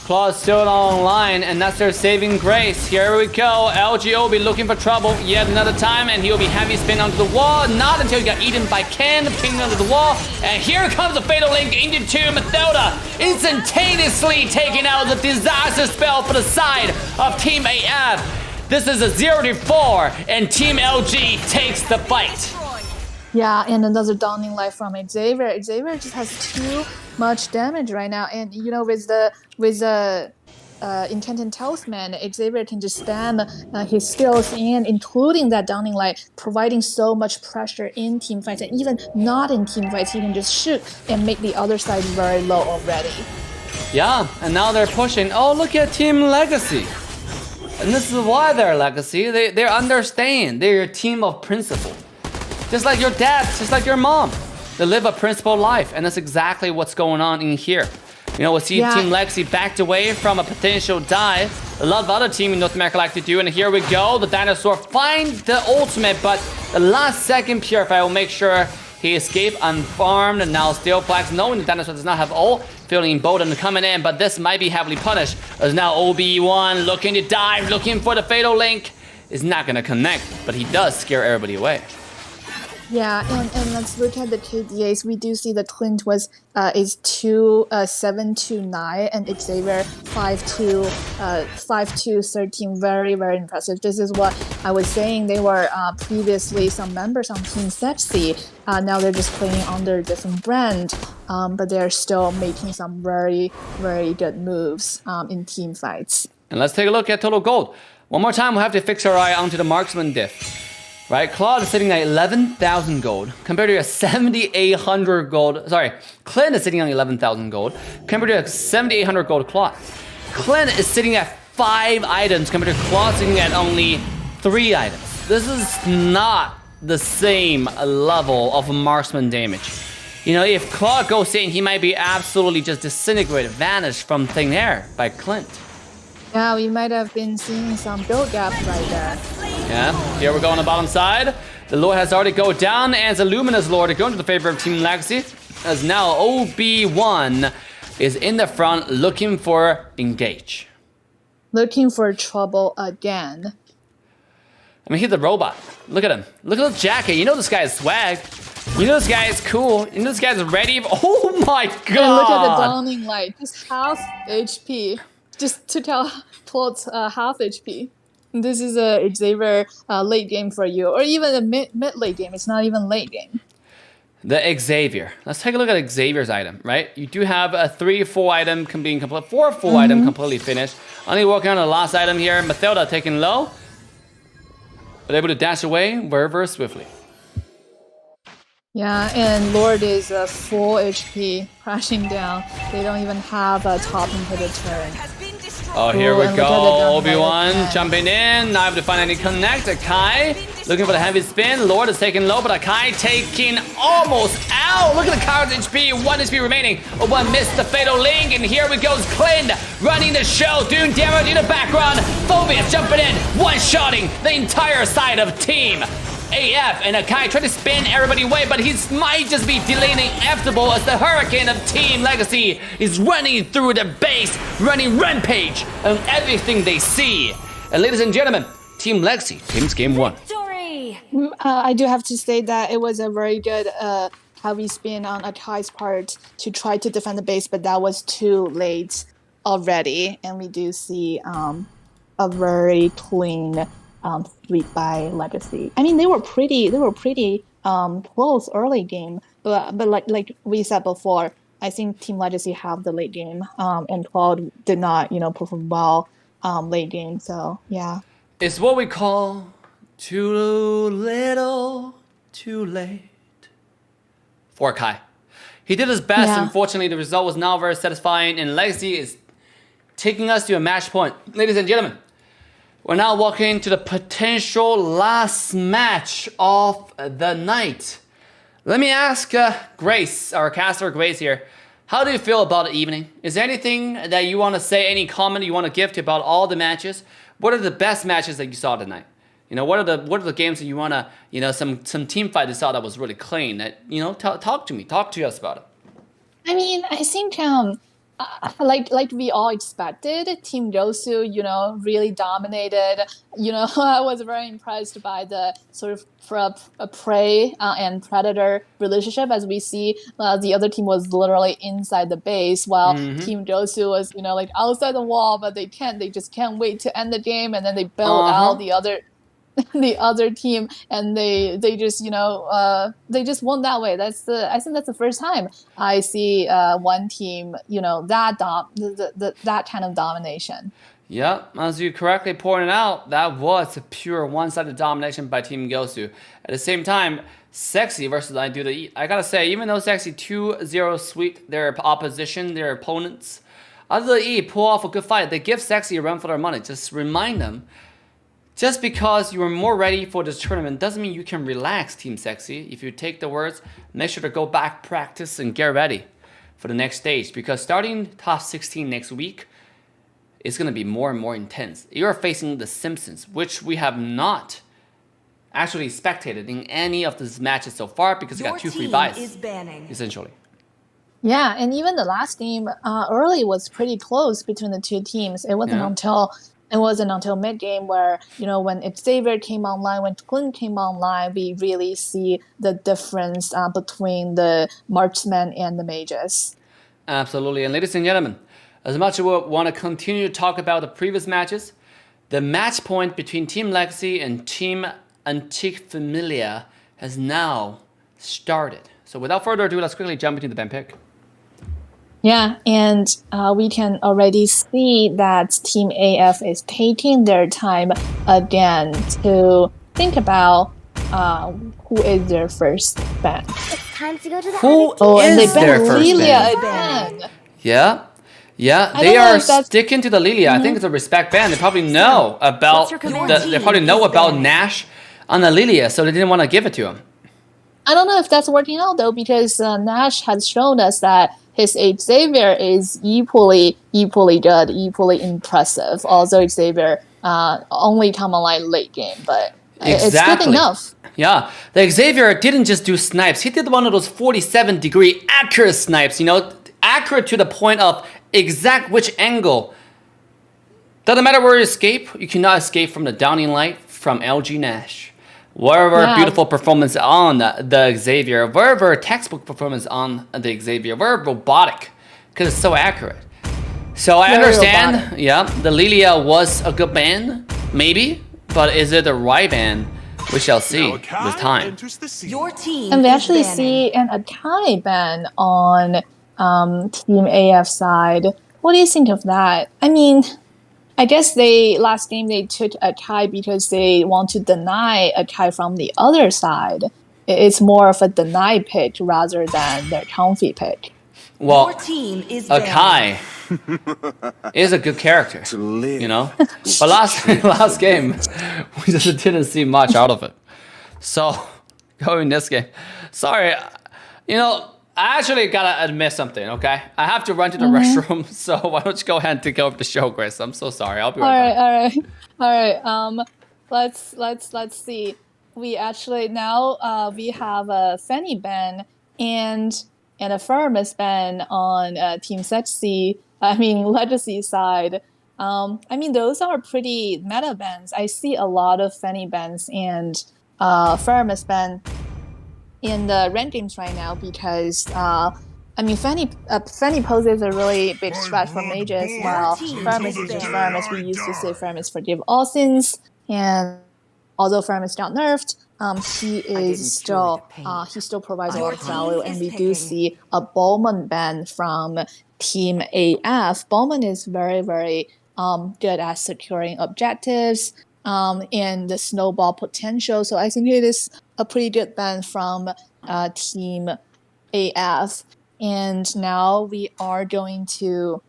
Claw's still online, and that's their saving grace. Here we go. LGO will be looking for trouble yet another time, and he'll be heavy spin onto the wall. Not until he got eaten by Ken, pinged onto the wall. And here comes the fatal link into Matilda, instantaneously taking out the disaster spell for the side of Team AF. This is a 0-4, and Team LG takes the fight. Yeah, and another downing light from Xavier. Xavier just has too much damage right now, and with the Enchanted Talisman, Xavier can just spam his skills, and including that downing light, providing so much pressure in team fights, and even not in team fights, he can just shoot and make the other side very low already. Yeah, and now they're pushing. Oh, look at Team Legacy. And this is why they're Legacy. They understand. They're a team of principle. Just like your dad, just like your mom. They live a principled life, and that's exactly what's going on in here. We'll see Team Legacy backed away from a potential dive. A lot of other teams in North America like to do, and here we go. The dinosaur finds the ultimate, but the last second Purify will make sure he escaped unfarmed, and now still flags, knowing the dinosaur does not have ult, feeling emboldened coming in, but this might be heavily punished. As now Obi-Wan looking to dive, looking for the fatal link. Is not gonna connect, but he does scare everybody away. Yeah, and let's look at the KDAs. We do see the Clint is 7-9, and Xavier 5-2-13. Very, very impressive. This is what I was saying. They were previously some members on Team Sexi. Now they're just playing under a different brand, but they're still making some very, very good moves in team fights. And let's take a look at total gold. One more time, we'll have to fix our eye onto the marksman diff. Right, Claude is sitting at 11,000 gold compared to a 7,800 gold. Sorry, Clint is sitting on 11,000 gold compared to a 7,800 gold Claude. Clint is sitting at 5 items compared to Claude sitting at only 3 items. This is not the same level of marksman damage. If Claude goes in, he might be absolutely just disintegrated, vanished from thin air by Clint. Yeah, we might have been seeing some build gap right there. Yeah, here we go on the bottom side. The Lord has already go down, and the Luminous Lord is going to the favor of Team Legacy. As now OB1 is in the front looking for engage. Looking for trouble again. I mean, he's a robot. Look at him. Look at the jacket. This guy is swag. You know this guy is cool. You know this guy's ready. Oh my god! And look at the dawning light. Just half HP. Just to tell towards half HP. This is a Xavier late game for you, or even a mid late game. It's not even late game. The Xavier. Let's take a look at Xavier's item, right? You do have a 3-4 item being complete, 4-4 item completely finished. Only working on the last item here. Mathilda taking low, but able to dash away very, very swiftly. Yeah, and Lord is full HP, crashing down. They don't even have a top inhibitor. Oh, here we and go. look at the Obi-Wan downlight. jumping in. Not able to find any connect. Akai looking for the heavy spin. Lord is taking low, but Akai taking almost out. Look at the card's HP. 1 HP remaining. One missed the fatal link. And here we go. Clint running the show. Doing damage in the background. Phobius jumping in. One-shotting the entire side of Team AF, and Akai tried to spin everybody away, but he might just be delaying the inevitable as the hurricane of Team Legacy is running through the base, running rampage on everything they see. And ladies and gentlemen, Team Legacy takes game 1. Victory! I do have to say that it was a very good heavy spin on Akai's part to try to defend the base, but that was too late already, and we do see a very clean sweep by Legacy. I mean, they were pretty close early game, but like we said before, I think Team Legacy have the late game, and Cloud did not perform well late game. So yeah, It's what we call too little, too late for Kai. He did his best. Yeah. Unfortunately, the result was not very satisfying, and Legacy is taking us to a match point. Ladies and gentlemen, we're now walking to the potential last match of the night. Let me ask Grace, our caster Grace here, how do you feel about the evening? Is there anything that you want to say, any comment you want to give to about all the matches? What are the best matches that you saw tonight? What are the games that you want to, some team fight you saw that was really clean? That, talk to us about it. I mean, I think like we all expected, Team GOSU, really dominated. I was very impressed by the sort of prey and predator relationship. As we see, the other team was literally inside the base, while Team GOSU was, outside the wall, but they just can't wait to end the game, and then they bail out the other team, and they just they just won that way. I think that's the first time I see one team that kind of domination. Yeah, as you correctly pointed out, that was a pure one-sided domination by Team GOSU. At the same time, Sexi versus I gotta say, even though Sexi 2-0 sweep their opposition, their opponents, other E pull off a good fight. They give Sexi a run for their money. Just remind them, just because you are more ready for this tournament doesn't mean you can relax, Team Sexi. If you take the words, make sure to go back, practice, and get ready for the next stage. Because starting top 16 next week is going to be more and more intense. You are facing the Simpsons, which we have not actually spectated in any of these matches so far because you got 2 free buys, essentially. Yeah, and even the last game early was pretty close between the two teams. It wasn't until mid game where when Xavier came online, when Clint came online, we really see the difference between the marksmen and the mages. Absolutely, and ladies and gentlemen, as much as we want to continue to talk about the previous matches, the match point between Team Legacy and Team Antique Familia has now started. So without further ado, let's quickly jump into the band pick. Yeah, and we can already see that Team AF is taking their time again to think about who is their first ban. It's time to go to the Who and they is their banned first Lilia ban? again. Yeah, I they don't know are if that's- sticking to the Lilia. I think it's a respect ban. They probably know about What's your command? they probably know about Nash on the Lilia, so they didn't want to give it to him. I don't know if that's working out though, because Nash has shown us that his Xavier is equally good, equally impressive. Also, Xavier only come online late game, but it's good enough. Yeah, the Xavier didn't just do snipes. He did one of those 47-degree accurate snipes, accurate to the point of exact which angle. Doesn't matter where you escape, you cannot escape from the downing light from LG Nash. Wherever Yeah. beautiful performance on the Xavier, wherever textbook performance on the Xavier, wherever robotic, because it's so accurate. So I Very understand, robotic. yeah, the Lilia was a good band, maybe, but is it the right band? We shall see with time. Your team And we is actually banning. see an Akai ban on Team AF side. What do you think of that? I mean, I guess last game they took Akai because they want to deny Akai from the other side. It's more of a deny pick rather than their comfy pick. Well, Your team is banning. Akai is a good character, you know. But last game, we just didn't see much out of it. So going this game, sorry, you know, I actually gotta admit something. Okay, I have to run to the restroom. So why don't you go ahead and take over the show, Grace? I'm so sorry. I'll be right back. All right. Let's see. We actually now we have a Fanny ban and a Firmus ban on Team Sexi. I mean Legacy side. I mean those are pretty meta bans. I see a lot of Fanny bans and Firmus ban in the ranked games right now because I mean Fanny poses a really big threat for mages while Firmus is just Firmus. We used to say Firmus forgive all sins, and although Firmus got nerfed, he still provides a lot of value, and we do see a Bowman ban from Team AF. Bowman is very good at securing objectives and the snowball potential. So I think it is a pretty good ban from Team AF. And now we are going to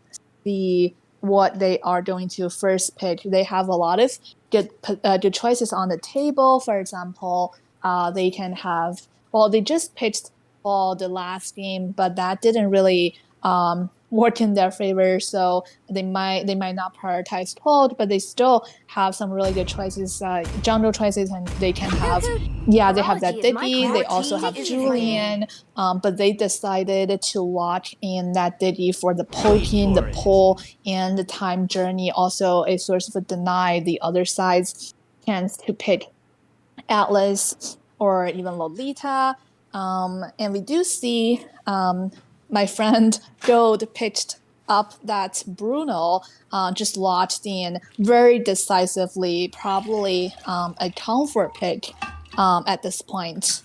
see what they are going to first pick. They have a lot of good choices on the table. For example, they can have, well, they just picked for the last game, but that didn't really work in their favor, so they might not prioritize Toad, but they still have some really good choices, jungle choices, and they can have, they have that Diddy, they also have Julian, but they decided to lock in that Diddy for the poking, the pull, and the time journey, also a source of a deny the other side's chance to pick Atlas or even Lolita, and we do see my friend Gold picked up that Bruno just locked in very decisively, probably a comfort pick at this point.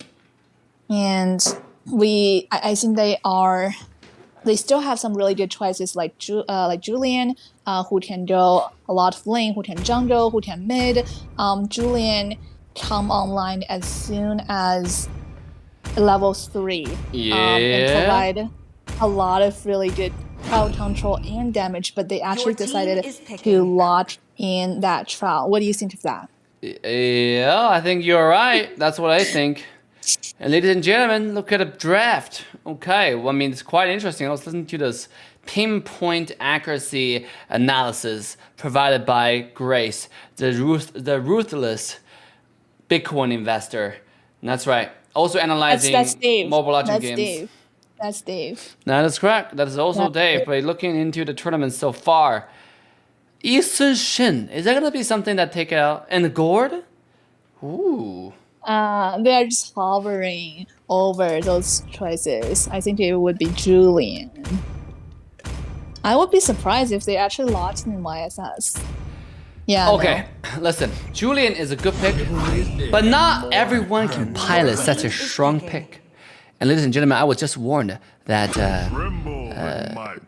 And I think they still have some really good choices like Julian, who can go a lot of lane, who can jungle, who can mid. Julian come online as soon as level 3 and provide a lot of really good crowd control and damage, but they actually decided to lock in that trial. What do you think of that? Yeah, I think you're right. That's what I think. And ladies and gentlemen, look at the draft. Okay, well, I mean, it's quite interesting. I was listening to this pinpoint accuracy analysis provided by Grace, the ruthless Bitcoin investor. And that's right. Also analyzing that's Dave. Mobile Legends That's games. Dave. That's Dave. That is correct. That is also Dave. But looking into the tournament so far, Isu Shin, is that going to be something that take out? And Gord? Ooh. They are just hovering over those choices. I think it would be Julian. I would be surprised if they actually locked in YSS. Yeah. Okay, listen. Julian is a good pick, but not everyone can pilot such a strong pick. And ladies and gentlemen, I was just warned that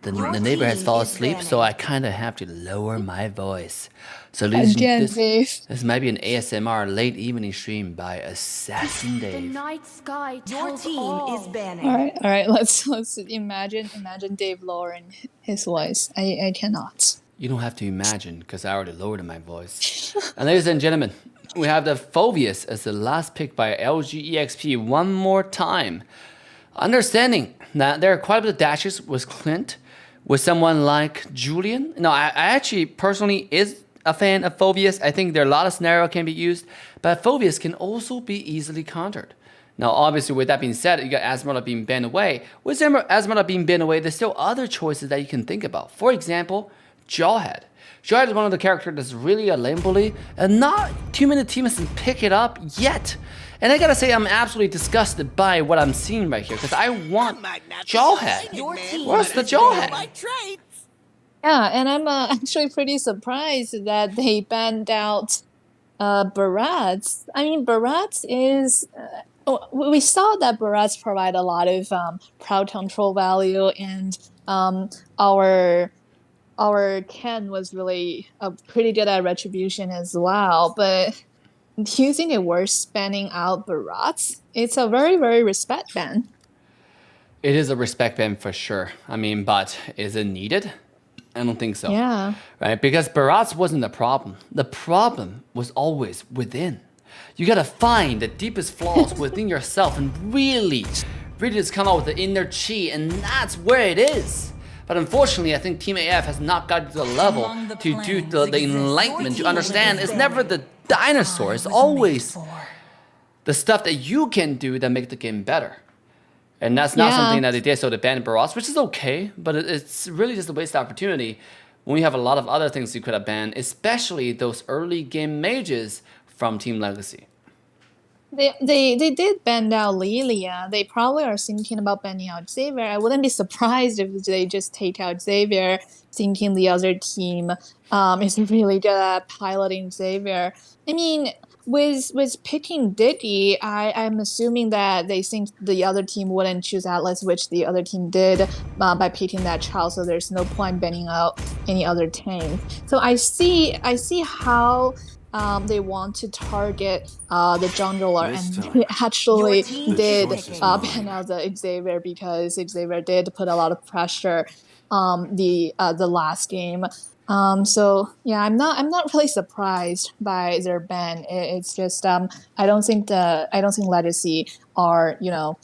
the neighbor has fallen asleep, so I kind of have to lower my voice. So ladies and gentlemen, this might be an ASMR late evening stream by Assassin The Dave. night sky Your tells team all. is banning. All right. Let's imagine Dave lowering his voice. I cannot. You don't have to imagine, because I already lowered my voice. And ladies and gentlemen, we have the Phobius as the last pick by LGEXP one more time. Understanding that there are quite a bit of dashes with Clint, with someone like Julian. No, I actually personally is a fan of Phobius. I think there are a lot of scenarios can be used, but Phobius can also be easily countered. Now, obviously, with that being said, you got Asmara being banned away. With Asmara being banned away, there's still other choices that you can think about. For example, Jawhead. Jawhead is one of the characters that's really a lane bully, and not too many teams can pick it up yet. And I gotta say, I'm absolutely disgusted by what I'm seeing right here, because I want Jawhead. Your team Where's the is Jawhead? Yeah, and I'm actually pretty surprised that they banned out Barats. I mean, Barats is. We saw that Barats provide a lot of crowd control value, and our Ken was really pretty good at retribution as well. But do you think it worth spanning out Barats? It's a very, very respect ban. It is a respect ban for sure. I mean, but is it needed? I don't think so. Yeah. Right? Because Barats wasn't the problem. The problem was always within. You gotta find the deepest flaws within yourself and really just come out with the inner chi, and that's where it is. But unfortunately, I think Team AF has not gotten to the level to do the enlightenment, to understand it's never the dinosaur, it's always the stuff that you can do that make the game better. And that's not something that they did, so they banned Barats, which is okay, but it's really just a waste of opportunity when we have a lot of other things you could have banned, especially those early game mages from Team Legacy. They did ban out Lilia. They probably are thinking about banning out Xavier. I wouldn't be surprised if they just take out Xavier, thinking the other team is really good at piloting Xavier. I mean, with picking Diddy, I'm assuming that they think the other team wouldn't choose Atlas, which the other team did by picking that child. So there's no point banning out any other team. So I see how they want to target the jungler, and they actually did ban out the Xavier because Xavier did put a lot of pressure the last game. So yeah, I'm not really surprised by their ban. It's just I don't think Legacy are, you know,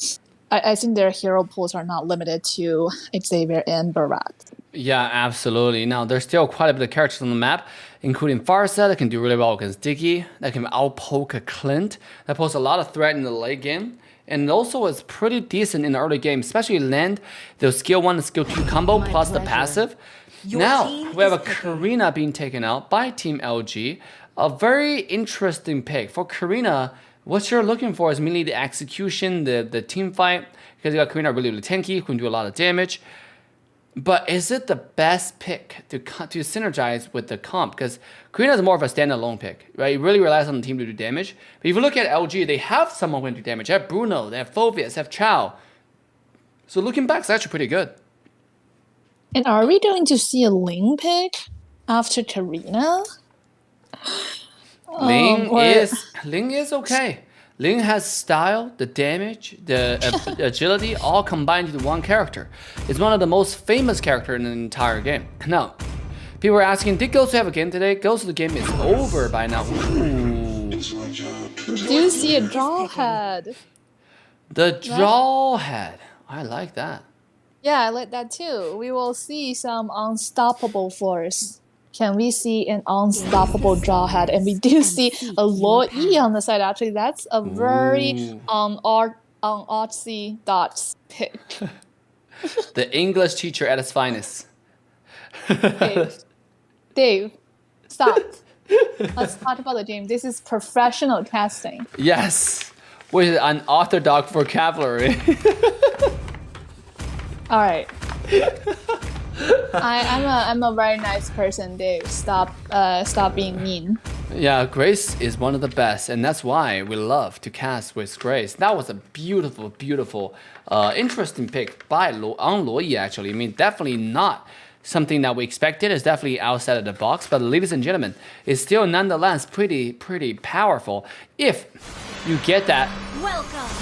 I think their hero pools are not limited to Xavier and Barat. Yeah, absolutely. Now, there's still quite a bit of characters on the map, including Farsa that can do really well against Diggy, that can outpoke a Clint, that poses a lot of threat in the late game, and also is pretty decent in the early game, especially land the skill 1 and skill 2 combo plus the passive. Now, we have a Karina being taken out by Team LG. A very interesting pick. For Karina, what you're looking for is mainly the execution, the team fight, because you got Karina really, really tanky, who can do a lot of damage. But is it the best pick to synergize with the comp? Because Karina is more of a standalone pick, right? It really relies on the team to do damage. But if you look at LG, they have someone who can do damage. They have Bruno, they have Phobius, they have Chow. So looking back, it's actually pretty good. And are we going to see a Ling pick after Karina? Ling is okay. Ling has style, the damage, the agility, all combined into one character. It's one of the most famous characters in the entire game. Now, people are asking, did GOSU have a game today? GOSU, the game is over by now. Ooh. Do you see a Jawhead? The Jawhead. I like that. Yeah, I like that too. We will see some unstoppable force. Can we see an unstoppable Jawhead? And we do see a Lo E on the side. Actually, that's a very artsy dots pick. The English teacher at its finest. Dave, stop. Let's talk about the game. This is professional casting. Yes, with an orthodox vocabulary. All right. I'm a very nice person, Dave. Stop being mean. Yeah, Grace is one of the best, and that's why we love to cast with Grace. That was a beautiful, beautiful, interesting pick by Lo Yi, actually. I mean, definitely not something that we expected. It's definitely outside of the box, but ladies and gentlemen, it's still nonetheless pretty powerful if you get that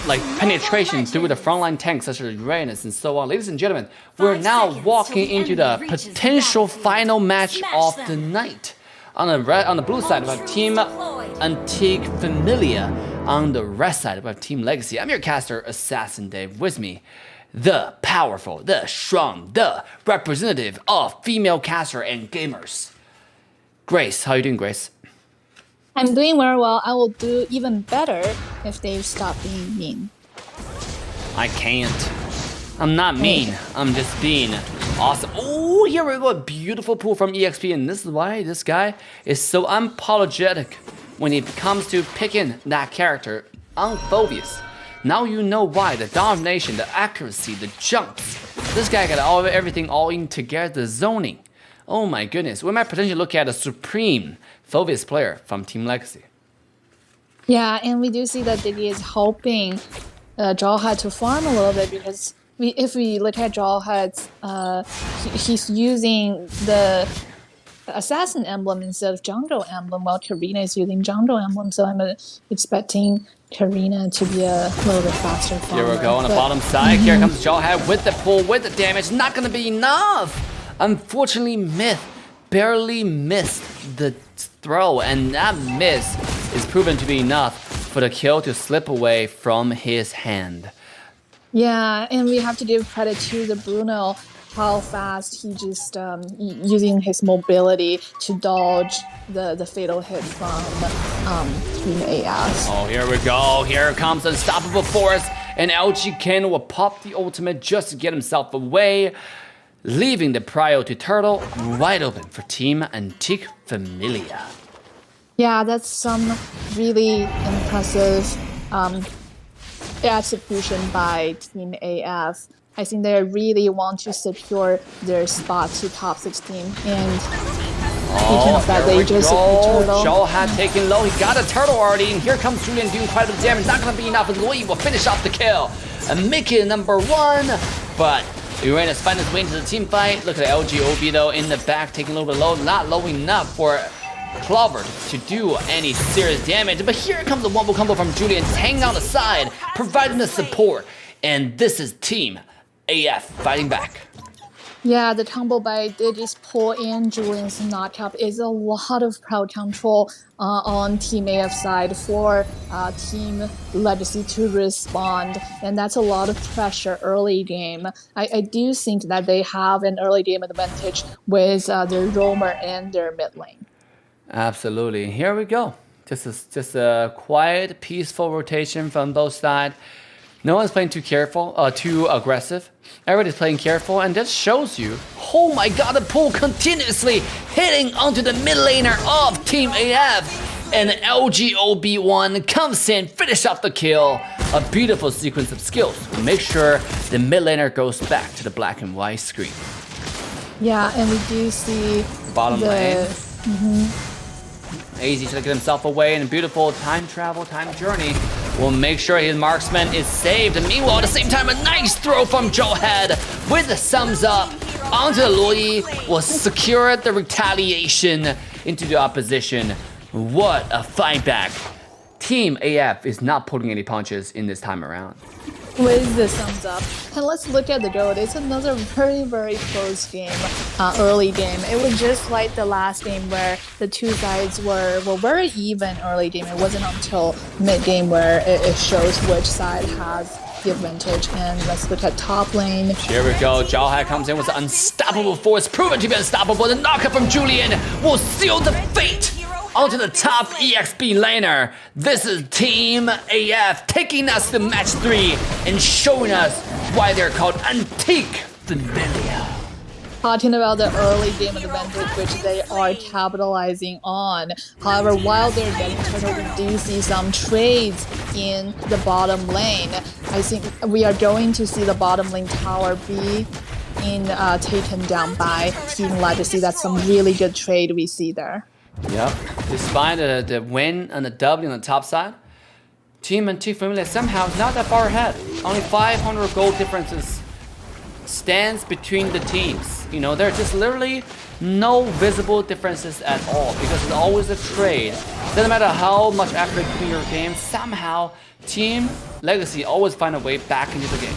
like penetration through the frontline tanks such as Uranus and so on. Ladies and gentlemen, we're now walking into the potential final match of the night. On the blue side, we have Team Antique Familia. On the red side, we have Team Legacy. I'm your caster, Assassin Dave. With me, the powerful, the strong, the representative of female caster and gamers. Grace, how you doing, Grace? I'm doing very well. I will do even better if they stop being mean. I can't. I'm not mean. I'm just being Awesome. Oh, here we go. A beautiful pull from EXP. And this is why this guy is so unapologetic when it comes to picking that character on Phobius. Now you know why. The domination, the accuracy, the jumps. This guy got everything all in together. The zoning. Oh my goodness. We might potentially look at a supreme Phobius player from Team Legacy. Yeah, and we do see that Diggy is helping Jawhead to farm a little bit because if we look at Jawhead's, he's using the Assassin emblem instead of Jungle emblem, while Karina is using Jungle emblem. So I'm expecting Karina to be a little bit faster farmer. Here we go on the bottom side. Here comes Jawhead with the pull, with the damage. Not going to be enough. Unfortunately, Myth barely missed the throw, and that miss is proven to be enough for the kill to slip away from his hand. Yeah, and we have to give credit to the Bruno, how fast he just using his mobility to dodge the fatal hit from Team AF. Oh, here we go. Here comes Unstoppable Force, and LG Ken will pop the ultimate just to get himself away, leaving the prio to Turtle wide open for Team Antique Familia. Yeah, that's some really impressive execution by Team AF. I think they really want to secure their spot to top 16, and because that they just Turtle. Jawhead taking low. He got a turtle already, and here comes Julian doing quite a bit of damage. Not going to be enough, and Louis will finish off the kill and make it number 1. But Uranus finds his way into the team fight. Look at the LGOB though in the back, taking a little bit low, not low enough for Clover to do any serious damage. But here comes the wombo combo from Julian, hanging on the side, providing the support. And this is Team AF fighting back. Yeah, the combo by Digi's pull and Julian's knockup is a lot of crowd control on Team AF side for Team Legacy to respond, and that's a lot of pressure early game. I do think that they have an early game advantage with their roamer and their mid lane. Absolutely. Here we go. Just a quiet, peaceful rotation from both sides. No one's playing too aggressive. Everybody's playing careful, and this shows you, oh my god, the pull continuously hitting onto the mid laner of Team AF. And LGOB1 comes in, finish off the kill. A beautiful sequence of skills to make sure the mid laner goes back to the black and white screen. Yeah, and we do see bottom lane. AZ trying to get himself away in a beautiful time journey. Will make sure his marksman is saved. And meanwhile, at the same time, a nice throw from Jawhead with the thumbs up onto the Lui. Will secure the retaliation into the opposition. What a fight back. Team AF is not pulling any punches in this time around. With the thumbs up. And let's look at the goal. It's another very, very close game, early game. It was just like the last game where the two sides were very even early game. It wasn't until mid game where it shows which side has the advantage. And let's look at top lane. Here we go. Jawhead comes in with the unstoppable force, proven to be unstoppable. The knockup from Julian will seal the fate onto the top EXP laner. This is Team AF taking us to match 3 and showing us why they're called Antique Familia. Talking about the early game advantage, which they are capitalizing on. However, while they're getting turtle, we do see some trades in the bottom lane. I think we are going to see the bottom lane tower be taken down by Team Legacy. That's some really good trade we see there. Yep. Despite the win and the W on the top side, Team Antique Familia somehow not that far ahead. Only 500 gold differences stands between the teams. You know, there's just literally no visible differences at all because it's always a trade. Doesn't matter how much effort you put in your game, somehow Team Legacy always find a way back into the game.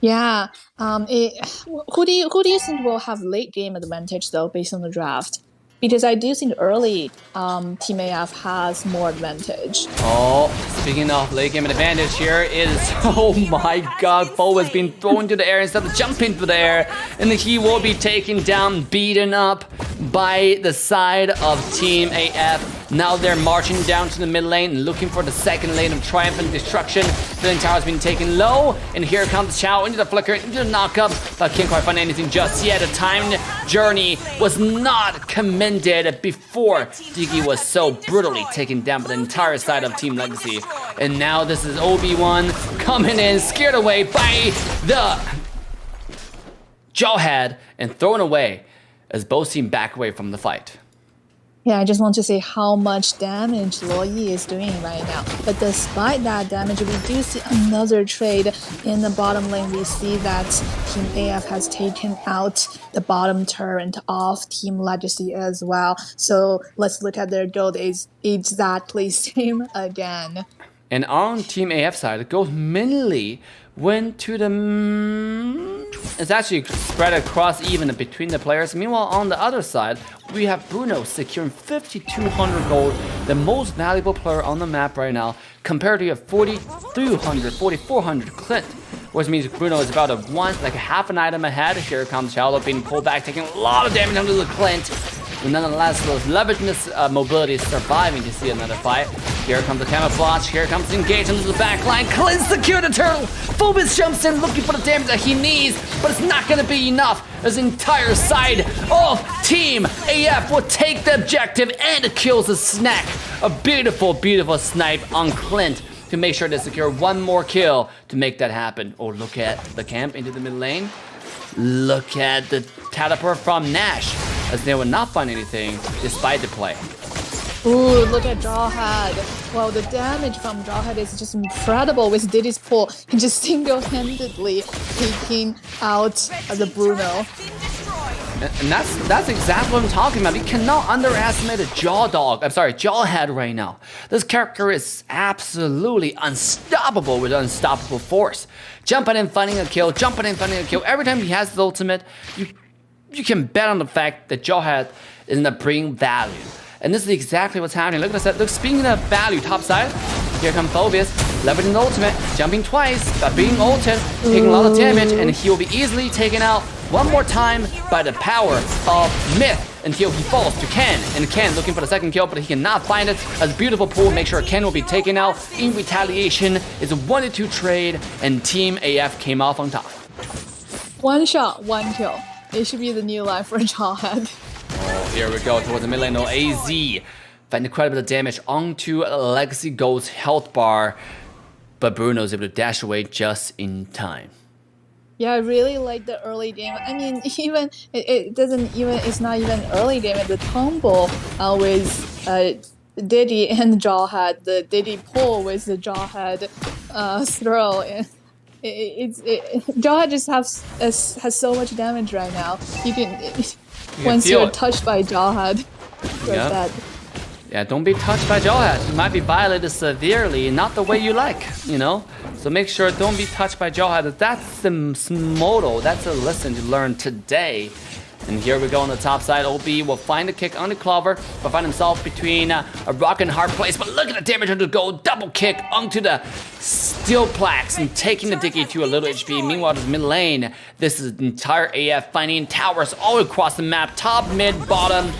Yeah. Who do you think will have late game advantage though, based on the draft? Because I do think early Team AF has more advantage. Oh, speaking of late game advantage, here is, oh my god, Bo has been thrown to the air instead of jumping to the air. And he will be taken down, beaten up by the side of Team AF. Now they're marching down to the mid lane, looking for the second lane of triumphant destruction. The tower has been taken low, and here comes Chao into the flicker, into the knockup, but can't quite find anything just yet. The timed journey was not commended before Diggy was so brutally taken down by the entire side of Team Legacy. And now this is Obi-Wan coming in, scared away by the Jawhead and thrown away as both team back away from the fight. Yeah, I just want to say how much damage Luo Yi is doing right now. But despite that damage, we do see another trade in the bottom lane. We see that Team AF has taken out the bottom turret of Team Legacy as well. So let's look at their gold. It's exactly same again. And on Team AF side, it goes mainly went to the... It's actually spread across even between the players. Meanwhile, on the other side, we have Bruno securing 5,200 gold, the most valuable player on the map right now, compared to a 4,300, 4,400 Clint, which means Bruno is about like a half an item ahead. Here comes Shallow being pulled back, taking a lot of damage under the Clint. But nonetheless, leveraging this mobility, surviving to see another fight. Here comes the camouflage, here comes the engage into the back line. Clint secure the turtle. Phobos jumps in looking for the damage that he needs, but it's not gonna be enough. As the entire side of Team AF will take the objective and it kills a snack. A beautiful, beautiful snipe on Clint to make sure to secure one more kill to make that happen. Oh, look at the camp into the mid lane. Look at the teleport from Nash, as they will not find anything despite the play. Ooh, look at Jawhead. Well, the damage from Jawhead is just incredible with Diddy's pull. He just single-handedly taking out the Bruno. And that's exactly what I'm talking about. You cannot underestimate a Jawhead right now. This character is absolutely unstoppable with unstoppable force. Jumping in, finding a kill, jumping in, finding a kill. Every time he has his ultimate, you can bet on the fact that Jawhead is gonna bring value. And this is exactly what's happening. Look at this. Look, speaking of value, top side, here comes Phobius, leveraging the ultimate, jumping twice, but being ulted, taking a lot of damage, and he will be easily taken out one more time by the power of Myth until he falls to Ken. And Ken looking for the second kill, but he cannot find it. As beautiful pull, make sure Ken will be taken out. In retaliation, it's a 1-2 trade, and Team AF came off on top. One shot, one kill. It should be the new line for Jawhead. Oh, here we go towards the mid lane. No, AZ find incredible damage onto Legacy Gold's health bar, but Bruno's able to dash away just in time. Yeah, I really like the early game. I mean, even it's not even early game. The combo with Diddy and Jawhead, the Diddy pull with the Jawhead throw. Jawhead just has so much damage right now. You can once you're touched by Jawhead, you're dead. Yeah, don't be touched by Jawhead. You might be violated severely, not the way you like, you know? So make sure don't be touched by Jawhead. That's the motto, that's a lesson to learn today. And here we go on the top side. OB will find a kick on the Clover, but find himself between a rock and hard place. But look at the damage on the gold. Double kick onto the steel plaques and taking the Dicky to a little HP. Meanwhile, the mid lane, this is the entire AF finding towers all across the map. Top, mid, bottom,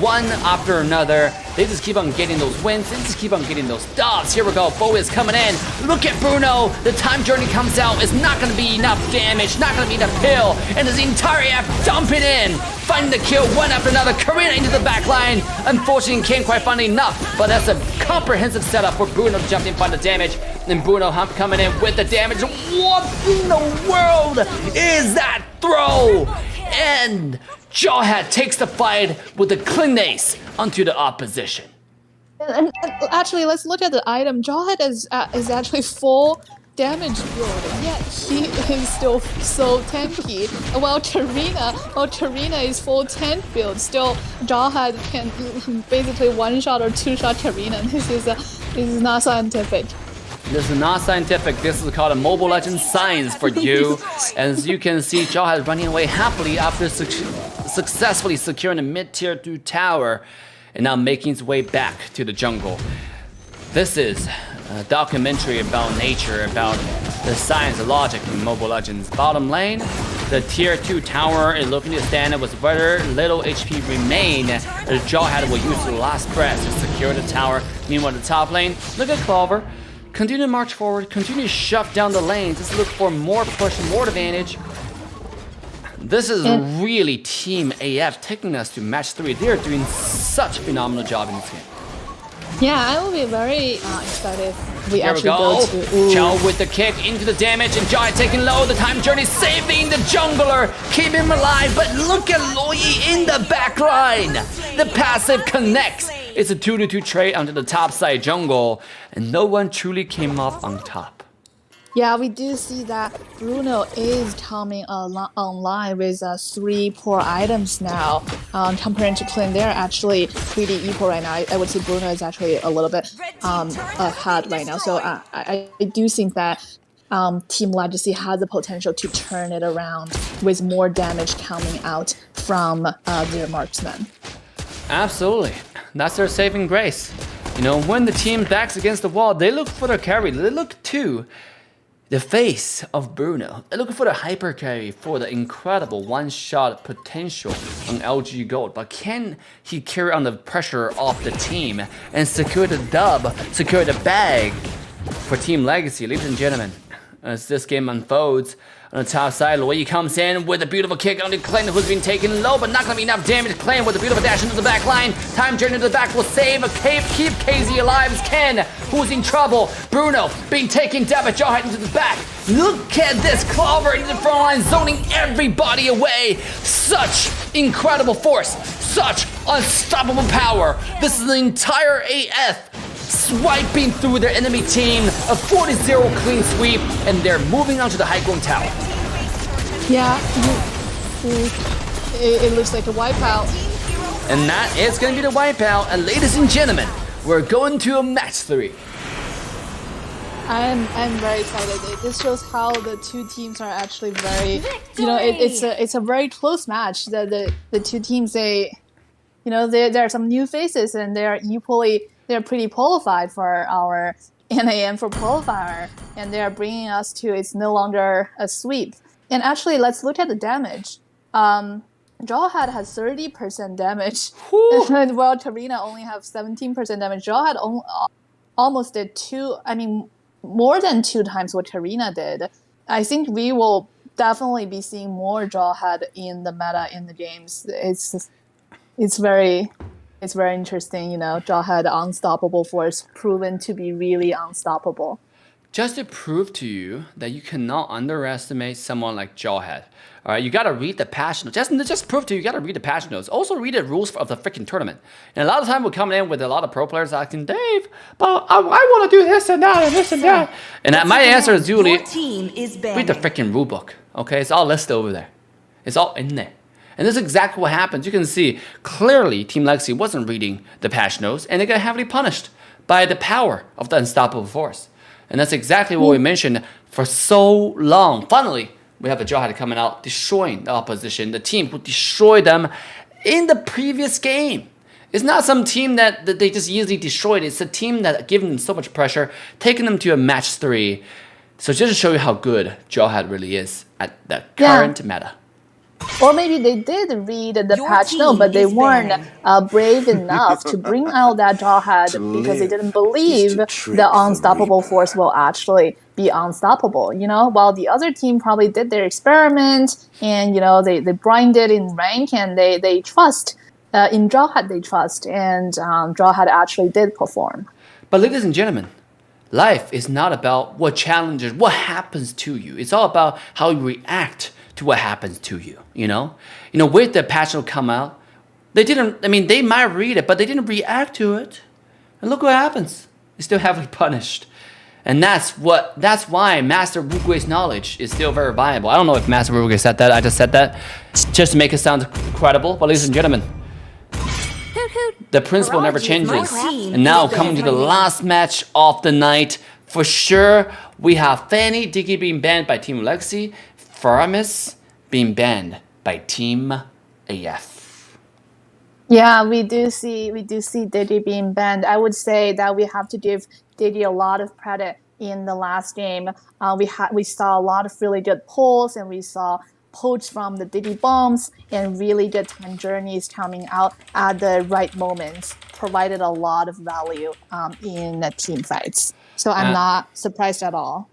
one after another. They just keep on getting those wins. They just keep on getting those dubs. Here we go. Bo is coming in. Look at Bruno. The time journey comes out. It's not going to be enough damage. Not going to be enough kill. And his entire AF dumping in. Finding the kill one after another. Karina into the back line. Unfortunately, can't quite find enough. But that's a comprehensive setup for Bruno to jump in and find the damage. And Bruno Hump coming in with the damage. What in the world is that throw? And Jawhead takes the fight with the clean ace onto the opposition. And actually, let's look at the item. Jawhead is actually full damage build, yet he is still so tanky. While Karina is full tank build, still Jawhead can basically one-shot or two-shot Karina. This is not scientific. This is not scientific. This is called a Mobile Legends science for you. As you can see, Jawhead running away happily after successfully securing a mid-tier 2 tower and now making his way back to the jungle. This is a documentary about nature, about the science and logic in Mobile Legends. Bottom lane, the tier 2 tower is looking to stand with very little HP remain. Jawhead will use the last breath to secure the tower. Meanwhile, the top lane, look at Clover. Continue to march forward, continue to shove down the lanes. Just look for more push, more advantage. This is really Team AF taking us to match 3. They're doing such a phenomenal job in this game. Yeah, I will be very excited if we Here we actually go. go to... Chow with the kick into the damage, and Jai taking low. The time journey saving the jungler, keeping him alive. But look at Loyi in the back line. The passive connects. It's a 2-2 trade onto the top side jungle, and no one truly came off on top. Yeah, we do see that Bruno is coming online with 3 poor items now. Comparing to Clint, they're actually pretty equal right now. I would say Bruno is actually a little bit ahead right now. So I do think that Team Legacy has the potential to turn it around with more damage coming out from their marksmen. Absolutely. That's their saving grace. You know, when the team backs against the wall, they look for the carry. They look to the face of Bruno. They're looking for the hyper carry, for the incredible one-shot potential on LG Gold. But can he carry on the pressure of the team and secure the dub, secure the bag for Team Legacy? Ladies and gentlemen, as this game unfolds, on the top side, Loyi comes in with a beautiful kick on the Clayton, who's been taken low, but not going to be enough damage. Clayton with a beautiful dash into the back line. Time journey to the back will save, keep KZ alive. It's Ken, who's in trouble. Bruno being taken down by Jawhead into the back. Look at this, Clover into the front line, zoning everybody away. Such incredible force, such unstoppable power. This is the entire AF swiping through their enemy team, a 40-0 clean sweep, and they're moving on to the high ground tower. Yeah, it looks like a wipeout. And that is going to be the wipeout. And ladies and gentlemen, we're going to a match 3. I'm very excited. This shows how the two teams are actually very, you know, it's a very close match. The two teams, there are some new faces, and they're pretty qualified for our NAM for qualifier, and they are bringing us to it's no longer a sweep. And actually, let's look at the damage. Jawhead has 30% damage, and while Karina only have 17% damage. Jawhead almost did more than 2 times what Karina did. I think we will definitely be seeing more Jawhead in the meta in the games. It's very interesting, Jawhead unstoppable force proven to be really unstoppable. Just to prove to you that you cannot underestimate someone like Jawhead. All right, you gotta read the patch notes. Just prove to you, gotta read the patch notes. Also read the rules of the freaking tournament. And a lot of time we're coming in with a lot of pro players asking, Dave, but I want to do this and that and this and that. And my answer is usually, read the freaking rule book. Okay, it's all listed over there. It's all in there. And this is exactly what happens. You can see clearly Team Legacy wasn't reading the patch notes, and they got heavily punished by the power of the unstoppable force. And that's exactly what we mentioned for so long. Finally, we have a Jawhead coming out, destroying the opposition, the team who destroyed them in the previous game. It's not some team that they just easily destroyed. It's a team that given them so much pressure, taking them to a match 3. So just to show you how good Jawhead really is at the current meta. Or maybe they did read the patch note, but they weren't brave enough to bring out that Jawhead because they didn't believe the unstoppable force will actually be unstoppable. While the other team probably did their experiment and they grinded in rank and they trust in Jawhead. They trust, and Jawhead actually did perform. But ladies and gentlemen, life is not about what challenges, what happens to you. It's all about how you react to what happens to you, with the patch note come out, they might read it, but they didn't react to it. And look what happens. They're still heavily punished. And that's why Master Wugui's knowledge is still very viable. I don't know if Master Wugui said that, I just said that just to make it sound credible, but ladies and gentlemen, the principle never changes. And now coming to the last match of the night, for sure, we have Fanny Diggy being banned by Team Legacy, Faramis being banned by Team AF. Yeah, we do see Diddy being banned. I would say that we have to give Diddy a lot of credit in the last game. We saw a lot of really good pulls, and we saw pulls from the Diddy bombs and really good time journeys coming out at the right moments provided a lot of value in the team fights. So I'm not surprised at all.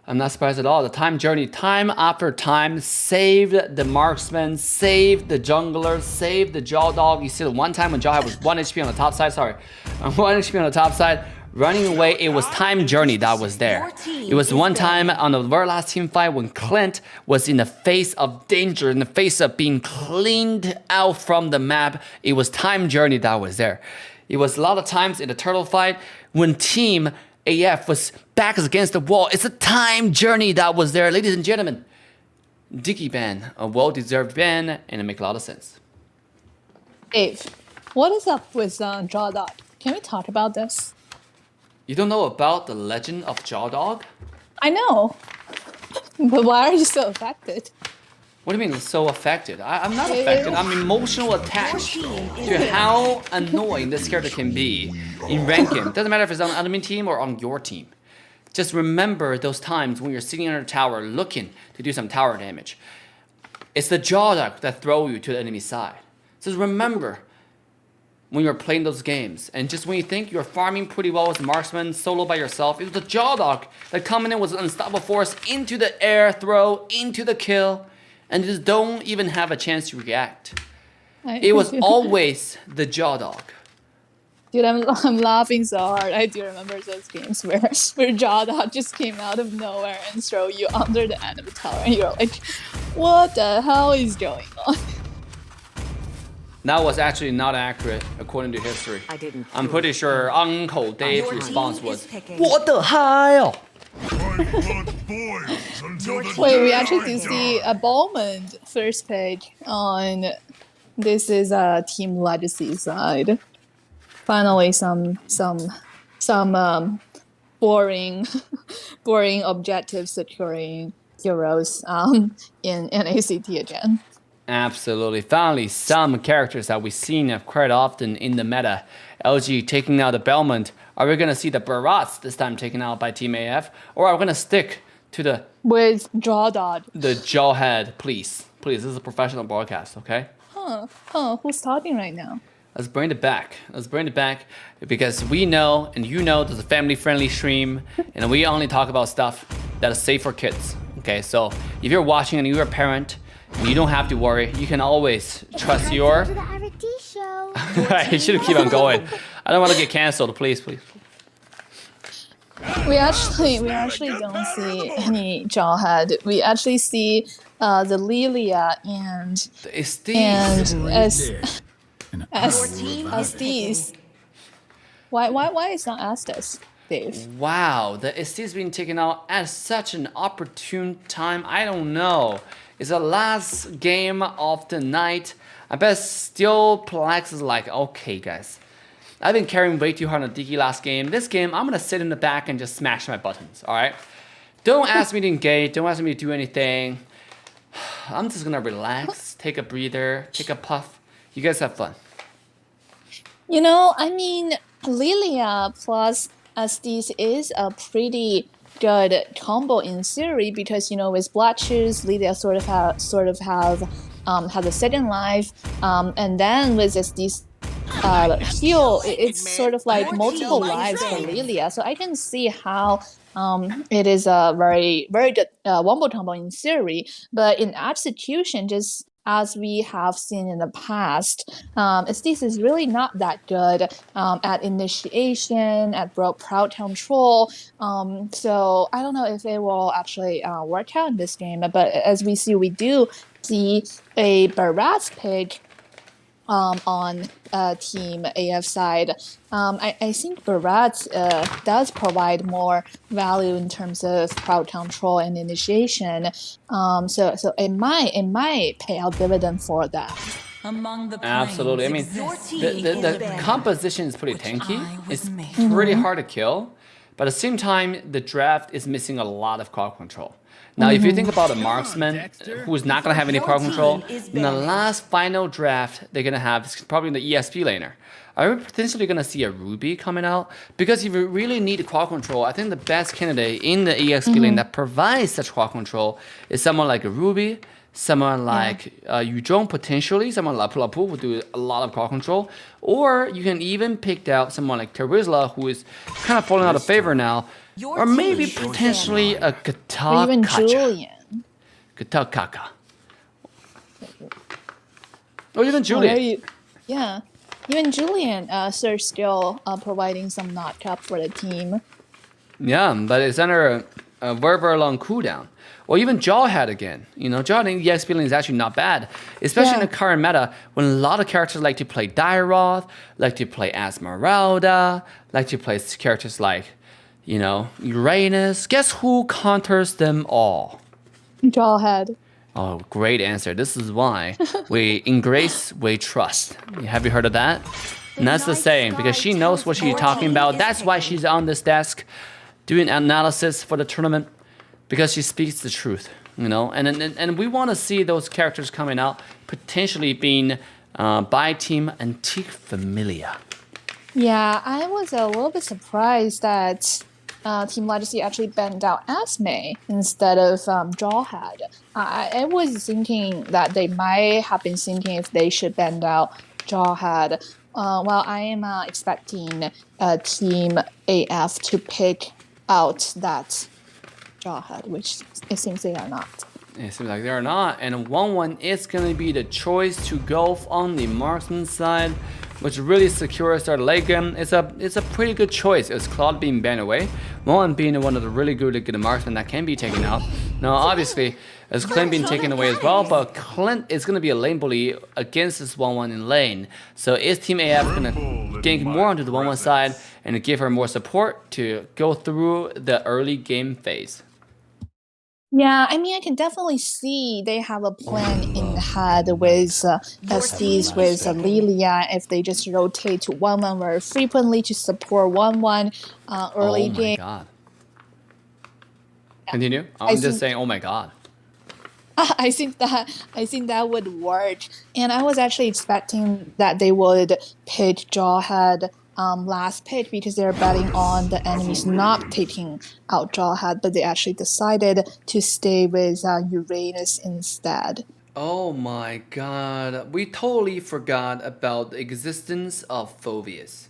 I'm not surprised at all. The time journey, time after time, saved the marksman, saved the jungler, saved the Jaw Dog. You see the one time when Jaw had was 1 HP on the top side, 1 HP on the top side, running away, it was time journey that was there. It was one time on the very last team fight when Clint was in the face of danger, in the face of being cleaned out from the map. It was time journey that was there. It was a lot of times in the turtle fight when team AF was back against the wall. It's a time journey that was there. Ladies and gentlemen, Dicky ban, a well-deserved ban, and it makes a lot of sense. Dave, what is up with Jaw Dog? Can we talk about this? You don't know about the legend of Jaw Dog? I know, but why are you so affected? What do you mean so affected? I'm not affected. I'm emotional attached to how annoying this character can be in ranking. Doesn't matter if it's on the enemy team or on your team. Just remember those times when you're sitting under a tower looking to do some tower damage. It's the Jaw Dog that throw you to the enemy side. Just remember when you're playing those games, and just when you think you're farming pretty well as a marksman, solo by yourself, it was the Jaw Dog that coming in with an unstoppable force into the air throw, into the kill, and just don't even have a chance to react. It was always the Jaw Dog. Dude, I'm laughing so hard. I do remember those games where Jaw Dog just came out of nowhere and throw you under the enemy tower, and you're like, what the hell is going on? That was actually not accurate according to history. I'm pretty sure Uncle Dave's response was, what the hell? Wait, we actually do see a Bowman first pick on this is a Team Legacy side. Finally, some boring objective securing heroes in NACT again. Absolutely. Finally, some characters that we've seen quite often in the meta. LG taking out the Belmont. Are we going to see the Barats this time taken out by Team AF? Or are we going to stick to the... With Jaw Dog. The Jawhead, please. Please, this is a professional broadcast, okay? Who's talking right now? Let's bring it back. Let's bring it back because we know and you know there's a family-friendly stream and we only talk about stuff that is safe for kids, okay? So if you're watching and you're a parent, you don't have to worry. You can always trust your... You should keep on going. I don't want to get canceled. Please. We actually don't see any Jawhead. We actually see the Lilia and Estes. Why is not Estes, Dave? Wow, the Estes being taken out at such an opportune time. I don't know. It's the last game of the night. I bet still Plex is like, okay guys, I've been carrying way too hard on Diki last game. This game, I'm gonna sit in the back and just smash my buttons, alright? Don't ask me to engage, don't ask me to do anything. I'm just gonna relax, take a breather, take a puff. You guys have fun. You know, I mean, Lilia plus Estes is a pretty good combo in theory because, you know, with Black Shoes, Lilia sort of have a second life, and then with this heal, it's sort of like multiple lives for Lilia. So I can see how it is a very good wombo combo in theory, but in execution, just as we have seen in the past, Estes is really not that good at initiation, at crowd control. So I don't know if it will actually work out in this game. But as we see, we do see a Barat's pick on Team AF side. I think Barat does provide more value in terms of crowd control and initiation. So it might pay out dividend for that. Absolutely. I mean, the composition is pretty tanky. It's pretty hard to kill. But at the same time, the draft is missing a lot of crowd control. Now, if you think about a marksman who's not going to have any crowd control, in the last final draft they're going to have is probably the ESP laner. Are we potentially going to see a Ruby coming out? Because if you really need crowd control, I think the best candidate in the ESP lane that provides such crowd control is someone like a Ruby, someone like Yuzhong potentially, someone like Pulapu will do a lot of crowd control, or you can even pick out someone like Terizla, who is kind of falling out of favor now, or maybe potentially a Or even Julian. Kaka. Or even Julian. Yeah. Even Julian, they're still providing some knock-up for the team. Yeah, but it's under a very, very long cooldown. Or even Jawhead again. You know, Jawhead in EX feeling is actually not bad. Especially in the current meta, when a lot of characters like to play Dairoth, like to play Esmeralda, like to play characters like, you know, Uranus. Guess who counters them all? Jawhead. Oh, great answer. This is why in Grace we trust. Have you heard of that? And that's the saying, because she knows what she's talking about. That's why she's on this desk doing analysis for the tournament, because she speaks the truth, you know. And we want to see those characters coming out, potentially being by Team Antique Familia. Yeah, I was a little bit surprised that Team Legacy actually banned out Esme instead of Jawhead. I was thinking that they might have been thinking if they should ban out Jawhead. Well, I am expecting Team AF to pick out that Jawhead, which it seems they are not. It seems like they are not. And 1-1 is going to be the choice to go on the marksman side, which really secures their late game. It's a pretty good choice. It's Claude being banned away, 1-1 being one of the really good marksmen that can be taken out. Now, obviously, it's Clint being taken away as well, but Clint is going to be a lane bully against this 1-1 in lane. So is Team AF going to gank more onto the 1-1 side and give her more support to go through the early game phase? Yeah, I mean, I can definitely see they have a plan in head with SDs, with Lilia, if they just rotate to 1-1 very frequently to support 1-1 early game. Oh my god. Continue? I'm just saying, oh my god. I think that would work. And I was actually expecting that they would pick Jawhead last pick because they're betting on the enemies not taking out Jawhead, but they actually decided to stay with Uranus instead. Oh my god, we totally forgot about the existence of Phoveus.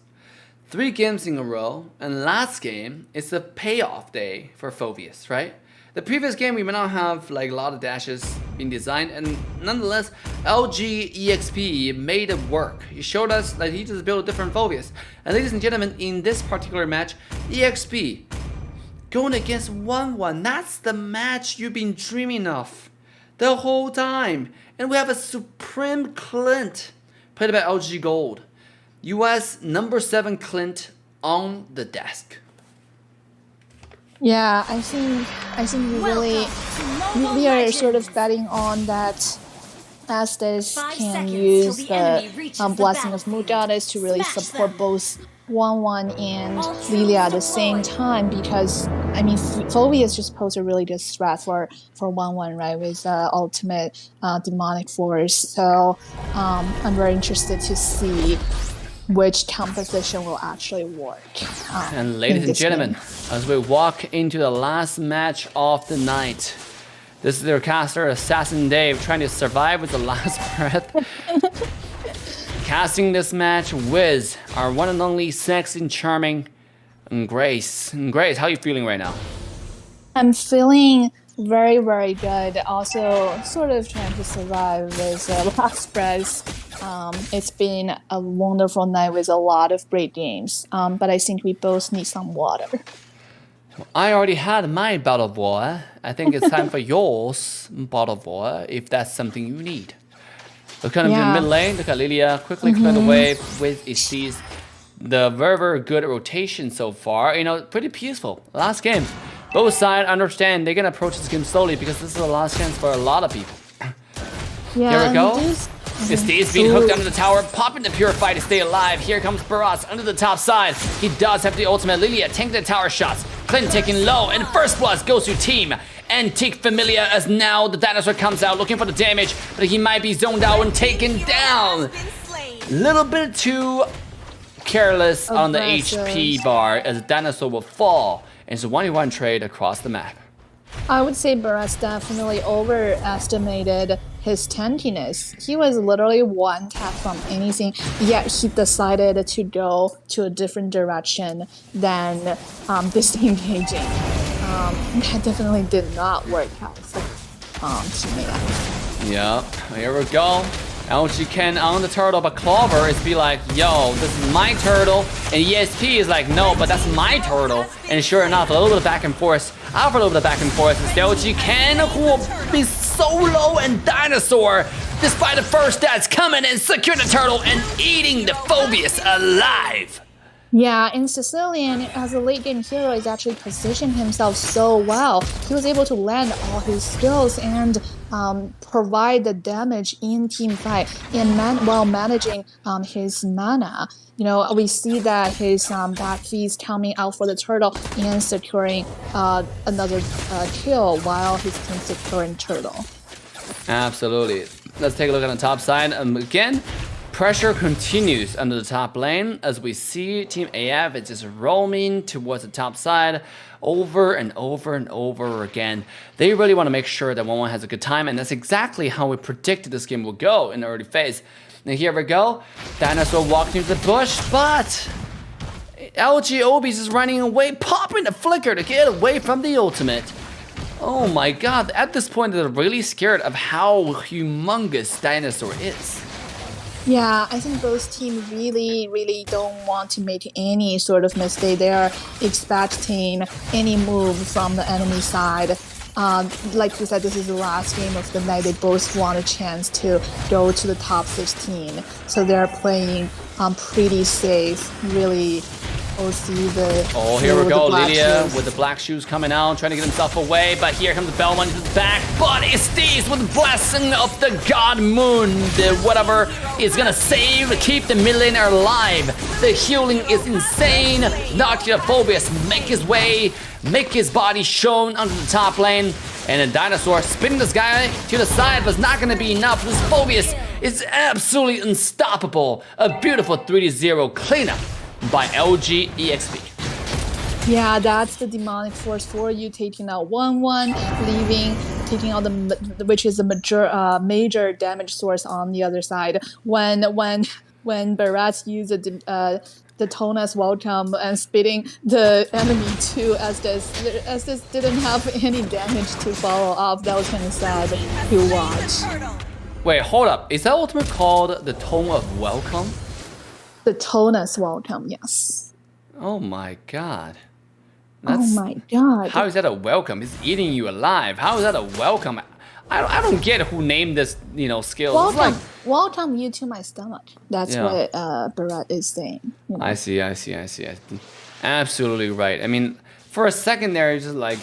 3 games in a row, and last game is a payoff day for Phoveus, right? The previous game we may not have like a lot of dashes being designed, and nonetheless, LG EXP made it work. He showed us that he just built a different Phoveus. And ladies and gentlemen, in this particular match, EXP going against 1-1. That's the match you've been dreaming of the whole time. And we have a Supreme Clint played by LG Gold. US number 7 Clint on the desk. Yeah, I think we are sort of betting on that Estes can use the Blessing of Moon Goddess to really support both 1-1 and Lilia at the same time, because I mean Phoveus just poses a really good threat for 1-1, right, with ultimate demonic force. So I'm very interested to see which composition will actually work. And ladies and gentlemen, as we walk into the last match of the night, this is their caster, Assassin Dave, trying to survive with the last breath. Casting this match with our one and only sexy and charming Grace. Grace, how are you feeling right now? I'm feeling very, very good. Also, sort of trying to survive with last breath. It's been a wonderful night with a lot of great games, but I think we both need some water. I already had my bottle of water. I think it's time for yours bottle of water, if that's something you need. Look at the mid lane. Look at Lilia quickly clear the way with Isis. The very, very good rotation so far. You know, pretty peaceful. Last game. Both sides understand they're going to approach this game slowly because this is the last chance for a lot of people. Here we go. Steve's being hooked under the tower, popping the Purify to stay alive. Here comes Baras under the top side. He does have the ultimate. Lilia tank the tower shots. Clint taking low, and first blood goes to Team Antique Familia as now the dinosaur comes out looking for the damage, but he might be zoned out and taken down. Little bit too careless on the HP bar as the dinosaur will fall. And it's a 1v1 trade across the map. I would say Barrett's definitely overestimated his tankiness. He was literally one tap from anything, yet he decided to go to a different direction than disengaging. That definitely did not work out for teammate. Yep, here we go. LG can on the turtle, but Clover is be like, yo, this is my turtle. And ESP is like, no, but that's my turtle. And sure enough, a little bit of back and forth. After a little bit of back and forth, it's LG can who will be solo and Dinosaur, despite the first stats, coming and secure the turtle and eating the Phobius alive. Yeah, and Sicilian, as a late game hero, is actually positioned himself so well. He was able to land all his skills and provide the damage in team fight, and while managing his mana. You know, we see that his back fees coming out for the turtle and securing another kill while his team securing turtle. Absolutely. Let's take a look at the top side. Again, pressure continues under the top lane as we see Team AF is just roaming towards the top side over and over and over again. They really want to make sure that 1-1 has a good time, and that's exactly how we predicted this game will go in the early phase. And here we go. Dinosaur walking into the bush, but LG Obies is running away, popping the flicker to get away from the ultimate. Oh my god, at this point they're really scared of how humongous Dinosaur is. Yeah, I think both teams really don't want to make any sort of mistake. They are expecting any move from the enemy side. Like you said, this is the last game of the night. They both want a chance to go to the top 16. So they're playing pretty safe, really. Oh, here we go, Lydia with the black shoes coming out, trying to get himself away, but here comes the Bellman to the back, but it's Steez with the blessing of the God Moon, the whatever is gonna save, keep the mid laner alive. The healing is insane. Noctophobius make his way, make his body shown onto the top lane, and a Dinosaur spinning this guy to the side was not gonna be enough. This Phobius is absolutely unstoppable. A beautiful 3-0 cleanup by LG EXP. Yeah, that's the demonic force for you, taking out 1-1, taking out which is a major damage source on the other side. When Barats used the Tona's welcome and spitting the enemy to Estes didn't have any damage to follow up. That was kind of sad to watch. Wait, hold up. Is that ultimate called the Tone of Welcome? The Tona's welcome, yes. Oh my god. Oh my god. How is that a welcome? He's eating you alive. How is that a welcome? I don't get who named this, skill. Welcome you to my stomach. That's what Barat is saying. You know? I see. Absolutely right. I mean, for a second there, it's just like,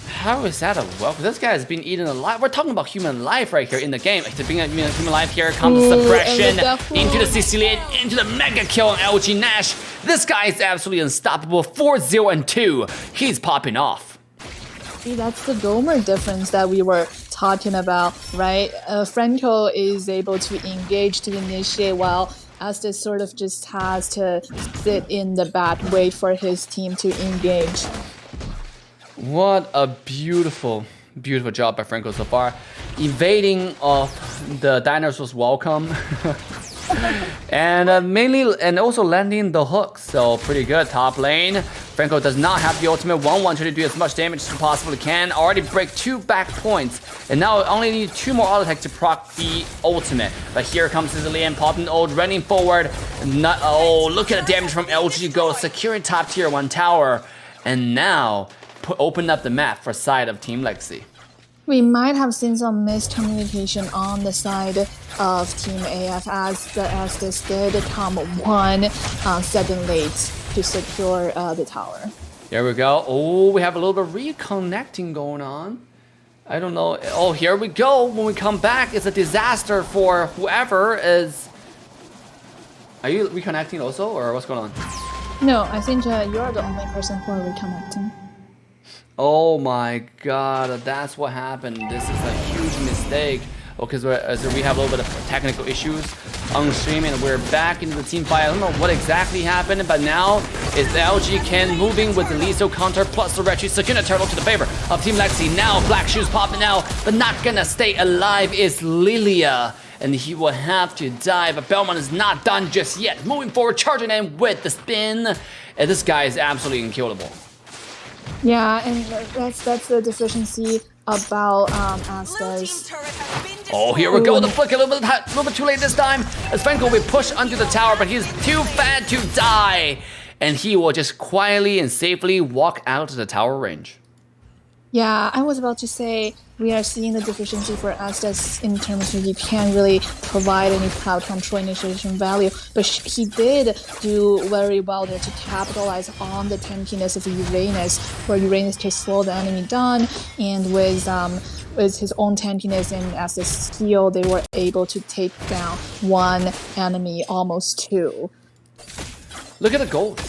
how is that a welcome? This guy has been eaten alive. We're talking about human life right here in the game. To being a human life, here comes suppression into the Sicilian, into the mega kill on LG Nash. This guy is absolutely unstoppable. 4-0-2. He's popping off. See, that's the Gomer difference that we were talking about, right? Franco is able to engage to initiate while Estes sort of just has to sit in the back, wait for his team to engage. What a beautiful job by Franco so far. Evading of the Dinosaur's welcome. And also landing the hook. So pretty good. Top lane. Franco does not have the ultimate. 1-1 trying to do as much damage as he possibly can. Already break 2 back points. And now only need 2 more auto attack to proc the ultimate. But here comes Sicilian popping ult, running forward. Look at the damage from LG Go, securing top tier 1 tower. And now open up the map for side of Team Lexi. We might have seen some miscommunication on the side of Team AF as the Estes did come 1 second late to secure the tower. Here we go. Oh, we have a little bit of reconnecting going on. I don't know. Oh, here we go. When we come back, it's a disaster for whoever is... Are you reconnecting also, or what's going on? No, I think you're the only person who are reconnecting. Oh my god, that's what happened. This is a huge mistake. because we have a little bit of technical issues on stream, and we're back into the team fight. I don't know what exactly happened, but now is the LG Ken moving with the lethal counter plus the Retry Sakuna Turtle to the favor of Team Lexi. Now Black Shoes popping out, but not gonna stay alive is Lilia. And he will have to die, but Bellman is not done just yet. Moving forward, charging in with the spin. And this guy is absolutely unkillable. Yeah, and that's the deficiency about Asta's. Oh, here we go. The flick a little bit too late this time. As Franco will be pushed onto the tower, but he's too fat to die. And he will just quietly and safely walk out of the tower range. Yeah, I was about to say we are seeing the deficiency for Astas in terms of he can't really provide any cloud control initiation value, but he did do very well there to capitalize on the tankiness of Uranus, where Uranus can slow the enemy down, and with his own tankiness and as a skill, they were able to take down one enemy, almost two. Look at the gold.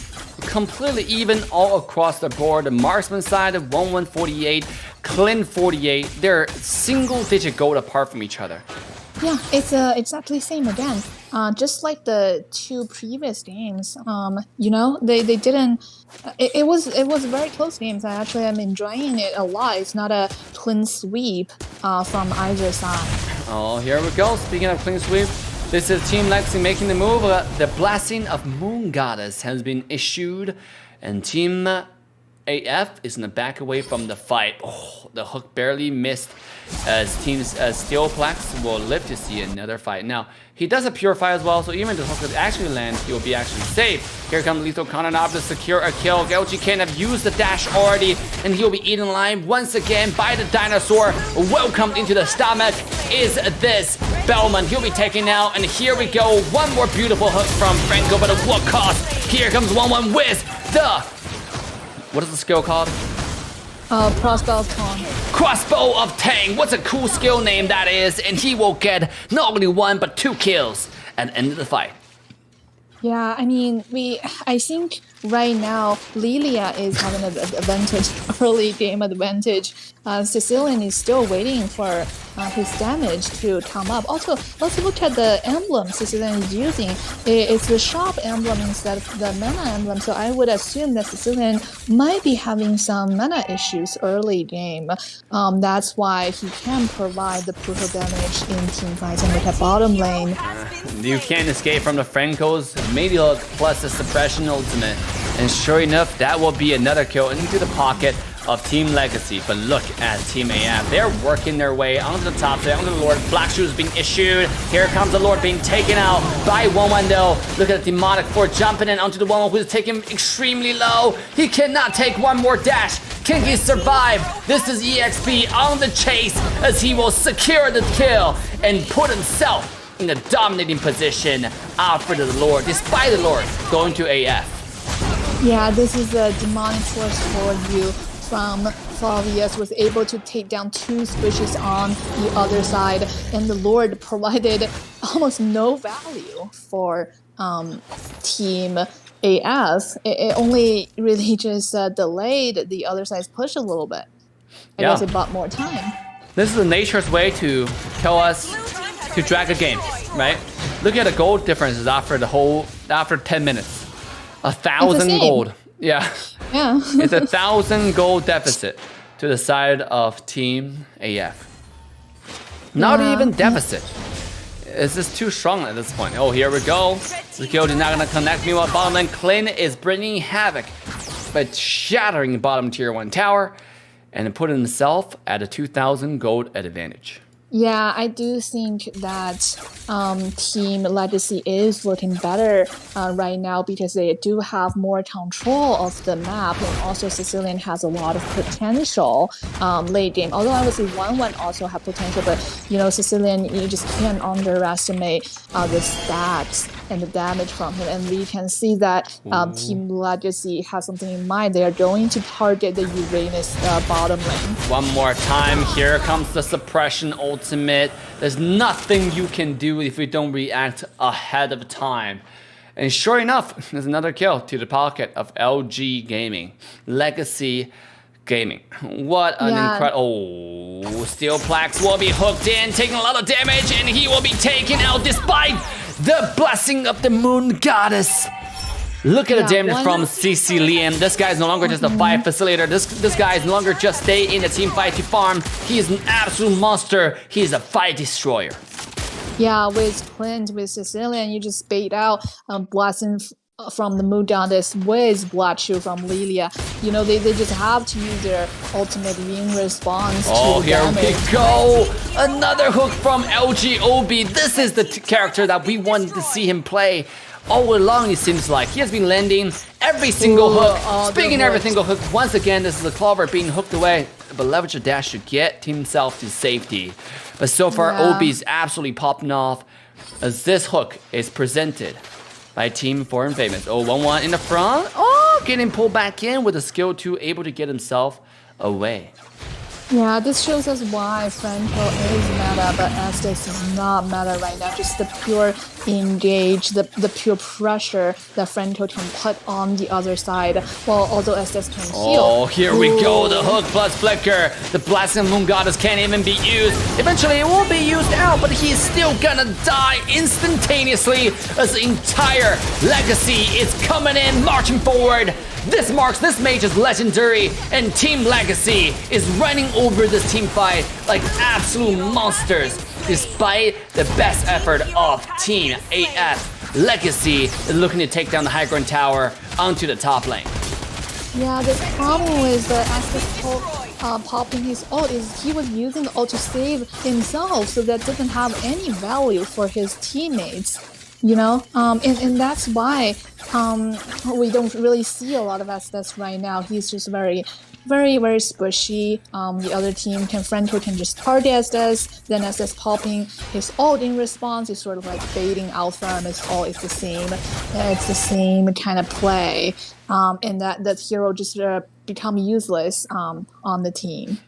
Completely even all across the board. The marksman side of 1148, Clint 48. They're single-digit gold apart from each other. Yeah, it's exactly the same again. Just like the two previous games, you know, they didn't. It was very close games. I actually am enjoying it a lot. It's not a clean sweep from either side. Oh, here we go. Speaking of clean sweep. This is Team Lexi making the move. The Blessing of Moon Goddess has been issued, and Team AF is in the back away from the fight. Oh, the hook barely missed as Steelplex will live to see another fight. Now, he does a Purify as well, so even if the hook actually lands, he will be actually safe. Here comes Lethal Counter to secure a kill. LG can have used the dash already, and he'll be eaten alive once again by the dinosaur. Welcomed into the stomach is this Bellman. He'll be taken out, and here we go. One more beautiful hook from Franco, but at what cost? Here comes 1-1 with the... What is the skill called? Crossbow of Tang. Crossbow of Tang. What's a cool skill name that is? And he will get not only one, but 2 kills at the end of the fight. Yeah, I mean, I think right now Lilia is having an advantage, early game advantage. Sicilian is still waiting for his damage to come up. Also, let's look at the emblem Sicilian is using. It's the shop emblem instead of the mana emblem, so I would assume that Sicilian might be having some mana issues early game. That's why he can provide the brutal damage in team fights and look at bottom lane. You can't escape from the Franco's melee hook plus the suppression ultimate. And sure enough, that will be another kill into the pocket of Team Legacy. But look at Team AF. They're working their way onto the top side, onto the Lord. Black Shoes being issued. Here comes the Lord being taken out by 1-1 though. Look at the Demonic Fort jumping in onto the 1-1 who's taken extremely low. He cannot take one more dash. Can he survive? This is EXP on the chase as he will secure the kill and put himself in a dominating position after the Lord, despite the Lord going to AF. Yeah, this is a demonic force for you from Flavius, was able to take down 2 squishes on the other side, and the Lord provided almost no value for Team AF. It only really just delayed the other side's push a little bit. I guess it bought more time. This is nature's way to tell us to drag a game, right? Look at the gold differences after 10 minutes. 1,000 gold. Yeah. Yeah. It's 1,000 gold deficit to the side of Team AF. Not even deficit. It's just too strong at this point. Oh, here we go. The guild is not gonna connect me with bottom lane. Clint is bringing havoc, but shattering bottom tier 1 tower and putting himself at a 2,000 gold advantage. Yeah, I do think that Team Legacy is looking better right now because they do have more control of the map, and also Sicilian has a lot of potential late game. Although I would say 1-1 also have potential, but you know, Sicilian, you just can't underestimate the stats and the damage from him. And we can see that Team Legacy has something in mind. They are going to target the Uranus bottom lane. One more time, here comes the suppression ultimate. There's nothing you can do if you don't react ahead of time. And sure enough, there's another kill to the pocket of LG Gaming. Legacy Gaming. What an incredible... Oh, Steel Plax will be hooked in, taking a lot of damage, and he will be taken out despite the blessing of the Moon Goddess. Look at the damage from CC Liam. This guy is no longer just a fight facilitator. This guy is no longer just stay in the team fight to farm. He is an absolute monster. He is a fight destroyer. Yeah, with Clint, with Sicilian, you just bait out blessing from the Moon Goddess with Blood Shield from Lilia. You know, they just have to use their ultimate in response to the damage. Here we go. Another hook from LGOB. This is the character that we wanted to see him play. All along, it seems like he has been landing every single hook, speaking every single hook. Once again, this is a Clover being hooked away, but leverage a dash to get himself to safety. But so far, OB is absolutely popping off as this hook is presented by Team 4 and Famous. Oh, 1-1 in the front. Oh, getting pulled back in with a skill 2, able to get himself away. Yeah, this shows us why Franco is meta, but Estes is not meta right now. Just the pure engage, the pure pressure that Franco can put on the other side, while also Estes can heal. Oh, here we go, the hook plus flicker. The Blasting Moon Goddess can't even be used. Eventually, it will be used out, but he's still gonna die instantaneously as the entire Legacy is coming in, marching forward. This marks this mage's legendary, and Team Legacy is running over this team fight like absolute monsters, despite the best effort of Team AF. Legacy is looking to take down the high ground tower onto the top lane. Yeah, the problem with the Estes popping his ult is he was using the ult to save himself, so that doesn't have any value for his teammates. You know, and that's why we don't really see a lot of Estes right now. He's just very squishy. The other team Franco can just target Estes, then Estes popping his ult in response is sort of like baiting Alpha, and his ult is the same kind of play, and that hero just become useless on the team.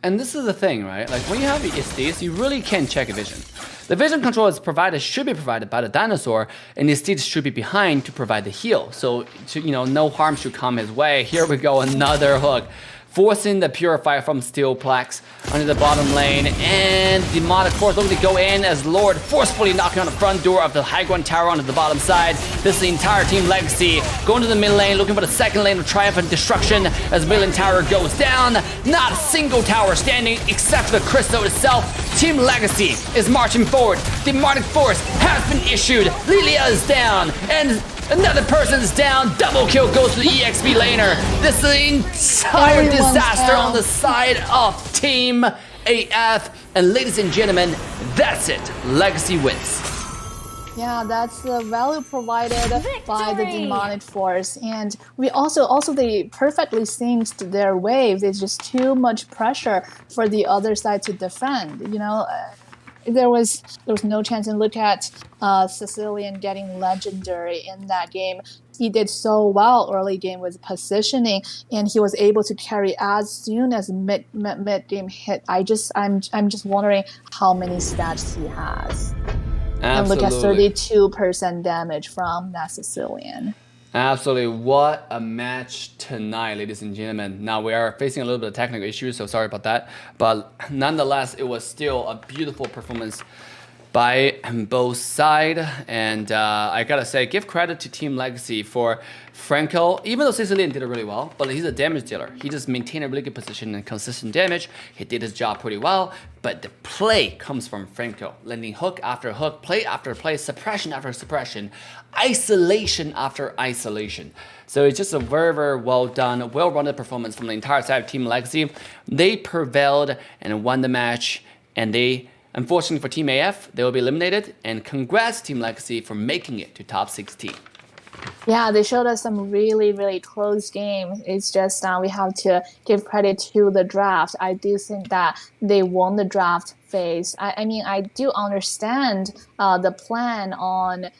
And this is the thing, right? Like when you have the Estes, you really can't check a vision. The vision control should be provided by the dinosaur, and the Estes should be behind to provide the heal. So, no harm should come his way. Here we go, another hook. Forcing the Purifier from Steel Plax under the bottom lane, and Demonic Force looking to go in as Lord forcefully knocking on the front door of the high ground tower onto the bottom side. This is the entire Team Legacy going to the mid lane, looking for the second lane of triumph and destruction as mid lane tower goes down. Not a single tower standing except for the Crystal itself. Team Legacy is marching forward. Demonic Force has been issued. Lilia is down, and another person's down. Double kill goes to the EXP laner. This is the entire disaster on the side of Team AF. And ladies and gentlemen, that's it. Legacy wins. Yeah, that's the value provided by the Demonic Force, and we also they perfectly synced their waves. It's just too much pressure for the other side to defend. You know, there was no chance. And look at Sicilian getting legendary in that game. He did so well early game with positioning, and he was able to carry as soon as mid game hit. I'm just wondering how many stats he has. Absolutely. And look at 32% damage from that Sicilian. Absolutely. What a match tonight, ladies and gentlemen. Now, we are facing a little bit of technical issues, so sorry about that. But nonetheless, it was still a beautiful performance by both sides. And I gotta say, give credit to Team Legacy for Franco. Even though Sicilian did it really well, but he's a damage dealer. He just maintained a really good position and consistent damage. He did his job pretty well, but the play comes from Franco. Landing hook after hook, play after play, suppression after suppression, isolation after isolation. So it's just a very, very well done, well-rounded performance from the entire side of Team Legacy. They prevailed and won the match, and unfortunately for Team AF, they will be eliminated. And congrats Team Legacy for making it to top 16. Yeah, they showed us some really, really close game. It's just we have to give credit to the draft. I do think that they won the draft phase. I mean, I do understand the plan on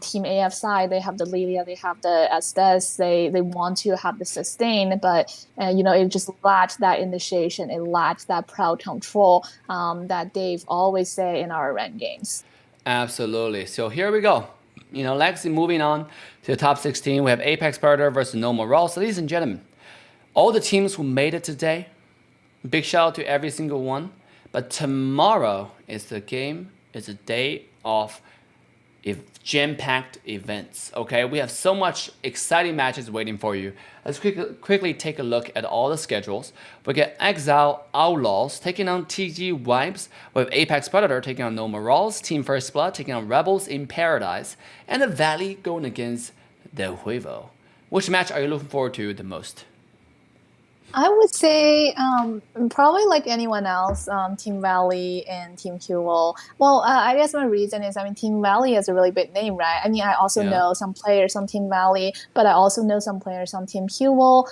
Team AF side. They have the Lilia, they have the Estes, they want to have the sustain, but it just lacked that initiation. It lacked that proud control that Dave always say in our rank games. Absolutely. So here we go. Legacy moving on to the top 16. We have Apex Predator versus No More Raw. So ladies and gentlemen, all the teams who made it today, Big shout out to every single one. But tomorrow is the game. It's a day of jam-packed events. Okay, we have so much exciting matches waiting for you. Let's quickly take a look at all the schedules. We get Exile Outlaws taking on TG Wipes, with Apex Predator taking on No Morals, Team First Blood taking on Rebels in Paradise, and the Valley going against the Huevo. Which match are you looking forward to the most? I would say probably like anyone else, Team Valley and Team Huel. Well, I guess my reason is, I mean, Team Valley is a really big name, right? I mean, I also know some players on Team Valley, but I also know some players on Team Huel.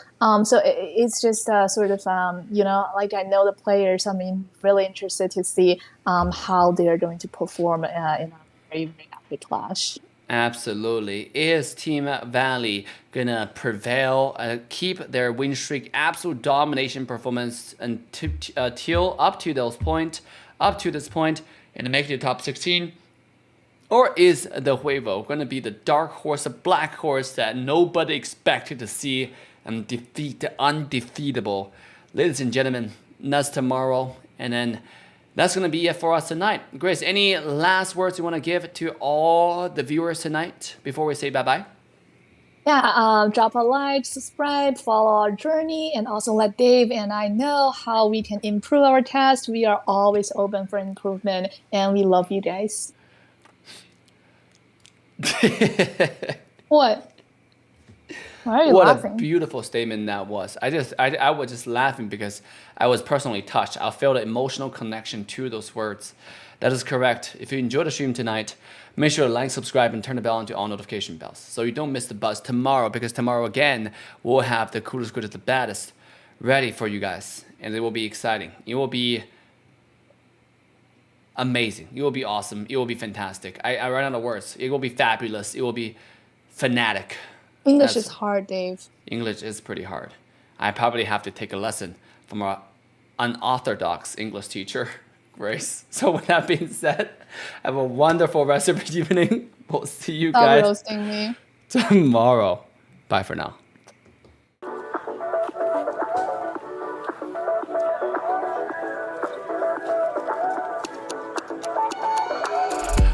So it's just sort of, you know, like I know the players. I mean, really interested to see how they are going to perform in a very, very epic clash. Absolutely. Is Team Valley gonna prevail, keep their win streak, absolute domination performance until up to this point, and make it to top 16? Or is the Huevo gonna be the dark horse, the black horse that nobody expected to see and defeat the undefeatable? Ladies and gentlemen, that's tomorrow, and then that's going to be it for us tonight. Grace, any last words you want to give to all the viewers tonight before we say bye-bye? Yeah, drop a like, subscribe, follow our journey, and also let Dave and I know how we can improve our test. We are always open for improvement, and we love you guys. What? Why are you laughing? A beautiful statement that was. I was just laughing because I was personally touched. I felt an emotional connection to those words. That is correct. If you enjoyed the stream tonight, make sure to like, subscribe, and turn the bell on to all notification bells so you don't miss the buzz tomorrow, because tomorrow again, we'll have the coolest, greatest, the baddest ready for you guys. And it will be exciting. It will be amazing. It will be awesome. It will be fantastic. I run out of words. It will be fabulous. It will be fanatic. English is hard, Dave. English is pretty hard. I probably have to take a lesson from our unorthodox English teacher, Grace. So with that being said, have a wonderful rest of your evening. We'll see you Stop guys roasting me. tomorrow. Bye for now.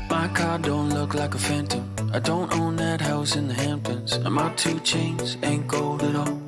My car don't look like a phantom. I don't own that house in the Hamptons, and my 2 chains ain't gold at all.